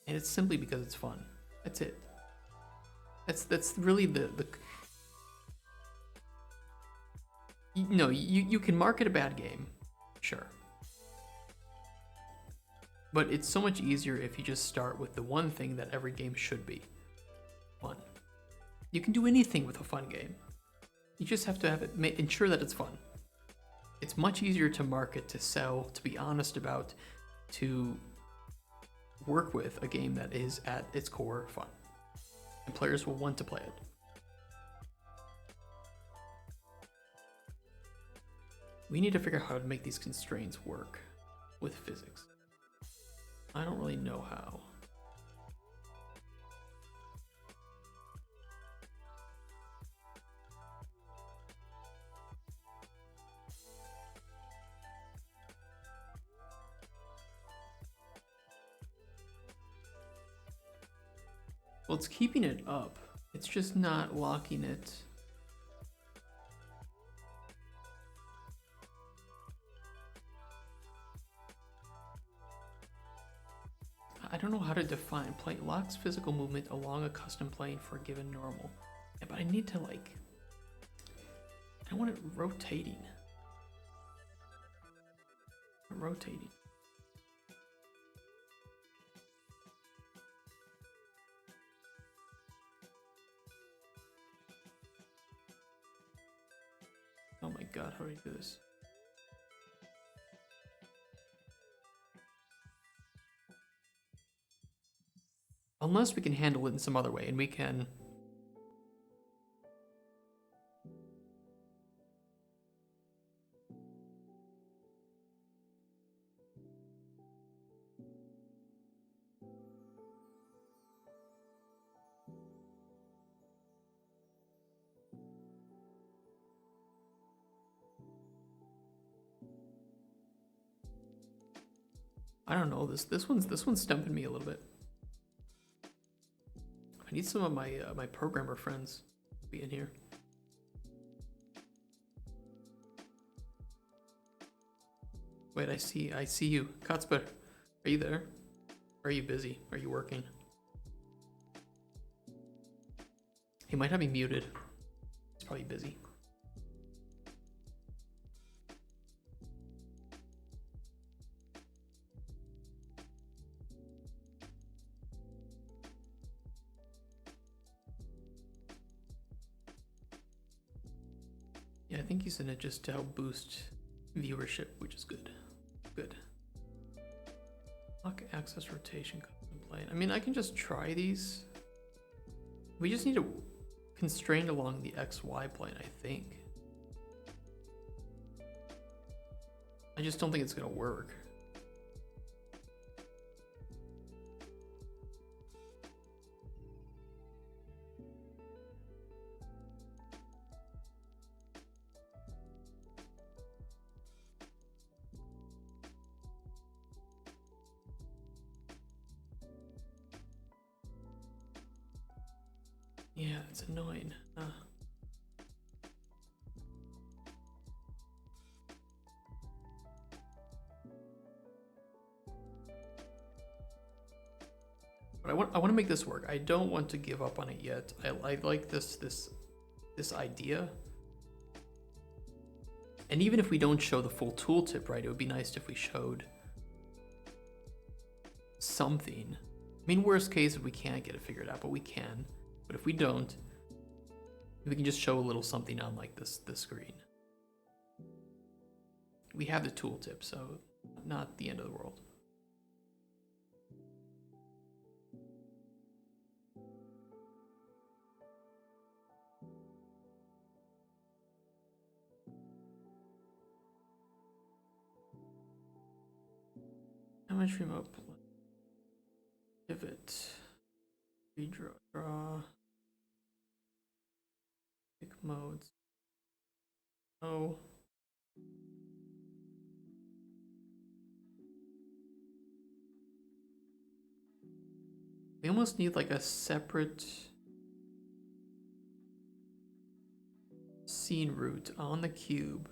And it's simply because it's fun. That's it. That's really the you can market a bad game, sure. But it's so much easier if you just start with the one thing that every game should be. Fun. You can do anything with a fun game. You just have to have it, ensure that it's fun. It's much easier to market, to sell, to be honest about, to work with a game that is at its core fun. And players will want to play it. We need to figure out how to make these constraints work with physics. I don't really know how. Well, it's keeping it up. It's just not locking it. I don't know how to define. Play locks physical movement along a custom plane for a given normal. Yeah, but I need to I want it rotating. Rotating. Oh my god, how do I do this? Unless we can handle it in some other way, and we can... I don't know, this one's stumping me a little bit. I need some of my my programmer friends to be in here. Wait, I see you. Katzper, are you there? Or are you busy? Are you working? He might have me muted. He's probably busy. Yeah, I think he's in it just to help boost viewership, which is good. Good. Lock access rotation custom plane. I mean, I can just try these. We just need to constrain along the XY plane, I think. I just don't think it's gonna work. Yeah, it's annoying. But I want to make this work. I don't want to give up on it yet. I like this idea. And even if we don't show the full tooltip, right, it would be nice if we showed something. I mean, worst case, if we can't get it figured out, but we can. But if we don't, we can just show a little something on like this screen. We have the tooltip, so not the end of the world. How much remote pivot, redraw, draw, pick modes. Oh. We almost need like a separate scene route on the cube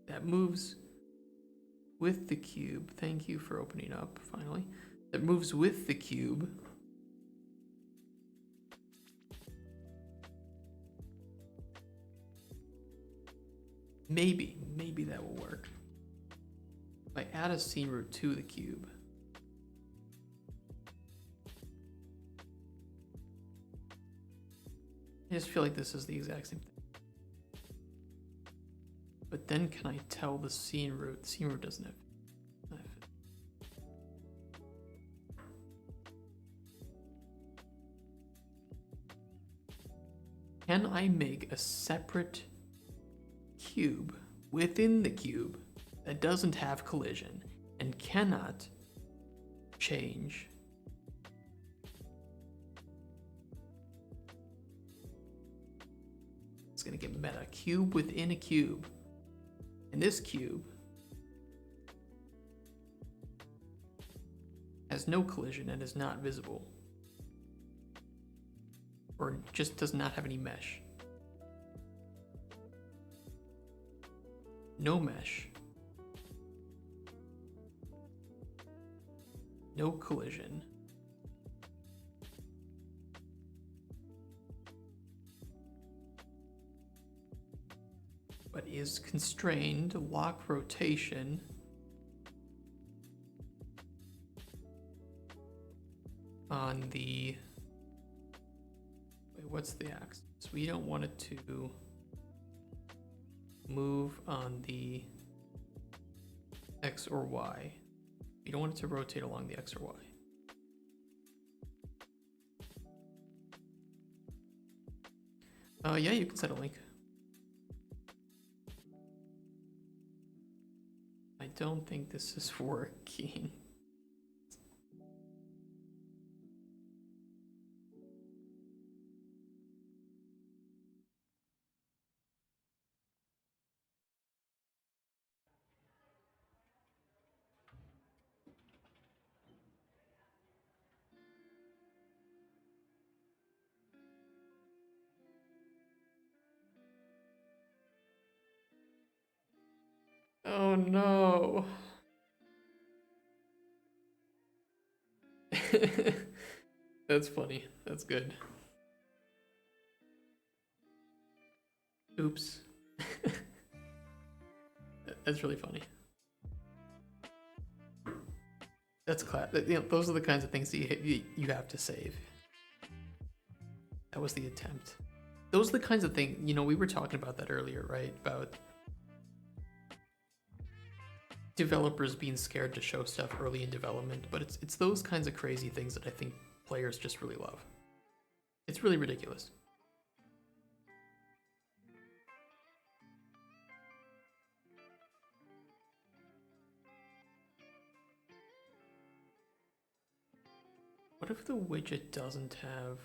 that moves with the cube. Thank you for opening up, finally. That moves with the cube. Maybe that will work. If I add a scene root to the cube. I just feel like this is the exact same thing. But then can I tell the scene root? The scene root doesn't have. Can I make a separate cube within the cube that doesn't have collision and cannot change? It's gonna get meta. Cube within a cube. And this cube has no collision and is not visible. Or just does not have any mesh. No mesh. No collision. But is constrained, lock rotation. On the, wait, what's the axis? We don't want it to move on the X or Y. You don't want it to rotate along the X or Y. Yeah, you can set a link. I don't think this is working. Oh no. That's funny. That's good. Oops. That's really funny. That's class. You know, those are the kinds of things that you have to save. That was the attempt. Those are the kinds of things, you know, we were talking about that earlier, right? About developers being scared to show stuff early in development, but it's those kinds of crazy things that I think players just really love. It's really ridiculous. What if the widget doesn't have...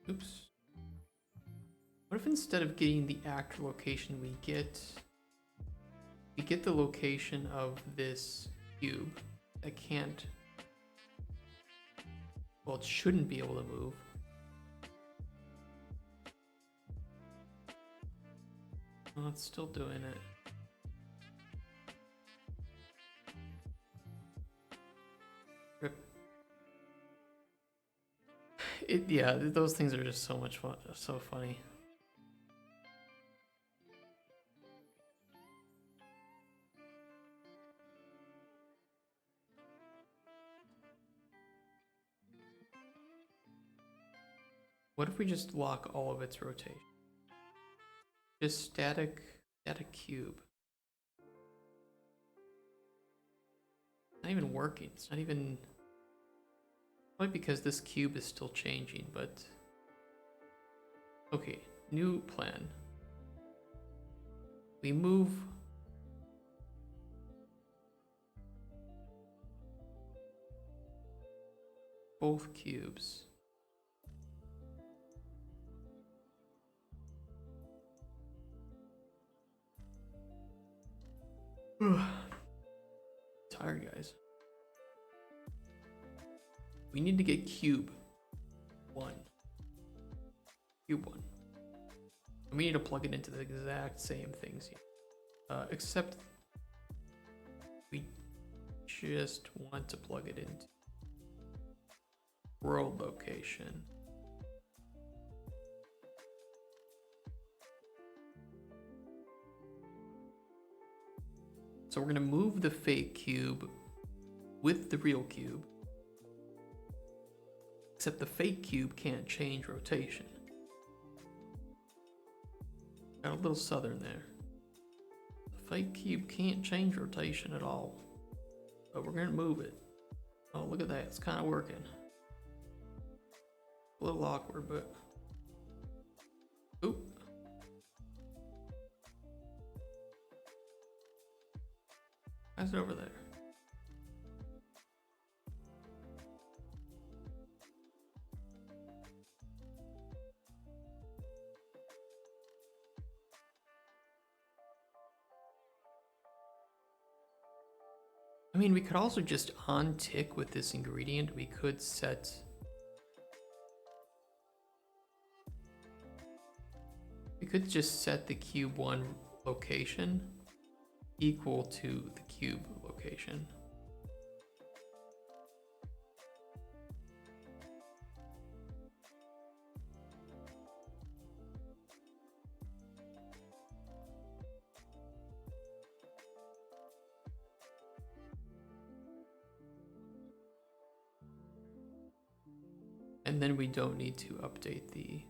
Oops. What if instead of getting the actor location, we get the location of this cube that can't, well, it shouldn't be able to move. Oh, it's still doing it. Rip. Yeah, those things are just so much fun, so funny. What if we just lock all of its rotation? Just static cube. Not even working. It's not even... Probably because this cube is still changing, but... Okay, new plan. We move... both cubes. Tired, guys. We need to get cube 1. Cube 1. And we need to plug it into the exact same things here. Except we just want to plug it into world location. So we're gonna move the fake cube with the real cube. Except the fake cube can't change rotation. Got a little southern there. The fake cube can't change rotation at all. But we're gonna move it. Oh, look at that, it's kind of working. A little awkward, but... Oop. How's it over there? I mean, we could also just on tick with this ingredient. We could set... We could just set the cube 1 location equal to the cube location. And then we don't need to update the...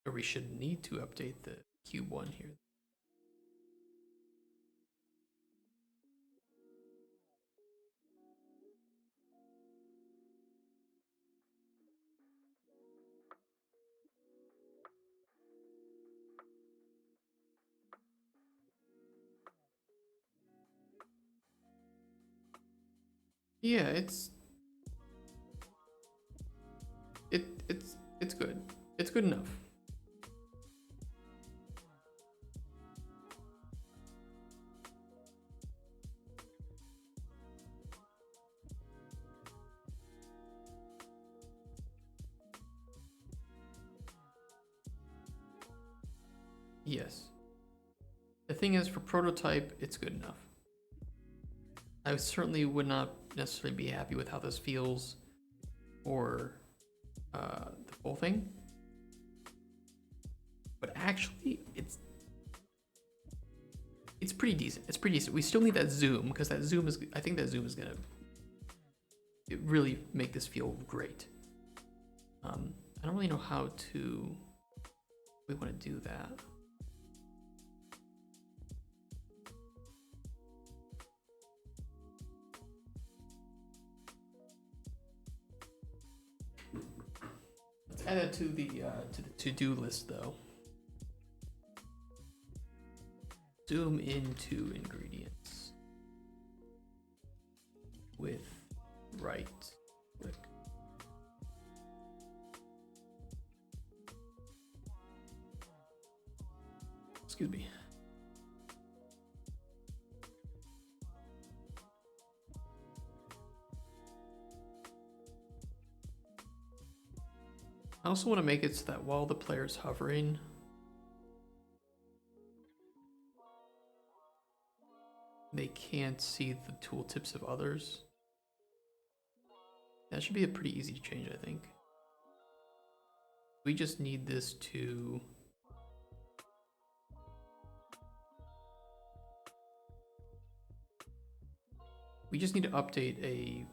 Or we should need to update the cube 1 here. Yeah, it's good. It's good enough. Yes. The thing is, for prototype, it's good enough. I certainly would not necessarily be happy with how this feels for the full thing. But actually, it's pretty decent. It's pretty decent. We still need that zoom, because that zoom is, I think that zoom is gonna really make this feel great. I don't really know how to, we want to do that. Let's add that to the to-do list though. Zoom into ingredients with right click. Excuse me. I also want to make it so that while the player's hovering, they can't see the tooltips of others. That should be a pretty easy change, I think. We just need this to... We just need to update a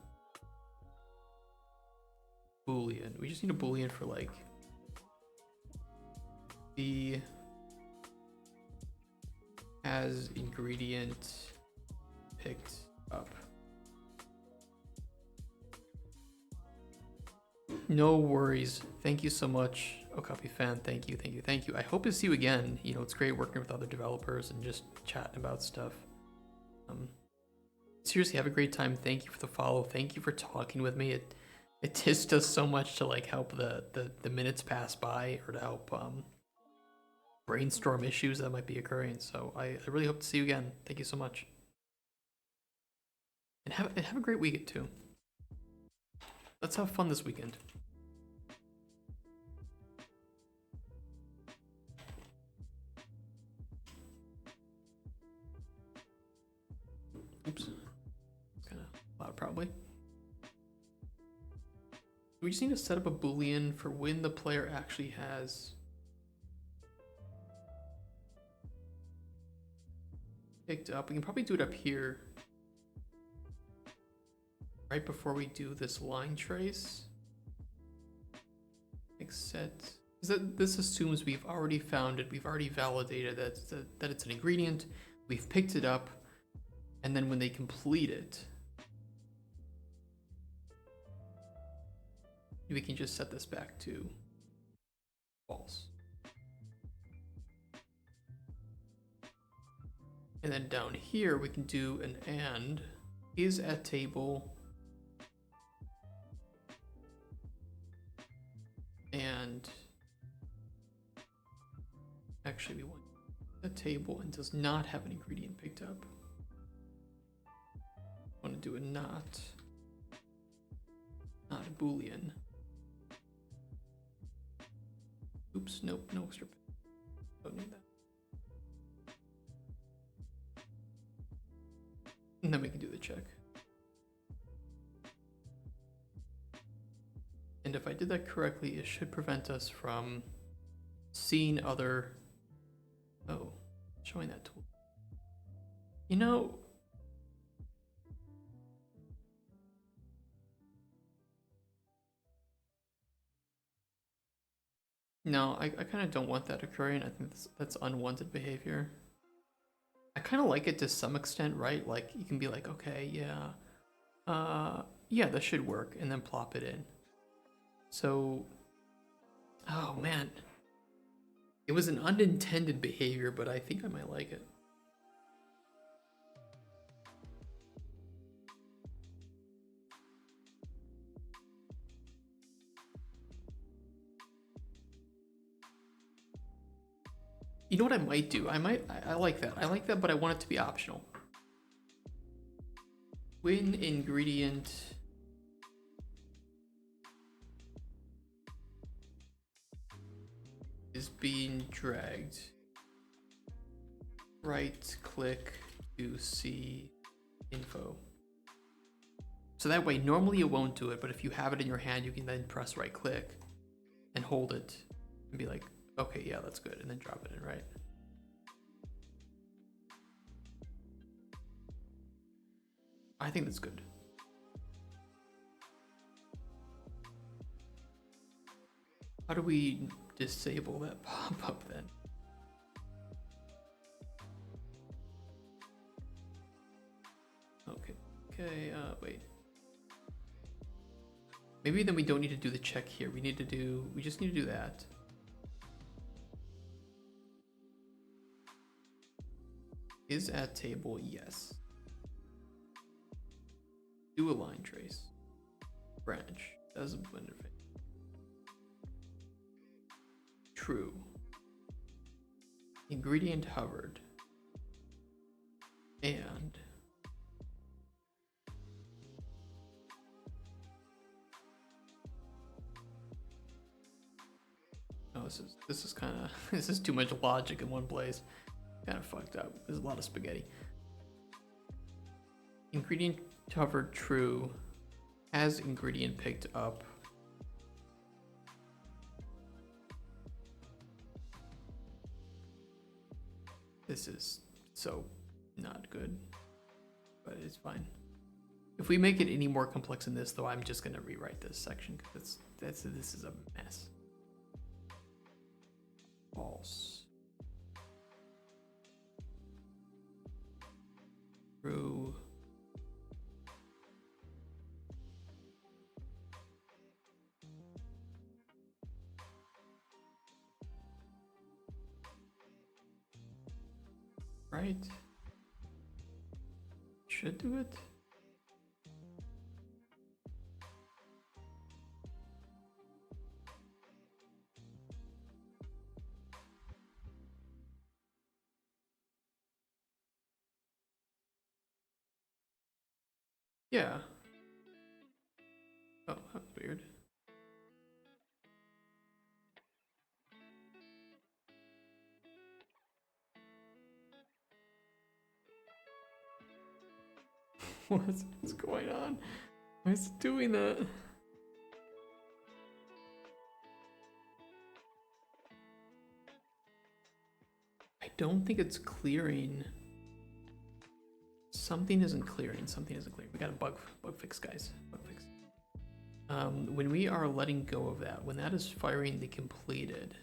Boolean. We just need a Boolean for like the has ingredient picked up. No worries. Thank you so much, Okapi fan. Thank you, thank you, thank you. I hope to see you again. You know, it's great working with other developers and just chatting about stuff. Seriously, have a great time. Thank you for the follow. Thank you for talking with me. It just does so much to like help the minutes pass by, or to help brainstorm issues that might be occurring. So I really hope to see you again. Thank you so much. And have a great weekend too. Let's have fun this weekend. Oops. It's kind of loud probably. We just need to set up a boolean for when the player actually has picked up. We can probably do it up here right before we do this line trace. Except this assumes we've already found it, we've already validated that it's an ingredient, we've picked it up, and then when they complete it, we can just set this back to false. And then down here we can do an and is at table and actually we want a table and does not have an ingredient picked up. I want to do a not a boolean. Oops, nope, no extra. Don't need that. And then we can do the check. And if I did that correctly, it should prevent us from seeing other... Oh, showing that tool. You know... No, I kind of don't want that occurring. I think that's unwanted behavior. I kind of like it to some extent, right? Like, you can be like, okay, yeah. Yeah, that should work, and then plop it in. So, oh man. It was an unintended behavior, but I think I might like it. You know what I might do? I like that. I like that, but I want it to be optional. When ingredient is being dragged, right click to see info. So that way, normally you won't do it, but if you have it in your hand, you can then press right click and hold it and be like, okay, yeah, that's good, and then drop it in, right? I think that's good. How do we disable that pop-up then? Okay, wait. Maybe then we don't need to do the check here. We just need to do that. Is at table, yes. Do a line trace. Branch, does a interface. True. Ingredient hovered. And oh, this is kind of this is too much logic in one place. Kind of fucked up. There's a lot of spaghetti. Ingredient hovered true. Has ingredient picked up. This is so not good, but it's fine. If we make it any more complex than this, though, I'm just gonna rewrite this section because this is a mess. False. True. Right. Should do it. Yeah. Oh, that's weird. What's going on? Why is it doing that? I don't think it's clearing. Something isn't clearing. Something isn't clearing. We got a bug fix, guys. Bug fix. When we are letting go of that, when that is firing the completed,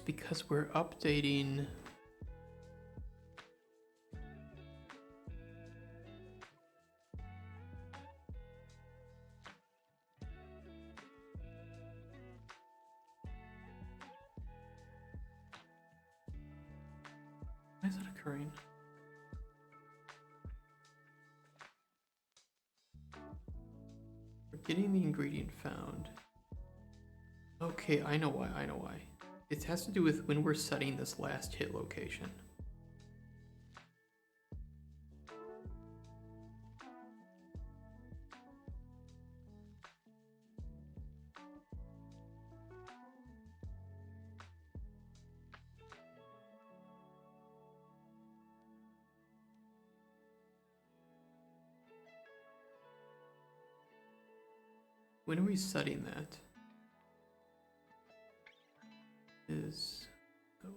because we're updating. Why is that occurring? We're getting the ingredient found. Okay, I know why. I know why. It has to do with when we're setting this last hit location. When are we setting that? Is going.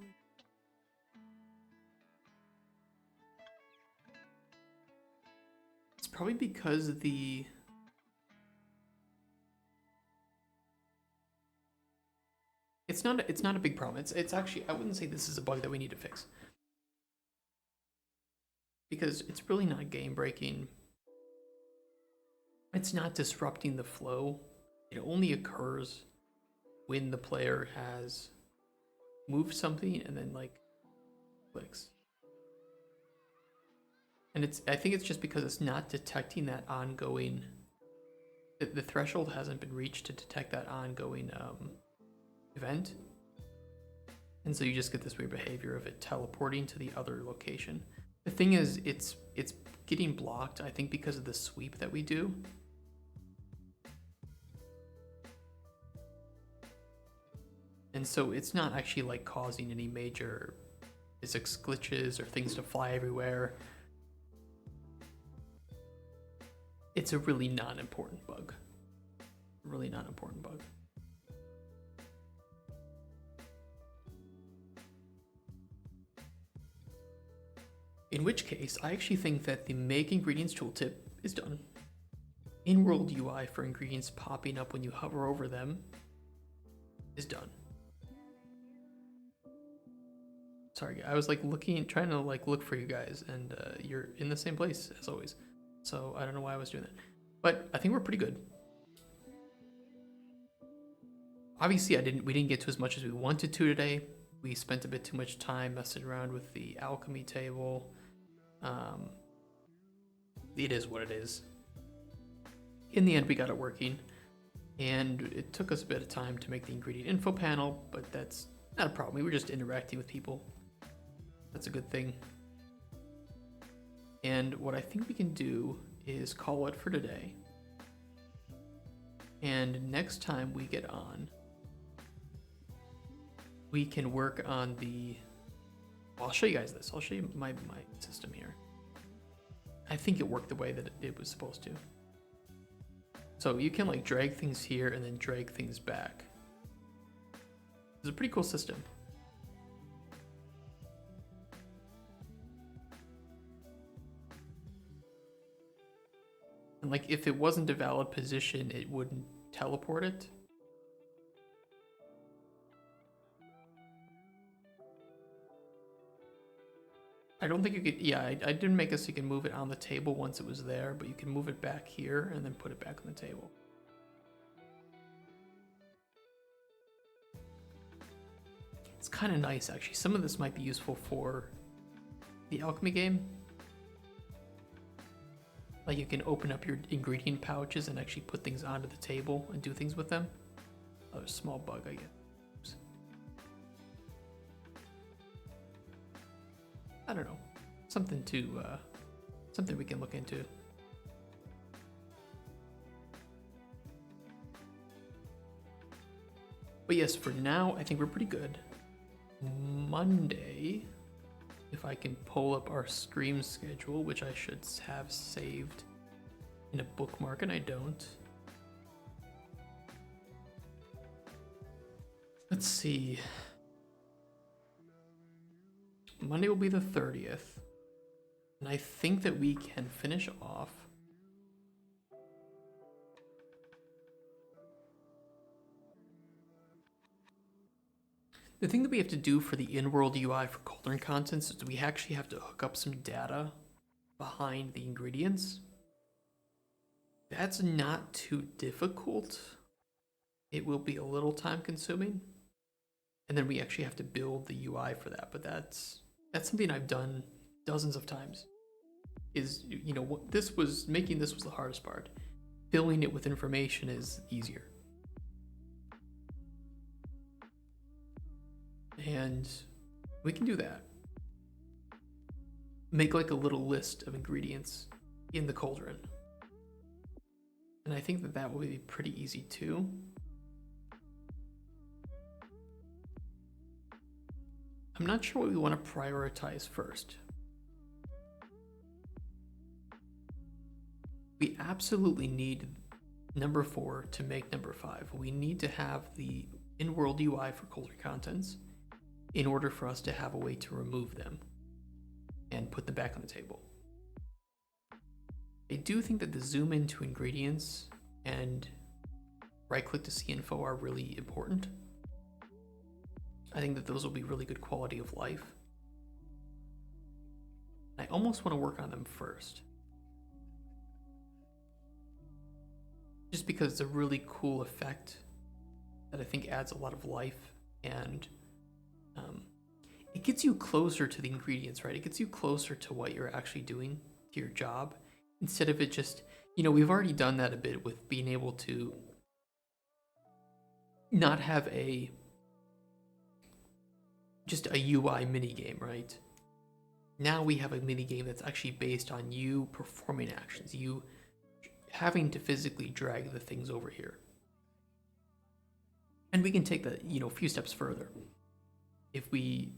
It's probably because the it's not a big problem. It's actually, I wouldn't say this is a bug that we need to fix, because it's really not game breaking. It's not disrupting the flow. It only occurs when the player has moved something and then like clicks. And I think it's just because it's not detecting that ongoing, the threshold hasn't been reached to detect that ongoing event. And so you just get this weird behavior of it teleporting to the other location. The thing is, it's getting blocked, I think, because of the sweep that we do. And so it's not actually like causing any major physics glitches or things to fly everywhere. It's a really non-important bug. Really non-important bug. In which case, I actually think that the Make Ingredients tooltip is done. In-world UI for ingredients popping up when you hover over them is done. Sorry, I was like trying to like look for you guys, and you're in the same place as always. So I don't know why I was doing that, but I think we're pretty good. Obviously, we didn't get to as much as we wanted to today. We spent a bit too much time messing around with the alchemy table. It is what it is. In the end, we got it working, and it took us a bit of time to make the ingredient info panel, but that's not a problem. We were just interacting with people. That's a good thing. And what I think we can do is call it for today. And next time we get on, we can work on the... Well, I'll show you guys this. I'll show you my system here. I think it worked the way that it was supposed to. So you can like drag things here and then drag things back. It's a pretty cool system. And like if it wasn't a valid position, it wouldn't teleport it. I don't think you could, yeah, I didn't make it so you can move it on the table once it was there, but you can move it back here and then put it back on the table. It's kind of nice, actually. Some of this might be useful for the alchemy game. Like you can open up your ingredient pouches and actually put things onto the table and do things with them. Oh, a small bug, I guess. Oops. I don't know. Something we can look into. But yes, for now, I think we're pretty good. Monday, if I can pull up our stream schedule, which I should have saved in a bookmark, and I don't. Let's see. Monday will be the 30th. And I think that we can finish off the thing that we have to do for the in-world UI for Cauldron contents is we actually have to hook up some data behind the ingredients. That's not too difficult. It will be a little time consuming. And then we actually have to build the UI for that. But that's something I've done dozens of times. Is, you know, what making this was the hardest part. Filling it with information is easier. And we can do that. Make like a little list of ingredients in the Cauldron. And I think that will be pretty easy too. I'm not sure what we want to prioritize first. We absolutely need number 4 to make number 5. We need to have the in-world UI for Cauldron contents in order for us to have a way to remove them and put them back on the table. I do think that the zoom into ingredients and right click to see info are really important. I think that those will be really good quality of life. I almost want to work on them first. Just because it's a really cool effect that I think adds a lot of life, and it gets you closer to the ingredients, right? It gets you closer to what you're actually doing to your job, instead of it just, you know, we've already done that a bit with being able to not have just a UI minigame, right? Now we have a minigame that's actually based on you performing actions, you having to physically drag the things over here. And we can take that, you know, a few steps further. If maybe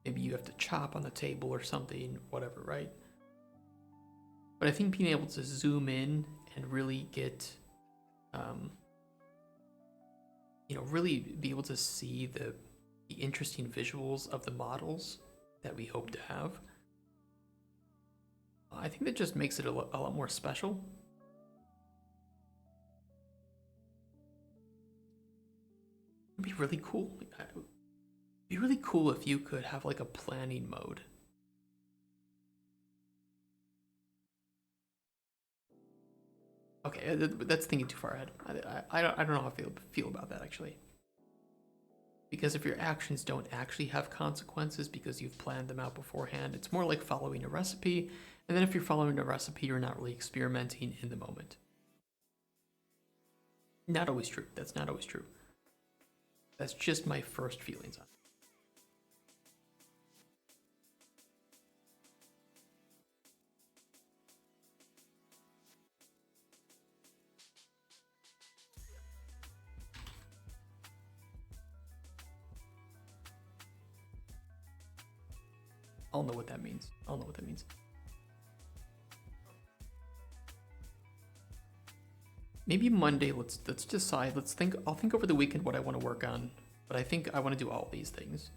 you have to chop on the table or something, whatever, right? But I think being able to zoom in and really get, really be able to see the interesting visuals of the models that we hope to have, I think that just makes it a lot more special. It'd be really cool. It'd be really cool if you could have like a planning mode. Okay, that's thinking too far ahead. I don't know how I feel about that actually. Because if your actions don't actually have consequences because you've planned them out beforehand, it's more like following a recipe. And then if you're following a recipe, you're not really experimenting in the moment. Not always true. That's not always true. That's just my first feelings on it. I'll know what that means. Maybe Monday, let's decide. I'll think over the weekend what I want to work on, but I think I want to do all these things.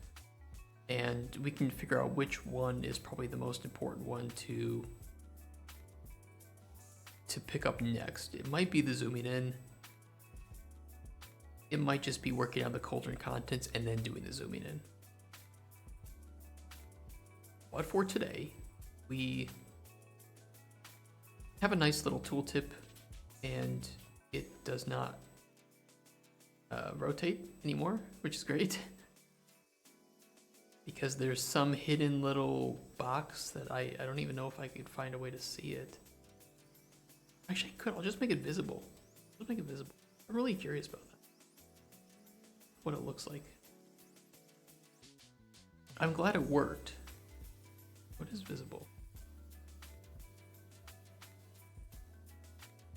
And we can figure out which one is probably the most important one to pick up next. It might be the zooming in. It might just be working on the Cauldron contents and then doing the zooming in. But for today, we have a nice little tooltip, and it does not rotate anymore, which is great. Because there's some hidden little box that I don't even know if I could find a way to see it. Actually, I could. I'll just make it visible. Just make it visible. I'm really curious about that. What it looks like. I'm glad it worked. What is visible?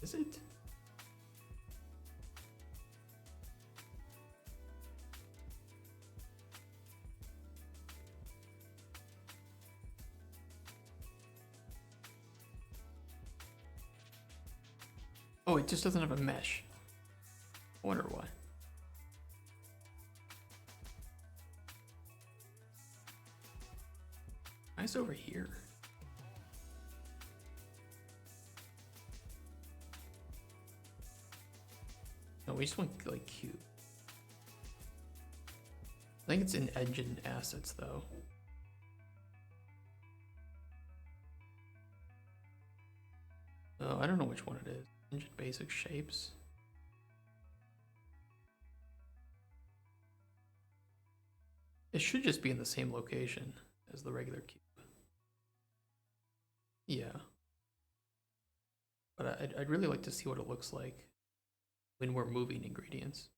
Is it? Oh, it just doesn't have a mesh. I wonder why. Nice over here. No, we just want like cube. I think it's in engine assets though. Oh, I don't know which one it is. Engine basic shapes. It should just be in the same location as the regular cube. Yeah. But I'd really like to see what it looks like when we're moving ingredients.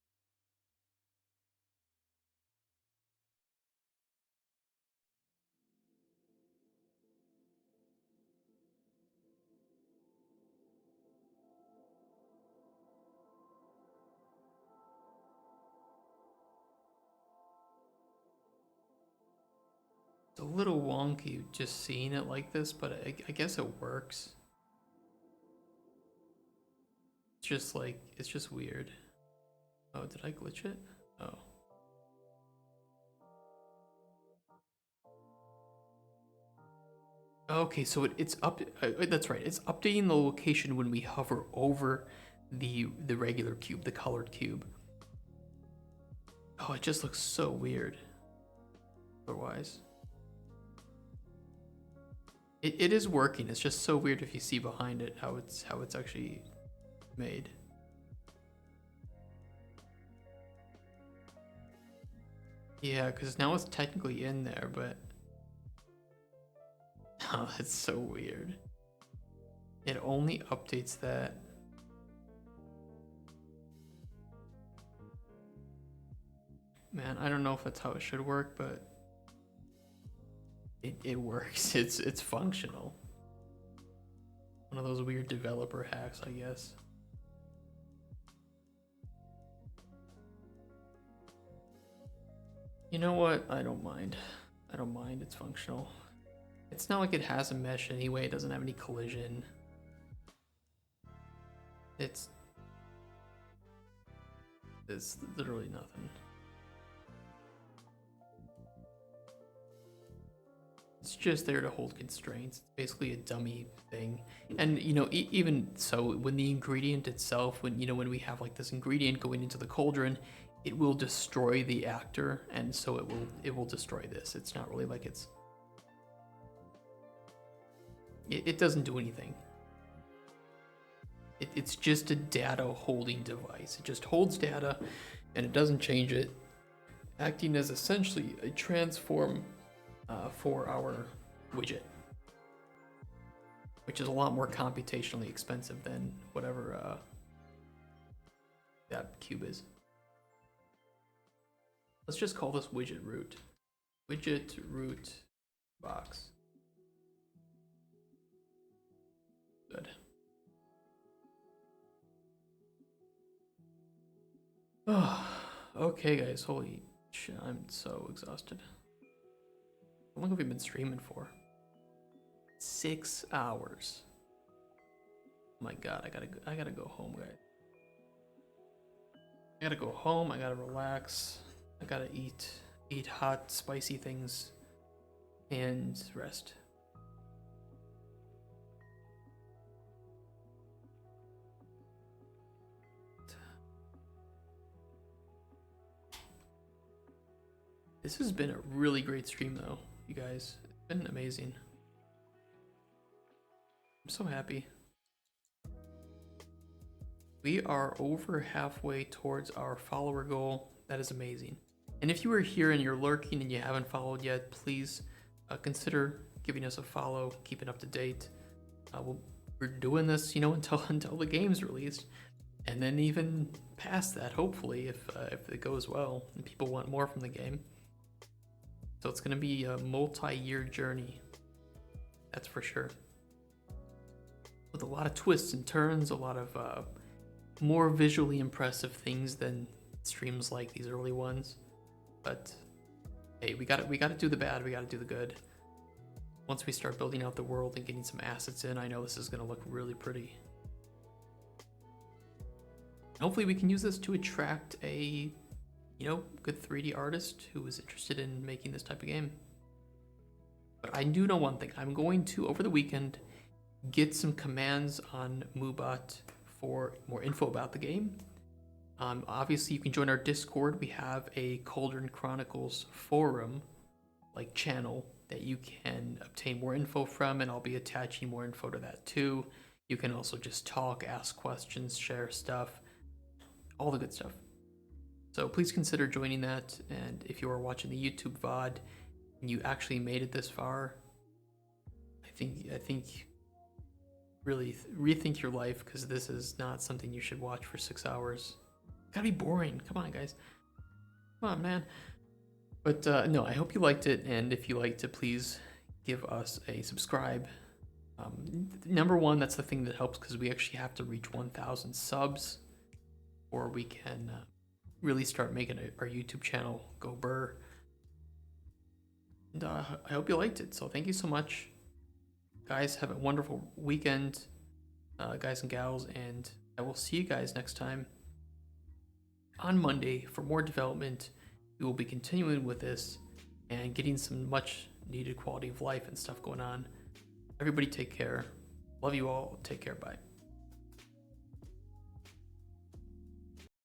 It's a little wonky just seeing it like this, but I guess it works. It's just like, it's just weird. Oh, did I glitch it? Oh. Okay, so it's up. That's right. It's updating the location when we hover over the regular cube, the colored cube. Oh, it just looks so weird. Otherwise, it is working. It's just so weird if you see behind it how it's actually made. Yeah, because now it's technically in there, but oh, that's so weird. It only updates that. Man, I don't know if that's how it should work, but it works. It's functional. One of those weird developer hacks, I guess. You know what? I don't mind. I don't mind. It's functional. It's not like it has a mesh anyway. It doesn't have any collision. It's literally nothing. It's just there to hold constraints. It's basically a dummy thing. And you know, even so, when the ingredient itself, when we have like this ingredient going into the cauldron, it will destroy the actor, and so it will destroy this. It's not really like it doesn't do anything. It's just a data holding device. It just holds data and it doesn't change it, acting as essentially a transform for our widget, which is a lot more computationally expensive than whatever that cube is. Let's just call this widget root. Widget root box. Good. Oh, okay, guys. Holy shit, I'm so exhausted. How long have we been streaming for? 6 hours. Oh my god, I gotta go home, guys. I gotta go home. I gotta relax. I gotta eat hot, spicy things, and rest. This has been a really great stream, though, you guys. It's been amazing. I'm so happy. We are over halfway towards our follower goal. That is amazing. And if you are here and you're lurking and you haven't followed yet, please consider giving us a follow, keeping up to date. we're doing this, you know, until the game's released, and then even past that, hopefully, if it goes well and people want more from the game. So it's gonna be a multi-year journey, that's for sure. With a lot of twists and turns, a lot of more visually impressive things than streams like these early ones. But hey, we gotta do the bad, we gotta do the good. Once we start building out the world and getting some assets in, I know this is gonna look really pretty. Hopefully we can use this to attract a, you know, good 3D artist who is interested in making this type of game. But I do know one thing. I'm going to, over the weekend, get some commands on Moobot for more info about the game. Obviously, you can join our Discord. We have a Cauldron Chronicles forum, like channel, that you can obtain more info from, and I'll be attaching more info to that too. You can also just talk, ask questions, share stuff, all the good stuff. So please consider joining that, and if you are watching the YouTube VOD and you actually made it this far, I think really rethink your life, because this is not something you should watch for 6 hours. It's gotta be boring. Come on, guys. Come on, man. But no, I hope you liked it, and if you liked it, please give us a subscribe. Number one, that's the thing that helps, because we actually have to reach 1,000 subs, or we can really start making our YouTube channel go burr. And I hope you liked it. So thank you so much, guys. Have a wonderful weekend, guys and gals, and I will see you guys next time on Monday for more development. We will be continuing with this and getting some much needed quality of life and stuff going on. Everybody take care. Love you all. Take care. Bye.